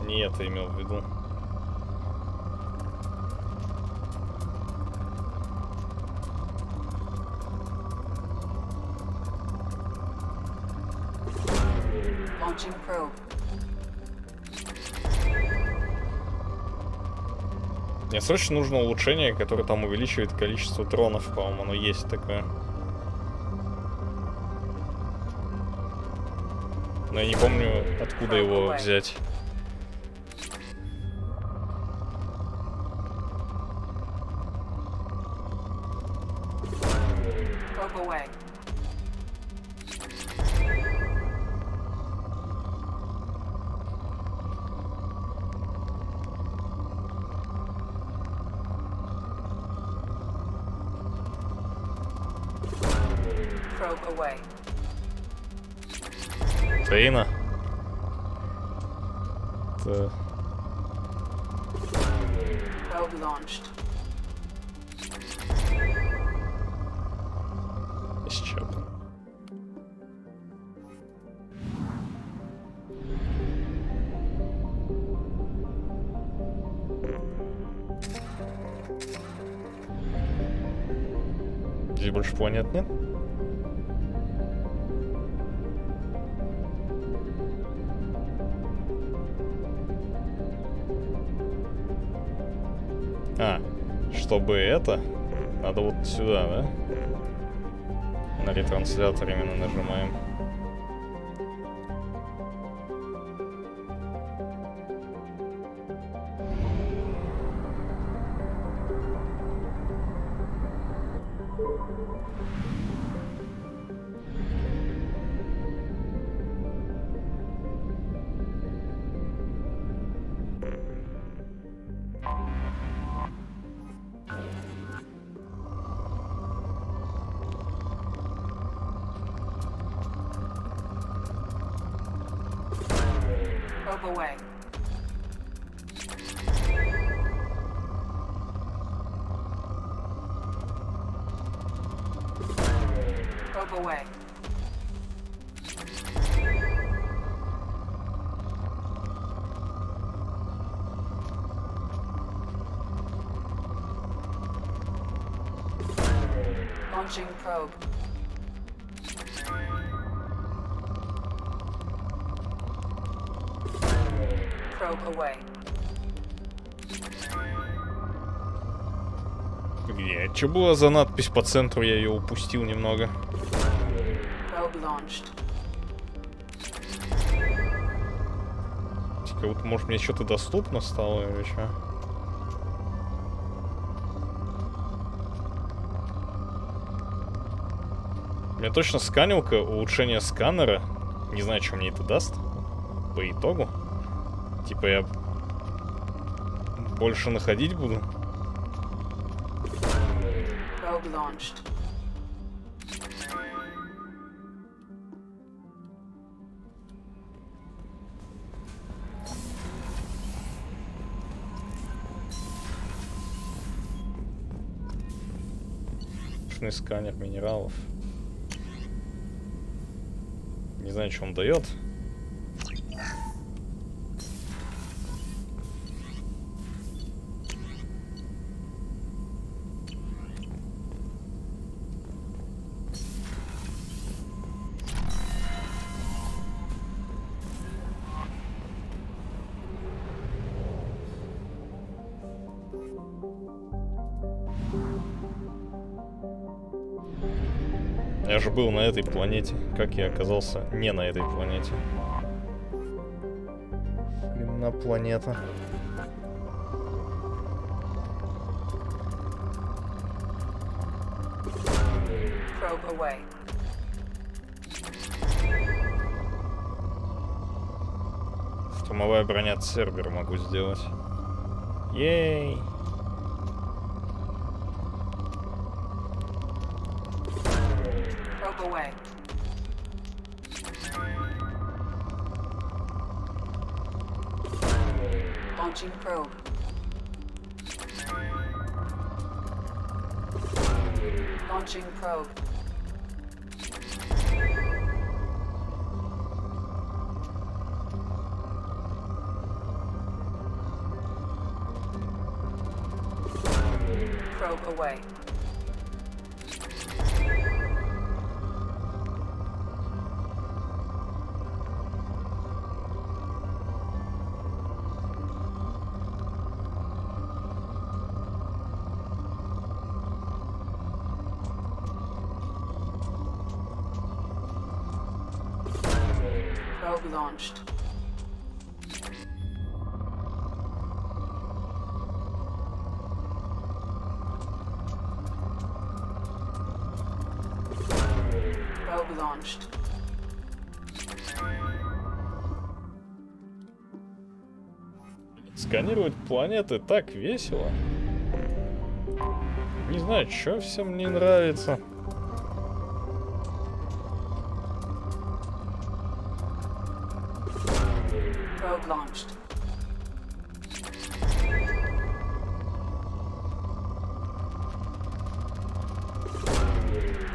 Не это имел в виду. Launching probe. Мне срочно нужно улучшение, которое там увеличивает количество дронов, по-моему, оно есть такое. Но я не помню, откуда его взять. Трина. Это... Исчерпан. Здесь больше планет нет? А, чтобы это, надо вот сюда, да? На ретранслятор именно нажимаем. Away. Probe away. Launching probe. Probe away. Где? Что была за надпись по центру? Я ее упустил немного. Probe launched. Как будто, может, мне что-то доступно стало или что? Мне точно сканилка, улучшение сканера. Не знаю, что мне это даст по итогу. Типа я больше находить буду. Probe launched. Сканер минералов. Не знаю, что он дает. Я же был на этой планете. Как я оказался не на этой планете? Именно планета. Probe away. Штурмовая броня Цербер могу сделать. Ей! Away. Launching probe. Launching probe. Probe away. Probe launched. Probe launched. Сканировать планеты так весело. Не знаю, что всем не нравится. Probe launched.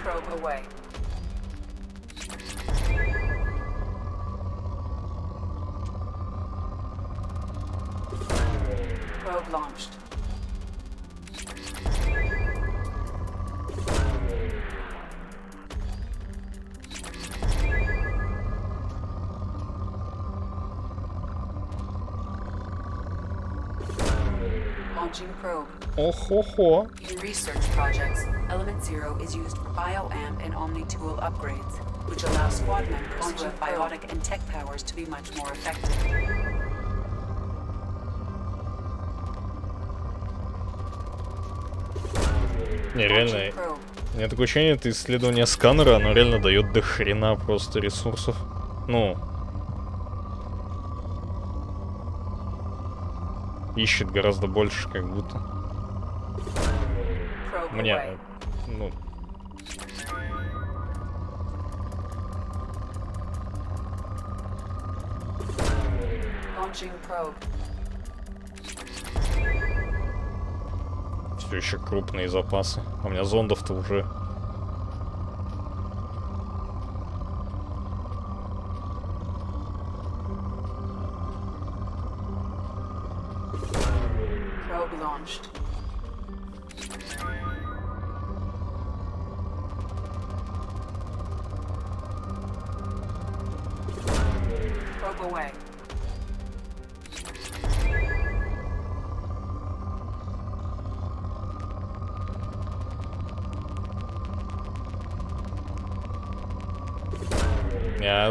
Probe away. Probe launched. Launching probe. Охо-хо. In research projects, Element Zero is used for bioamp and Omni-tool upgrades, which allow squad members who have biotic and tech powers to be much more effective. Не, реально, у меня такое ощущение, это исследование сканера, оно реально дает до хрена просто ресурсов. Ну, ищет гораздо больше, как будто. Мне, ну... Все еще крупные запасы. А у меня зондов-то уже...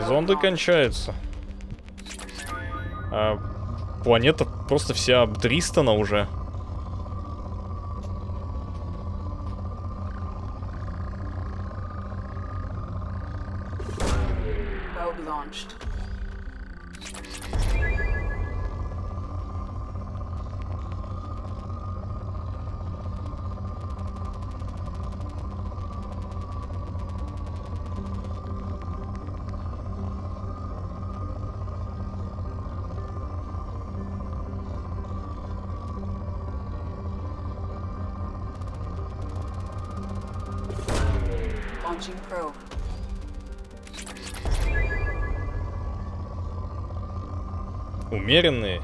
Зонды кончаются. А планета просто вся обдристана уже. Умеренные.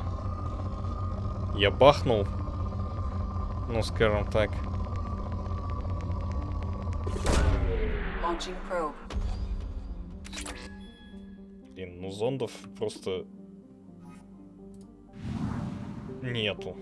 Я бахнул. Ну, скажем так. Блин, ну зондов просто нету.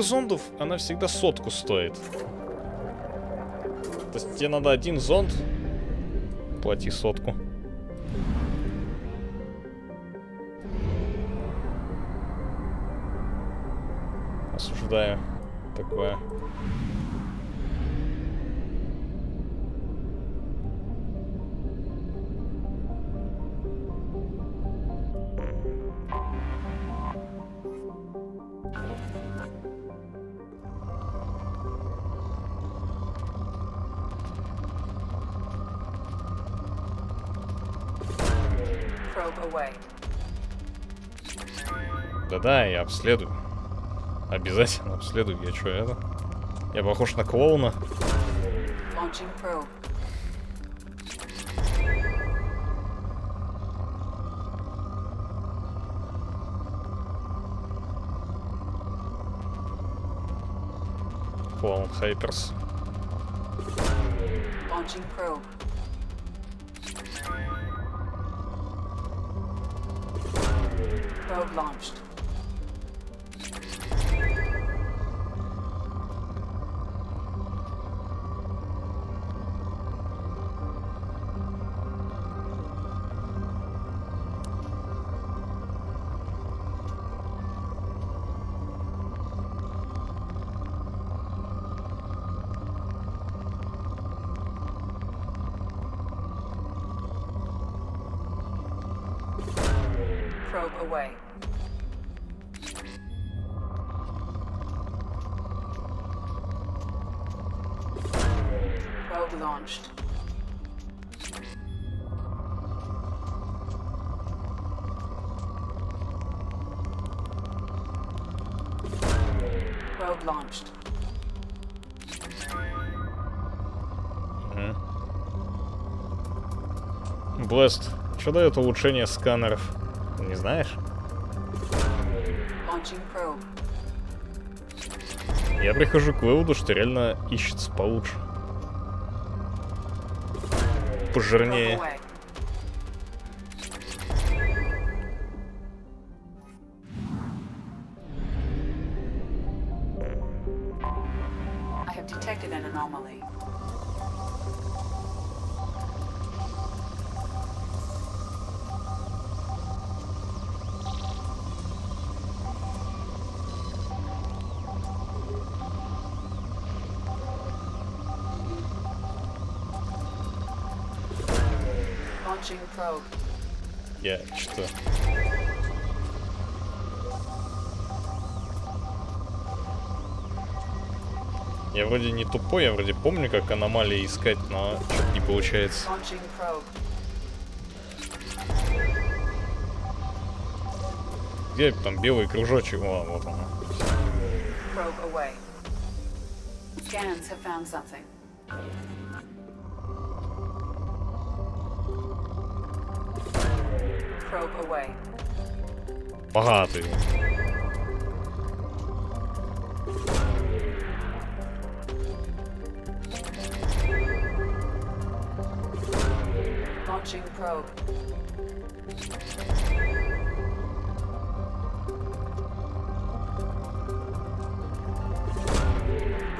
Зондов, она всегда 100 стоит. То есть тебе надо один зонд, плати 100. Осуждаю такое. Да-да, я обследую. Обязательно обследую. Я что, это? Я похож на клоуна. Клоун Хайперс. Probe launched. Probe away. Probe launched. Probe launched. Блэст, что дает улучшение сканеров? Не знаешь? Launching probe. Я прихожу к выводу, что реально ищется получше. Пожирнее. Probe away. I have detected an anomaly. Launching probe. Я что? Я вроде не тупой, я вроде помню, как аномалии искать, но что-то не получается. Launching probe. Где там белый кружочек? О, вот он. Probe away. Scans have found something. Probe away. Богатый. Launching probe.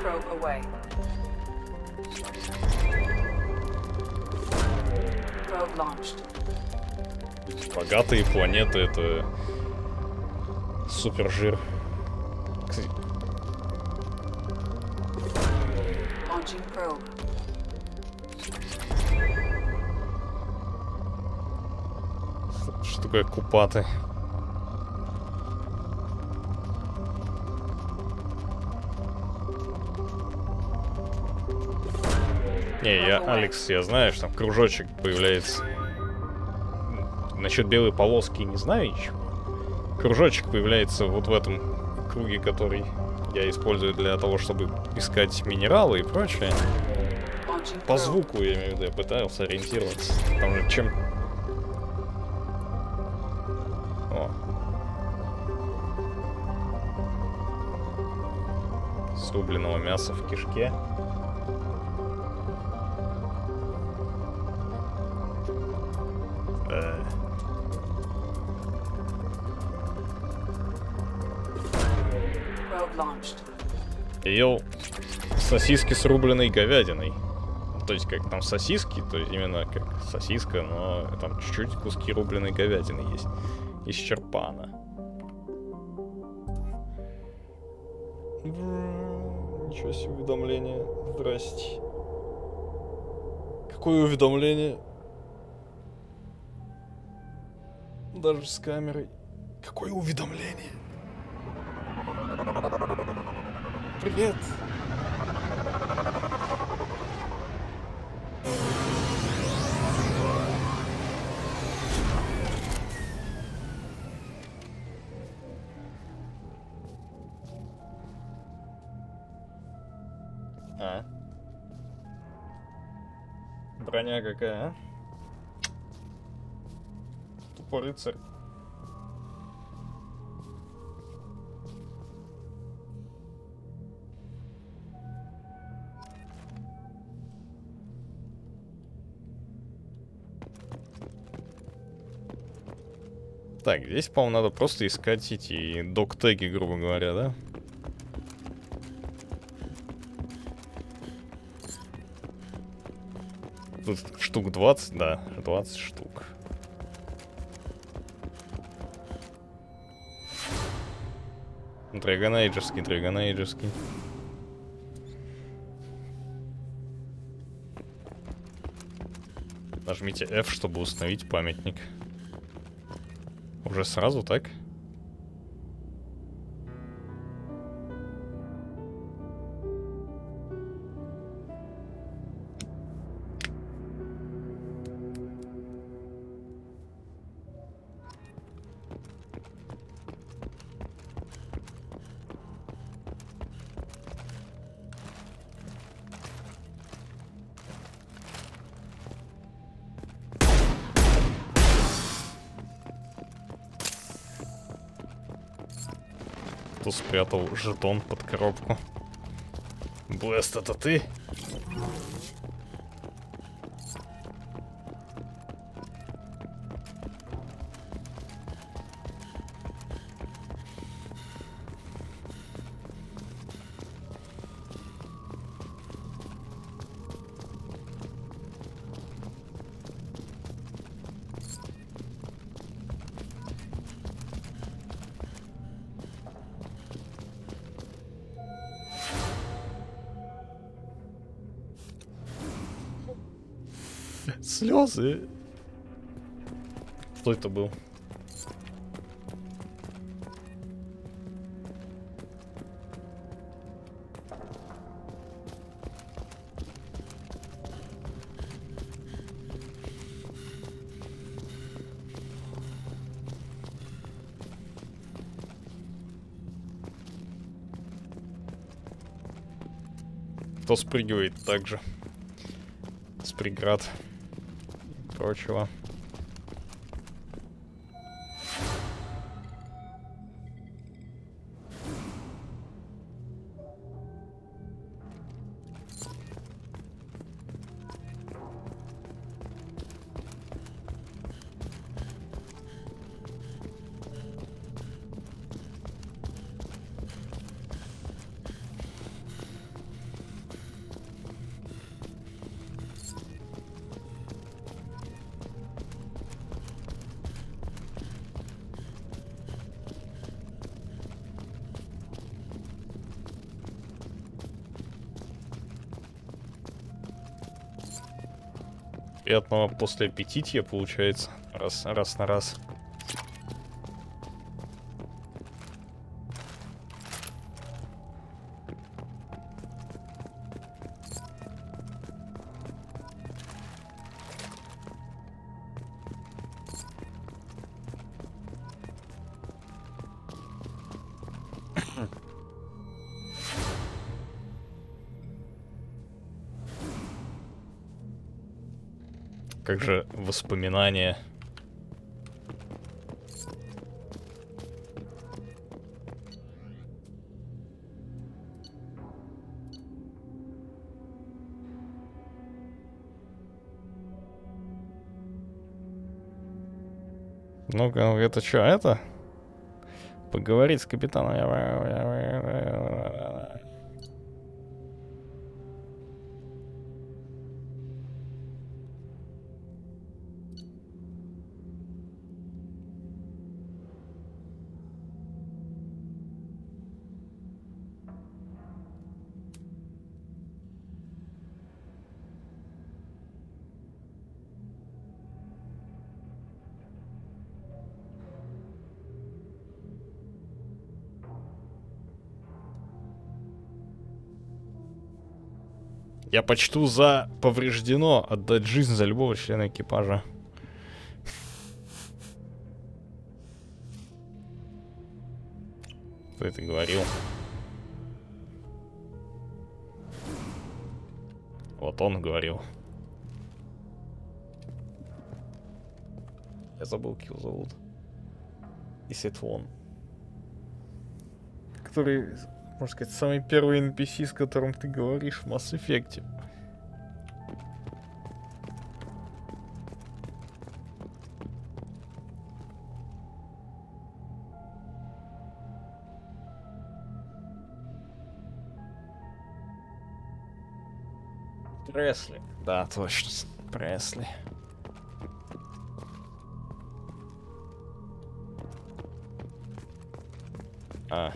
Probe away. Probe launched. Богатые планеты — это супер жир. Launching probe. Что такое купаты? Не, Алекс, я знаю, что там кружочек появляется. Насчет белой полоски не знаю ничего. Кружочек появляется вот в этом круге, который я использую для того, чтобы искать минералы и прочее. По звуку, я имею в виду, я пытался ориентироваться. Там же чем... О. Срубленного мяса в кишке. Ел сосиски с рубленой говядиной. То есть как там сосиски, то есть именно как сосиска, но там чуть-чуть куски рубленой говядины есть. Из черпана. Ничего себе уведомление. Здрасте. Какое уведомление? Даже с камерой. Какое уведомление? Привет. А? Броня какая, а? Тупо рыцарь. Так, здесь, по-моему, надо просто искать эти док-теги, грубо говоря, да? Тут штук 20, да, 20 штук. Драгонейджерский, драгонейджерский. Нажмите F, чтобы установить памятник. Уже сразу, так? Кто спрятал жетон под коробку? Блэст, это ты? Слезы. Кто это был? Кто спрыгивает также с преград и прочего. Приятного после аппетития получается. Раз на раз. Как же воспоминания. Ну-ка, это что, это? Поговорить с капитаном. Я почту за повреждено отдать жизнь за любого члена экипажа. Кто это говорил? Вот он говорил. Я забыл, как его зовут. Исетвон. Который, можно сказать, самый первый NPC, с которым ты говоришь в Mass Effect. Пресли. Да, точно. Пресли. А.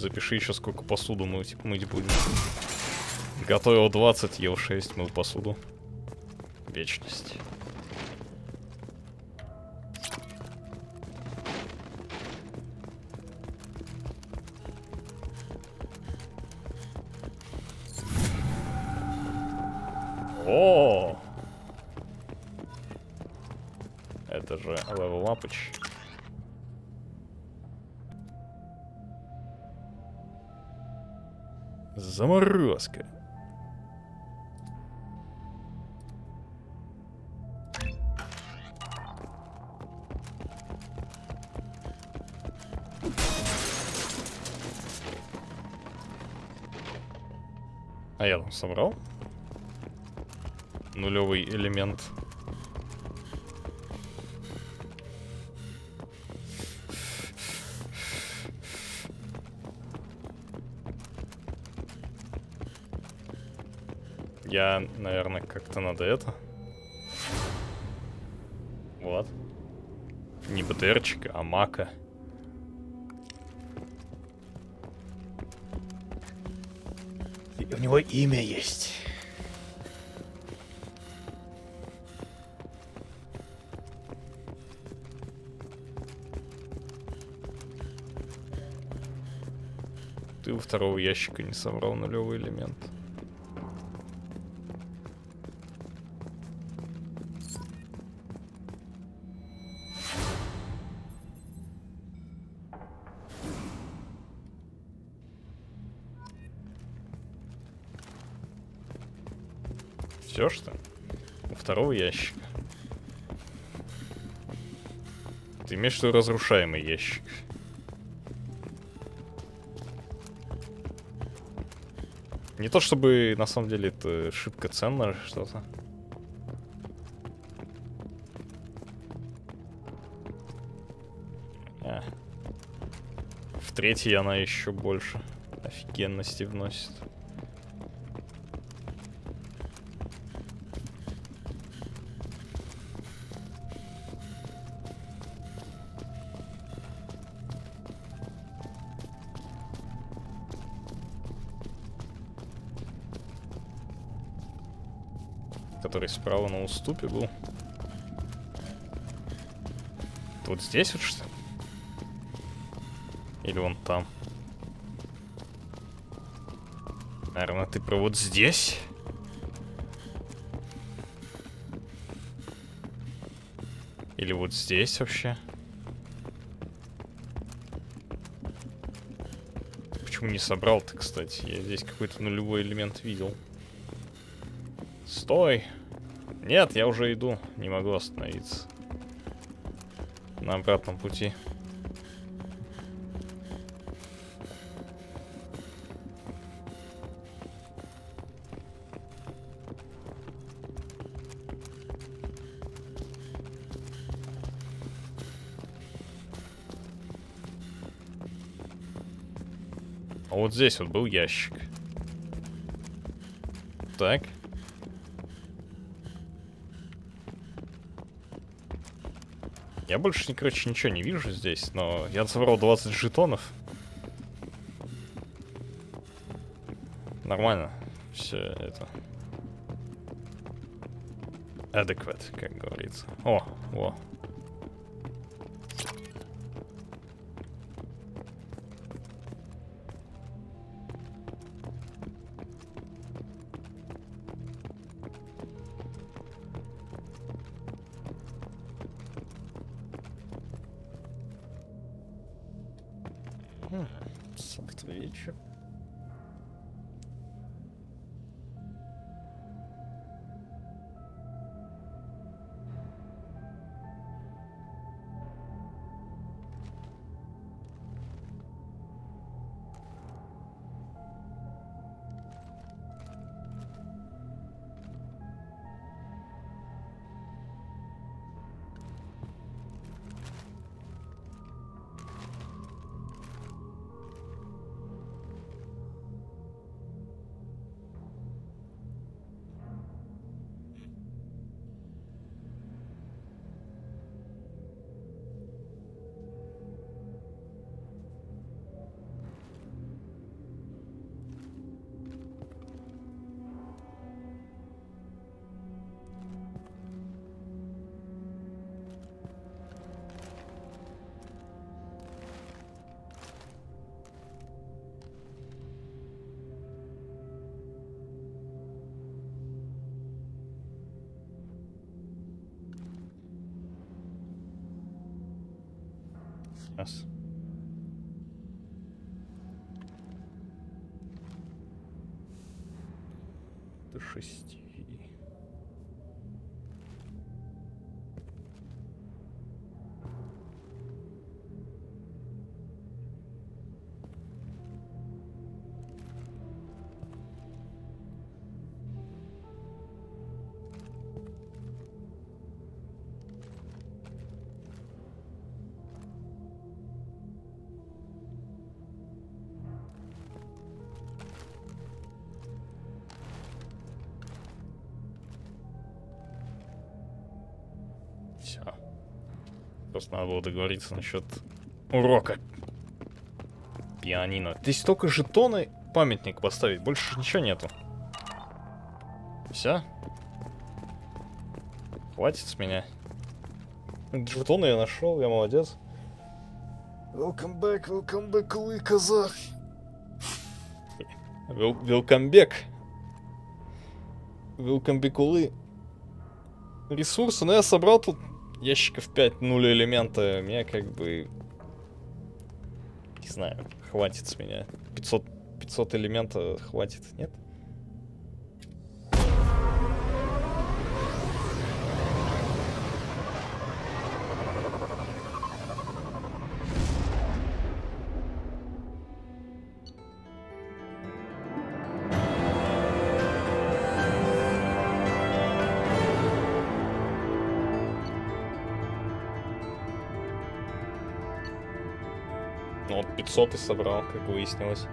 Запиши еще сколько посуду мы типа мыть будем. Готовил 20, ел 6, мыл посуду. Вечность. О! Это же левел апыч. Заморозка. А я там собрал нулевый элемент. Я, наверное, как-то надо это. Вот. Не БТРчика, а мака. И у него имя есть. Ты у второго ящика не собрал нулевый элемент. Все что? У второго ящика. Ты имеешь в виду разрушаемый ящик? Не то чтобы на самом деле это шибко ценно что-то. В третий она еще больше офигенности вносит. Который справа на уступе был. Вот здесь вот что ли? Или вон там? Наверное, ты про вот здесь? Или вот здесь вообще? Почему не собрал-то, кстати? Я здесь какой-то нулевой элемент видел. Стой! Нет, я уже иду. Не могу остановиться. На обратном пути. А вот здесь вот был ящик. Так. Я больше, короче, ничего не вижу здесь, но я собрал 20 жетонов. Нормально. Все это. Adequate, как говорится. О, во. Вечер. Раз. До 6. Все. Просто надо было договориться насчет урока пианино. Здесь только жетоны, памятник поставить, больше ничего нету. Все? Хватит с меня. Жетоны я нашел, я молодец. Welcome back, улы, казах. Welcome back. Welcome back, улы. Ресурсы, но я собрал тут ящиков 5, 0 элемента. Меня как бы... Не знаю, хватит с меня. 500 элемента хватит, нет? Ну вот 500 и собрал, как выяснилось.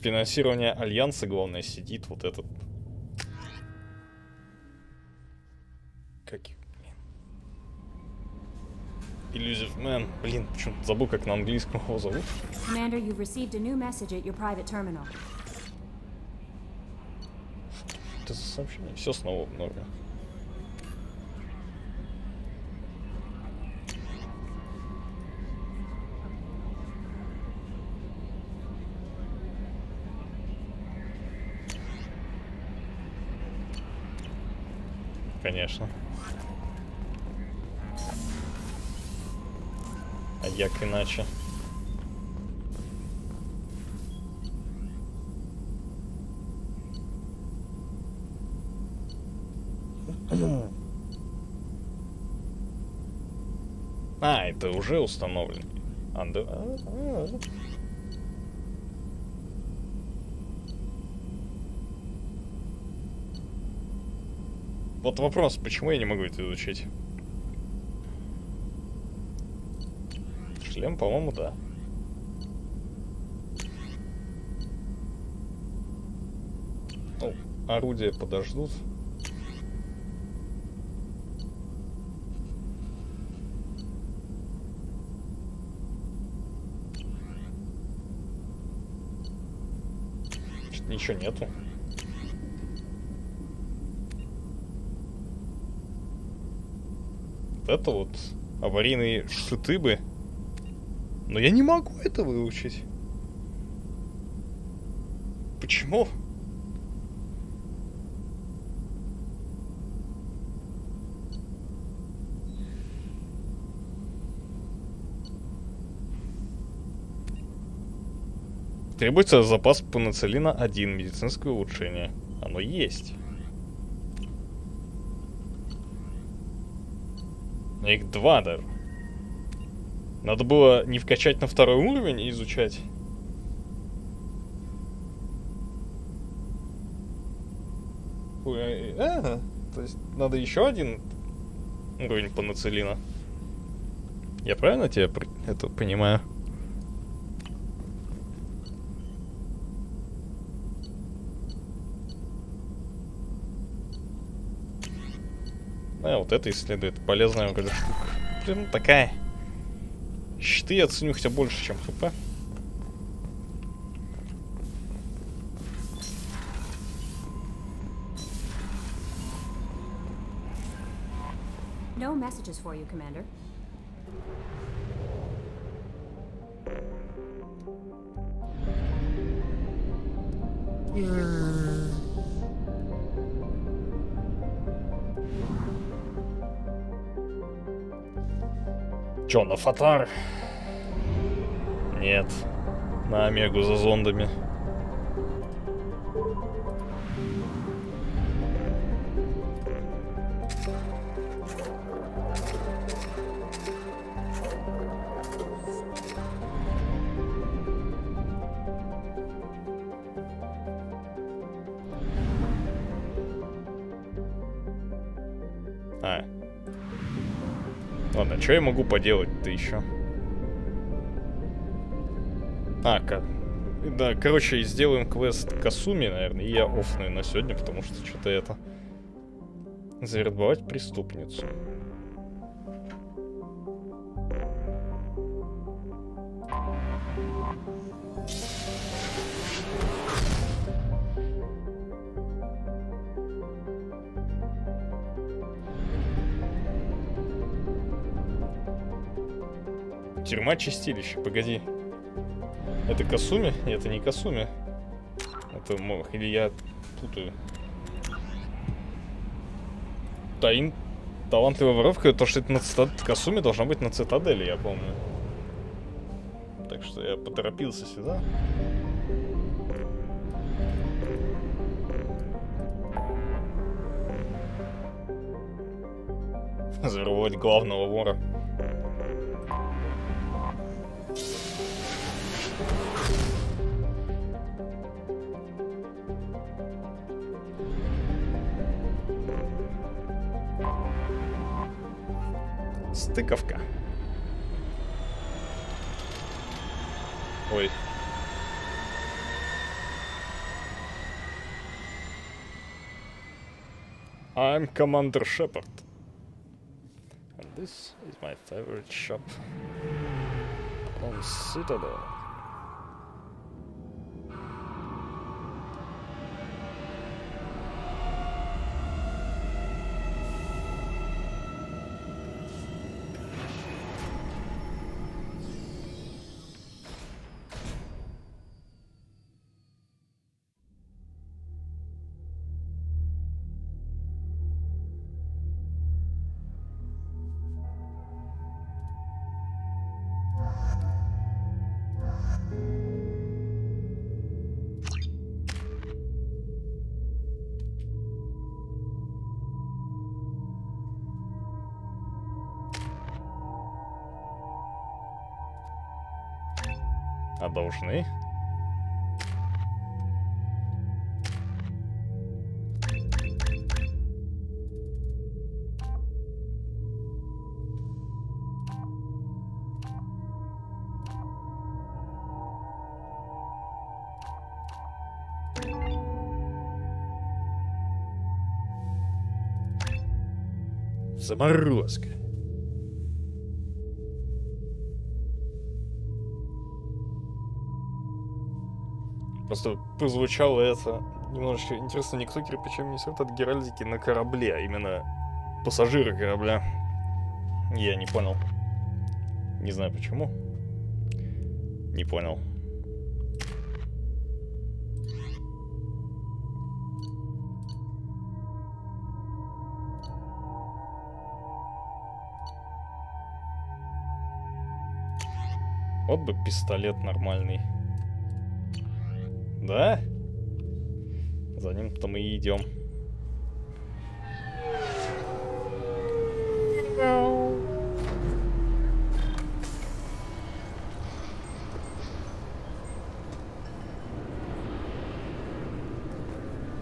Финансирование Альянса, главное, сидит вот этот. Как их, блин. Elusive Man. Блин, почему-то забыл, как на английском его зовут. Commander, you've received a new message at your private terminal. Это за сообщение? Все снова в норме. Конечно. А як иначе? А, это уже установлено. Вот вопрос, почему я не могу это изучить? Шлем, по-моему, да. Ну, орудия подождут. Ничего нету. Вот это вот аварийные шитыбы. Но я не могу это выучить. Почему? Требуется запас пенициллина 1, медицинское улучшение. Оно есть. Их 2 даже. Надо было не вкачать на 2-й уровень и изучать. То есть надо еще 1 уровень пенициллина. Я правильно тебя это понимаю? Вот это исследует. Полезная вроде штука. Блин, такая. Щиты я ценю хотя больше, чем хп. No messages for you, Commander. Чё, на Фатар? Нет. На Омегу за зондами. Ладно, что я могу поделать-то еще? Да, короче, сделаем квест Касуми, наверное, и я оффную на сегодня, потому что что-то это... Завербовать преступницу. Тюрьма чистилища, погоди. Это Касуми? Это не Касуми. Это или я путаю. Талантливая воровка, то, что это на Касуми должна быть на Цитадели, я помню. Так что я поторопился сюда. Завербовать главного вора. Стыковка. Ой. I'm Commander Shepard. And this is my favorite shop on Citadel. А должны? Заморозка. Просто прозвучало это немножечко интересно. Никто кирпичом не несет от геральдики на корабле, а именно пассажиры корабля. Я не понял. Не знаю почему. Не понял. Вот бы пистолет нормальный. Да? За ним-то мы и идем.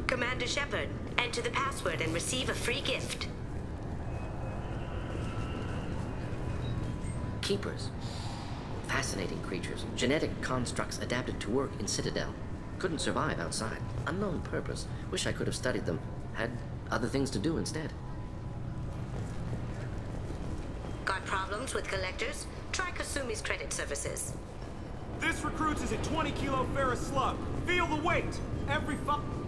Commander Shepard, enter the password and receive a free gift. Keepers. Fascinating creatures. Genetic constructs adapted to work in Citadel. Couldn't survive outside. Unknown purpose. Wish I could have studied them. Had other things to do instead. Got problems with collectors? Try Kasumi's credit services. This recruits is a 20 kilo ferrous slug. Feel the weight. Every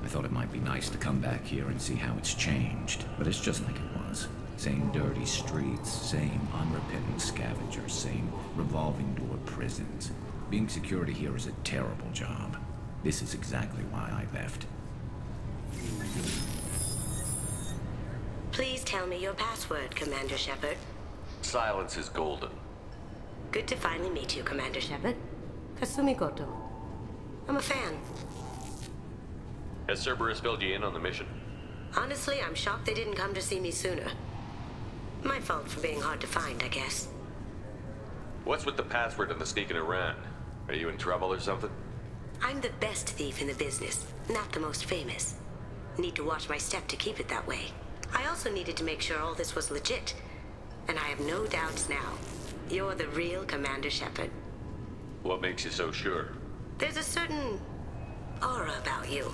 I thought it might be nice to come back here and see how it's changed, but it's just like it was. Same dirty streets, same unrepentant scavengers, same revolving door prisons. Being security here is a terrible job. This is exactly why I left. Please tell me your password, Commander Shepard. Silence is golden. Good to finally meet you, Commander Shepard. Kasumi Goto. I'm a fan. Has Cerberus filled you in on the mission? Honestly, I'm shocked they didn't come to see me sooner. My fault for being hard to find, I guess. What's with the password and the sneaking around? Are you in trouble or something? I'm the best thief in the business, not the most famous. Need to watch my step to keep it that way. I also needed to make sure all this was legit. And I have no doubts now. You're the real Commander Shepard. What makes you so sure? There's a certain aura about you.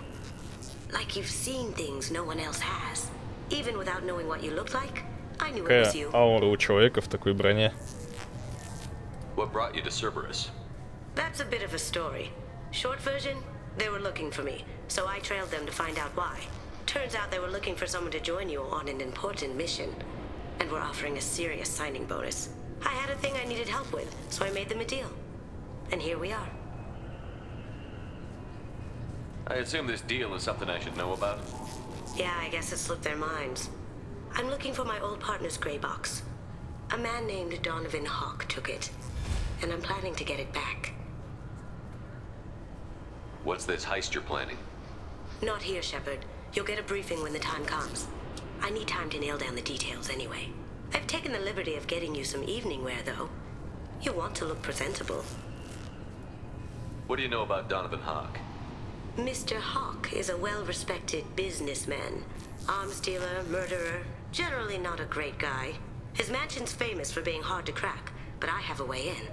Like you've seen things no one else has. Even without knowing what you looked like, I knew it was you. Аура у человека в такой броне. What brought you to Cerberus? That's a bit of a story. Short version, they were looking for me, so I trailed them to find out why. Turns out they were looking for someone to join you on an important mission, and were offering a serious signing bonus. I had a thing I needed help with, so I made them a deal. And here we are. I assume this deal is something I should know about? Yeah, I guess it slipped their minds. I'm looking for my old partner's gray box. A man named Donovan Hawk took it, and I'm planning to get it back. What's this heist you're planning? Not here, Shepard. You'll get a briefing when the time comes. I need time to nail down the details anyway. I've taken the liberty of getting you some evening wear, though. You want to look presentable. What do you know about Donovan Hawk? Mr. Hawk is a well-respected businessman. Arms dealer, murderer, generally not a great guy. His mansion's famous for being hard to crack, but I have a way in,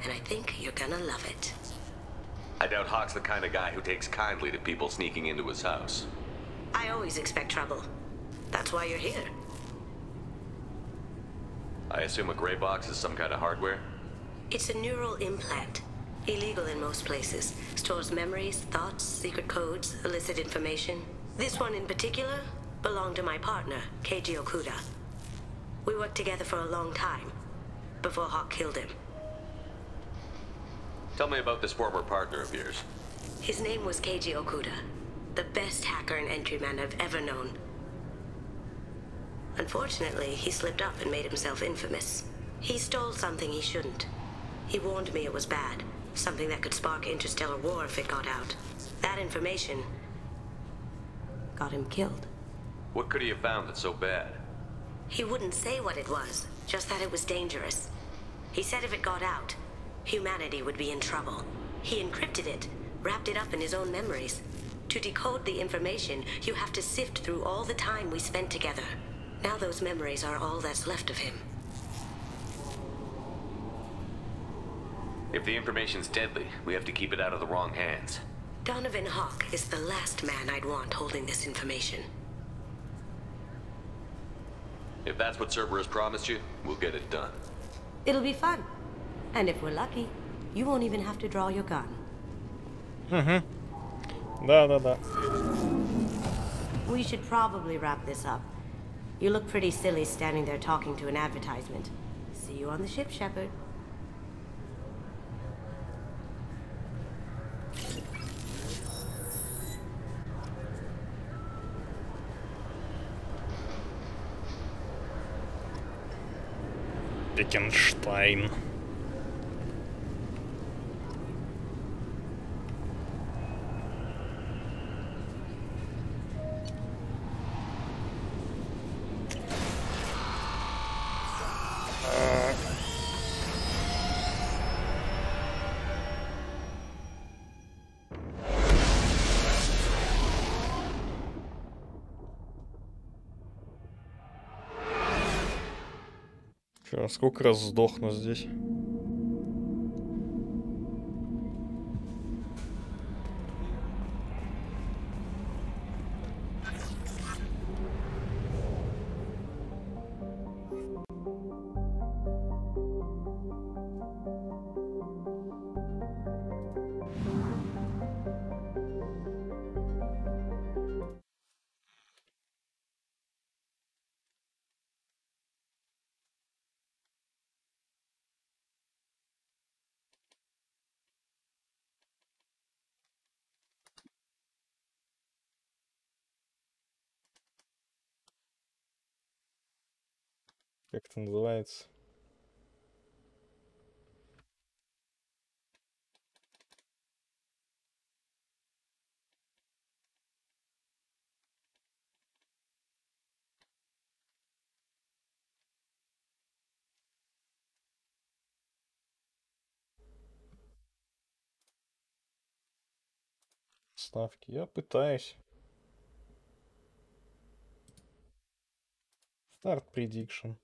and I think you're gonna love it. I doubt Hawk's the kind of guy who takes kindly to people sneaking into his house. I always expect trouble. That's why you're here. I assume a gray box is some kind of hardware? It's a neural implant. Illegal in most places. Stores memories, thoughts, secret codes, illicit information. This one in particular belonged to my partner, Keiji Okuda. We worked together for a long time, before Hawk killed him. Tell me about this former partner of yours. His name was Keiji Okuda, the best hacker and entryman I've ever known. Unfortunately, he slipped up and made himself infamous. He stole something he shouldn't. He warned me it was bad, something that could spark interstellar war if it got out. That information got him killed. What could he have found that's so bad? He wouldn't say what it was, just that it was dangerous. He said if it got out, humanity would be in trouble. He encrypted it, wrapped it up in his own memories. To decode the information, you have to sift through all the time we spent together. Now those memories are all that's left of him. If the information's deadly, we have to keep it out of the wrong hands. Donovan Hawk is the last man I'd want holding this information. If that's what Cerberus promised you, we'll get it done. It'll be fun. And if we're lucky, you won't even have to draw your gun. Да. We should probably wrap this up. You look pretty silly standing there talking to an advertisement. See you on the ship, Shepard. Пекенштайн. Чё, сколько раз сдохну здесь? Как это называется? ставки. Я пытаюсь. Старт prediction.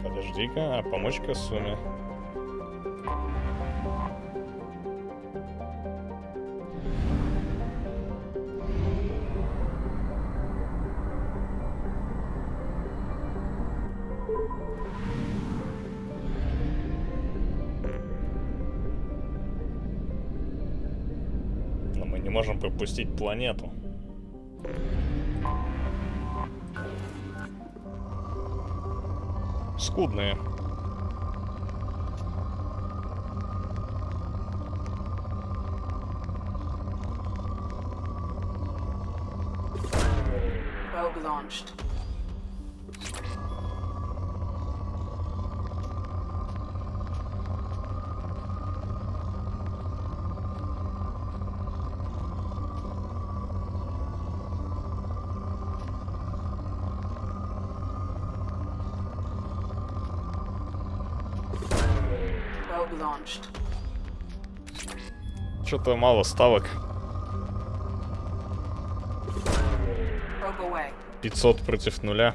Подожди-ка, а помочь-ка Суме. Но мы не можем пропустить планету. Скудные. Probe launched. Probe launched. Что-то мало ставок. Probe away. 500 против нуля.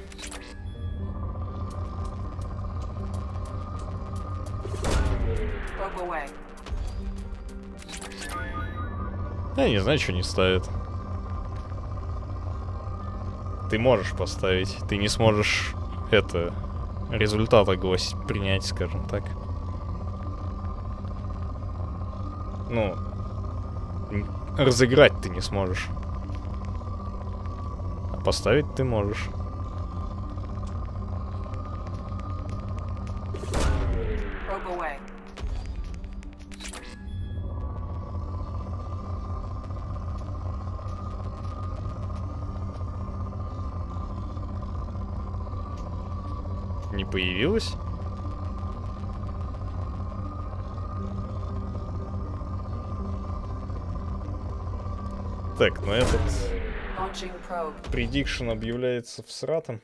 Probe away. Я не знаю, что не ставит. Ты можешь поставить. Ты не сможешь это результат огласить, принять, скажем так. Ну, разыграть ты не сможешь. А поставить ты можешь. Probe away. Не появилась? Так, ну этот Launching probe. prediction объявляется всратым.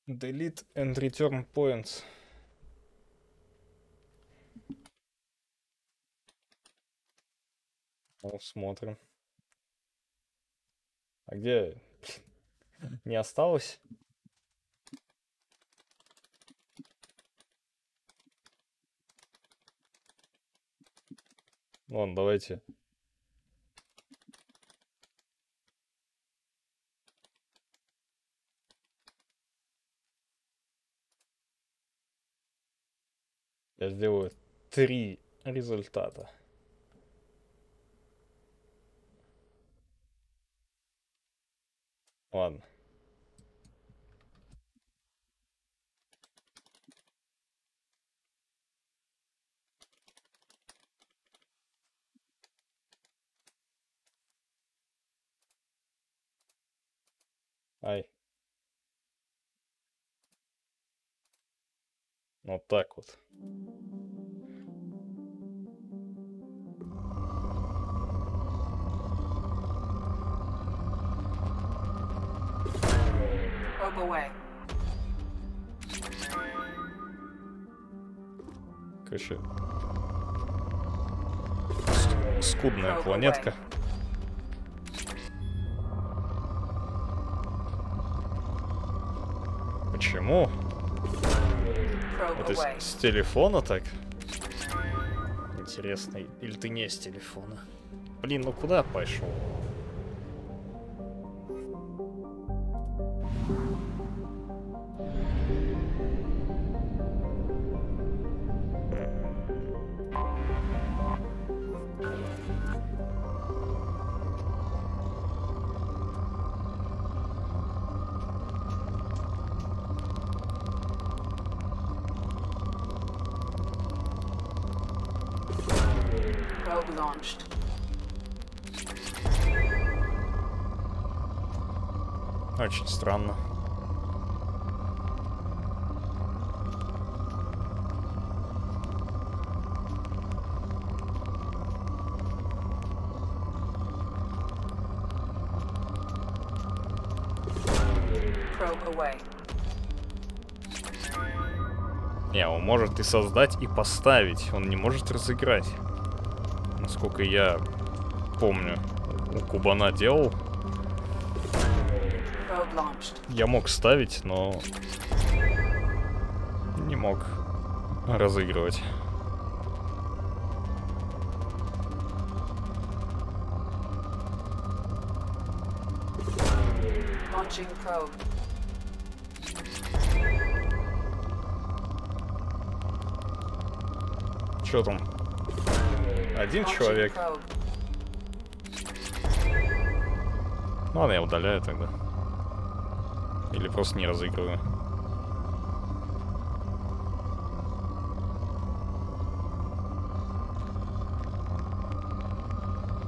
Delete and return points. Ну, смотрим. А где? Не осталось? Вон, давайте. Я сделаю 3 результата. Ладно. Ай. Вот так вот. Probe away. Короче, скудная планетка. Почему? Это с телефона так? Интересно, или ты не с телефона? Блин, ну куда пошел? Launched. Очень странно. Probe away. Не, он может и создать, и поставить. Он не может разыграть. Насколько я помню, у Кубана делал. Я мог ставить, но не мог разыгрывать. Launching probe. Чё там? Один человек. Ну ладно, я удаляю тогда. Или просто не разыгрываю.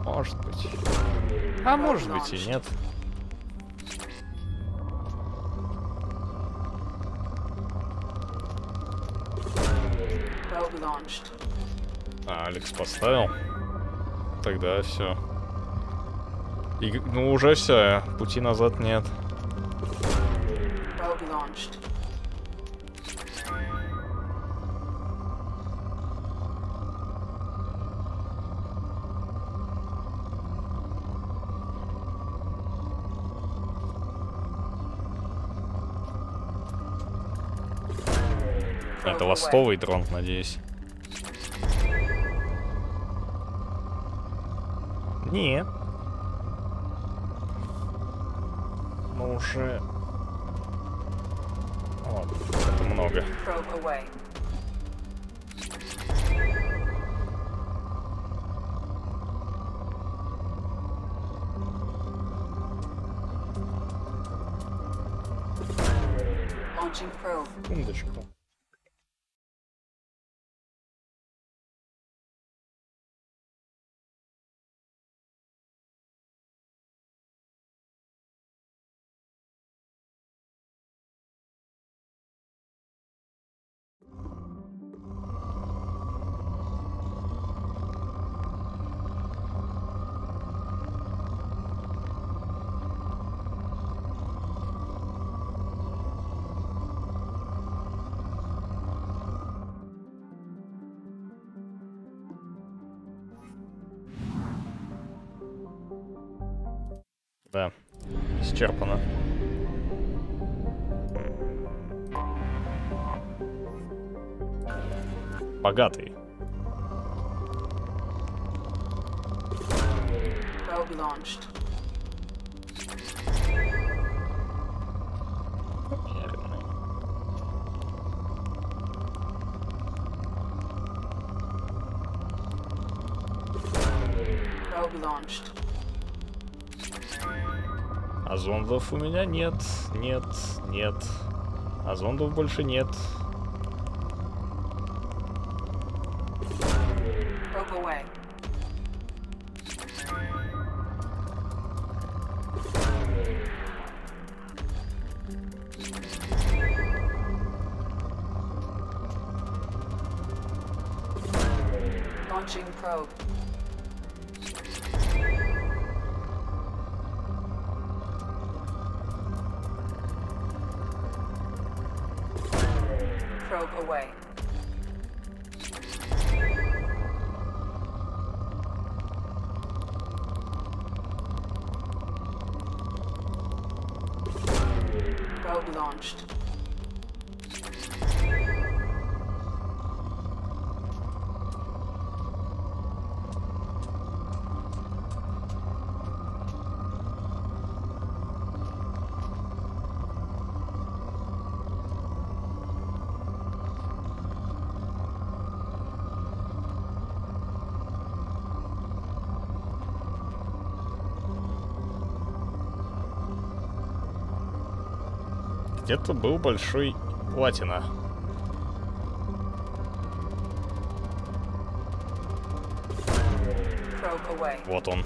Может быть. А может быть и нет. А, Алекс поставил. Тогда все. И, ну уже все, пути назад нет. Это ластовый дрон, надеюсь. Нет. Но уже... Вот, это много. Секундочку. Да, исчерпано. Богатый. Probe launched. Probe launched. А зондов у меня нет, нет, нет. А зондов больше нет. Probe away. Launching probe. Probe away. Probe launched. Где-то был большой платина. Вот он.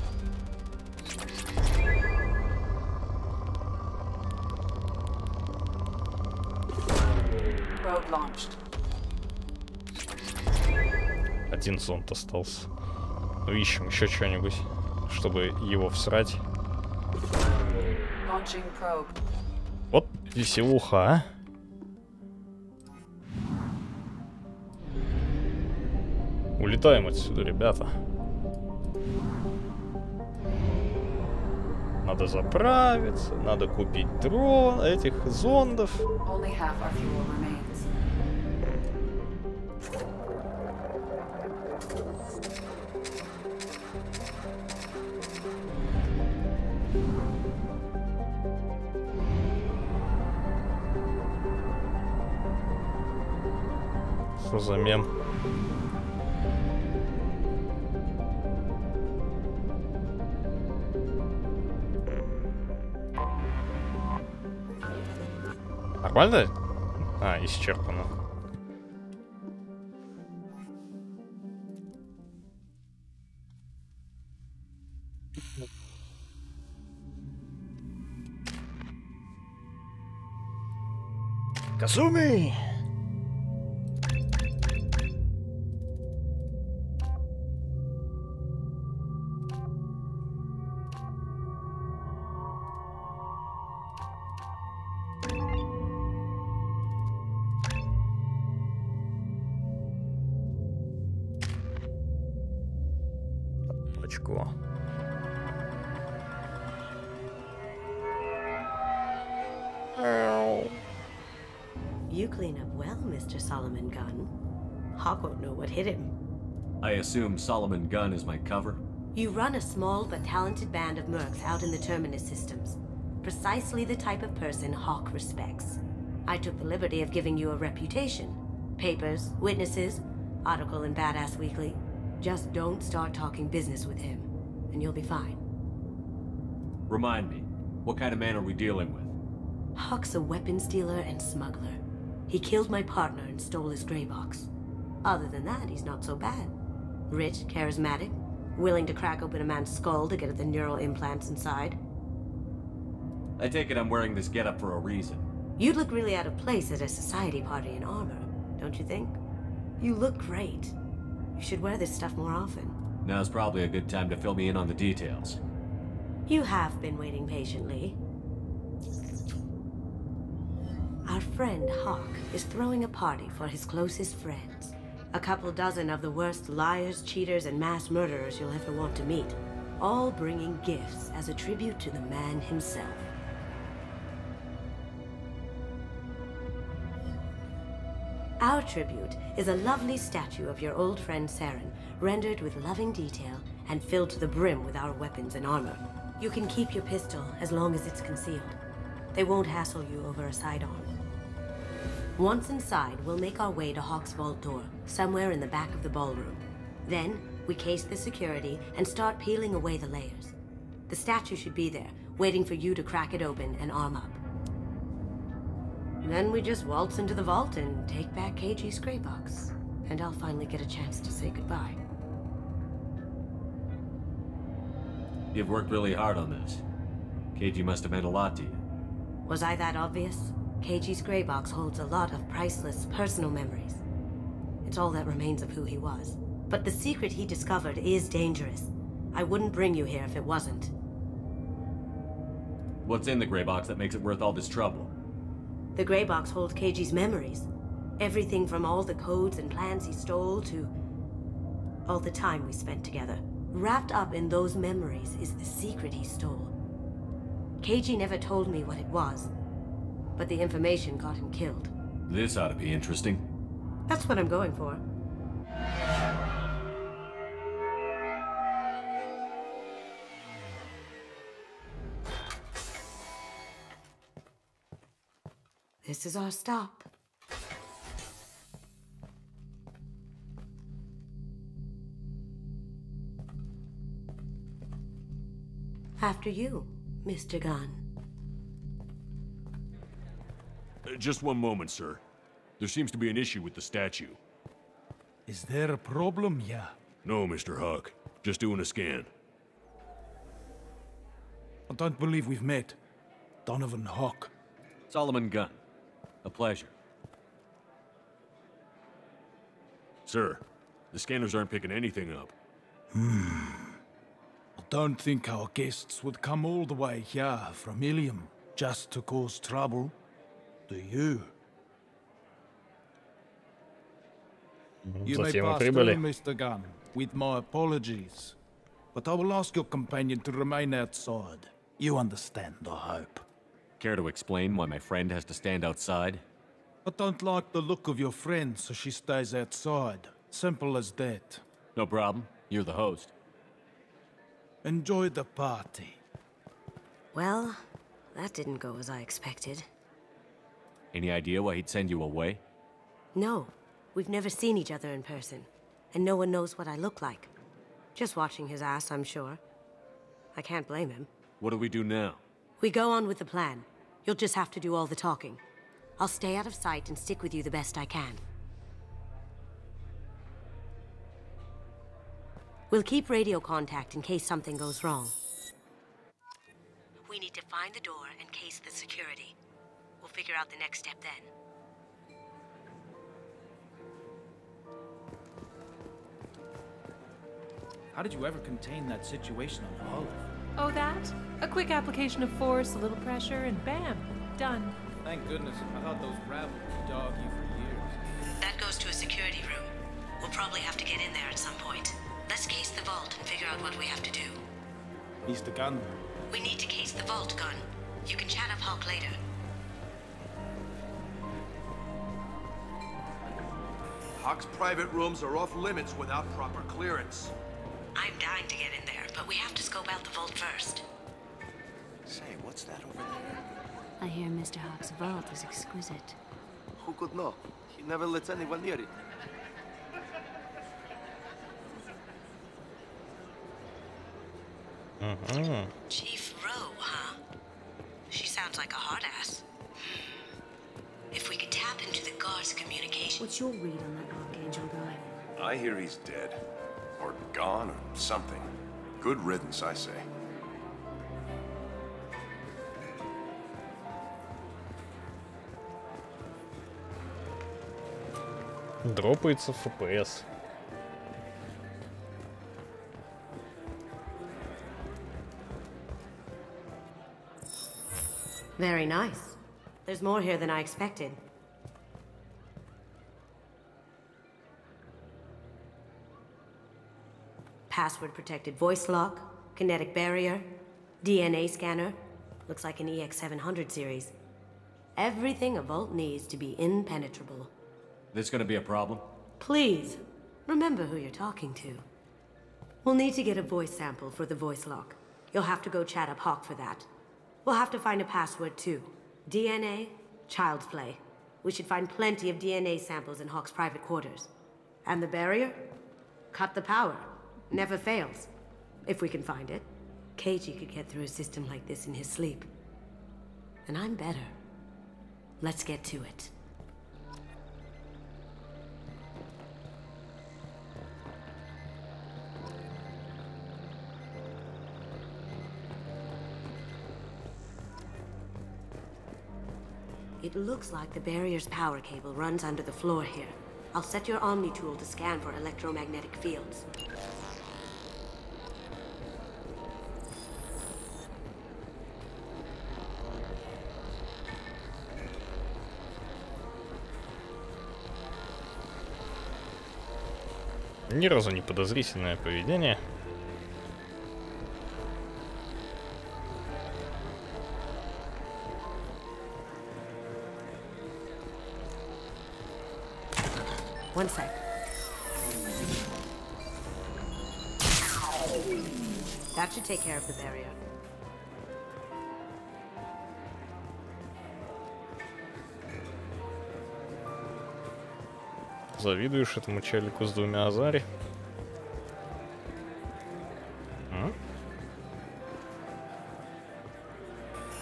Один зонд остался. Ну, ищем еще что-нибудь, чтобы его всрать. Вот веселуха, а? Улетаем отсюда, ребята. Надо заправиться, надо купить дрон, этих зондов. Что за мем? Нормально? А, исчерпано. Казуми! Очко. You clean up well, Mr. Solomon Gunn. Hawk won't know what hit him. I assume Solomon Gunn is my cover? You run a small but talented band of mercs out in the Terminus systems. Precisely the type of person Hawk respects. I took the liberty of giving you a reputation. Papers, witnesses, article in Badass Weekly. Just don't start talking business with him, and you'll be fine. Remind me, what kind of man are we dealing with? Hawk's a weapons dealer and smuggler. He killed my partner and stole his gray box. Other than that, he's not so bad. Rich, charismatic, willing to crack open a man's skull to get at the neural implants inside. I take it I'm wearing this getup for a reason. You'd look really out of place at a society party in armor, don't you think? You look great. You should wear this stuff more often. Now's probably a good time to fill me in on the details. You have been waiting patiently. Our friend Hawk is throwing a party for his closest friends. A couple dozen of the worst liars, cheaters, and mass murderers you'll ever want to meet. All bringing gifts as a tribute to the man himself. Our tribute is a lovely statue of your old friend Saren, rendered with loving detail and filled to the brim with our weapons and armor. You can keep your pistol as long as it's concealed. They won't hassle you over a sidearm. Once inside, we'll make our way to Hawk's vault door, somewhere in the back of the ballroom. Then, we case the security and start peeling away the layers. The statue should be there, waiting for you to crack it open and arm up. Then we just waltz into the vault and take back KG's gray box. And I'll finally get a chance to say goodbye. You've worked really hard on this. KG must have meant a lot to you. Was I that obvious? KG's gray box holds a lot of priceless personal memories. It's all that remains of who he was. But the secret he discovered is dangerous. I wouldn't bring you here if it wasn't. What's in the gray box that makes it worth all this trouble? The gray box holds KG's memories. Everything from all the codes and plans he stole to all the time we spent together. Wrapped up in those memories is the secret he stole. Keiji never told me what it was, but the information got him killed. This ought to be interesting. That's what I'm going for. This is our stop. After you, Mr. Gunn. Just one moment, sir. There seems to be an issue with the statue. Is there a problem, yeah? No, Mr. Huck. Just doing a scan. I don't believe we've met. Donovan Huck. Solomon Gunn. A pleasure. Sir, the scanners aren't picking anything up. I don't think our guests would come all the way here from Ilium just to cause trouble. Do you? You may pass through, Mr. Gunn, with my apologies. But I will ask your companion to remain outside. You understand, I hope. Care to explain why my friend has to stand outside? I don't like the look of your friend, so she stays outside. Simple as that. No problem. You're the host. Enjoy the party. Well, that didn't go as I expected. Any idea why he'd send you away? No, we've never seen each other in person, and no one knows what I look like. Just watching his ass, I'm sure. I can't blame him. What do we do now? We go on with the plan. You'll just have to do all the talking. I'll stay out of sight and stick with you the best I can. We'll keep radio contact in case something goes wrong. We need to find the door and case the security. We'll figure out the next step then. How did you ever contain that situation on Olive? Oh, that? A quick application of force, a little pressure, and bam, done. Thank goodness. I thought those rabble would dog you for years. That goes to a security room. We'll probably have to get in there at some point. Let's case the vault and figure out what we have to do. Mr. Gunn. We need to case the vault, Gunn. You can chat up Hawk later. Hawk's private rooms are off limits without proper clearance. I'm dying to get in there, but we have to scope out the vault first. Say, what's that over there? I hear Mr. Hawk's vault is exquisite. Who could know? He never lets anyone near it. Chief Rowe, huh? She sounds like a hard ass. If we could tap into the guard's communication... What's your read on that Archangel guy? I hear he's dead. Or gone, or something. Good riddance, I say. Дропается FPS. Very nice. There's more here than I expected. Password-protected voice lock, kinetic barrier, DNA scanner. Looks like an EX700 series. Everything a vault needs to be impenetrable. This gonna be a problem? Please, remember who you're talking to. We'll need to get a voice sample for the voice lock. You'll have to go chat up Hawk for that. We'll have to find a password too. DNA, child's play. We should find plenty of DNA samples in Hawk's private quarters. And the barrier? Cut the power. Never fails. If we can find it. Keiji could get through a system like this in his sleep. And I'm better. Let's get to it. It looks like the barrier's power cable runs under the floor here. I'll set your Omni tool to scan for electromagnetic fields. Ни разу не подозрительное поведение. One sec. That should take care of the barrier. Завидуешь этому челику с двумя Азари?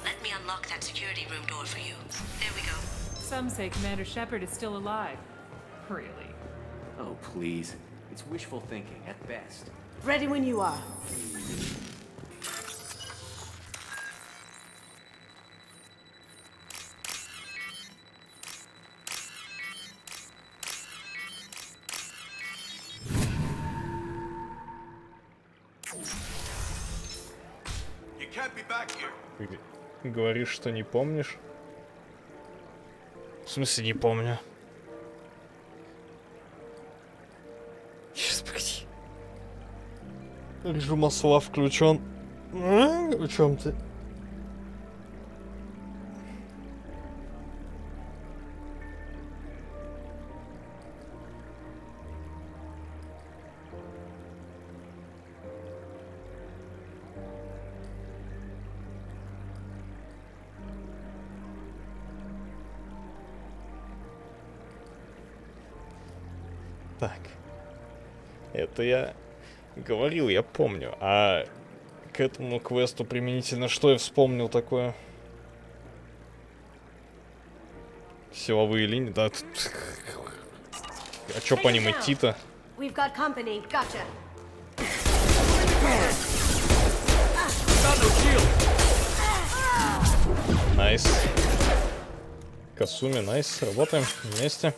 Let me unlock that security room door for you. There we go. Some say Commander Shepard is still alive. Really? Oh, please. It's wishful thinking, at best. Ready when you are. You can't be back here. Ты говоришь, что не помнишь? В смысле, не помню. Сейчас, погоди. Режим осла включен. О чем ты? Так. Это я говорил, я помню. А к этому квесту применительно что я вспомнил такое? Силовые линии, да. А чё по ним идти-то? Найс. Касуми, найс. Работаем вместе.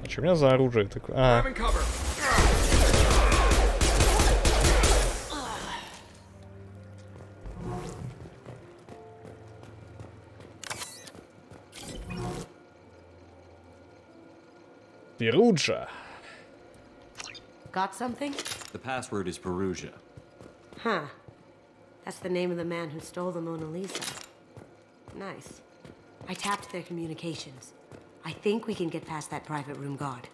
Что у меня за оружие такое? А. Perugia. Got something? The password is Perugia. Huh. That's the name of the man who stole the Mona Lisa. Nice. I tapped their communications. I think we can get past that private room guard.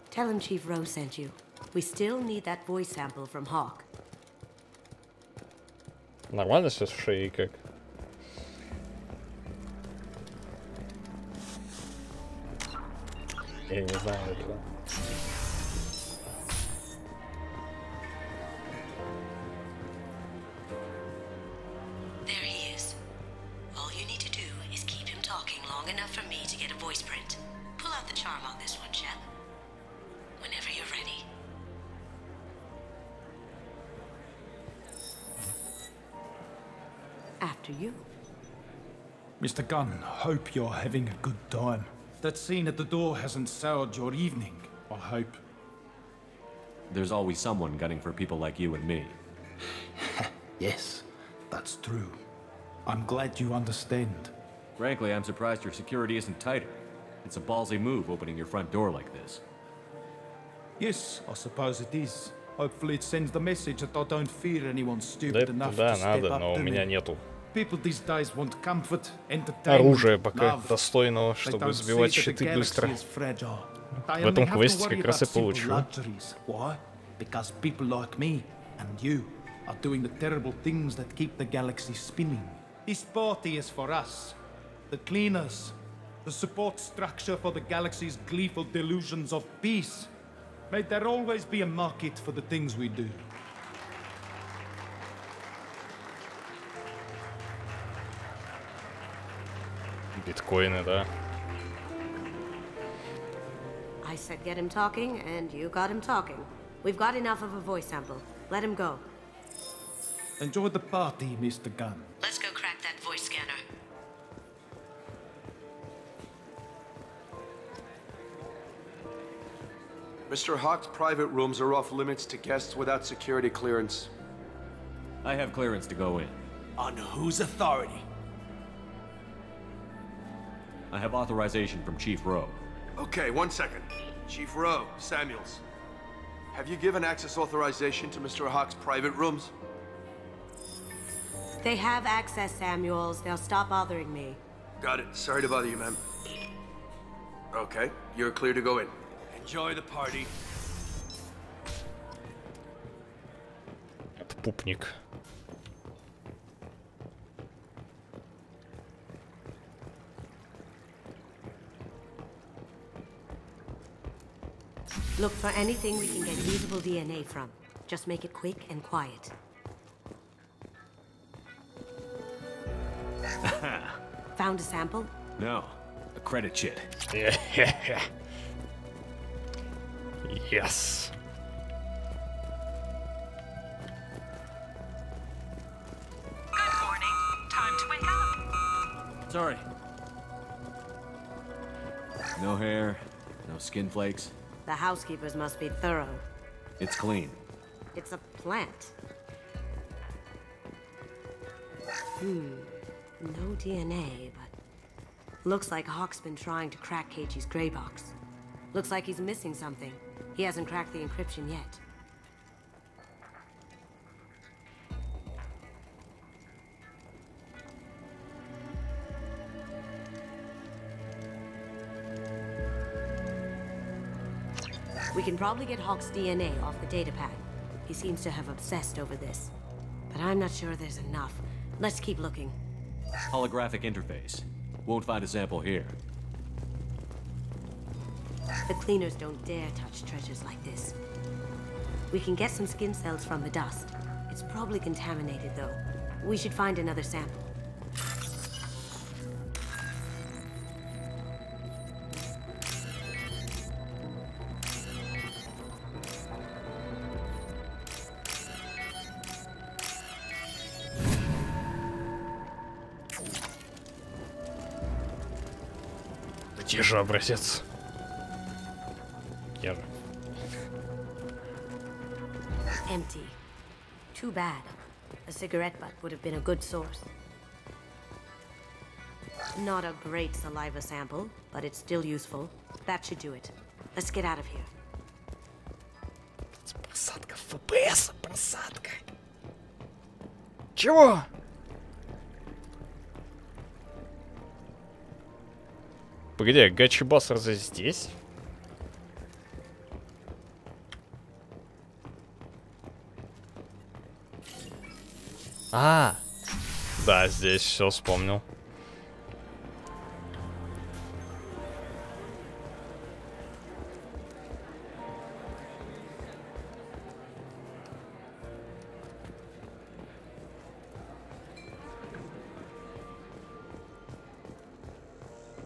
Tell him Chief Rose sent you. We still need that voice sample from Hawk. Нормально все с шеей как? Я не знаю этого. There he is. All you need to do is keep him talking long enough for me to get a voice print. Pull out the charm on this one, Shep. Whenever you're ready. After you. Mr. Gunn, hope you're having a good time. That scene at the door hasn't soured your evening, I hope. There's always someone gunning for people like you and me. Yes, that's true. I'm glad you understand. Frankly, I'm surprised your security isn't tighter. It's a ballsy move opening your front door like this. Yes, I suppose it is. Hopefully it sends the message that I don't fear anyone stupid enough to step up но у to меня me. нету People these days want comfort, оружия entertainment, пока love. достойного, They чтобы don't сбивать see that the щиты galaxy быстро. is fragile. They В этом only have to квесте worry как раз и about simple получу. luxuries. Why? Because people like me and you are doing the terrible things that keep the galaxy spinning. This party is for us, the cleaners, the support structure for the galaxy's gleeful delusions of peace. May there always be a market for the things we do. Биткоины, да. I said get him talking, and you got him talking. We've got enough of a voice sample. Let him go. Enjoy the party, Mr. Gunn. Let's go crack that voice scanner. Mr. Hawk's private rooms are off limits to guests without security clearance. I have clearance to go in. On whose authority? I have authorization from Chief Rowe. Okay, 1 second. Chief Rowe, Samuels. Have you given access authorization to Mr. Hawk's private rooms? They have access, Samuels. They'll stop bothering me. Got it. Sorry to bother you, ma'am. Okay, you're clear to go in. Enjoy the party. Отпупник. Look for anything we can get usable DNA from. Just make it quick and quiet. Found a sample? No, a credit chit. Yes. Good morning. Time to wake up. Sorry. No hair, no skin flakes. The housekeepers must be thorough. It's clean. It's a plant. No DNA, but... Looks like Hawk's been trying to crack Keiichi's gray box. Looks like he's missing something. He hasn't cracked the encryption yet. We can probably get Hawk's DNA off the datapad. He seems to have obsessed over this. But I'm not sure there's enough. Let's keep looking. Holographic interface. Won't find a sample here. The cleaners don't dare touch treasures like this. We can get some skin cells from the dust. It's probably contaminated, though. We should find another sample. Где же образец? Я же. Empty. Too bad. A cigarette butt would have been a good source. Not a great saliva sample, but it's still useful. That should do it. Let's get out of here. Просадка ФПС, просадка. Чего? Погоди, гачи-бас разве здесь? А, да, здесь все вспомнил.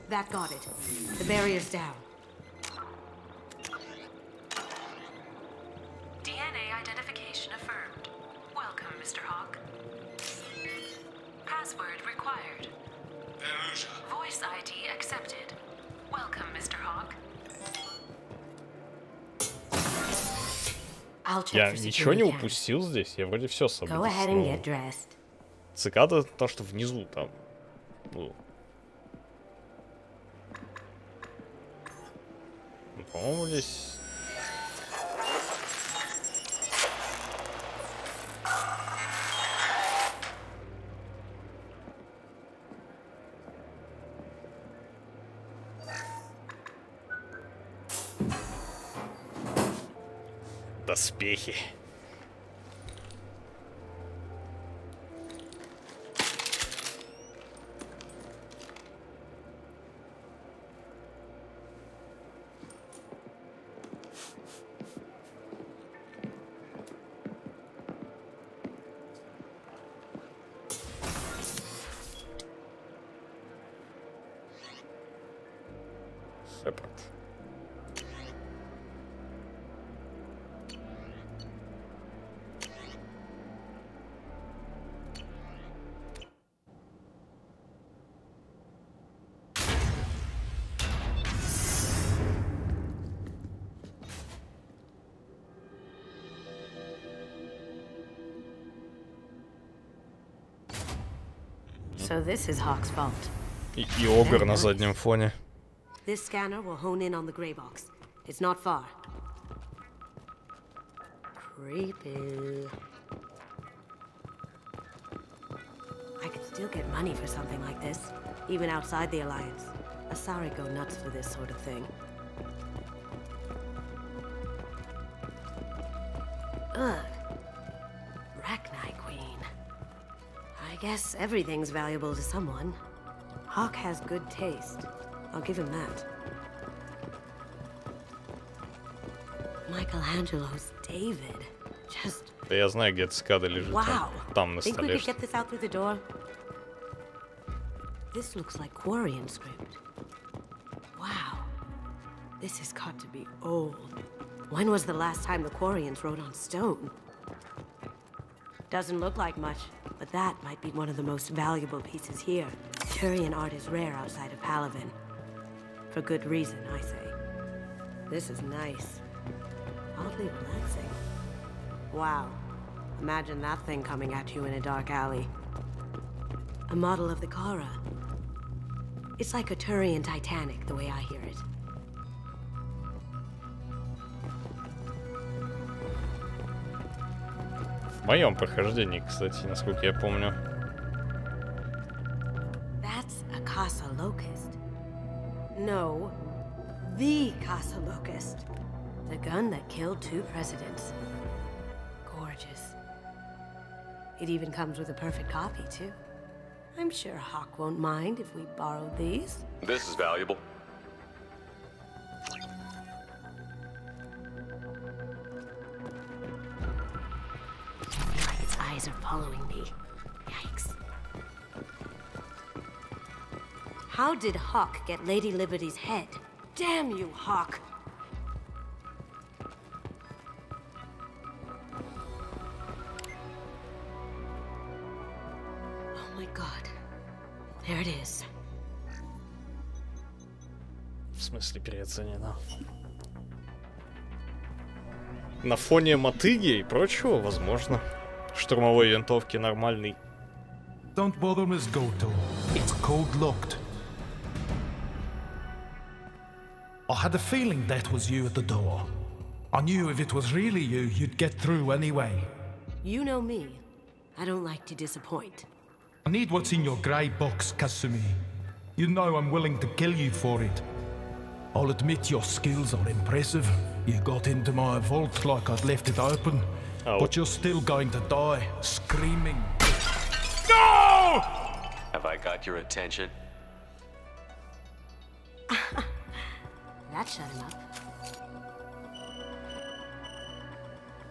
That got it. The barrier's down. DNA identification affirmed. Welcome, Mr. Hawk. Password required. Voice ID accepted. Welcome, Mr. Hawk. Я ничего не упустил здесь? Я вроде все собрал. Цикада, то, что внизу там. По-моему, здесь... Доспехи. Separate. So this is Hawk's fault. И огр на заднем фоне. This scanner will hone in on the gray box. It's not far. Creepy. I could still get money for something like this, even outside the Alliance. Asari go nuts for this sort of thing. Ugh. Rachni Queen. I guess everything's valuable to someone. Hawk has good taste. I'll give him that. Michelangelo's David. Just... Да я знаю, где цикада лежит. Wow. Там на Think we столе. could get this out through the door? This looks like Quarian script. Wow. This has got to be old. When was the last time the Quarians wrote on stone? Doesn't look like much, but that might be one of the most valuable pieces here. Turian art is rare outside of Palaven. For good reason, I say. This is nice. Oddly relaxing. Wow. Imagine that thing coming at you in a dark alley. A model of the Kara. It's like a Turian Titanic, the way I hear it. В моем прохождении, кстати, насколько я помню. That's a Casa Locust. No, the Casa Locust. The gun that killed 2 presidents. Gorgeous. It even comes with a perfect copy, too. I'm sure Hawk won't mind if we borrowed these. This is valuable. Its eyes are following me. Yikes. How did Hawk get Lady Liberty's head? Damn you, Hawk! Oh my god. There it is. В смысле переоценено? На фоне мотыги и прочего, возможно. Штурмовой винтовки нормальный. Don't bother, Miss Goto. It's code-locked. I had a feeling that was you at the door. I knew if it was really you, you'd get through anyway. You know me. I don't like to disappoint. I need what's in your grey box, Kasumi. You know I'm willing to kill you for it. I'll admit your skills are impressive. You got into my vault like I'd left it open. Oh. But you're still going to die, screaming. No! Have I got your attention? That shut him up.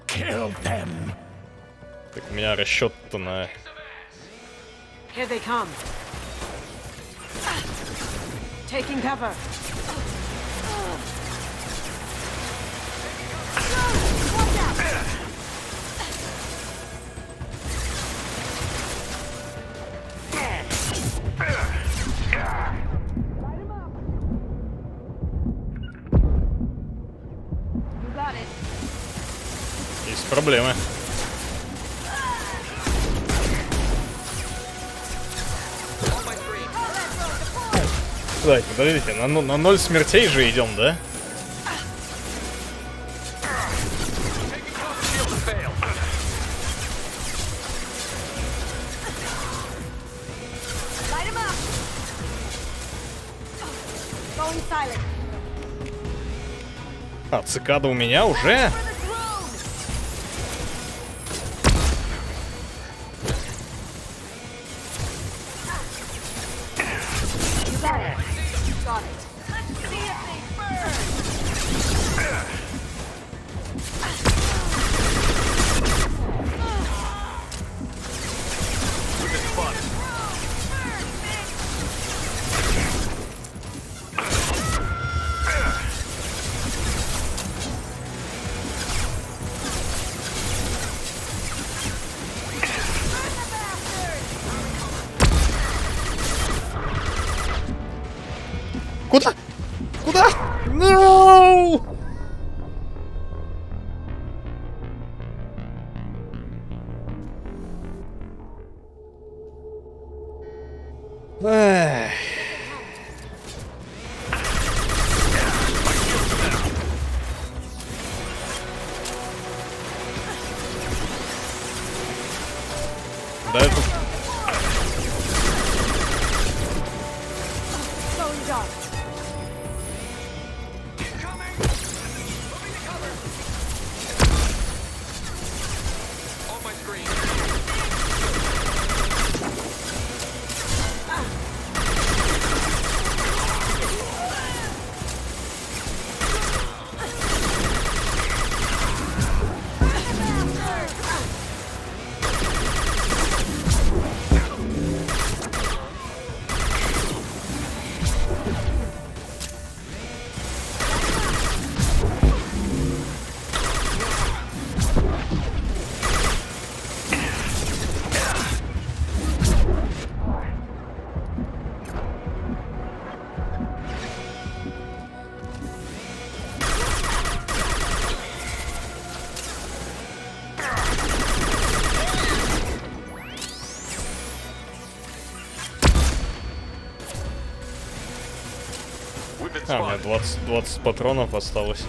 Kill them! Так у меня расчет-то на... Here they come. Taking cover. Есть проблемы. Так, подождите, на 0 смертей же идем, да? А, цикада у меня уже? Куда? Куда? No! Эх. Да это... А, у меня 20 патронов осталось.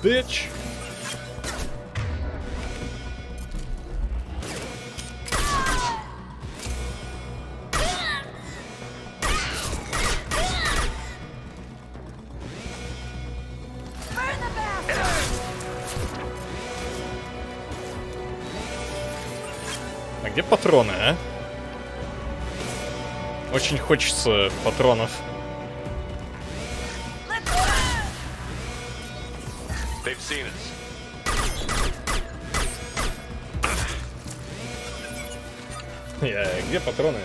Bitch. А где патроны, а? Очень хочется патронов. Где патроны?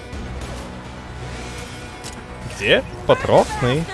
Где патроны?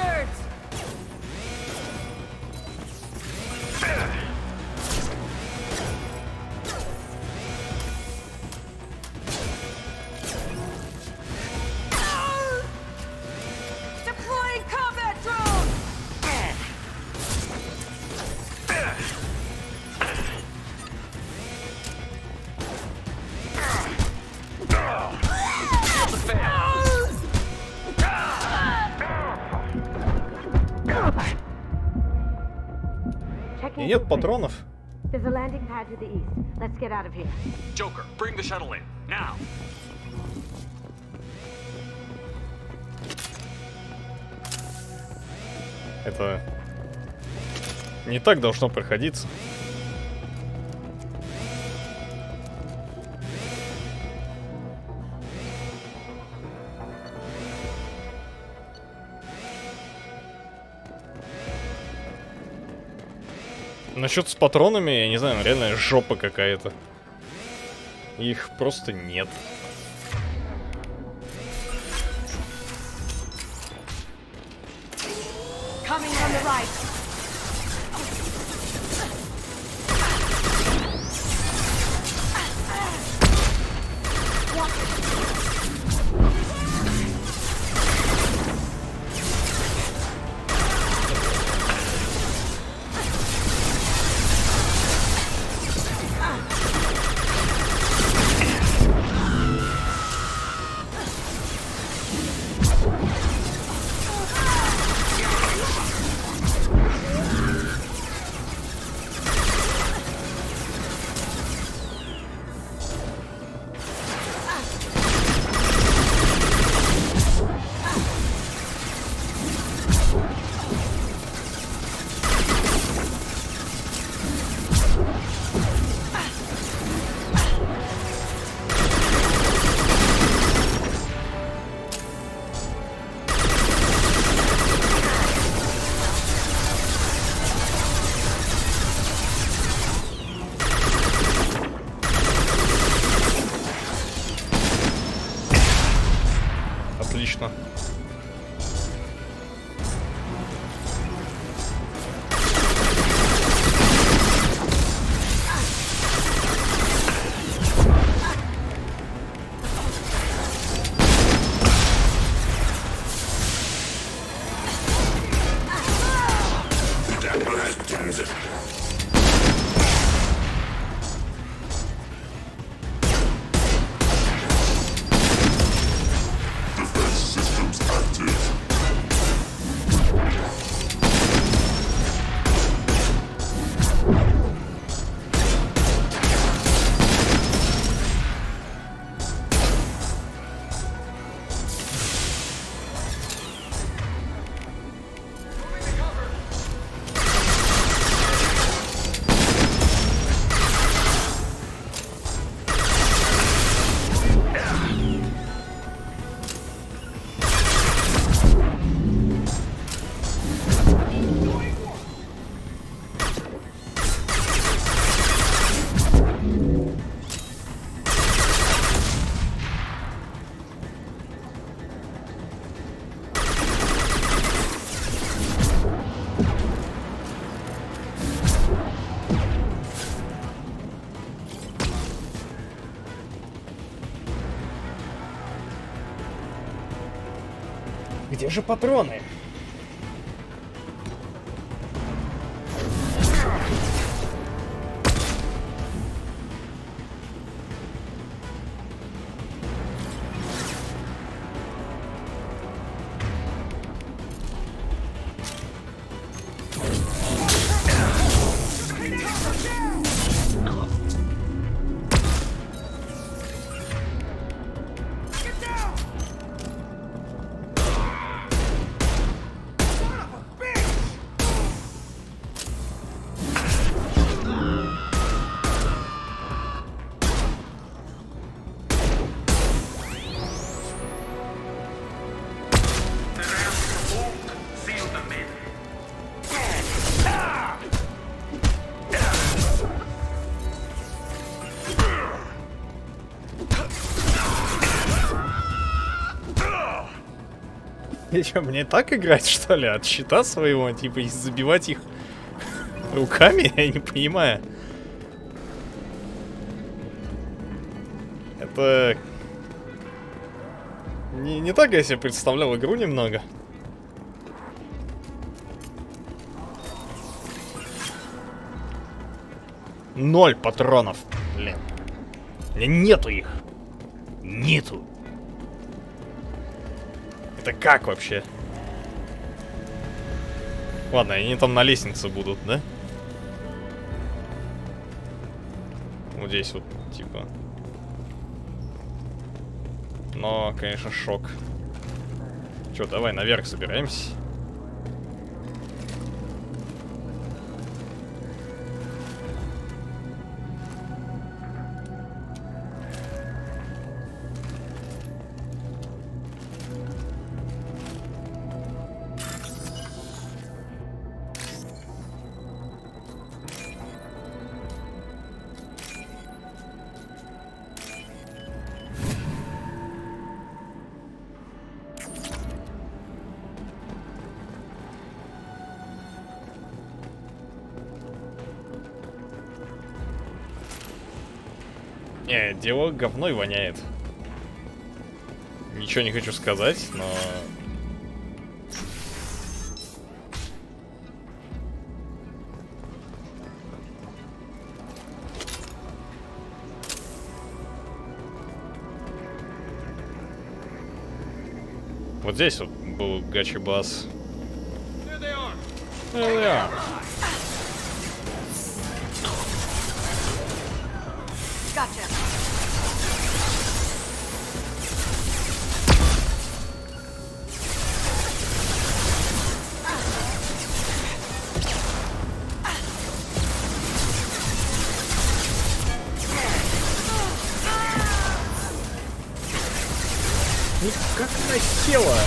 Нет патронов. There's a landing pad to the east. Let's get out of here. Joker, bring the shuttle in now. Это не так должно проходиться. Насчет с патронами, я не знаю, реально жопа какая-то. Их просто нет. Отлично. Где же патроны? И что, мне так играть, что ли? От щита своего, типа, и забивать их руками? Я не понимаю. Это... Не так я себе представлял игру немного. Ноль патронов. Блин. У меня нету их. Нету. Это как вообще? Ладно, они там на лестнице будут, да? Вот здесь вот, типа. Но, конечно, шок. Чё, давай наверх собираемся. Не, дело говной воняет. Ничего не хочу сказать, но... Вот здесь вот был гачи-бас. Gotcha. Ну как она села?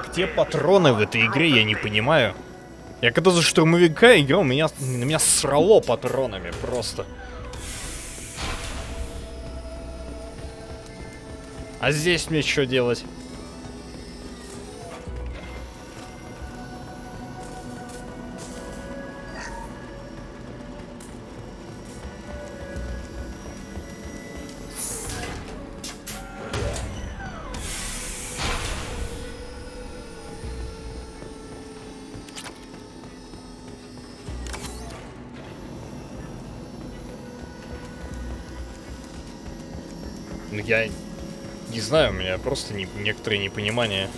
Где патроны в этой игре, я не понимаю. Я когда за штурмовика играл, на меня срало патронами просто. А здесь мне что делать? Я не знаю, у меня просто некоторые непонимания.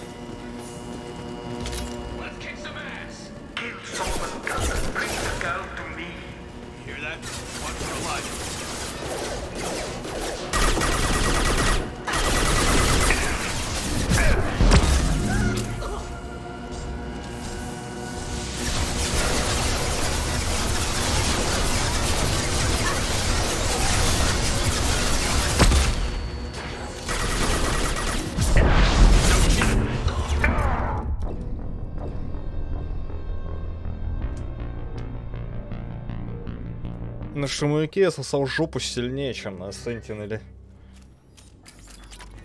На штурмовике я сосал жопу сильнее, чем на Сентинеле.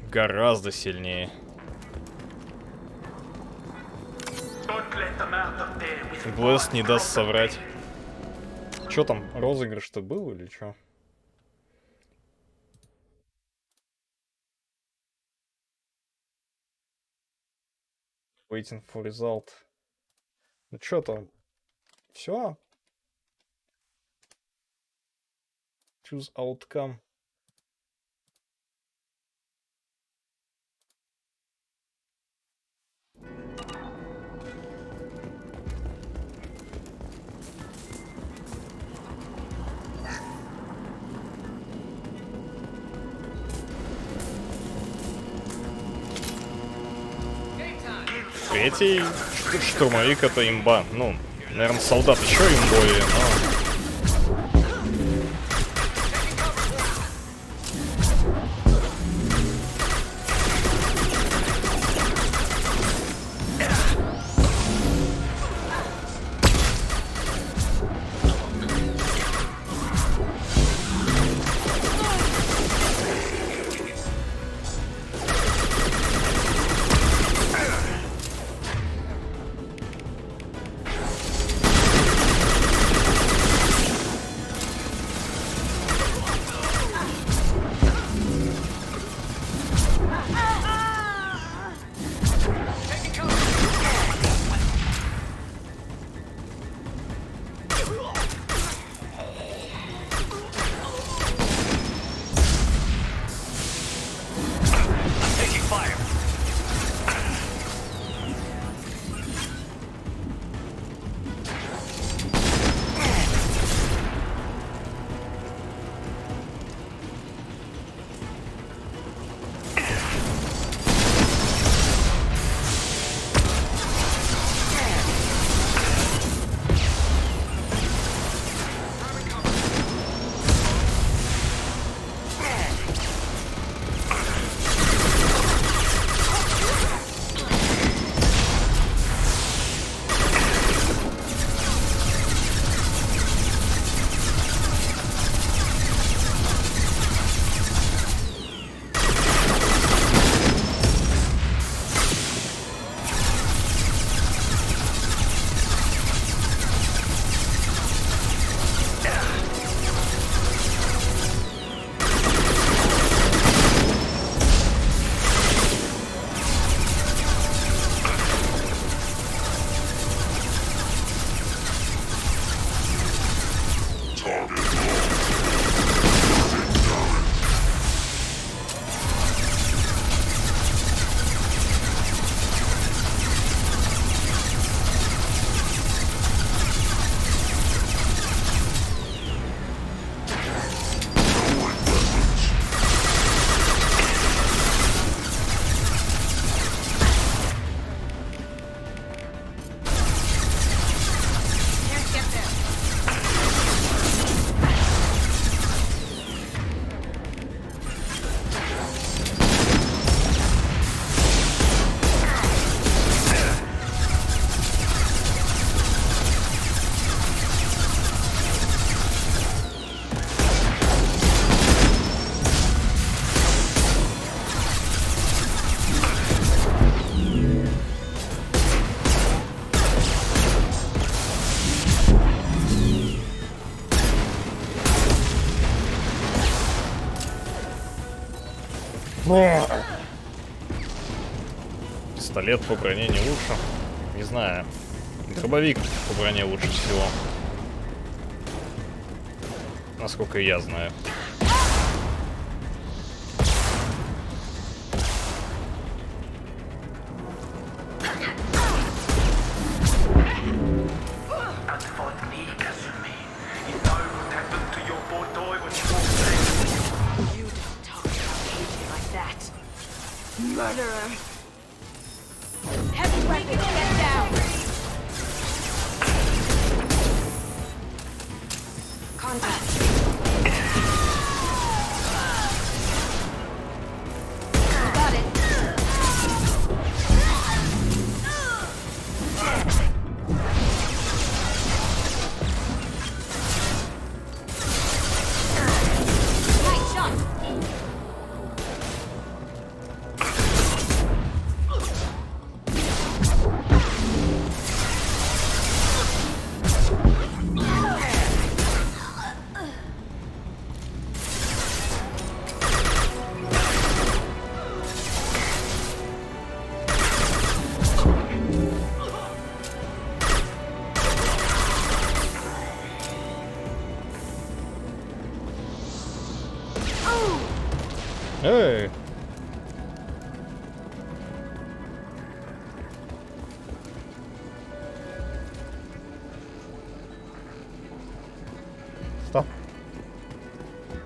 Гораздо сильнее. Блэст не даст соврать. Чё там, розыгрыш-то был или чё? Waiting for result. Ну чё там? Всё? Choose outcome. Третий штурмовик — это имба. Ну, наверное, солдат еще имбовее, но... Пистолет по броне не лучше. Не знаю. Дробовик по броне лучше всего. Насколько я знаю. Murderer! Heavy weapons, get down! Contact! Got it! Nice shot! Эй! Стоп.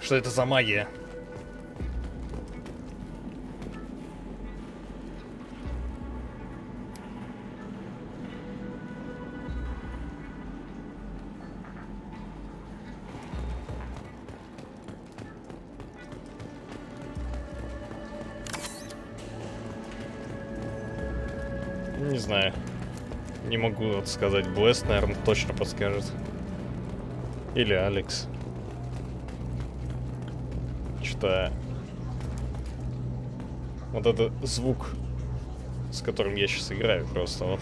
Что это за магия? Не знаю. Не могу вот сказать. Блэст, наверное, точно подскажет. Или Алекс. Что-то... Вот это звук, с которым я сейчас играю просто вот.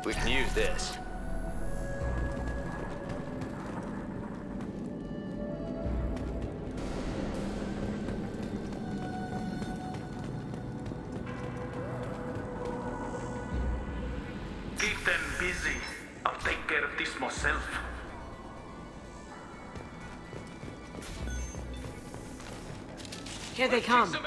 We can use this. Keep them busy. I'll take care of this myself. Here they come.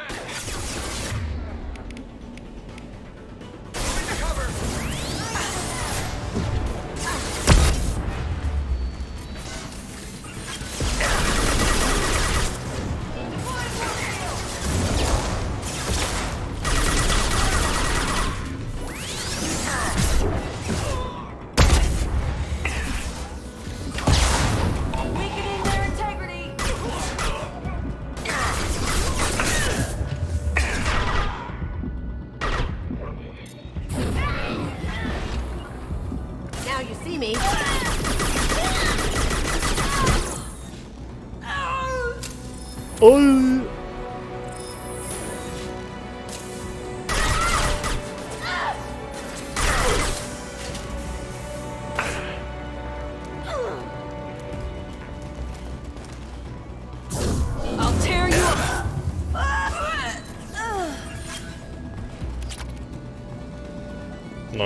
Ой!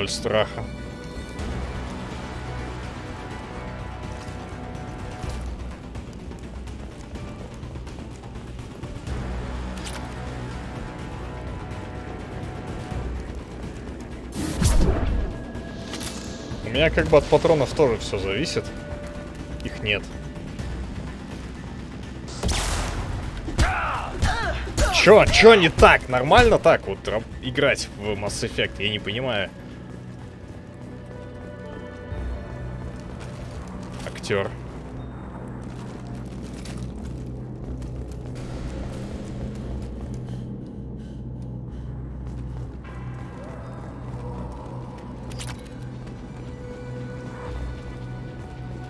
Ноль страха. У меня как бы от патронов тоже все зависит. Их нет. Чё не так? Нормально так вот играть в Mass Effect? Я не понимаю. Актер.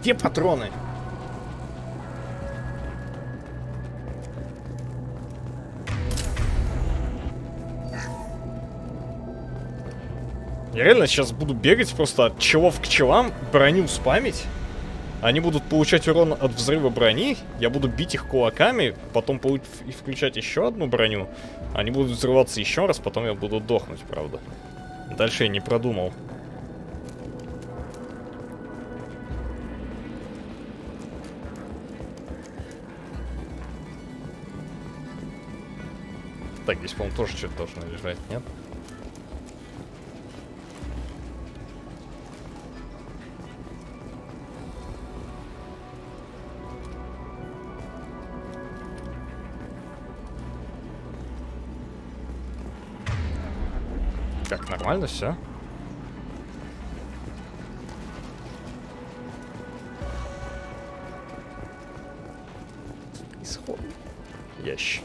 Где патроны? Я реально сейчас буду бегать просто от челов к челам, броню спамить. Они будут получать урон от взрыва брони. Я буду бить их кулаками, потом включать еще одну броню. Они будут взрываться еще раз, потом я буду дохнуть, правда. Дальше я не продумал. Так, здесь, по-моему, тоже что-то должно лежать, нет? Так, нормально все. Исход. Ящик.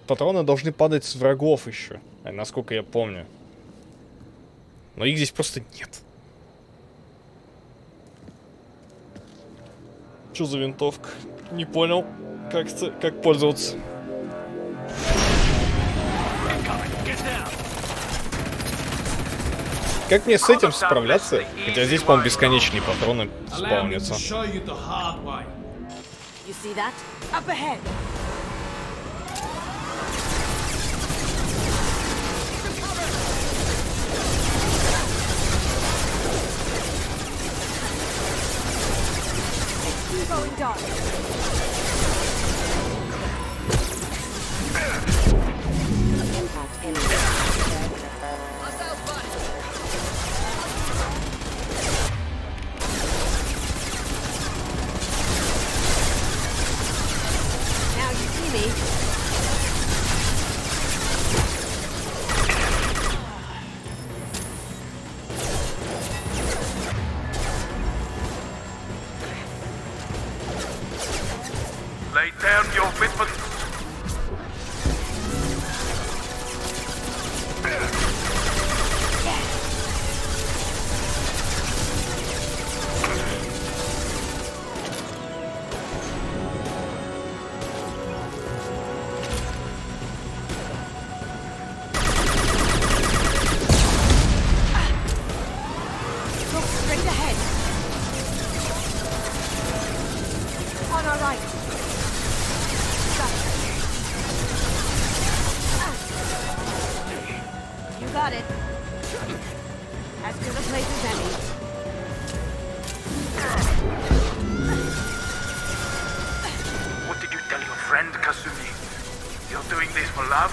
Патроны должны падать с врагов еще, насколько я помню. Но их здесь просто нет. Что за винтовка? Не понял, как пользоваться. Как мне с этим справляться? Хотя здесь, по-моему, бесконечные патроны спаунятся. Going dark. Now you see me. Lay down your weapons. Look straight ahead. On our right. You got it. As good a place as any. What did you tell your friend, Kasumi? You're doing this for love?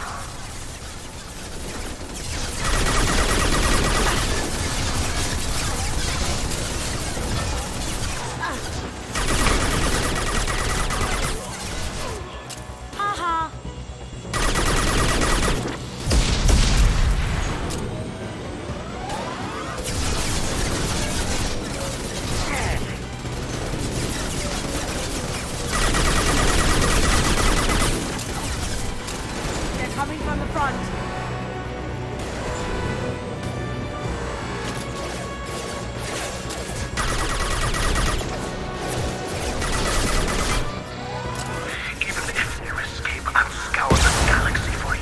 Haha. They're coming from the front. Even if you escape, I'll scour the galaxy for you.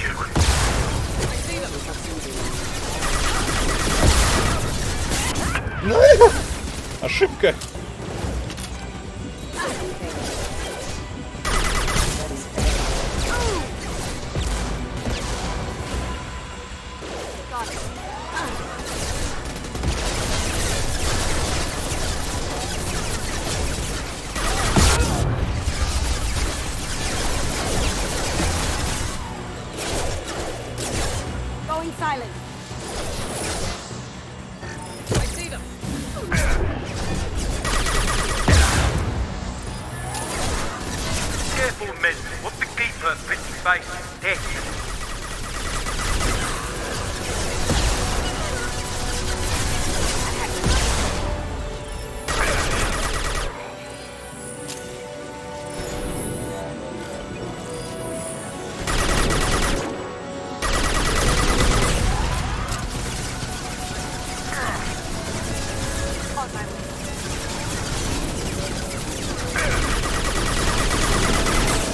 Ошибка. Going silent. I see them. Careful, men. What the keeper pretty face dead.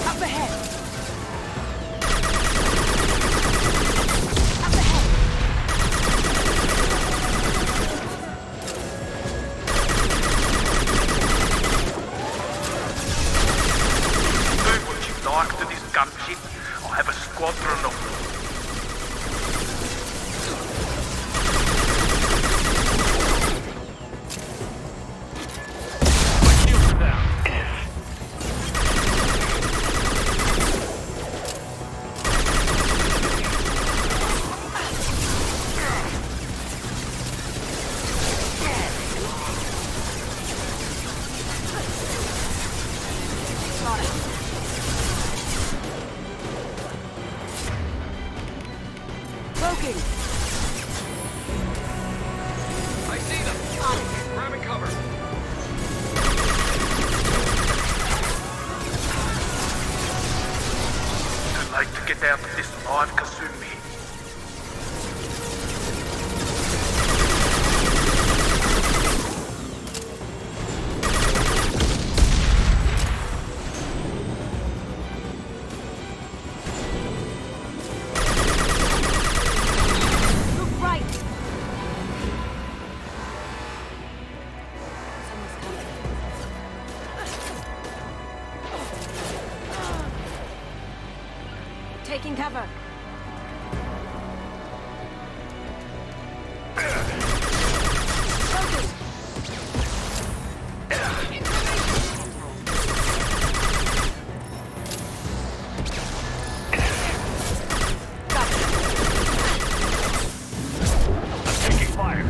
Up ahead. Do what you like to this gunship. I have a squadron of them. Cloaking. I see them. Grabbing cover. Too late to get out of this alive, Kasumi. Look right. Someone's coming. Taking cover. Focus. Taking fire.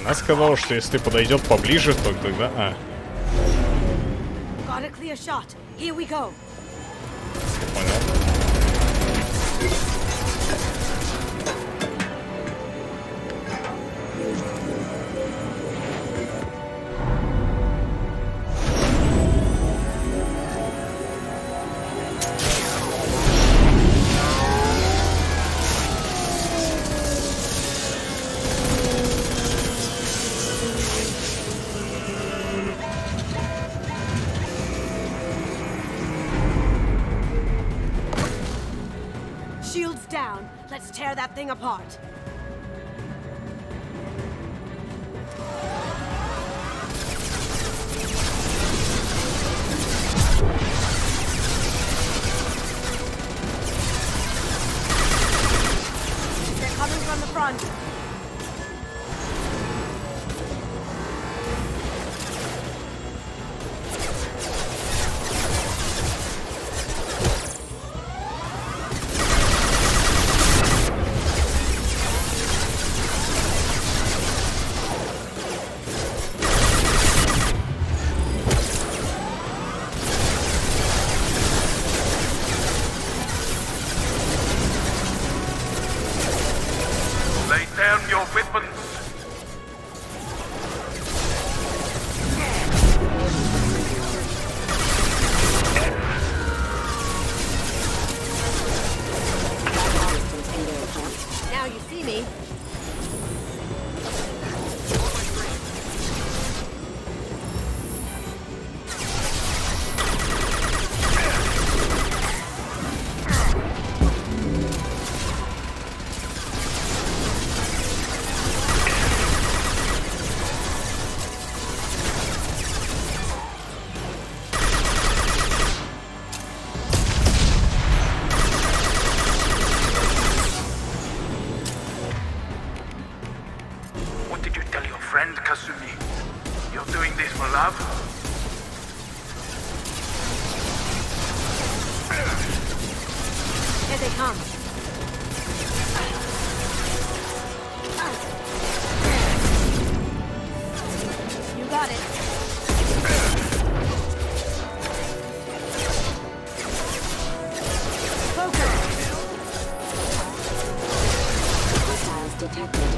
Она сказала, что если ты подойдет поближе, то тогда... А. Got a clear shot. Here we go. Понятно. Shields down. Let's tear that thing apart. They're coming from the front. Lay down your weapons. Now you see me. What did you tell your friend, Kasumi? You're doing this for love? Here they come. You got it. Focus. Missiles detected.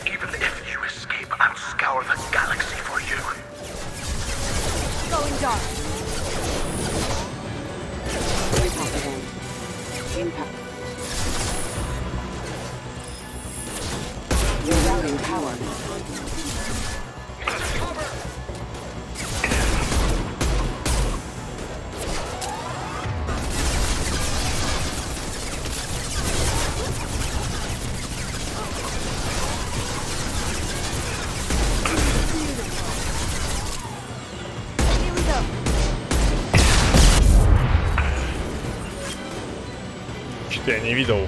Even if you escape, I'll scour the galaxy for you. Going dark. Impact event. Impact. Rerouting power. Here we go. Что-то я не видел.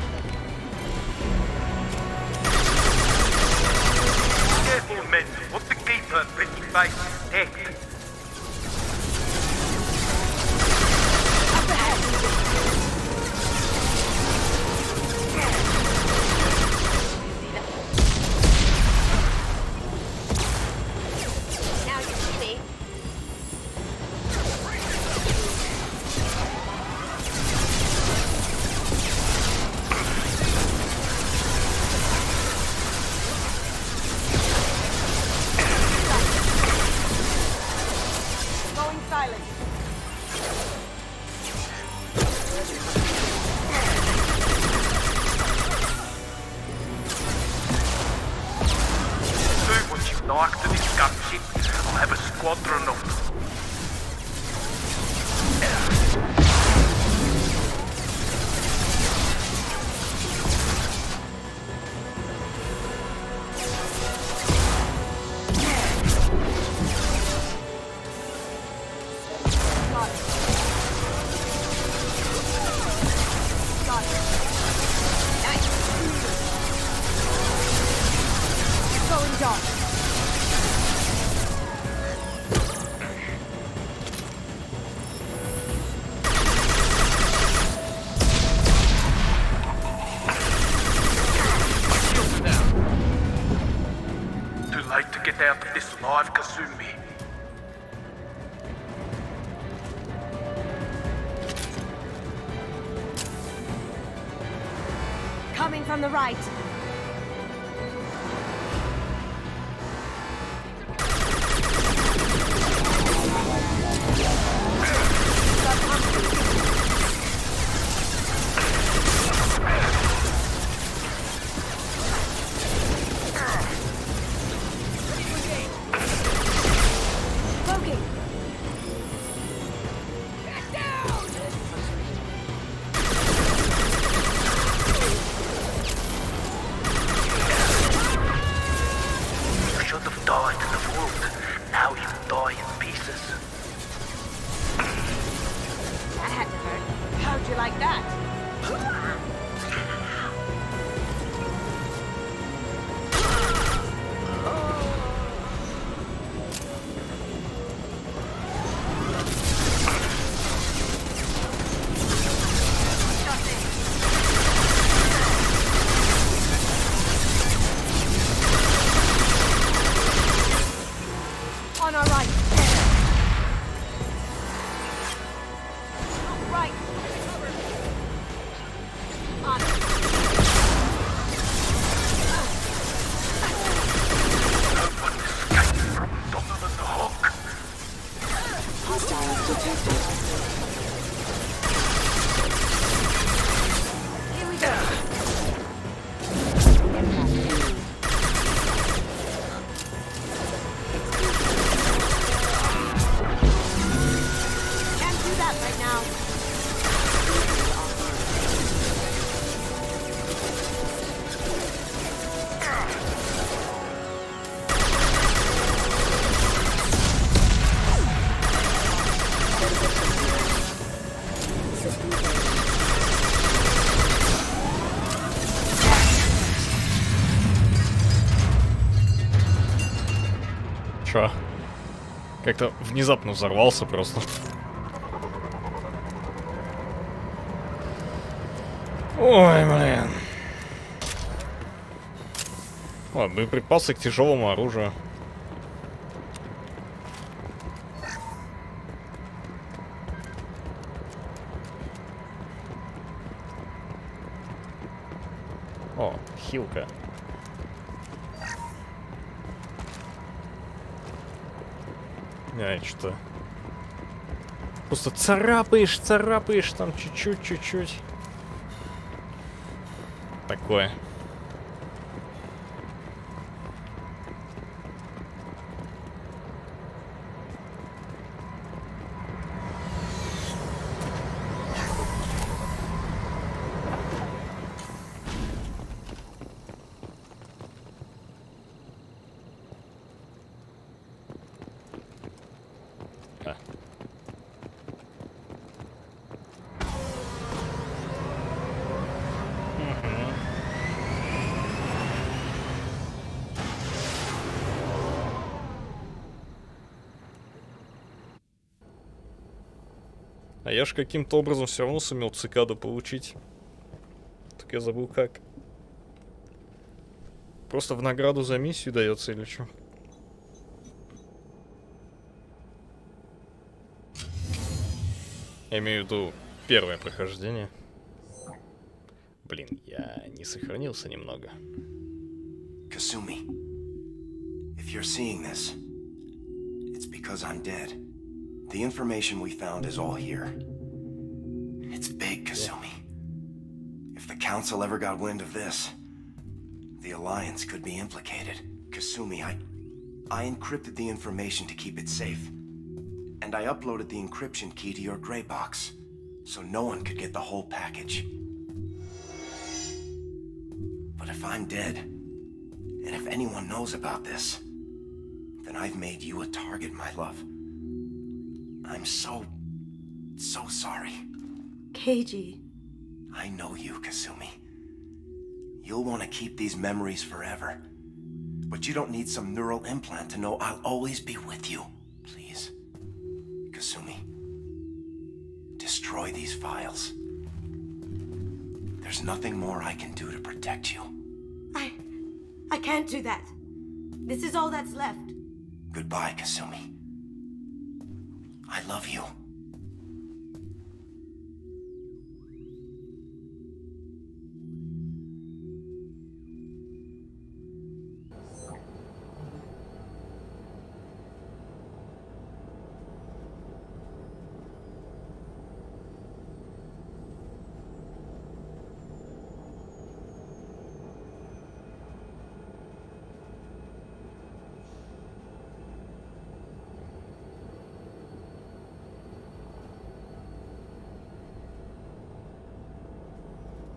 Careful, men. What the keeper pretty face detect? Now you see me. Going silent. Do what you like to this gunship. I'll have a squadron of them. Got it. Got it. Nice. Going dark. Too late to get out of this alive, Kasumi. Coming from the right. Как-то внезапно взорвался просто. Ой, блин. О, боеприпасы к тяжелому оружию. О, хилка. Что? Просто царапаешь там чуть-чуть. Такое. А я ж каким-то образом все равно сумел цикаду получить. Так я забыл как. Просто в награду за миссию дается или что? Я имею в виду первое прохождение. Блин, я не сохранился немного. Kasumi, if you're seeing this, it's because I'm dead. The information we found is all here. It's big, Kasumi. If the Council ever got wind of this, the Alliance could be implicated. Kasumi, I encrypted the information to keep it safe. And I uploaded the encryption key to your gray box, so no one could get the whole package. But if I'm dead, and if anyone knows about this, then I've made you a target, my love. I'm so sorry. Keiji. I know you, Kasumi. You'll want to keep these memories forever. But you don't need some neural implant to know I'll always be with you. Please, Kasumi, destroy these files. There's nothing more I can do to protect you. I can't do that. This is all that's left. Goodbye, Kasumi. I love you.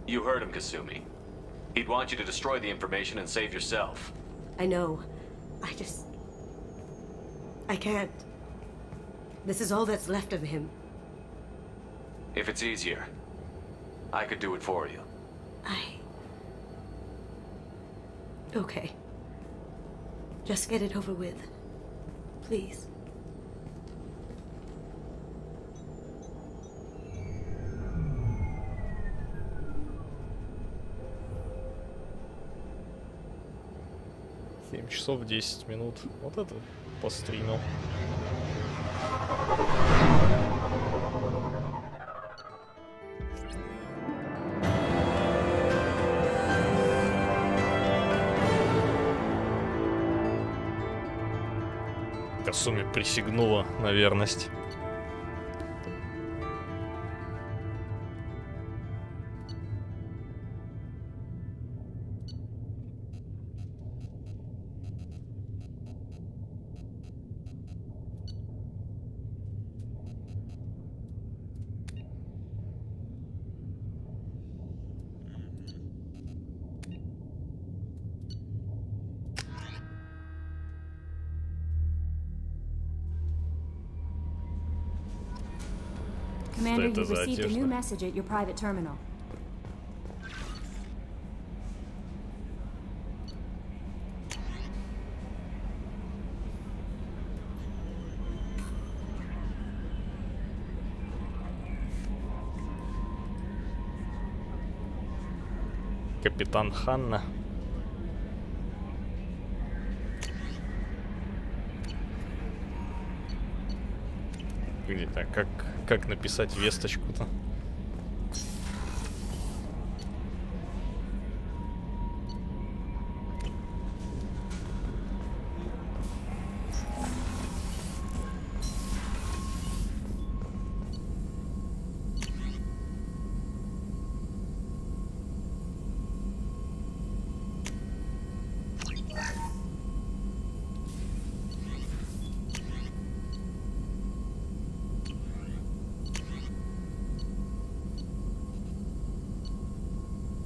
You heard him, Kasumi. He'd want you to destroy the information and save yourself. I know. I can't. This is all that's left of him. If it's easier, I could do it for you. Okay. Just get it over with. Please. Часов 10 минут. Вот это постримил. Касуми присягнула на верность. Commander, you received a new message at your private terminal. Капитан Ханна. Где-то как написать весточку-то?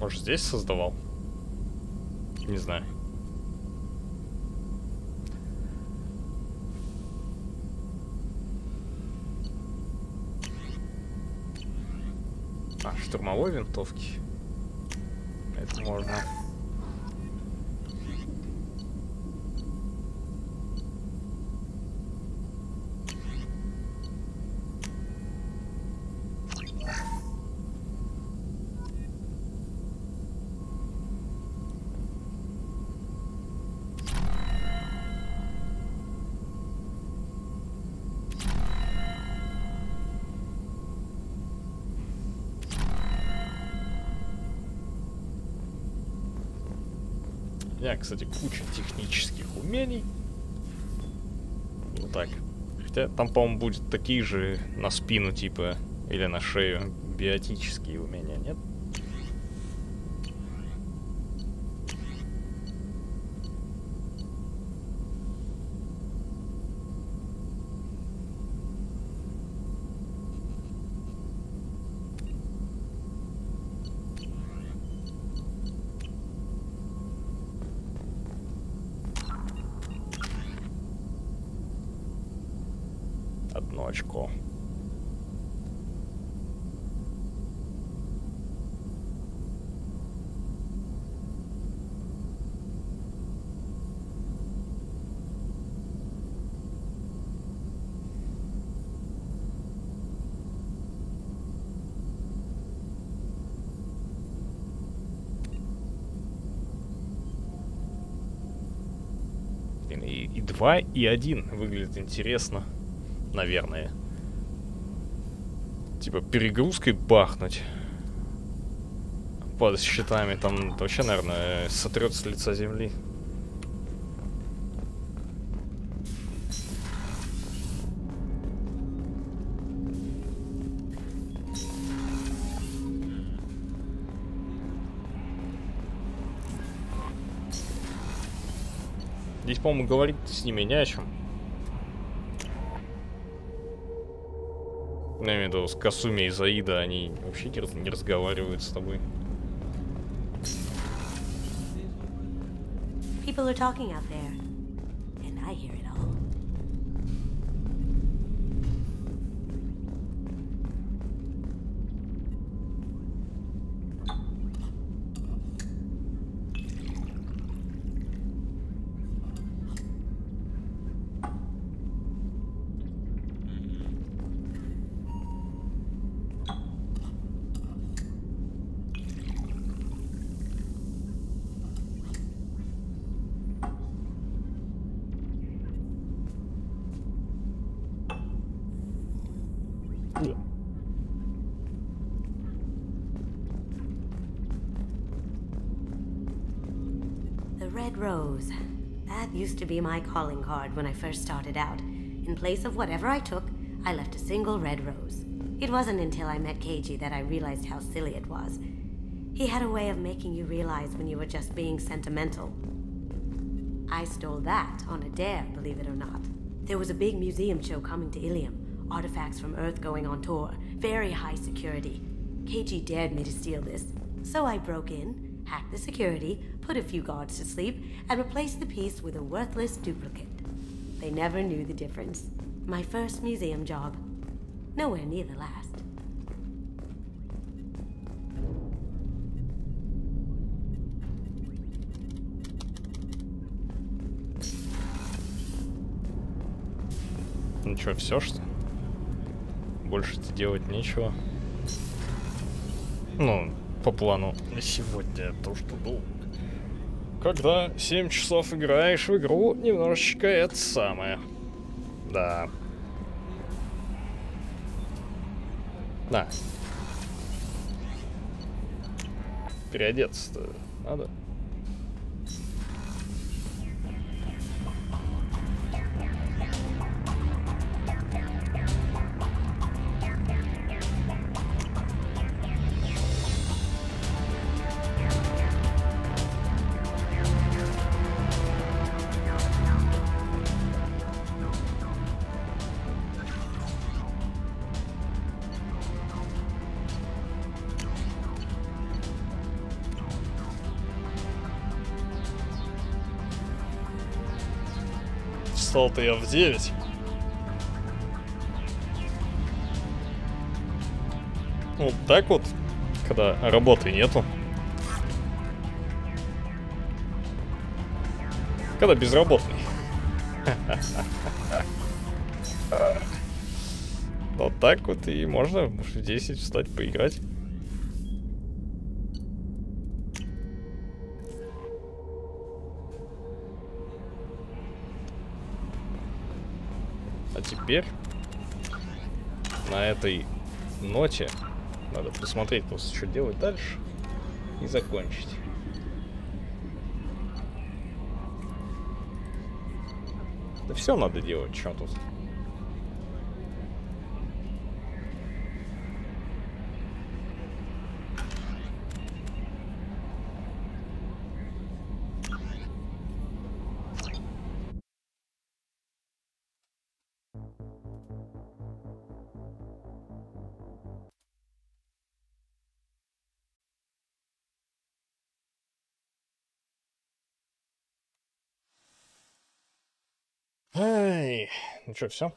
Может, здесь создавал? Не знаю. А, штурмовой винтовки. Это можно. Кстати, куча технических умений. Вот так. Хотя там, по-моему, будет такие же на спину, типа, или на шею биотические умения, нет? Одно очко. Или и 2, и 1. Выглядит интересно. Наверное. Типа перегрузкой бахнуть. Под щитами там вообще, наверное, сотрет с лица земли. Здесь, по-моему, говорить с ними не о чем. Я имею в виду, с Касуми и Заида они вообще не разговаривают с тобой. People are talking out there, and I hear it all. The Red Rose. That used to be my calling card when I first started out. In place of whatever I took, I left a single red rose. It wasn't until I met Keiji that I realized how silly it was. He had a way of making you realize when you were just being sentimental. I stole that on a dare, believe it or not. There was a big museum show coming to Ilium. Artifacts from Earth going on tour. Very high security. Keiji dared me to steal this. So I broke in, hacked the security, put a few guards to sleep, and replaced the piece with a worthless duplicate. They never knew the difference. My first museum job. Nowhere near the last. Ну что, все что? Больше-то делать нечего. Ну, по плану на сегодня то, что был. Когда 7 часов играешь в игру, немножечко это самое. Да. На. Переодеться-то надо. Встал-то я в 9. Вот так вот, когда работы нету. Когда безработный. Вот так вот и можно в 10 встать, поиграть. А теперь на этой ноте надо посмотреть просто, что делать дальше и закончить. Да все надо делать, что тут. Ай, ну что, все?